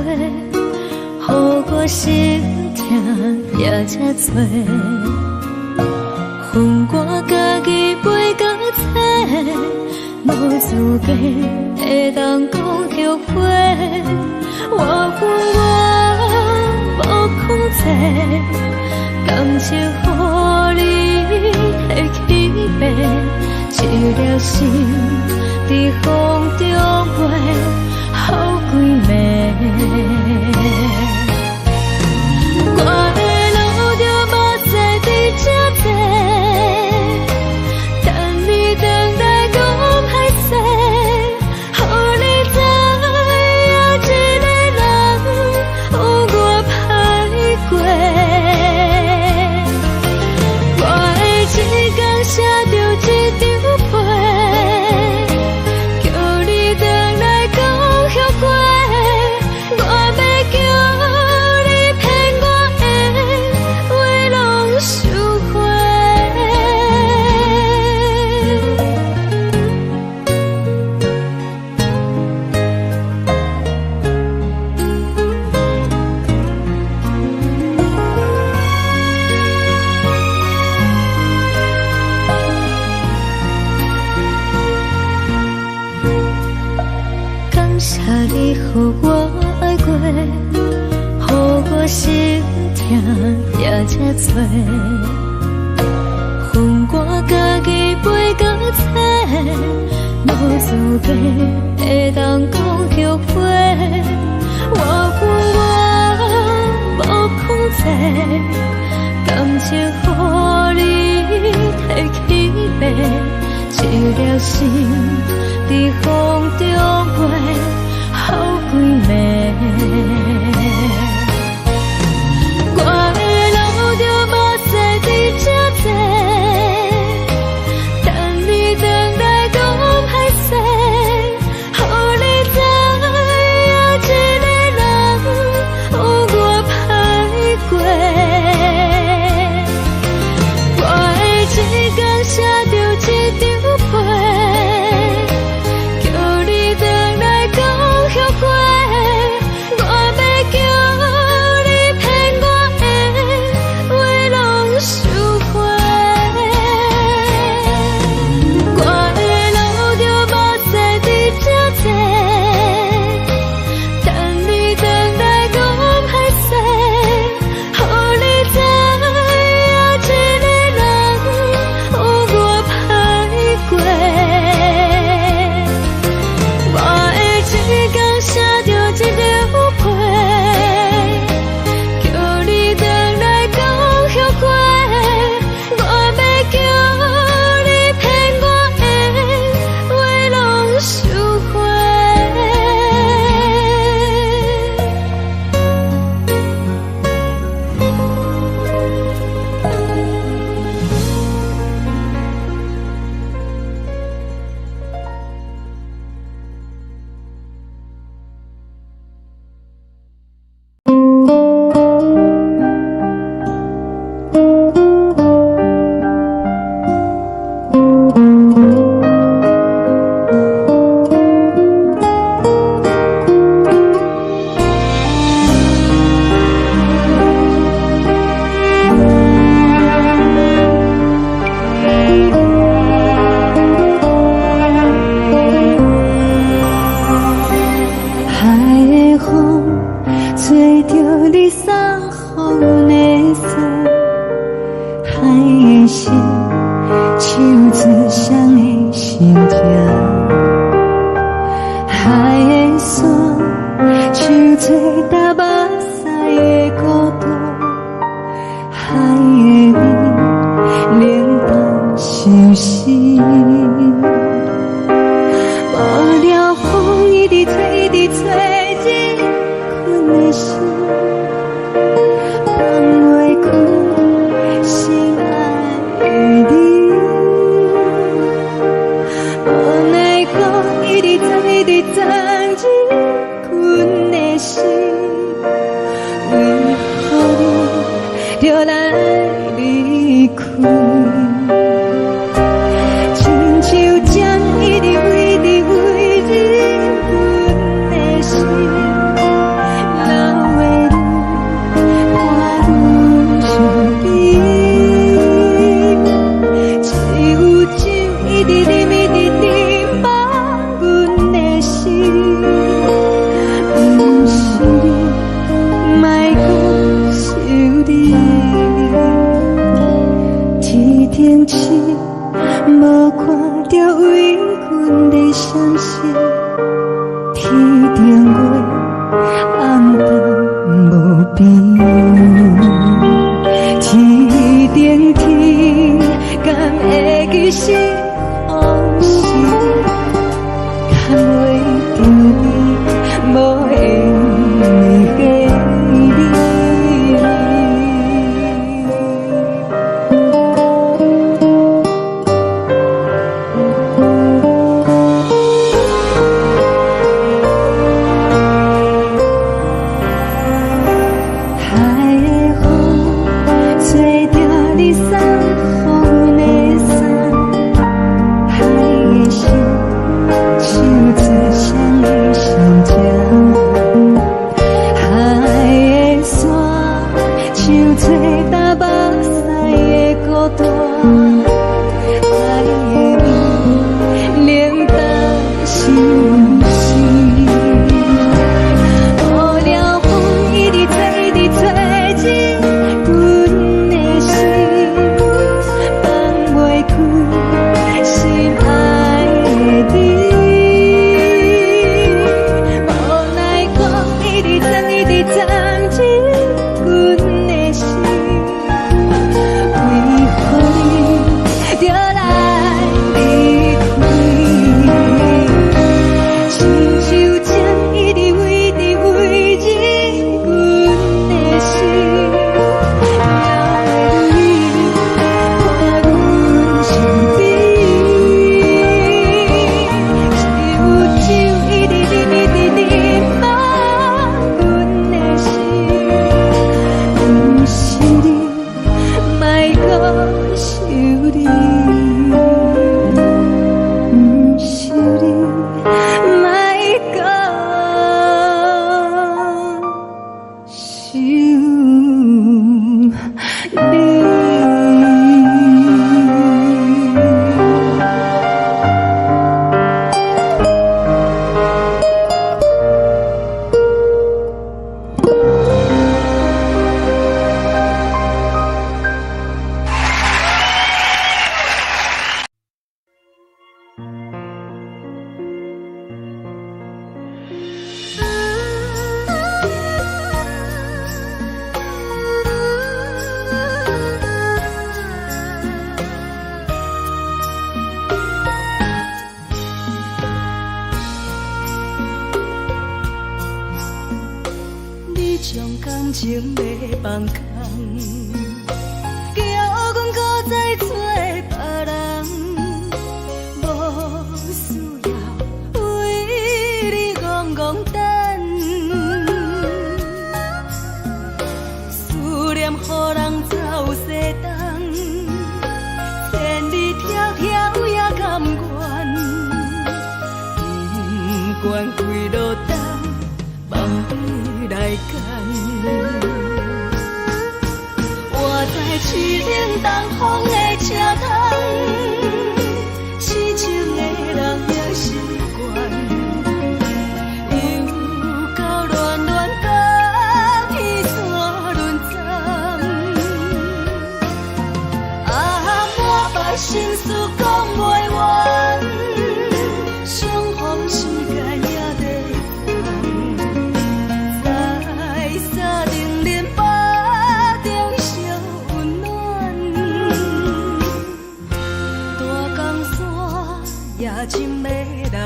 予我心痛也这多。恨我家己袂到切，无资格会当讲后悔。我恨我无控制，感情予你摕去卖，一粒心在风中飞，好几暝。我的路就无西伫这多，等你回来讲歹势，予你知影一个人有我歹过。我的一天写着一张被，叫你回来讲后悔。我要叫你骗我的话拢收回。感谢你予我爱过，予我心痛也这多。恨我家己袂到切，无资格会当讲后悔。我恨我无控制，感情予你摕去卖，一粒心在风中飞，好几暝。我的路就无西伫这多，等你回来讲歹势，予你知影一个人有我歹过。我的一天写着一张被，叫你回来讲后悔。我要叫你骗我的话拢收回。我的路就无西伫这多，等你回来讲歹势，予你知影一个人有我歹过。我的一天写着一张被，叫你回来讲后悔。我要叫你骗我的话拢收回。
海的风吹着你送予的伞，海的心手指双的心痛，海的山手吹打目屎的孤独，海的你冷淡伤心。无聊风一直吹，一直吹，日困的心，放袂开心爱的你。无奈风一直吹，一直吹，日困的心，为何你就来离开？亲像针一直为日困的心，边，天顶天，敢会记是往事，牵袂着你，无缘的你。
感情要放空，叫阮搁再找别人，无需要为你戆戆等，思念予人走西东，千里迢迢也甘愿，不管几路灯，梦里来干。我在市顶东风的车窗，痴情的人也习惯，又到乱乱甲天山轮站。满腹心事讲袂完，相逢时间也在等，在沙丁林巴中相温暖。大江山夜深的人，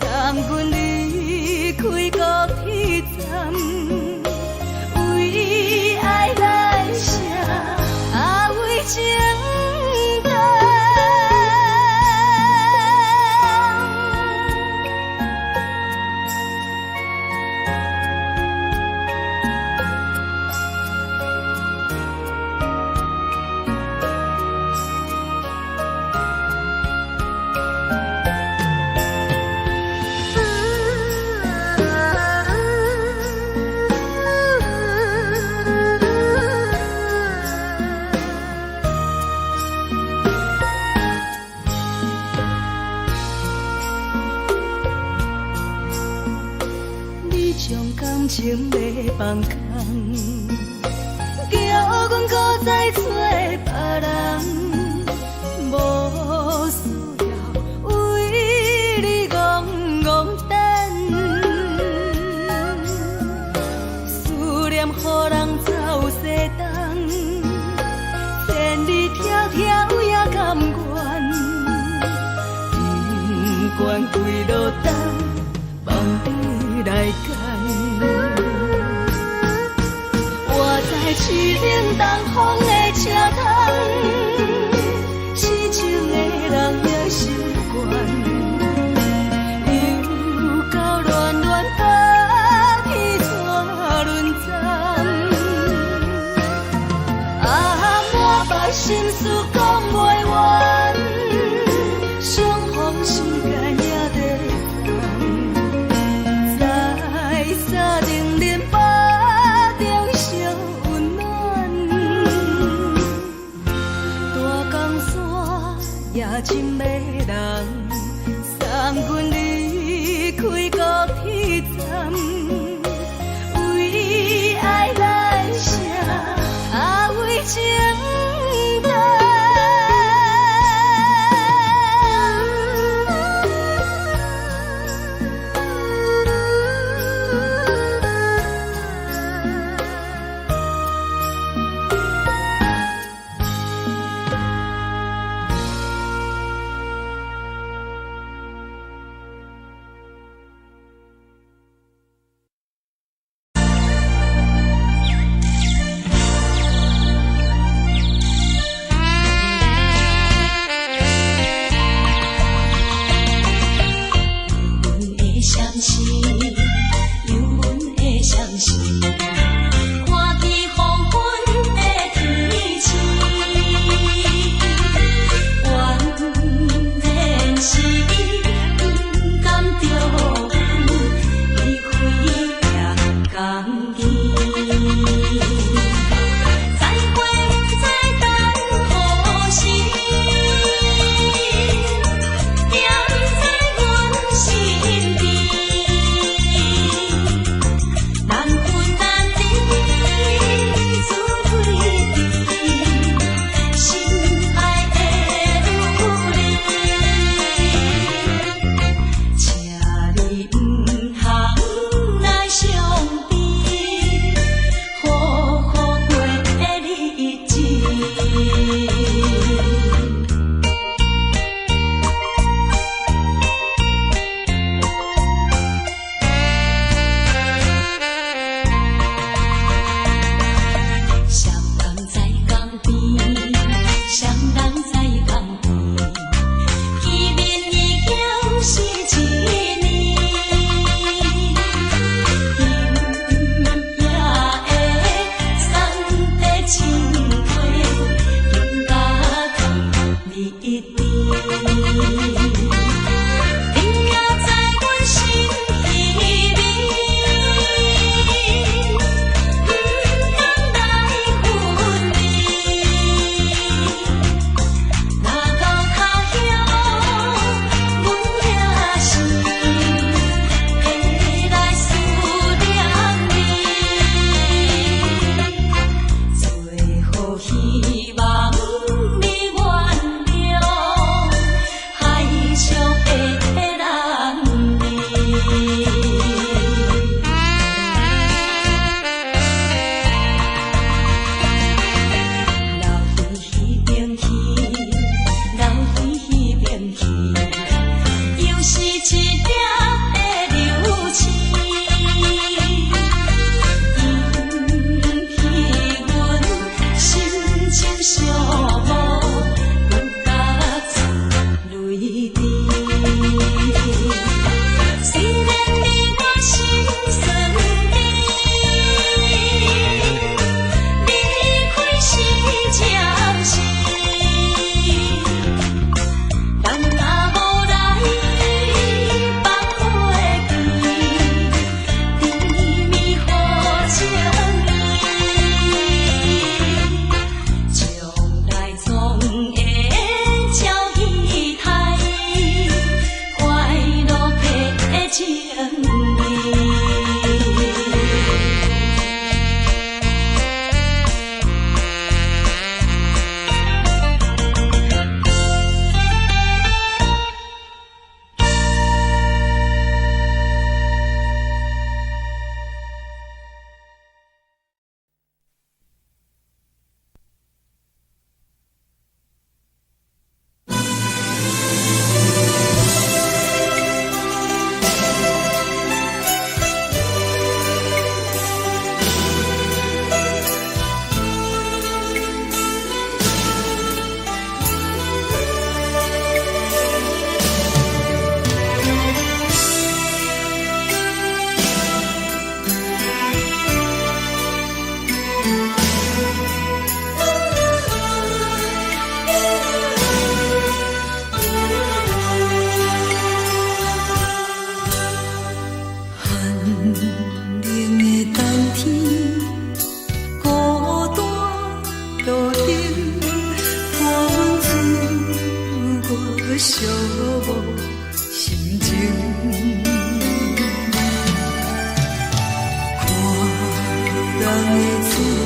送阮离开高铁站，为爱来写为情。将感情要放空，叫阮搁再找别人，无需要为你戆戆等，思念念，予人走西东，千里迢迢也甘愿，不管归路东，望你来赶。我在市顶东风的车窗，痴情的人也心倦。心事讲袂完，相逢时间也在等，在沙丁林巴中相温暖。大江山也真迷人，送阮离开高铁站，为爱来写，为情。难分难。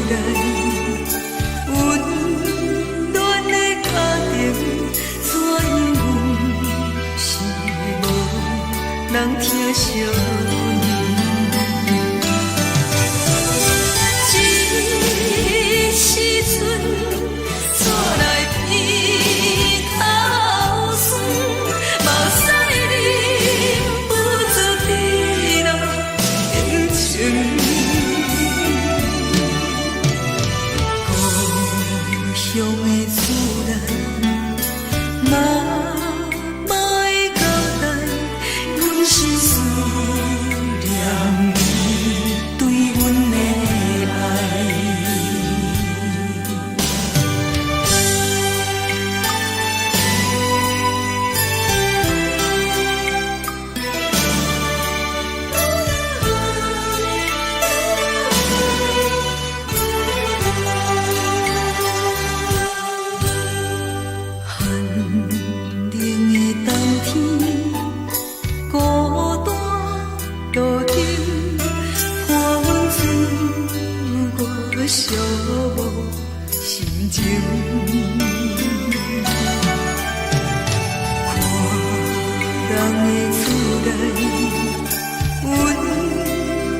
代，温暖的家庭，怎因阮是无人疼惜你？这时阵怎来鼻头酸？目屎忍不住滴落眼睛。故乡的厝内，妈妈的交代，阮是思念你对阮的爱。寒冷的冬天，孤单路灯，看阮自我寂寞心情。看人的厝内，温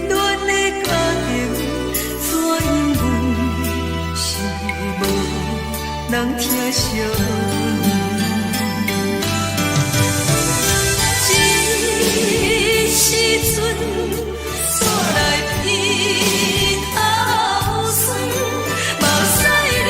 暖的家庭，怎因阮是无人疼惜你？这时阵怎来鼻头酸？目屎忍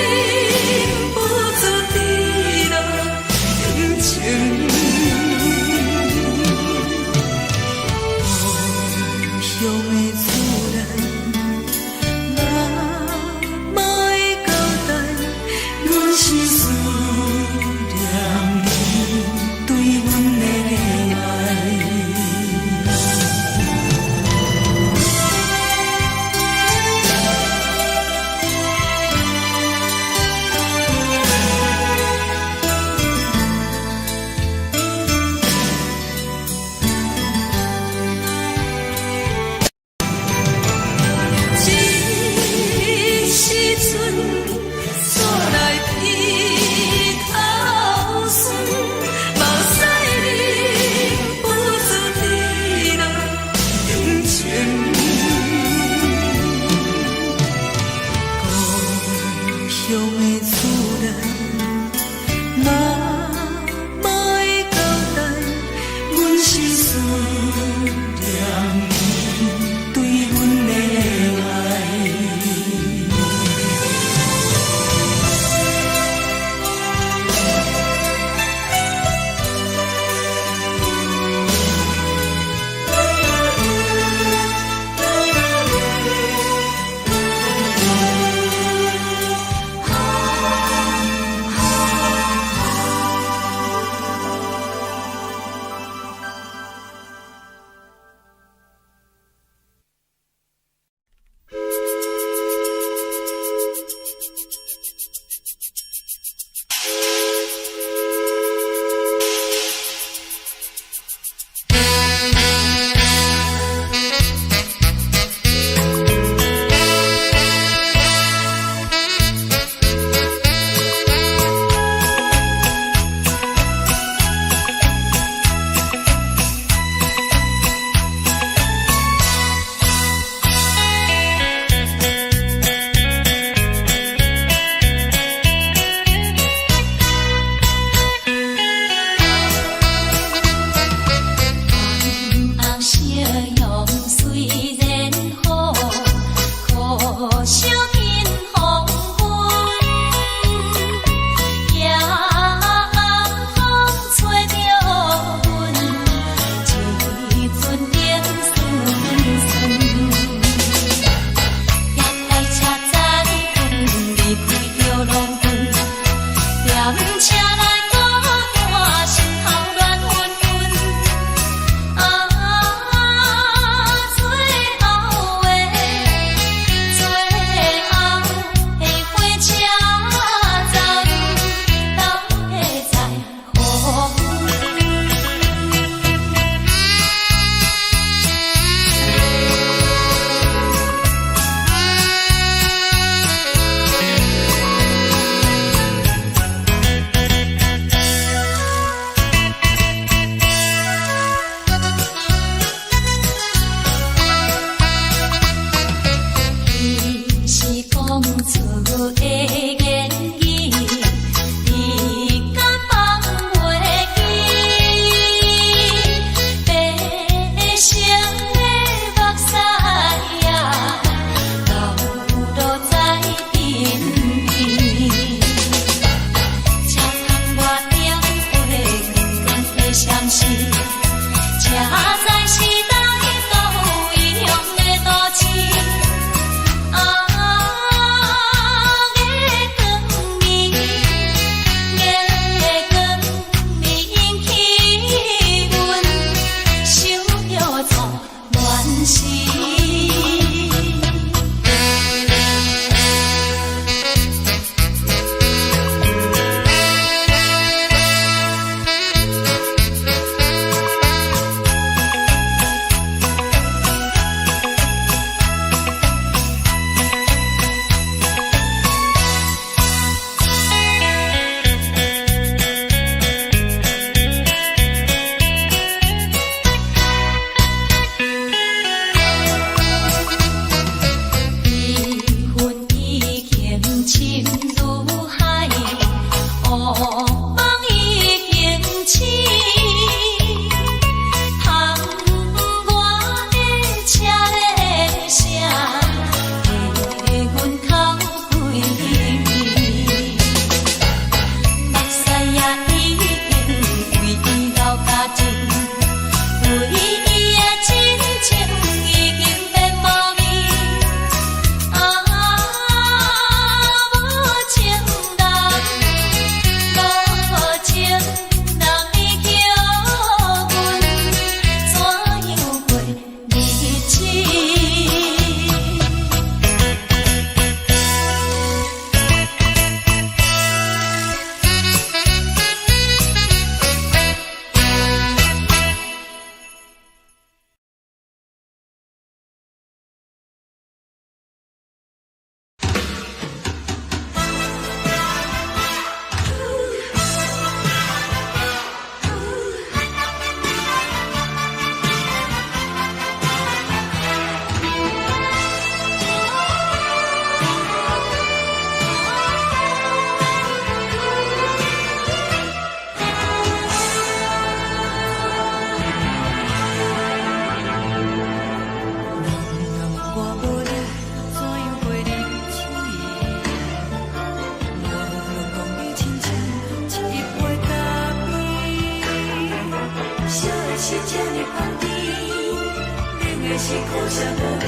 是苦涩无味，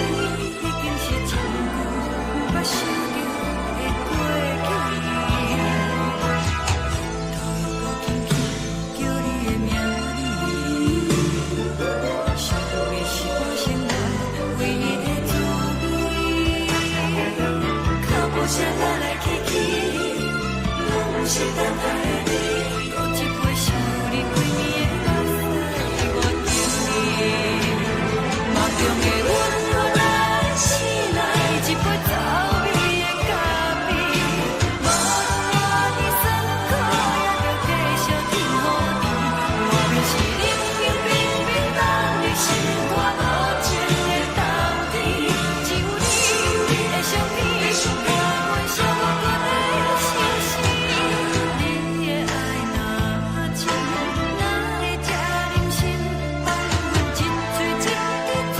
已经是真久无法想着的过去。头又轻轻叫你的名字，想的是我生来唯一的滋味。脚步声来来去去，拢是等待的你，喝一杯想你几年的目屎，我等你。梦中的阮我来醒来，一杯走味的咖啡，无论我的酸苦，也着继续甜予你。外面是冷冷冰冰冻的心肝无情的冬天，只有你的相片，我阮寂寞过的心事。你的爱若真，哪会这忍心放阮一嘴一滴水，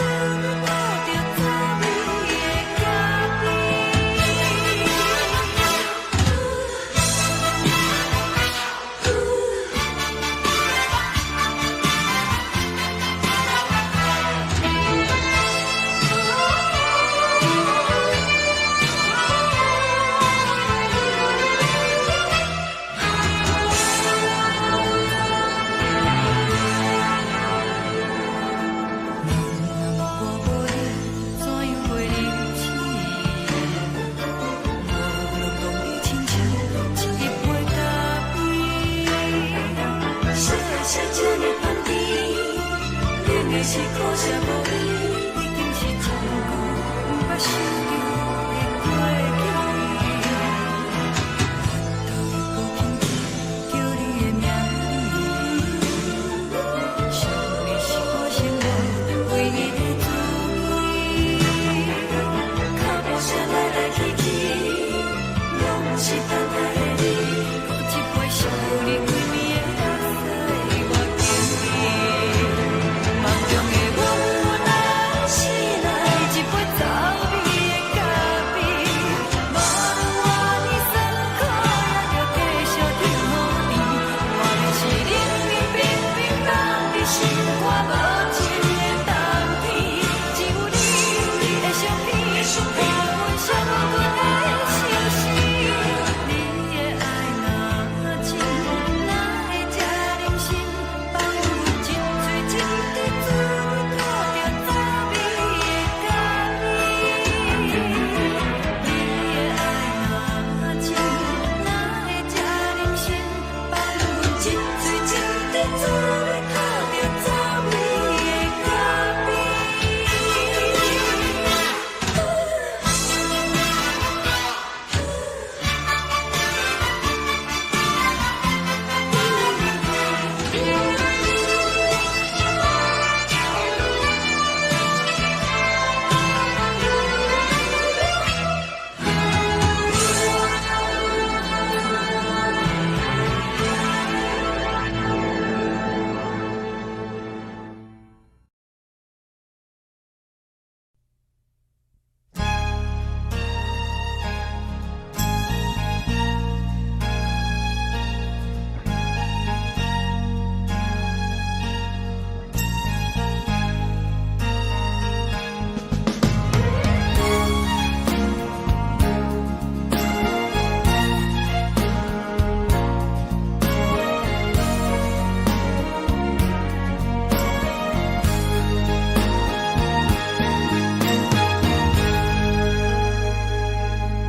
倒着走味的咖是苦涩无味，已经是真久无法想着的过去。头又轻轻叫你的名字，想你是我生来唯一的滋味。脚步声来来去去，拢是等待的你，喝一杯想你几暝的目屎，我等你。梦中的阮我来醒来，一杯走味的咖啡，无论我的酸苦，也着继续甜予你。外面是冷冷冰冰冻的心肝无情的冬天，只有你的相片，我阮寂寞过的心事。你的爱若真，哪会这忍心放阮一嘴一滴水，倒着走味的咖啡。你的爱若真，哪会这忍心放阮一嘴一滴水，倒着走味的咖啡。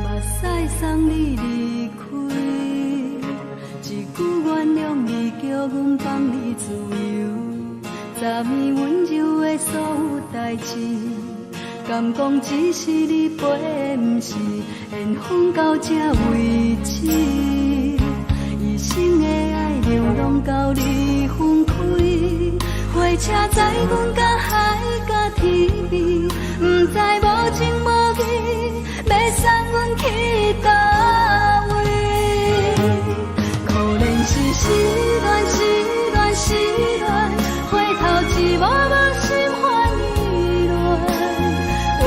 目屎送你离开，一句原谅你，叫阮放你自由。昨暝温柔的所有代志，敢讲只是你陪，不是缘分到这为止。一生的爱流浪到你分开，火车载阮甲海甲天边，不知无情无义，要送阮去倒位？可能是失恋，失恋，失恋，回头一幕幕心烦意乱，怨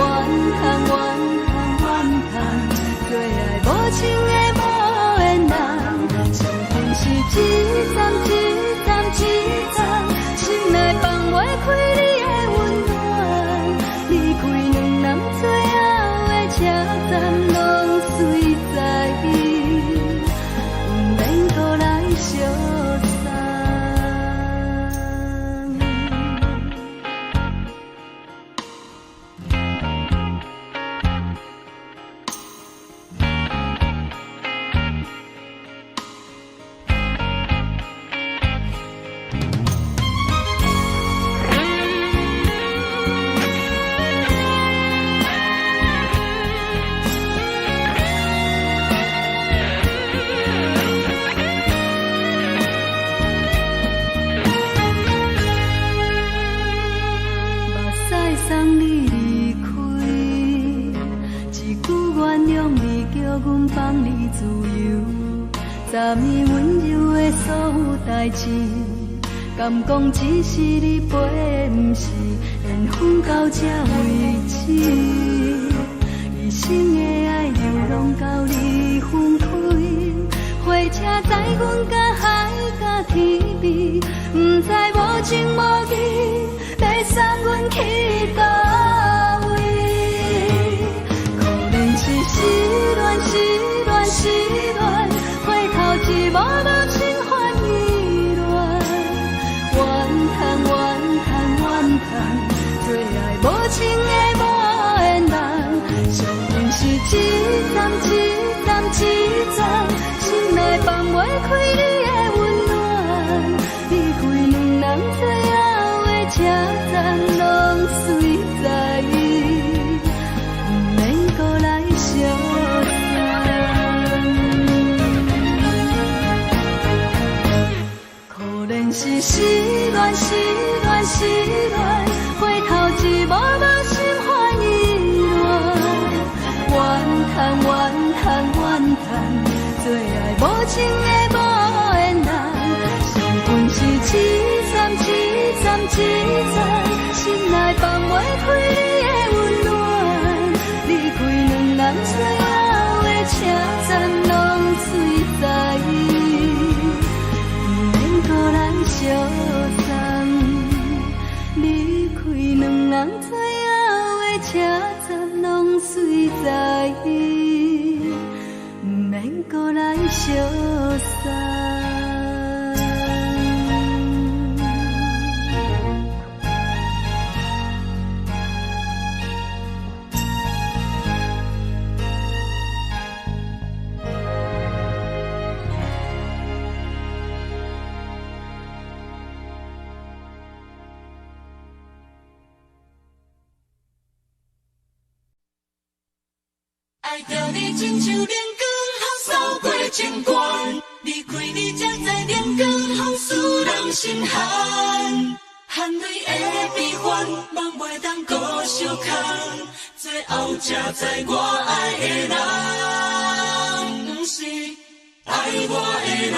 叹，怨叹，怨叹，最爱无情的无缘人，情份是一站一站一站，心内放袂开你的温暖。
车站拢随在，不免搁来相送。送你离开，一句原谅你，叫阮放你自由。昨暝温柔的所有代志，敢讲只是你陪，不是缘分到这为止。一生的爱流浪到离分开，火车载阮甲海甲天边，不知无情无义。要送阮去倒位？可能是失恋，失恋，失恋，回头一幕幕心烦意乱，怨叹，怨叹，怨叹，最爱无情的无缘人，上恨是一站一站一站，心内放袂开你的温暖，离开两人最后的车站拢随在，不免搁来相送。可能是失恋，失恋，失恋，回头一幕幕心烦意乱，怨叹，怨叹，怨叹，最爱无情的无缘人，上恨是一站一站一站。心内放袂开你的温暖，离开两人最后的车站拢随在，不免搁来相送。离开两人最后的车站拢随在，不免搁来相送。
爱着你亲像阳光扫过情关，离开你才知阳光风使人心寒。含泪的悲欢，望袂当搁相牵，最后才知我爱的人，不是爱我的人。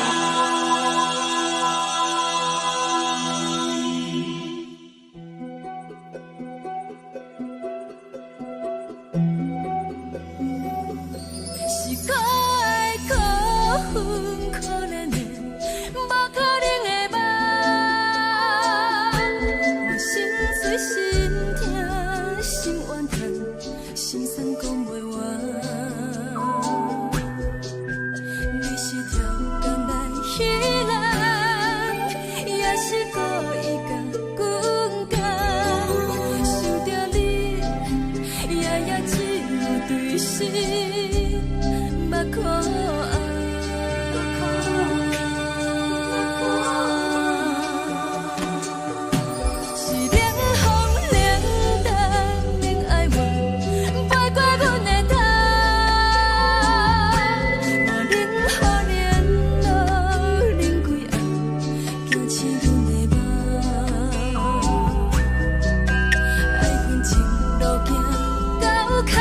空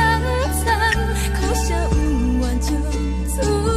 山，苦涩不完就。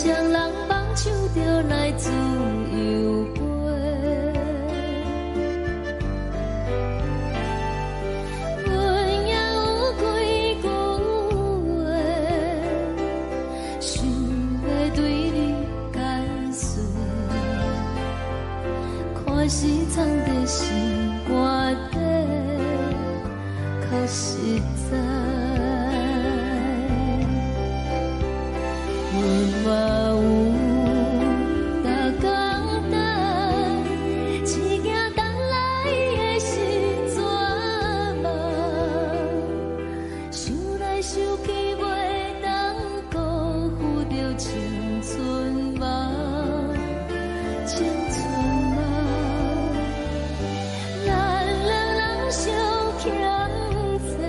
双人放手就来自由飞。阮也有几句话，想要对你解释，可是藏在心肝底，较实在。阮嘛有逐工等，只惊等来的是绝望，想来想去袂当辜负着青春梦，青春梦。咱两人相欠债，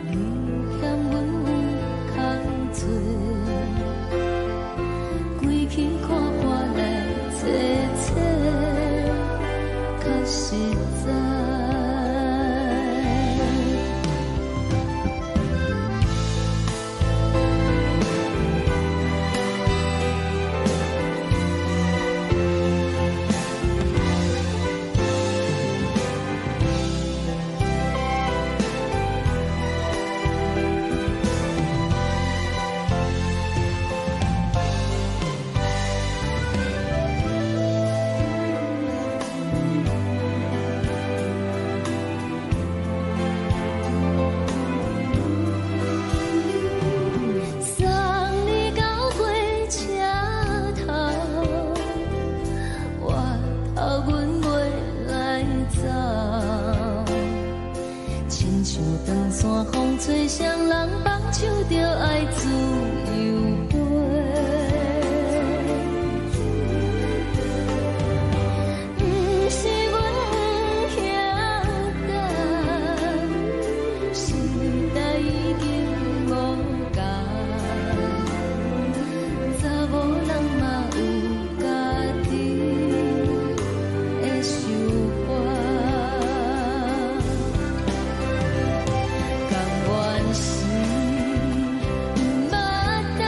你欠阮有空做，归去看破来切切，较实在。送你到火车头，我头阮袂来走，亲像长线风吹，双人放手就爱自由飞。不是阮不晓得，时代已经无共，查某人嘛有家己的想法，甘愿是不捌等。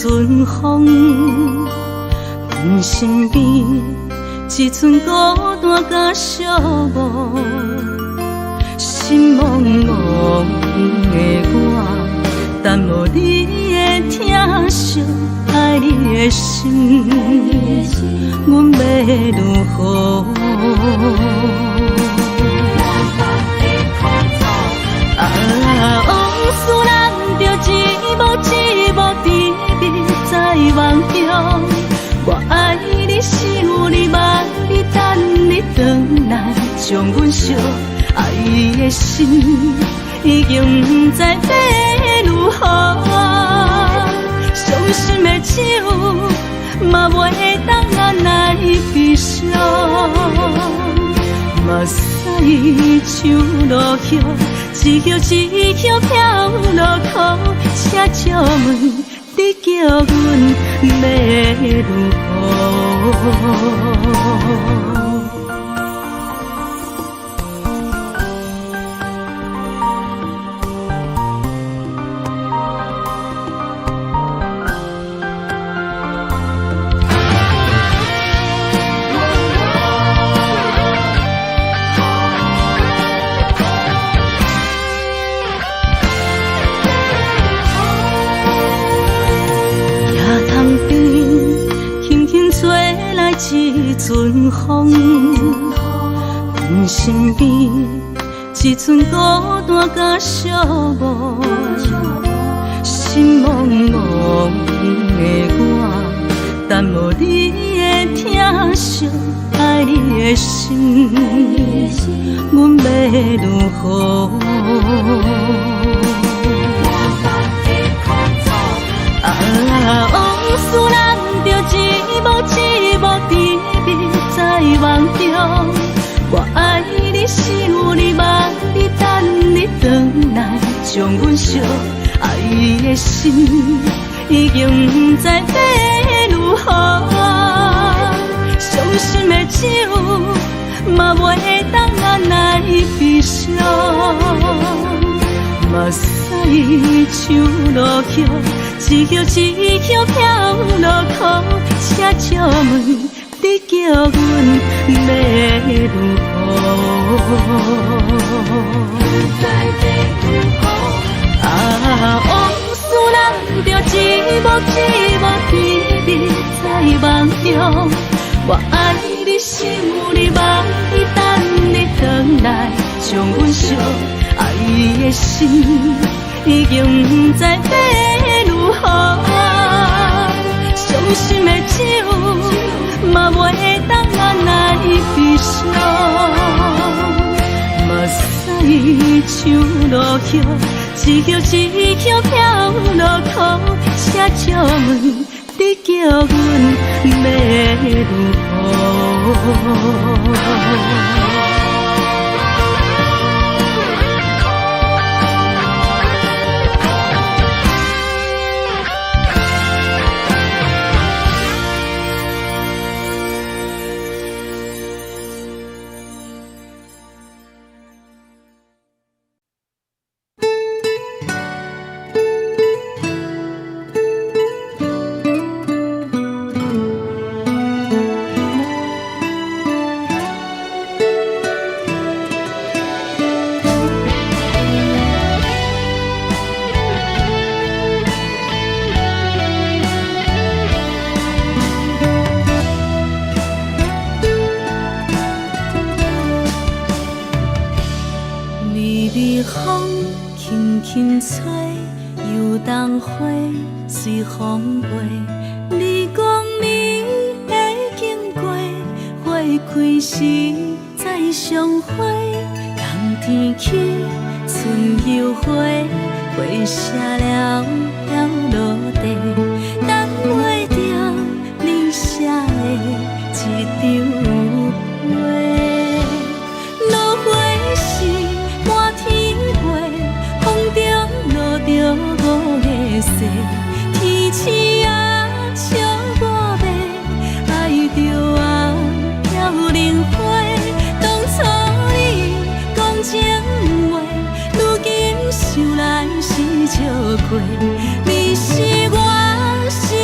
阵风，阮身边一阵孤单甲寂寞，心茫茫的我，等无你的疼惜，爱你的心，阮要如何？往事人着一幕一幕甜蜜在梦中。我爱你是有你梦你等你回来，将阮惜爱的心已经不知要如何。伤心的手嘛袂当按来悲伤，目屎像落雨。一叶一叶飘落雨，请借问你叫阮要如何？一阵风，阮身边一阵孤单甲寂寞，心茫茫的我，等无你的疼惜，爱你的心，阮要如何？往事人着一幕一幕甜蜜在梦中。我爱你是有你梦你等你回来，将阮惜爱的心已经不知要如何。伤心的手嘛袂当按来悲伤，目屎像落雨。一叶一叶飘落雨，请借问你叫阮要如何？往事人着一幕一幕甜蜜在梦中。我爱你是有你梦你等你回来，将阮惜爱的心已经不知要如何。伤心的手嘛袂当按来悲伤，目屎像落雨，一叶一叶飘落雨，请借问你叫阮要如何？随风飞，你讲你会经过，花开时再相会。冬天起，春又回，花谢了要落地，等袂着你写的一张画。落花时满天飞，风中落着五个色。天星啊，笑我迷，爱着啊，飘零花。当初你讲情话，如今想来是笑过。你是我心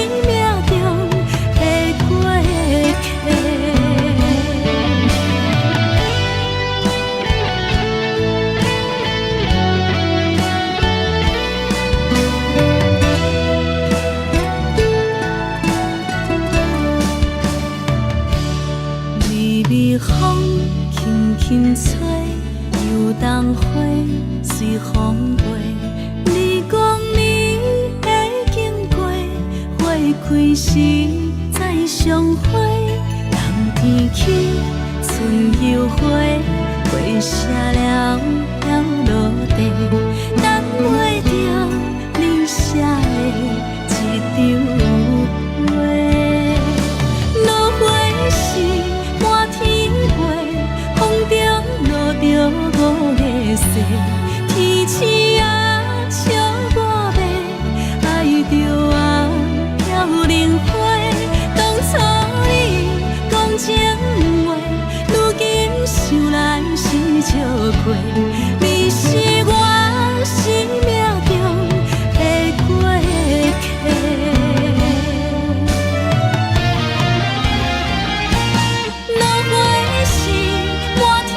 花随风飞，你讲你会经过，花开时再相会。冬天起春又回，花谢了飘落地，等袂着你写的一张话。落花时满天飞，风中落着五个色，天星啊笑我迷，爱着啊飘零花。当初你讲情话，如今想来是笑过，你是我生命中的过客。落花时满天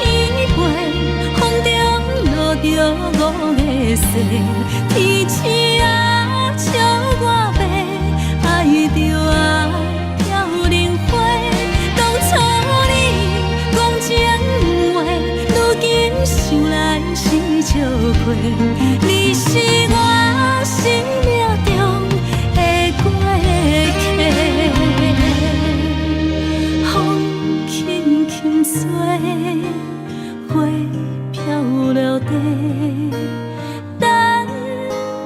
飞，风中落着五个色，天星啊笑我迷，爱着啊飘零花。当初你讲情话，如今想来是笑过，你是我生命中的过客。风轻轻吹，花飘落地，等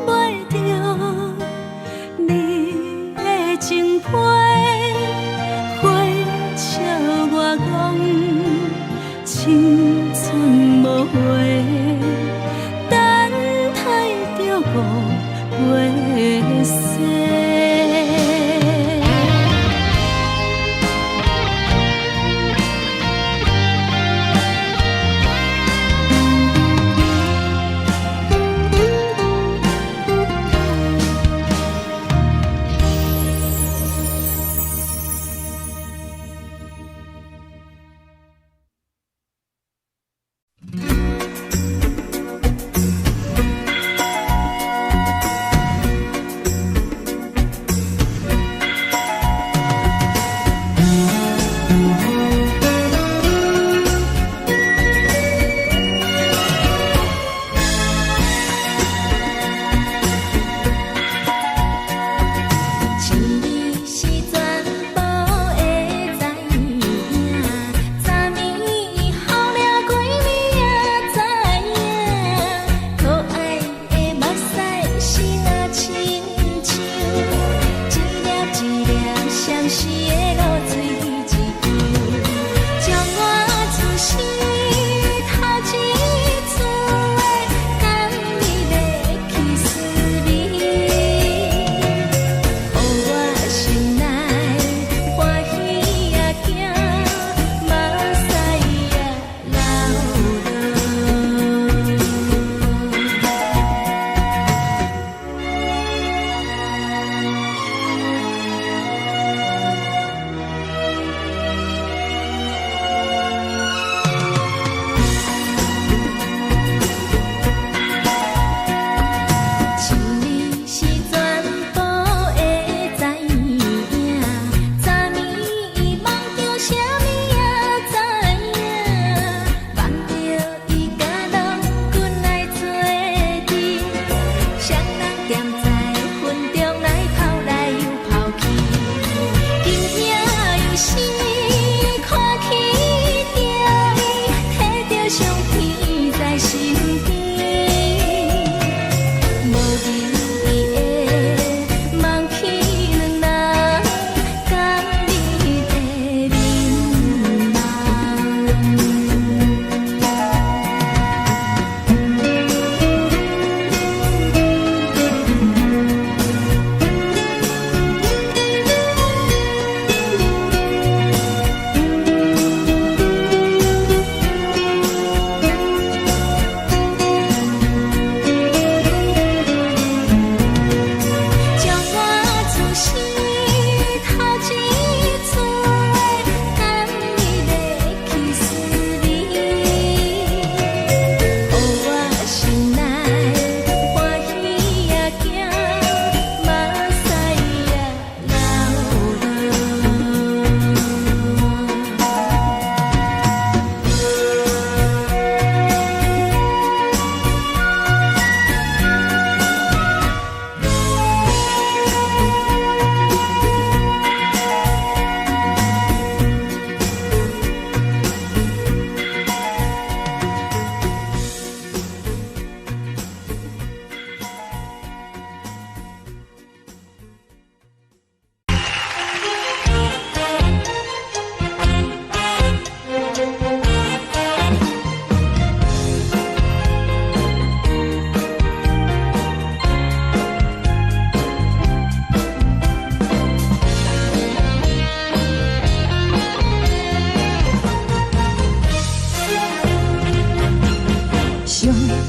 袂着你的情批。花笑我讲青春无悔，等待着五月雪。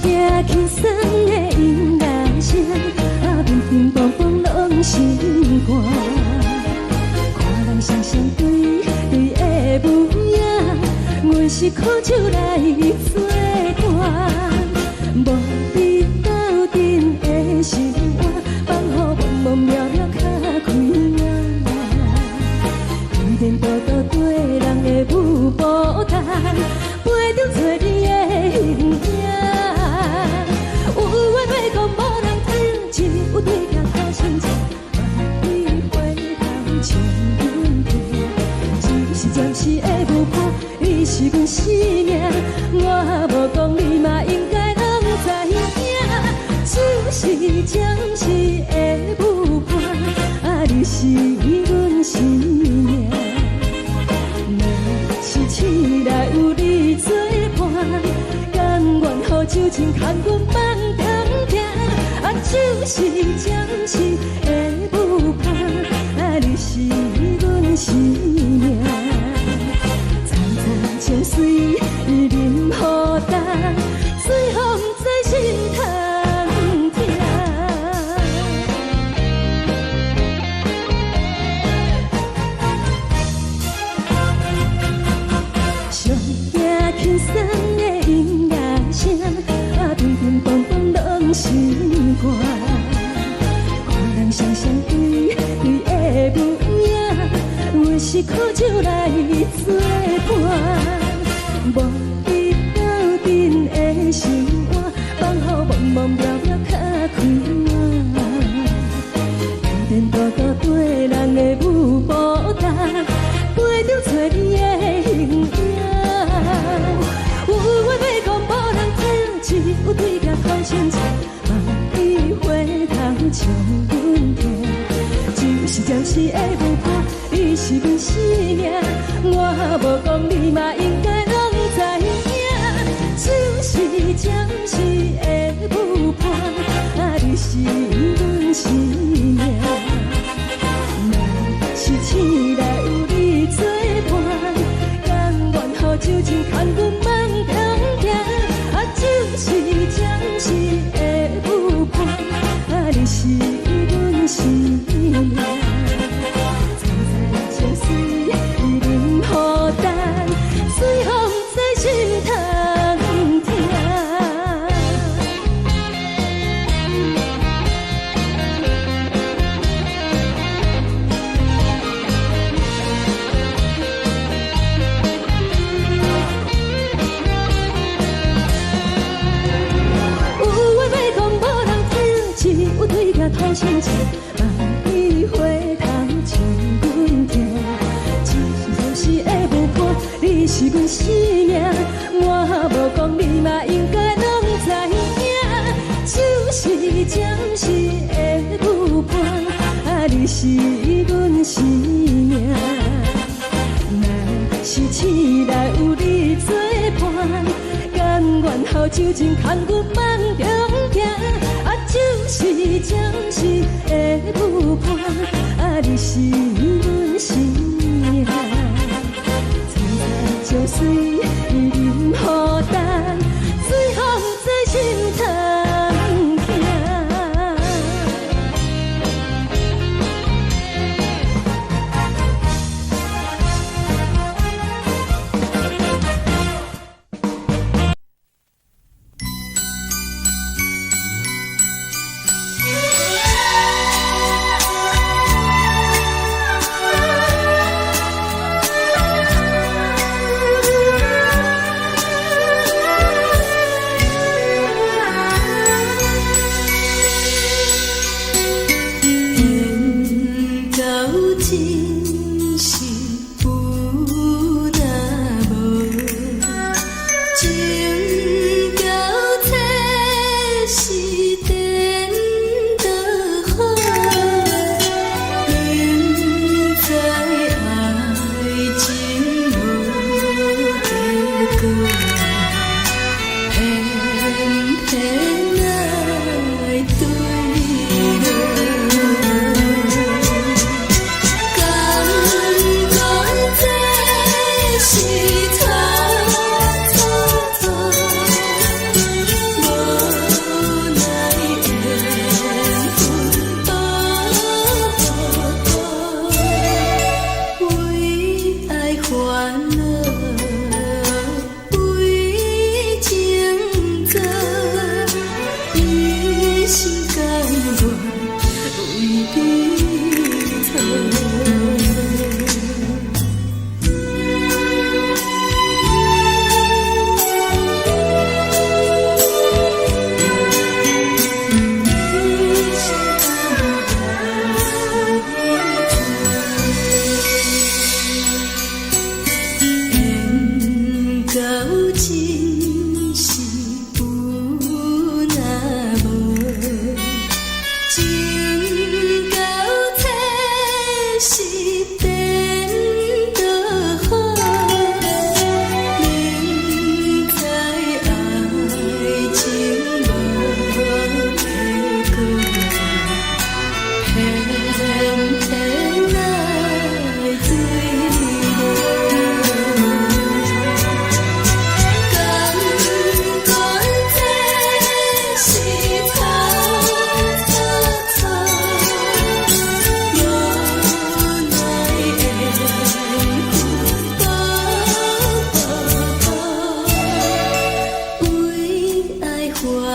听轻松的音乐声，乒乒乓乓拢心肝。看人双双对对的舞影，阮是苦酒来作伴。无你斗阵的生活，放予茫茫渺渺较开眼。颠颠倒倒对人的舞步弹，陪着做你的形影。有话要讲无人听，有对镜头心情，你回头将阮听。只是暂时的舞伴，你是阮生命，我无讲你嘛应该拢知影。就是暂时的舞伴，你是阮生命。若是醒来有你作伴，甘愿予酒精牵阮放长行。就是暂时的舞伴，你是阮生命。层层情水任何等，随风在心头。轻松的音乐声，乒乒乓乓拢心肝。看人双双对对的舞影，阮是苦酒来作伴。无你斗阵的生活，放予茫茫渺渺较开眼。颠颠倒倒对人的舞步弹，陪着做你的形影。有话要讲无人听，只有对镜头心情，望你回头将阮听。就是暂时的舞伴，你是阮生命，我无讲你嘛应该拢知影。就是暂时的舞伴，你是阮生命。若是醒来有你作伴，甘愿予酒精牵阮放长行。就是暂时的舞伴，你是阮生命。层层情水任何等，随风在心头听。有对镜头心情，望你回头将阮听。只是暂时的舞伴，你是阮生命，我无讲你嘛应该拢知影。就是暂时的舞伴，你是阮生命。若是醒来有你作伴，甘愿予酒精牵阮放长行。就是暂时的舞伴，你是阮生命。层层情水任何等，随风在心头听。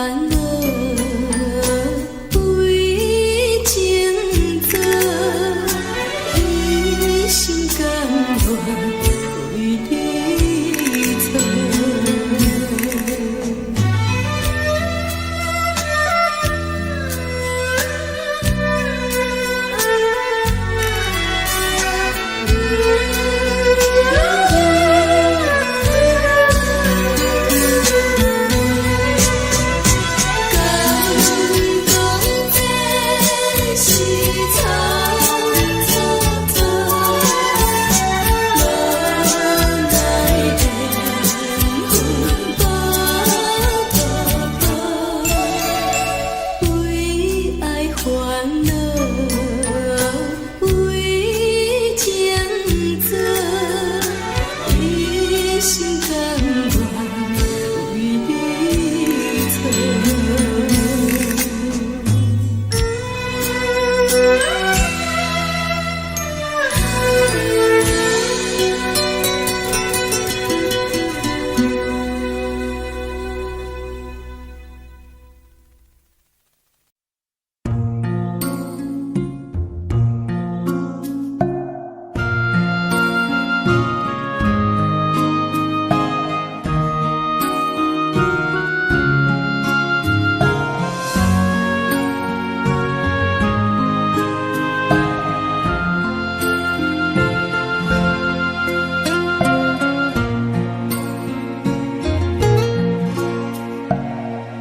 恼，为情做，一心甘愿为你做。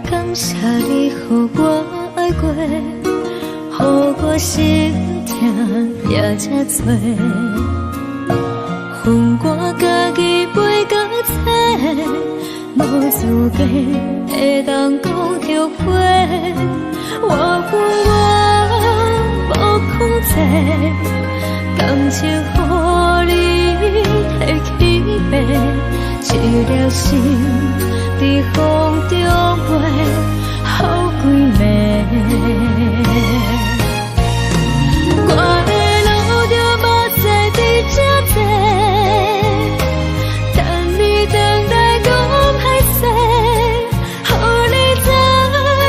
感谢你，予我爱过，予我心痛也这多。恨我家己袂到切，无资格会当讲后悔。我无控制，感情予你提起白，一粒心在风中飞，好几暝。我的路就目屎在这多，等你回来讲歹势，予你知影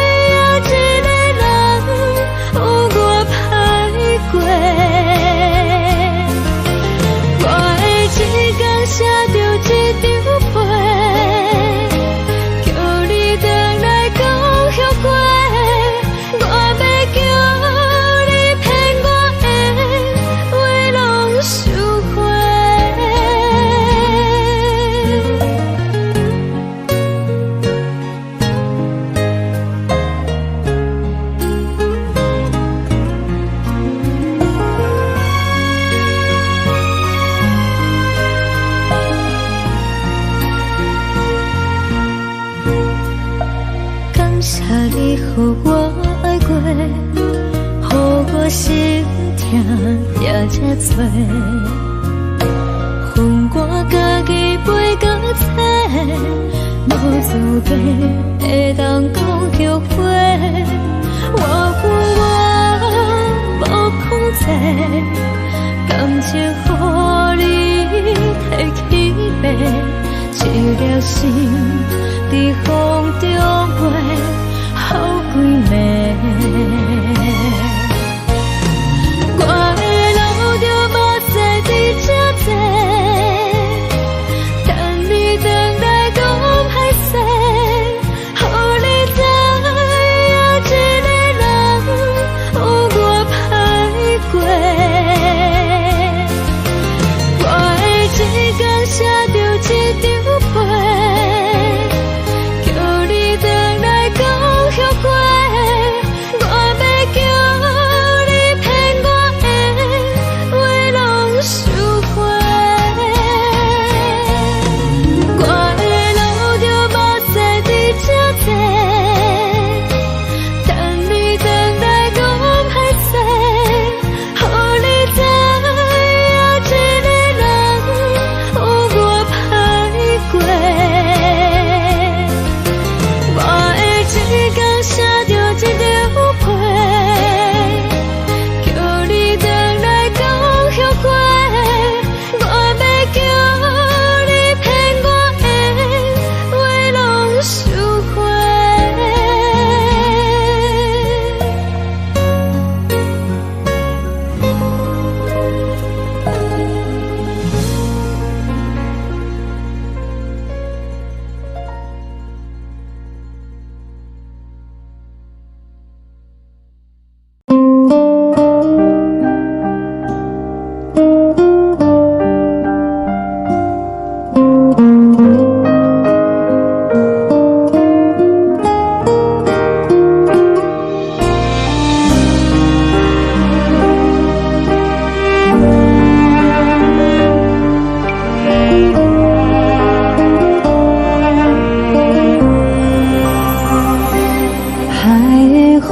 一个人有我歹过。我的一天写着一张被，叫你回来讲后悔。我要叫你骗我的话拢收回。感谢你，予我爱过，予我心痛也这多。恨我家己袂到切，无资格会当讲后悔。我无控制，感情予你提起白，一粒心在风中飞，好几暝。我的路就目屎在这多，等你回来讲歹势，予你知影一个人有我歹过。我的一天写着一张被，叫你回来讲。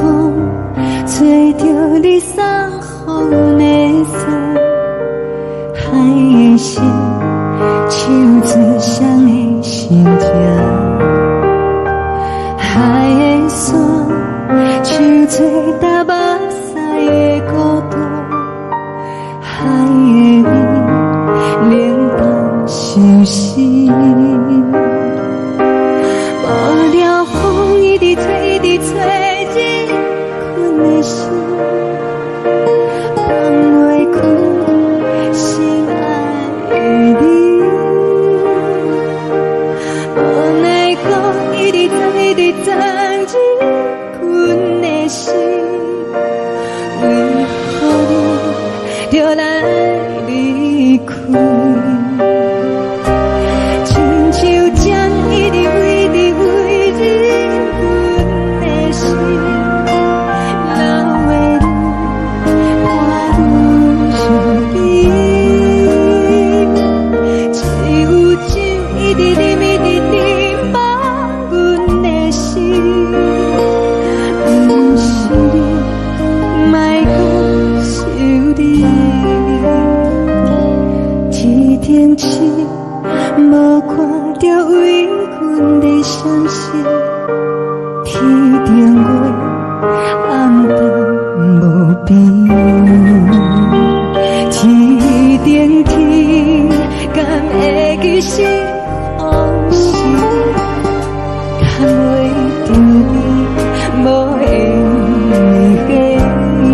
风吹着你送予的伞，海的心手做双的心情，海的山手做搭目屎的孤单，海的你冷淡伤心。无聊风一直吹，一直吹，日困的心，放袂开心爱的你。无奈讲一直藏，一直藏，日困的心，为何你就来离开？亲像针一直为，一直为日阮的心，流的泪看愈伤悲。只有酒一直啉，一直啉，放阮的心。不是你，莫讲想你。一定是无看到为阮的伤心，天顶月暗淡无边，天顶天敢会记是往事，敢袂着你无缘的你。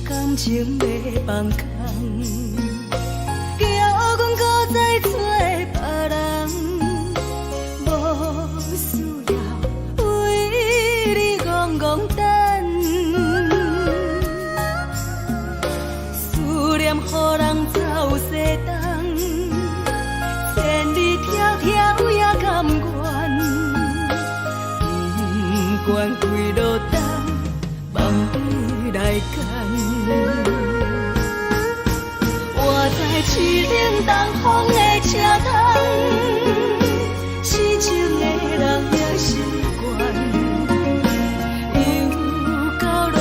感情要放空，叫阮搁再找别人，无需要为你戆戆等，思念予人走西东，千里迢迢也甘愿，不管几落冬，梦伊来干。我在市顶东风的车窗，痴情的人也习惯，又到恋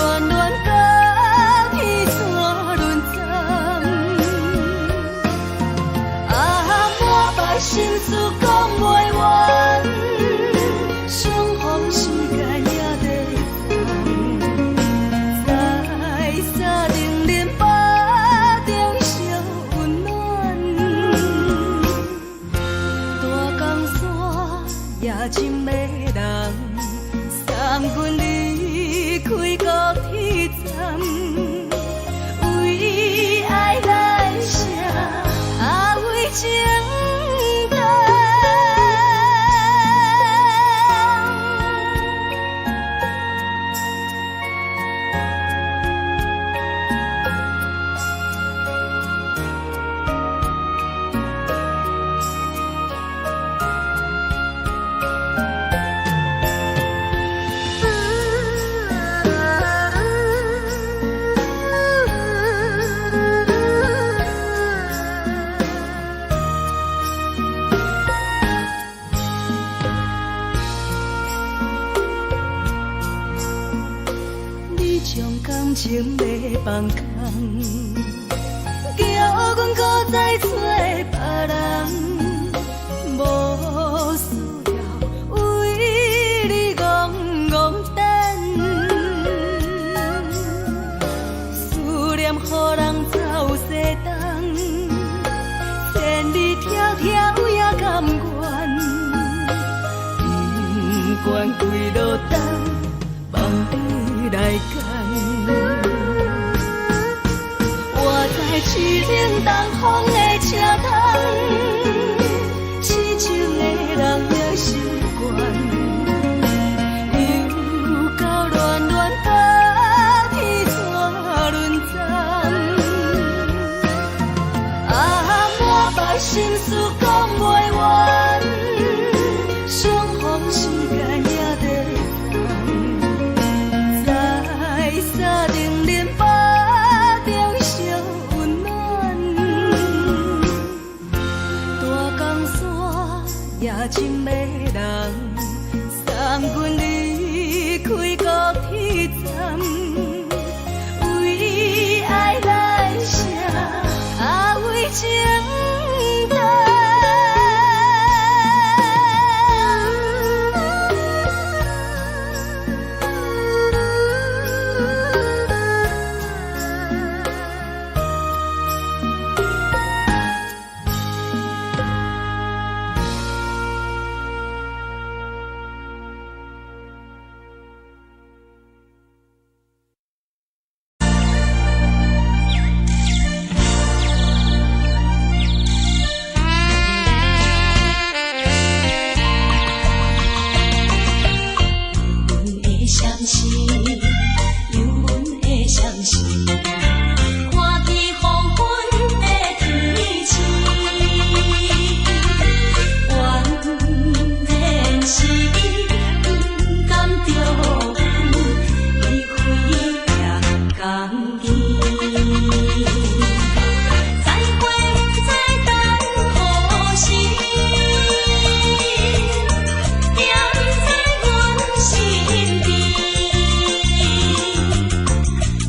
将感情要放空，叫阮搁再找别人，无需要为你戆戆等，思念予人走西东，千里迢迢也甘愿，不管几落冬，望你来干。我在痴冷东风的车头，痴情的人也习惯，又到乱乱把天怎轮转？啊，满腹心事讲袂完，相逢时间也在等，在沙定连巴中相温暖，大江山也真迷人，送阮离开高铁站，为爱来写啊为情长。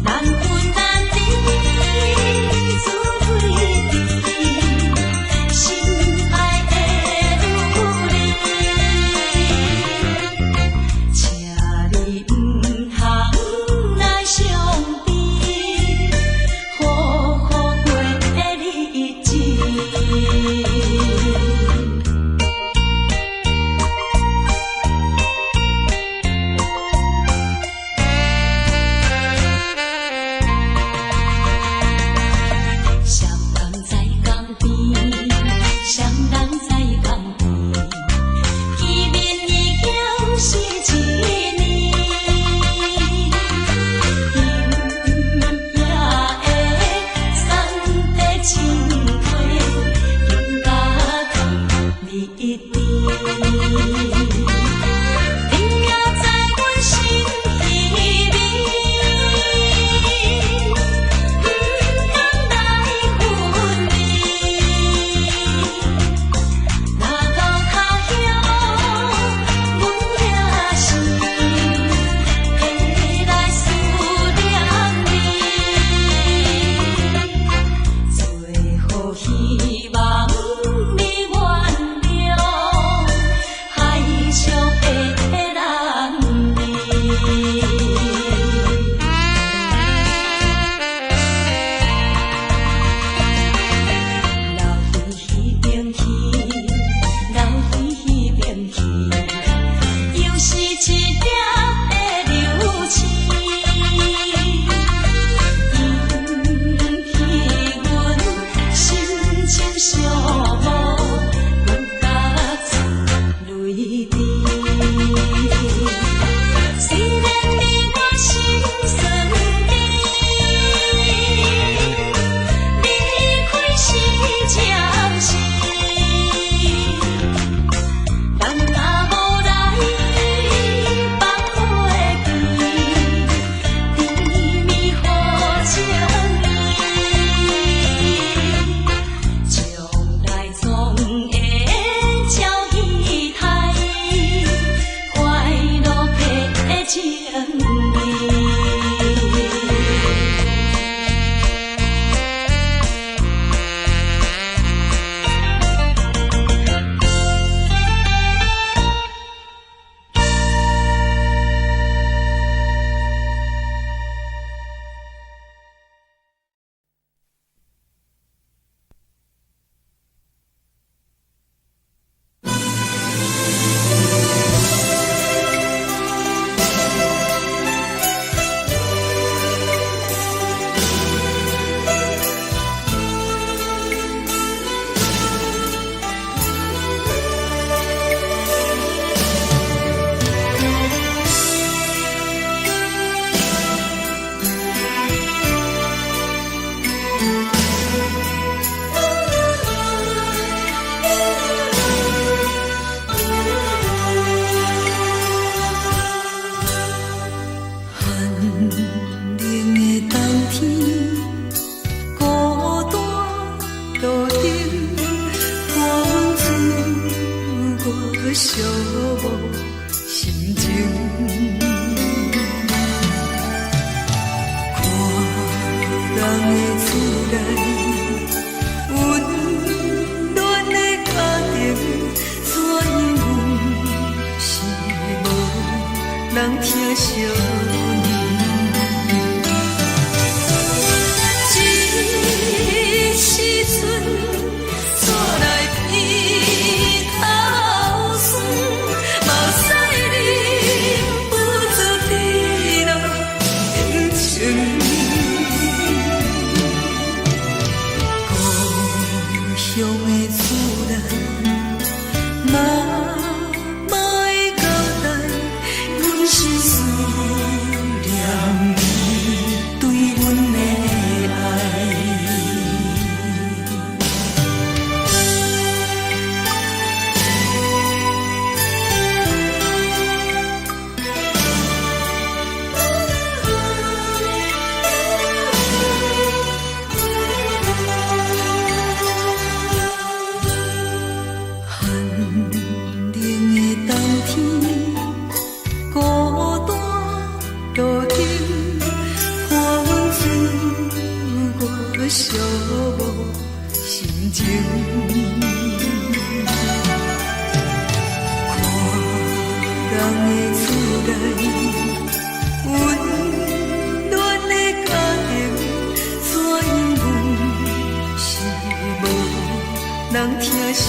难分难冷的冬天，孤单路顶，寒风吹我寂寞心情。看人的厝内，温暖的家庭，怎因阮是无人疼惜？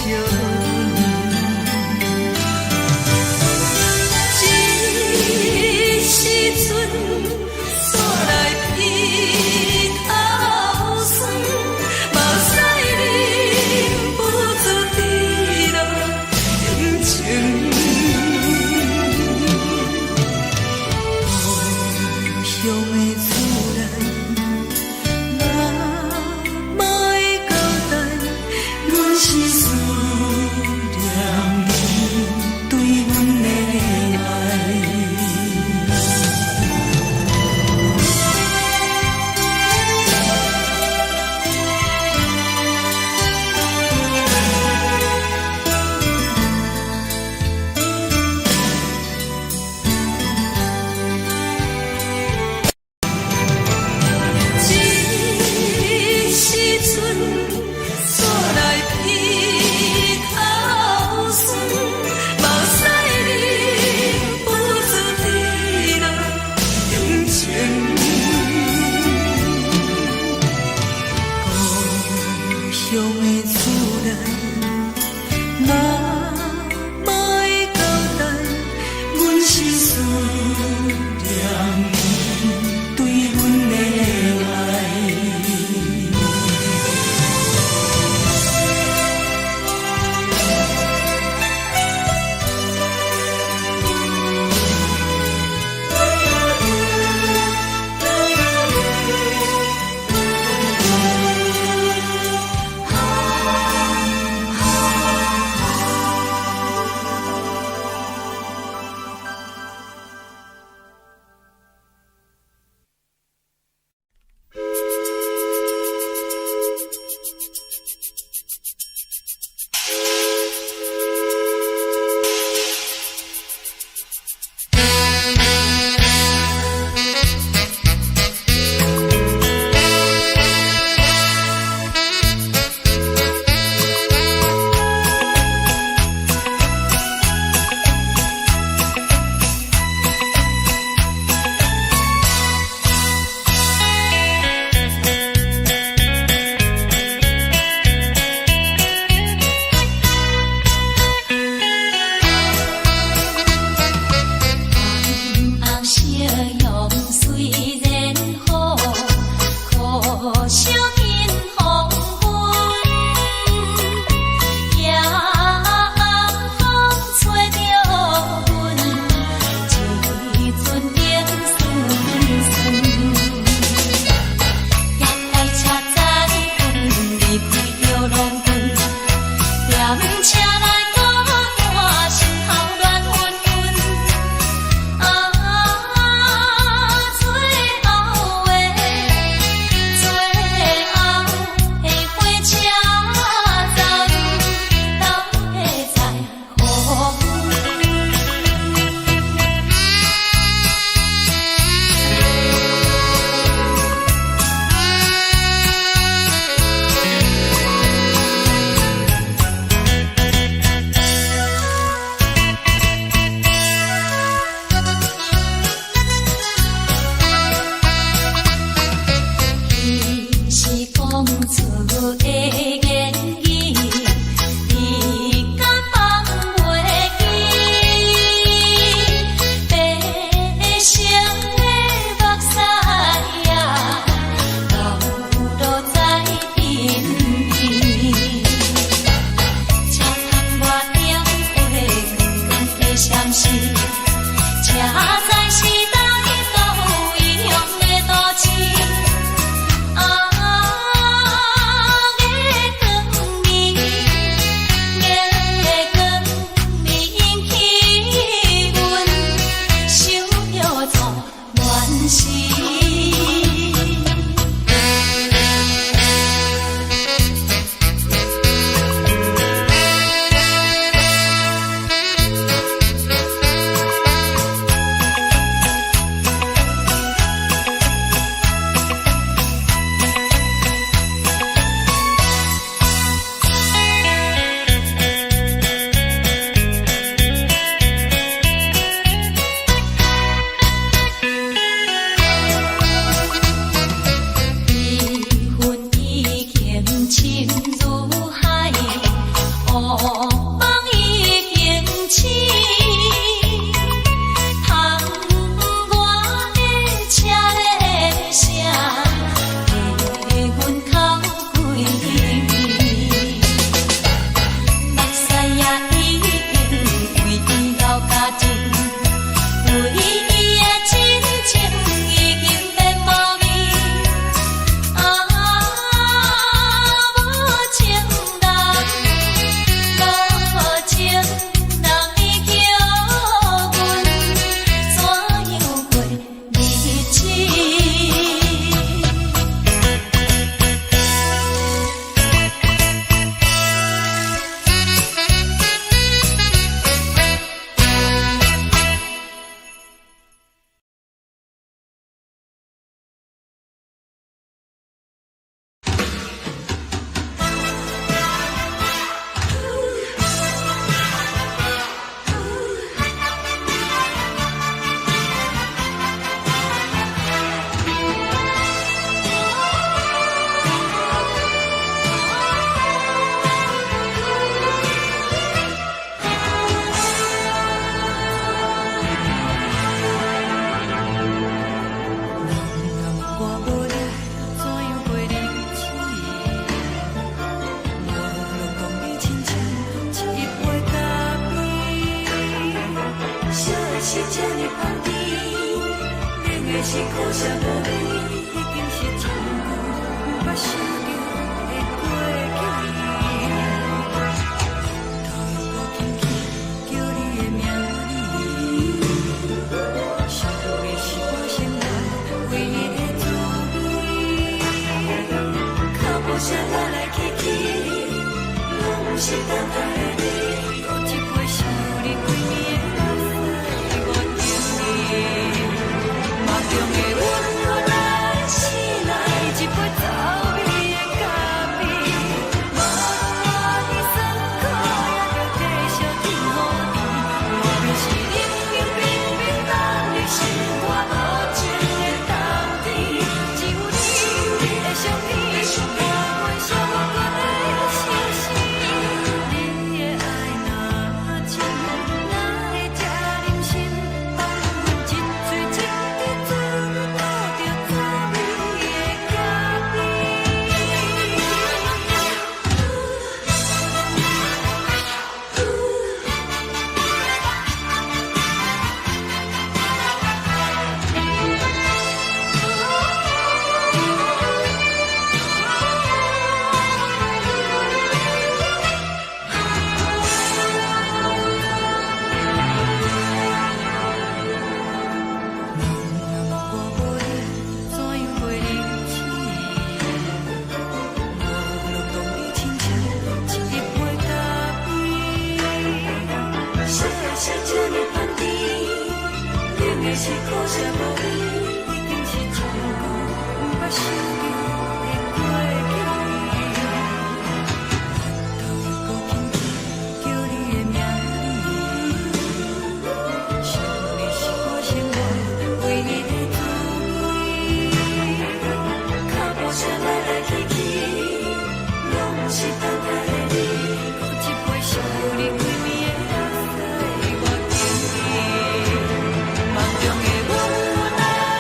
梦中的阮。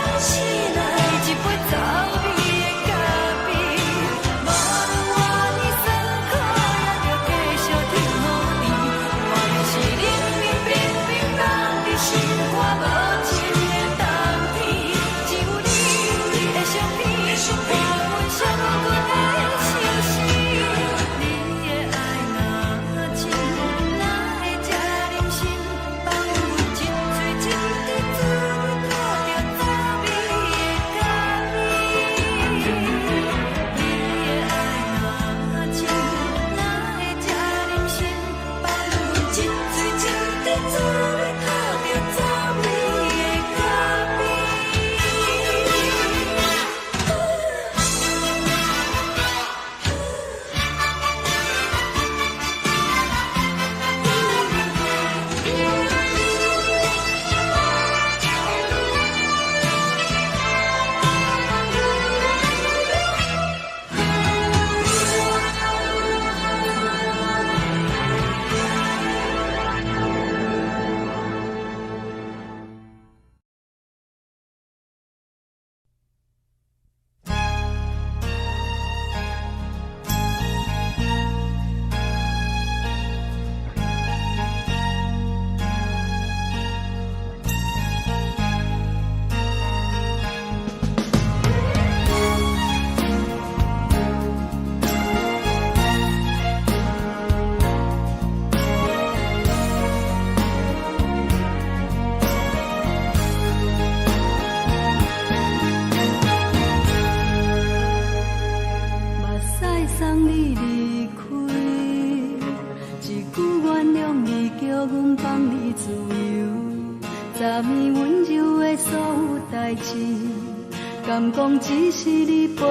敢讲只是你陪，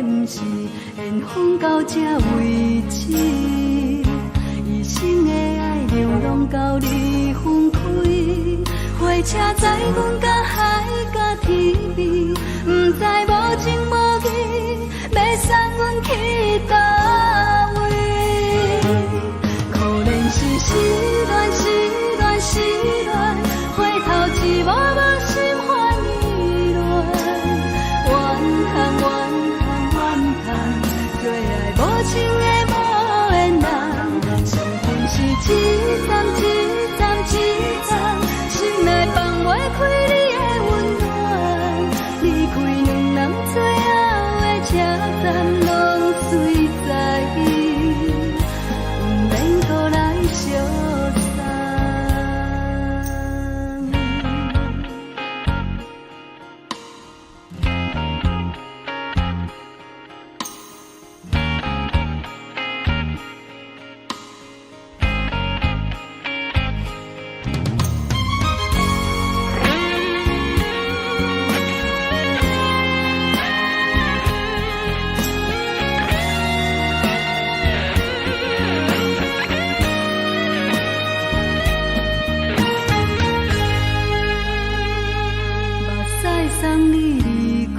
不是缘分到这为止。一生的爱流浪到你分开，火车载阮甲海甲天边，不知无情无义，要送阮去倒位？可怜是失恋，失恋，失恋，回头一幕幕心烦意乱，怨叹，怨叹，怨叹，最爱无情的无缘人，相分是一站一站一站，心内放袂开你的温暖，离开两人最后的车站，拢随在意，不免搁来相送。送你离开，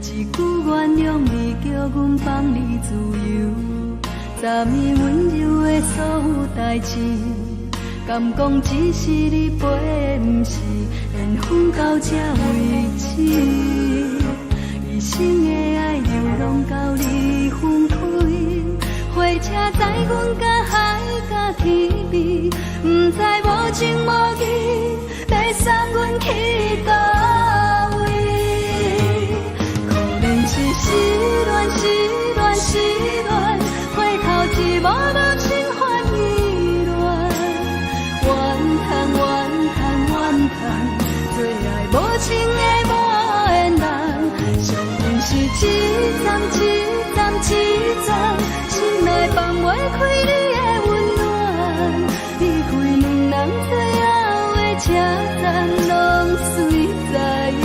一句原谅你，叫阮放你自由，昨暝温柔的所有代志，敢讲只是你陪，不是缘分到这为止。一生的爱流浪到你分开，火车载阮甲海甲天边，不知无情无义，要送阮去倒位？可怜是失恋，失恋，失恋，回头一幕幕心烦意乱，怨叹，怨叹，怨叹，最爱无情的无缘人，相分是一站一站一站，心内放袂开你的温暖，离开两人最后的车站，拢随在意，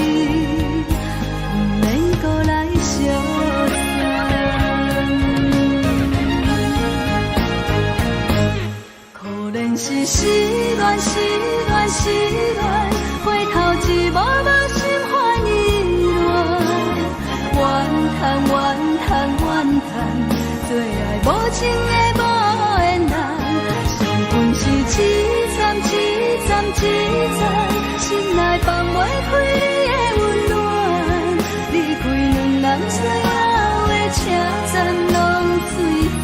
不免搁来相送。可怜是失恋，失恋，失恋，回头一幕幕心烦意乱，怨叹，怨叹，怨叹，最爱无情的无缘人，相分是一站一站一站，心内放袂开你的温暖，离开两人最后的车站，拢随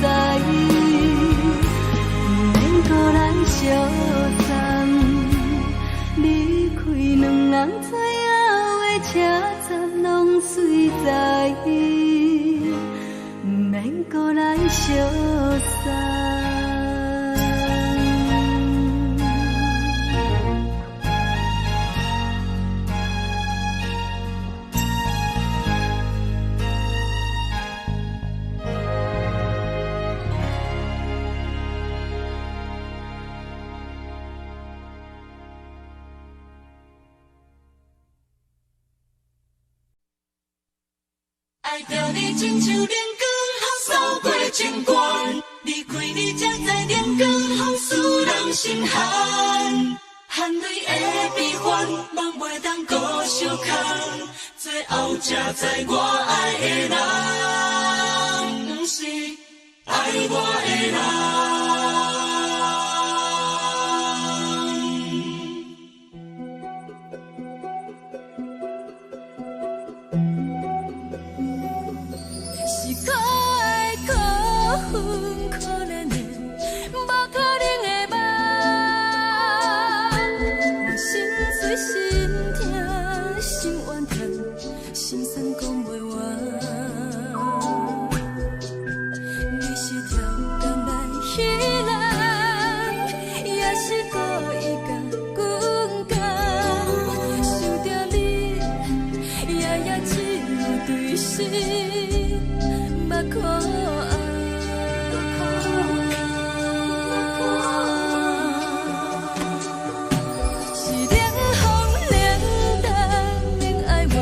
在意，不免搁来相送。离开两人最后的车站，拢随在意，不免搁来相送。
爱着你亲像亮光，扫过情关，离开你才知亮光风使人心寒。含泪的悲欢，望袂当搁相牵，最后才知我爱的人，不是爱我的人。
是可爱可恨可怜的，无可能的梦。我心碎心痛心怨叹，心酸讲袂完。你是跳工来彼人，也是故意甲阮讲，想着你夜夜只有对视。目眶红，是冷风冷淡，冷爱我，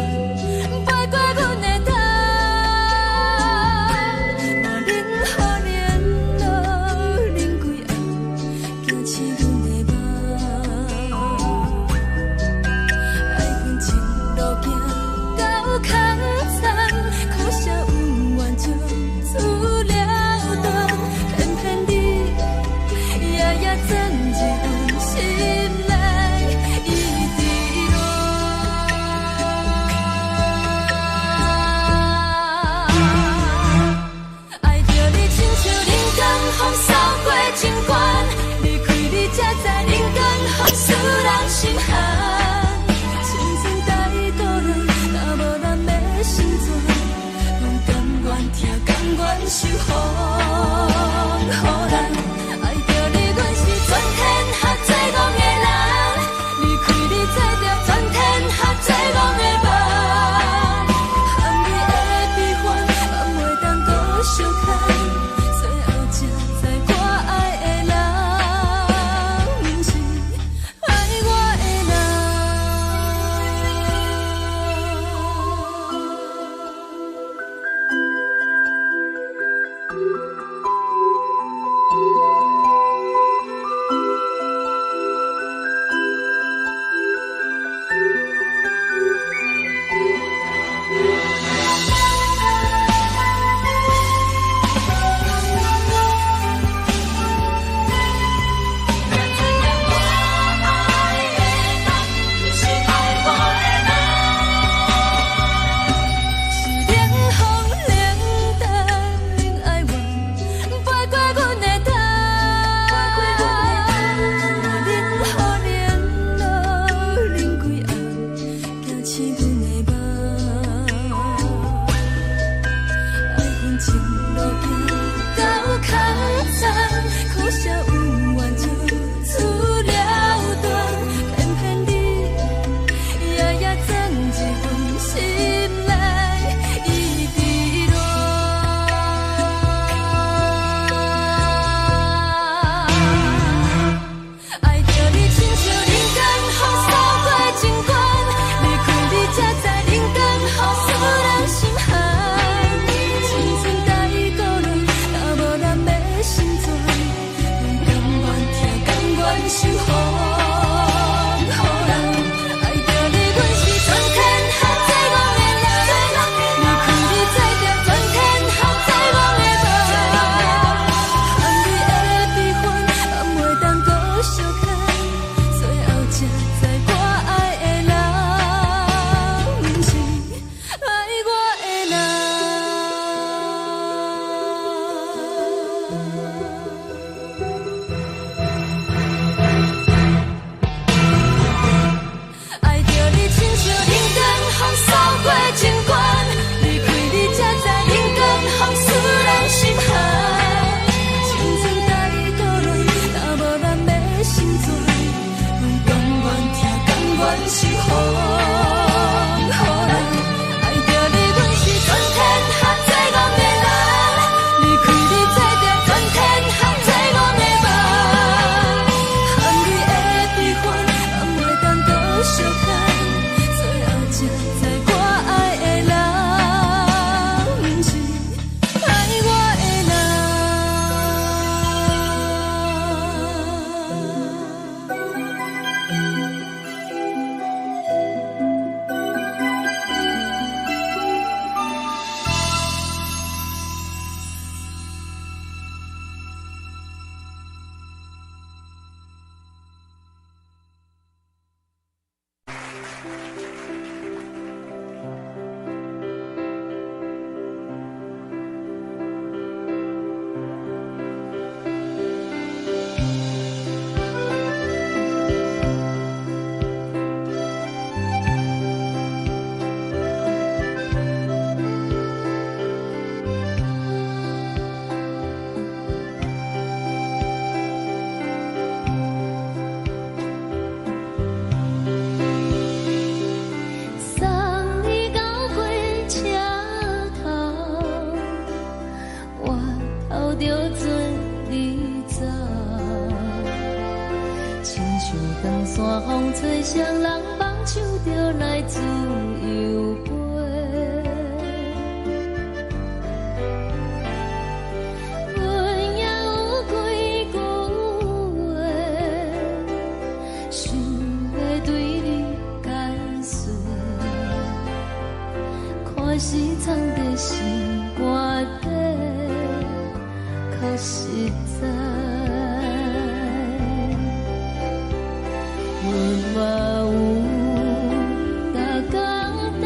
吹双人放手就来自由飞。阮也有几句话，想要对你解说，看是藏在心肝底，较实在。阮嘛有逐工等，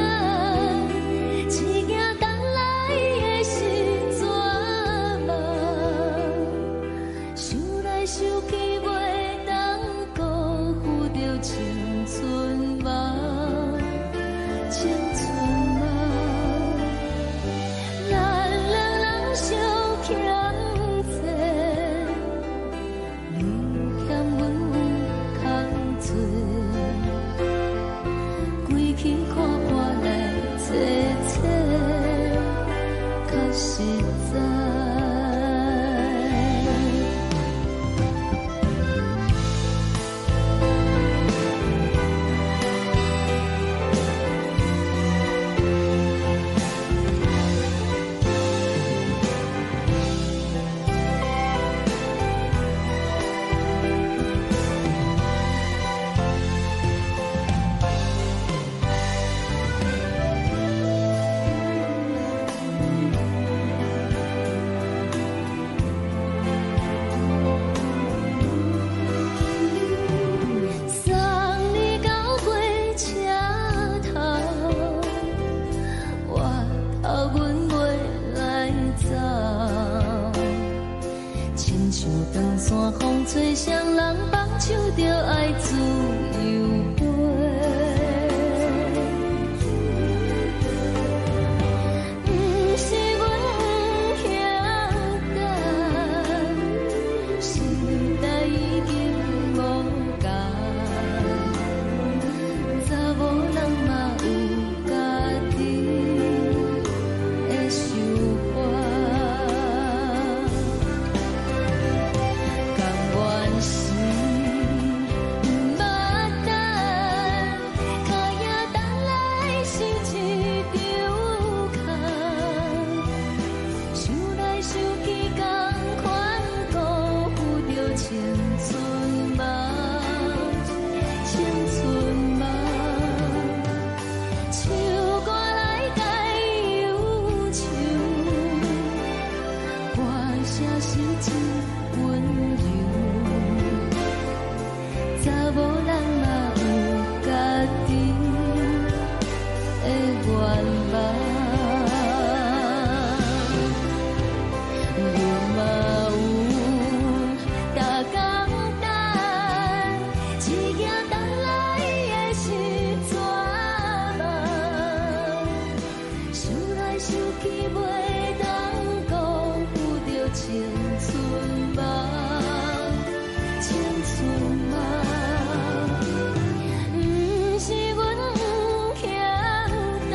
只惊等来的是绝望，想来想去袂当辜负着青春梦，青春梦。咱两人相欠债，你欠阮空做，归去看破来切切，较实在。送你到火车头，我头阮袂来走，亲像长线风吹双人放手就爱自由飞。不是阮不晓等，时代已经无同，查某人嘛有家己的想法。甘愿是不捌等，脚也等来是一场空。想来想去，同款辜负着青春梦，青春梦。唱歌来解忧愁，歌声是真温柔。查某人嘛有家己的愿望。阮嘛有逐工等，只惊等来的是绝望，想来想去袂当辜负着青春梦，青春梦。不是阮不晓等，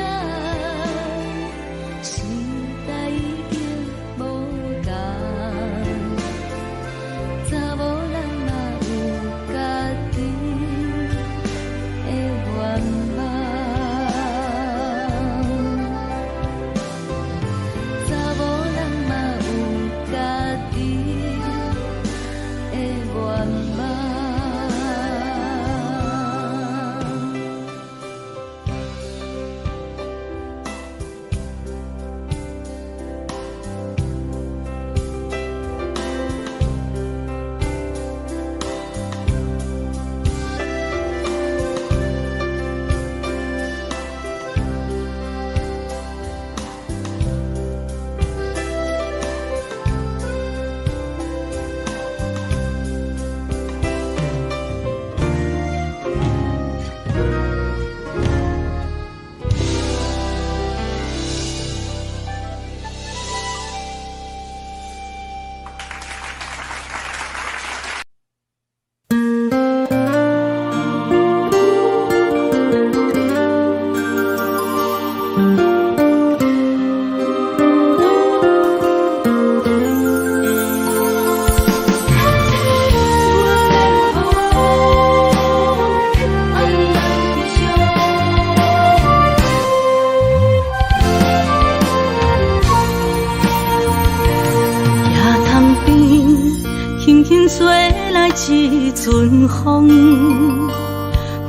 吹来一阵风，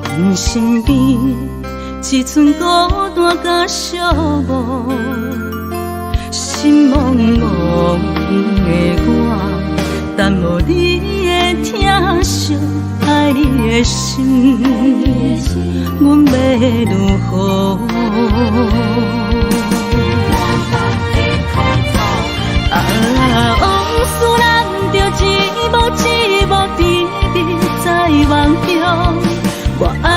阮身边一寸孤单甲寂寞，心茫茫的我，等无你的疼惜，爱你的心，阮要如何？往事人着一幕一幕甜蜜在梦中。我爱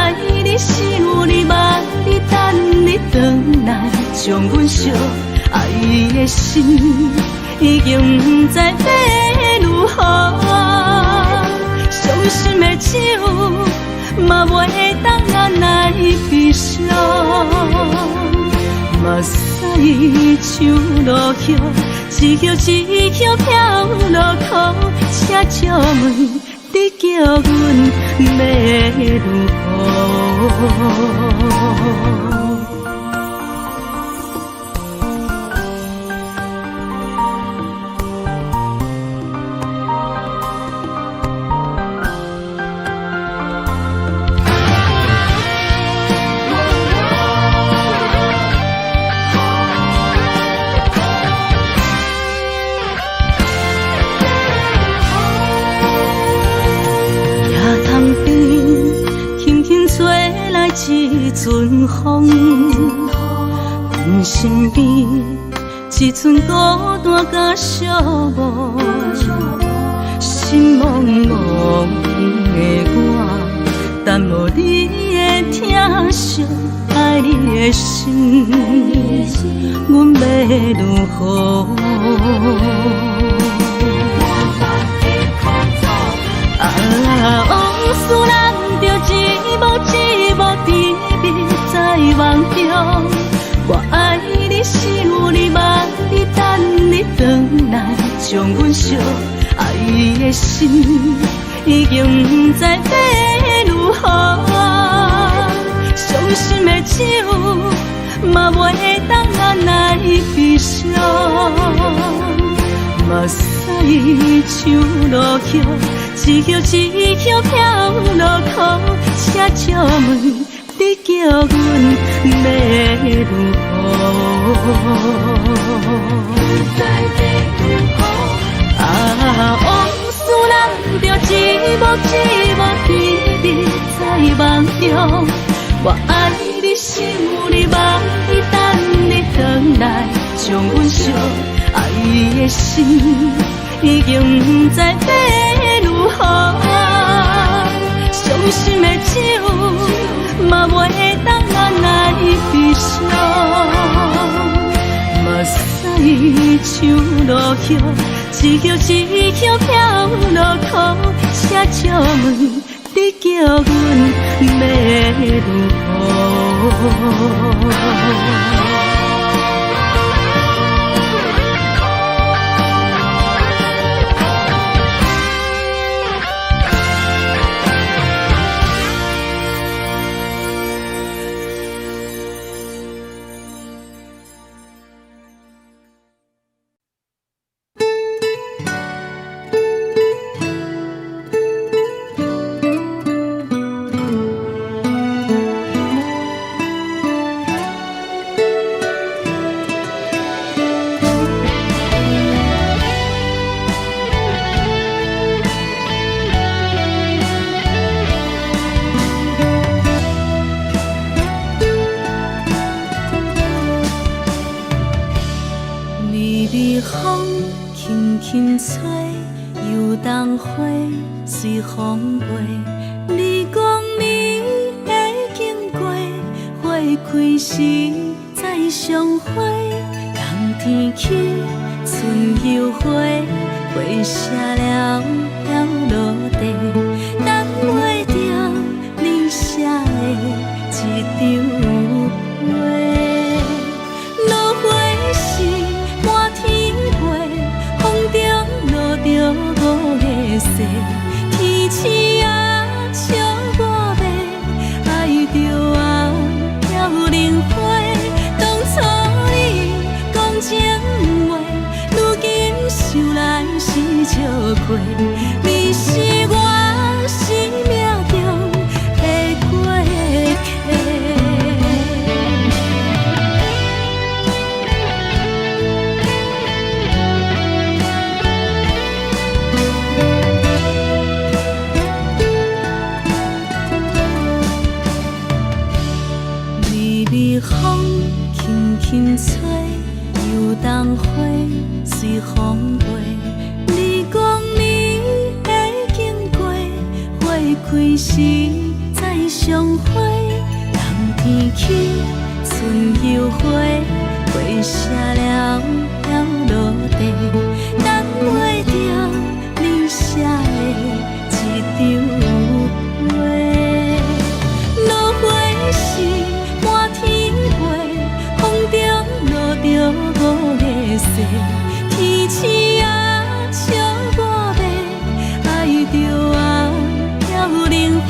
你，想你，望你，等你回来，将阮惜爱的心已经不知要如何。伤心的手嘛袂当按来悲伤，目屎像落叶。一叶一叶飘落雨，请借问你叫阮要如何？一阵风，阮身边一寸孤单甲寂寞，心茫茫的我，等无你的疼惜，爱你的心，阮要如何？往事人着一幕一幕甜蜜在梦中。我爱你，想你，望你，等你回来，将阮惜爱的心已经不知要如何。伤心的手嘛袂当按来悲伤，目屎像落叶。一叶一叶飘落雨，请借问你叫阮要如何？往事人着一幕一幕甜蜜在梦中。我爱你，想你，望你，等你回来，将阮惜爱的心已经不知要如何。伤心的手嘛袂当按来悲伤，目屎像落叶，一叶一叶飘落雨，请借问你叫阮要如何？随风飞，你讲你会经过，花开时再相会。冬天起，春又花，花谢了要落地，等袂着你写的一张画。落花时满天飞，风中落着五个色。天星啊，笑我迷，爱着我飘零花。当初你讲情话，如今想来是笑过。你
轻轻吹，游东花随风飞。你讲你会经过，花开时再相会。冬天起，春又回，花谢了飘落地，等袂着你写的一张画。落花时满天飞，风中落着五个色，天星啊笑我迷，爱着啊飘零花。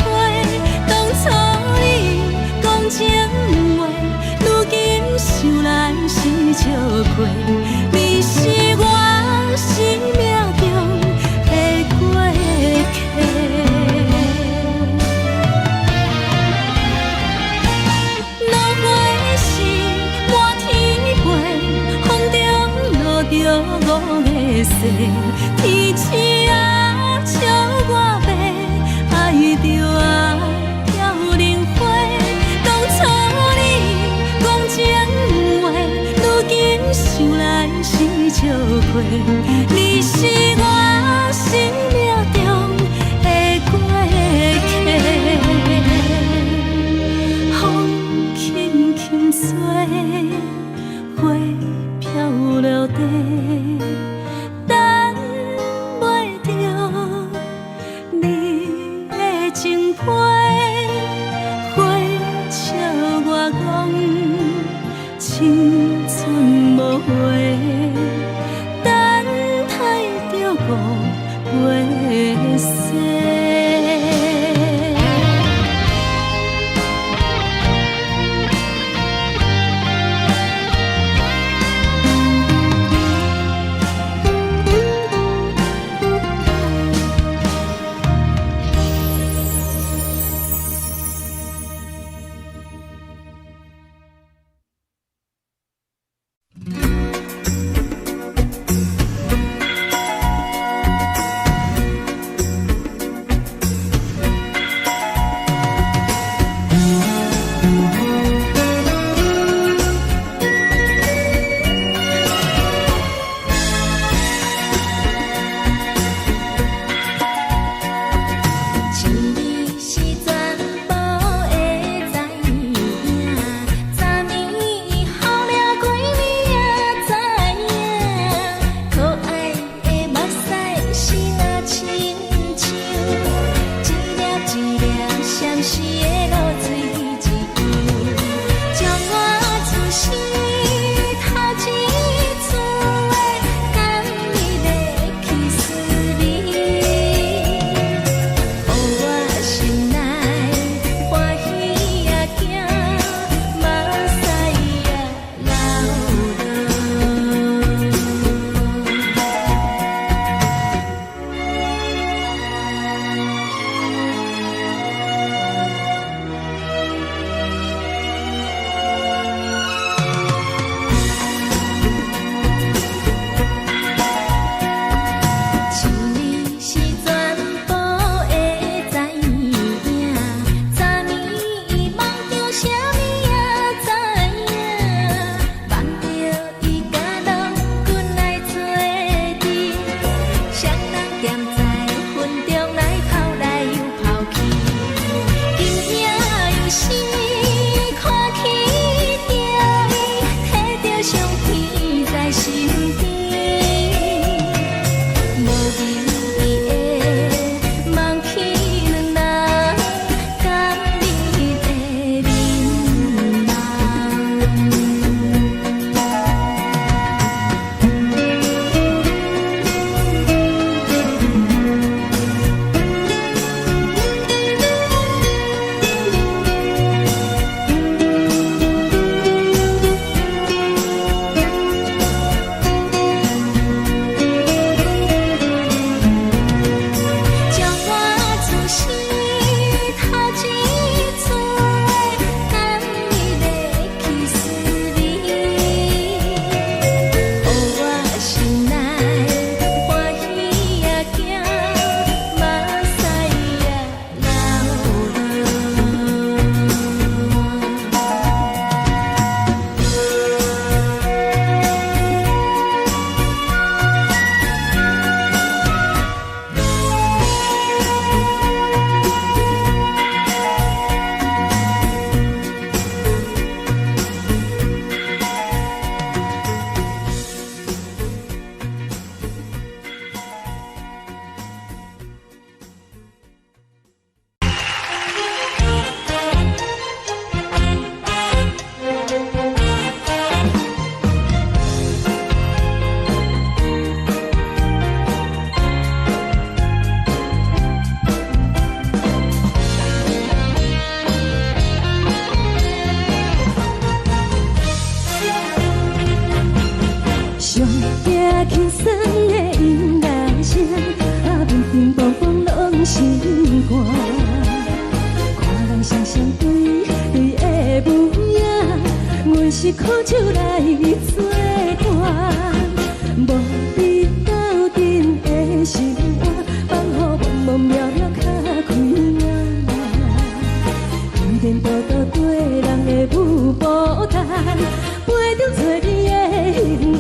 当初你讲情话，如今想来是笑亏。你是我生命中的过客。落花时满天飞，风中落着五个色，天星啊笑我迷，爱着啊飘零花。当初你讲情话，如今想来是笑亏。你是我生命中的过客，风轻轻吹，花飘落地，等袂着你的情批。花笑我讲青春无悔，等待着五月雪。
行轻松的音乐声，乒乒乓乓拢心肝。看人双双对对的舞影，阮是苦酒来作伴。无你斗阵的生活，放予茫茫渺渺较开眼。颠颠倒倒对人的舞步弹，陪着做你的形影。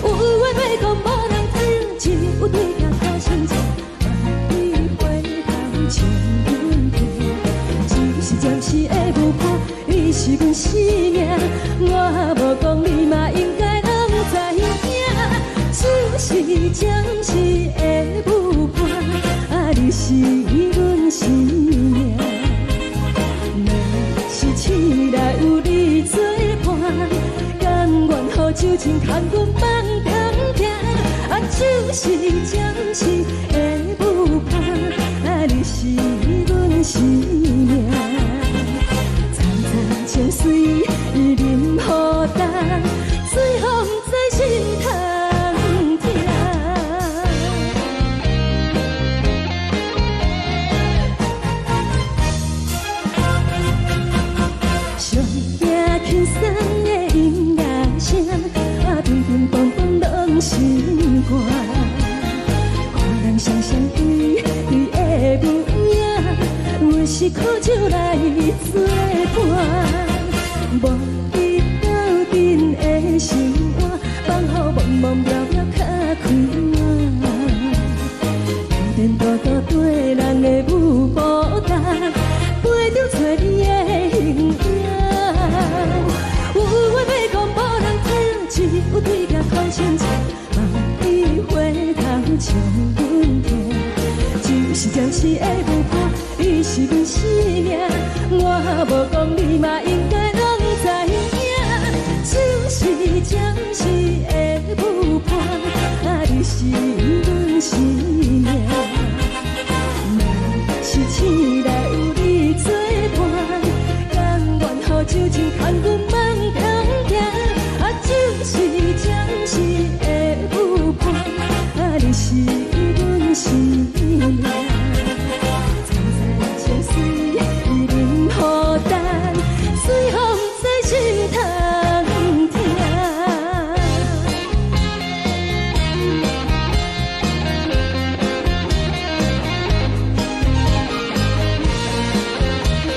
有话要讲无人听，有对镜头心情，你回头像阮听，只是暂时的舞伴，你是阮生命。我无讲你嘛应该拢知影，只是暂时的舞伴，你是阮生命。若是醒来有你作伴，甘愿予酒精牵阮放通行，就是暂时的舞伴，你是阮生命。惨惨情绪任何担，随风在心通听。上行轻松的音乐声，乒乒乓乓拢心肝。看人双双对对的舞影，阮是苦酒来作伴。无你斗阵的生活，放予茫茫渺渺较开眼。颠颠倒倒对人的舞步弹，陪着做你的形影。有话要讲无人听，只有对镜看心情，望你回头像阮听。就是暂时的舞伴，你是阮生命。我无讲你嘛应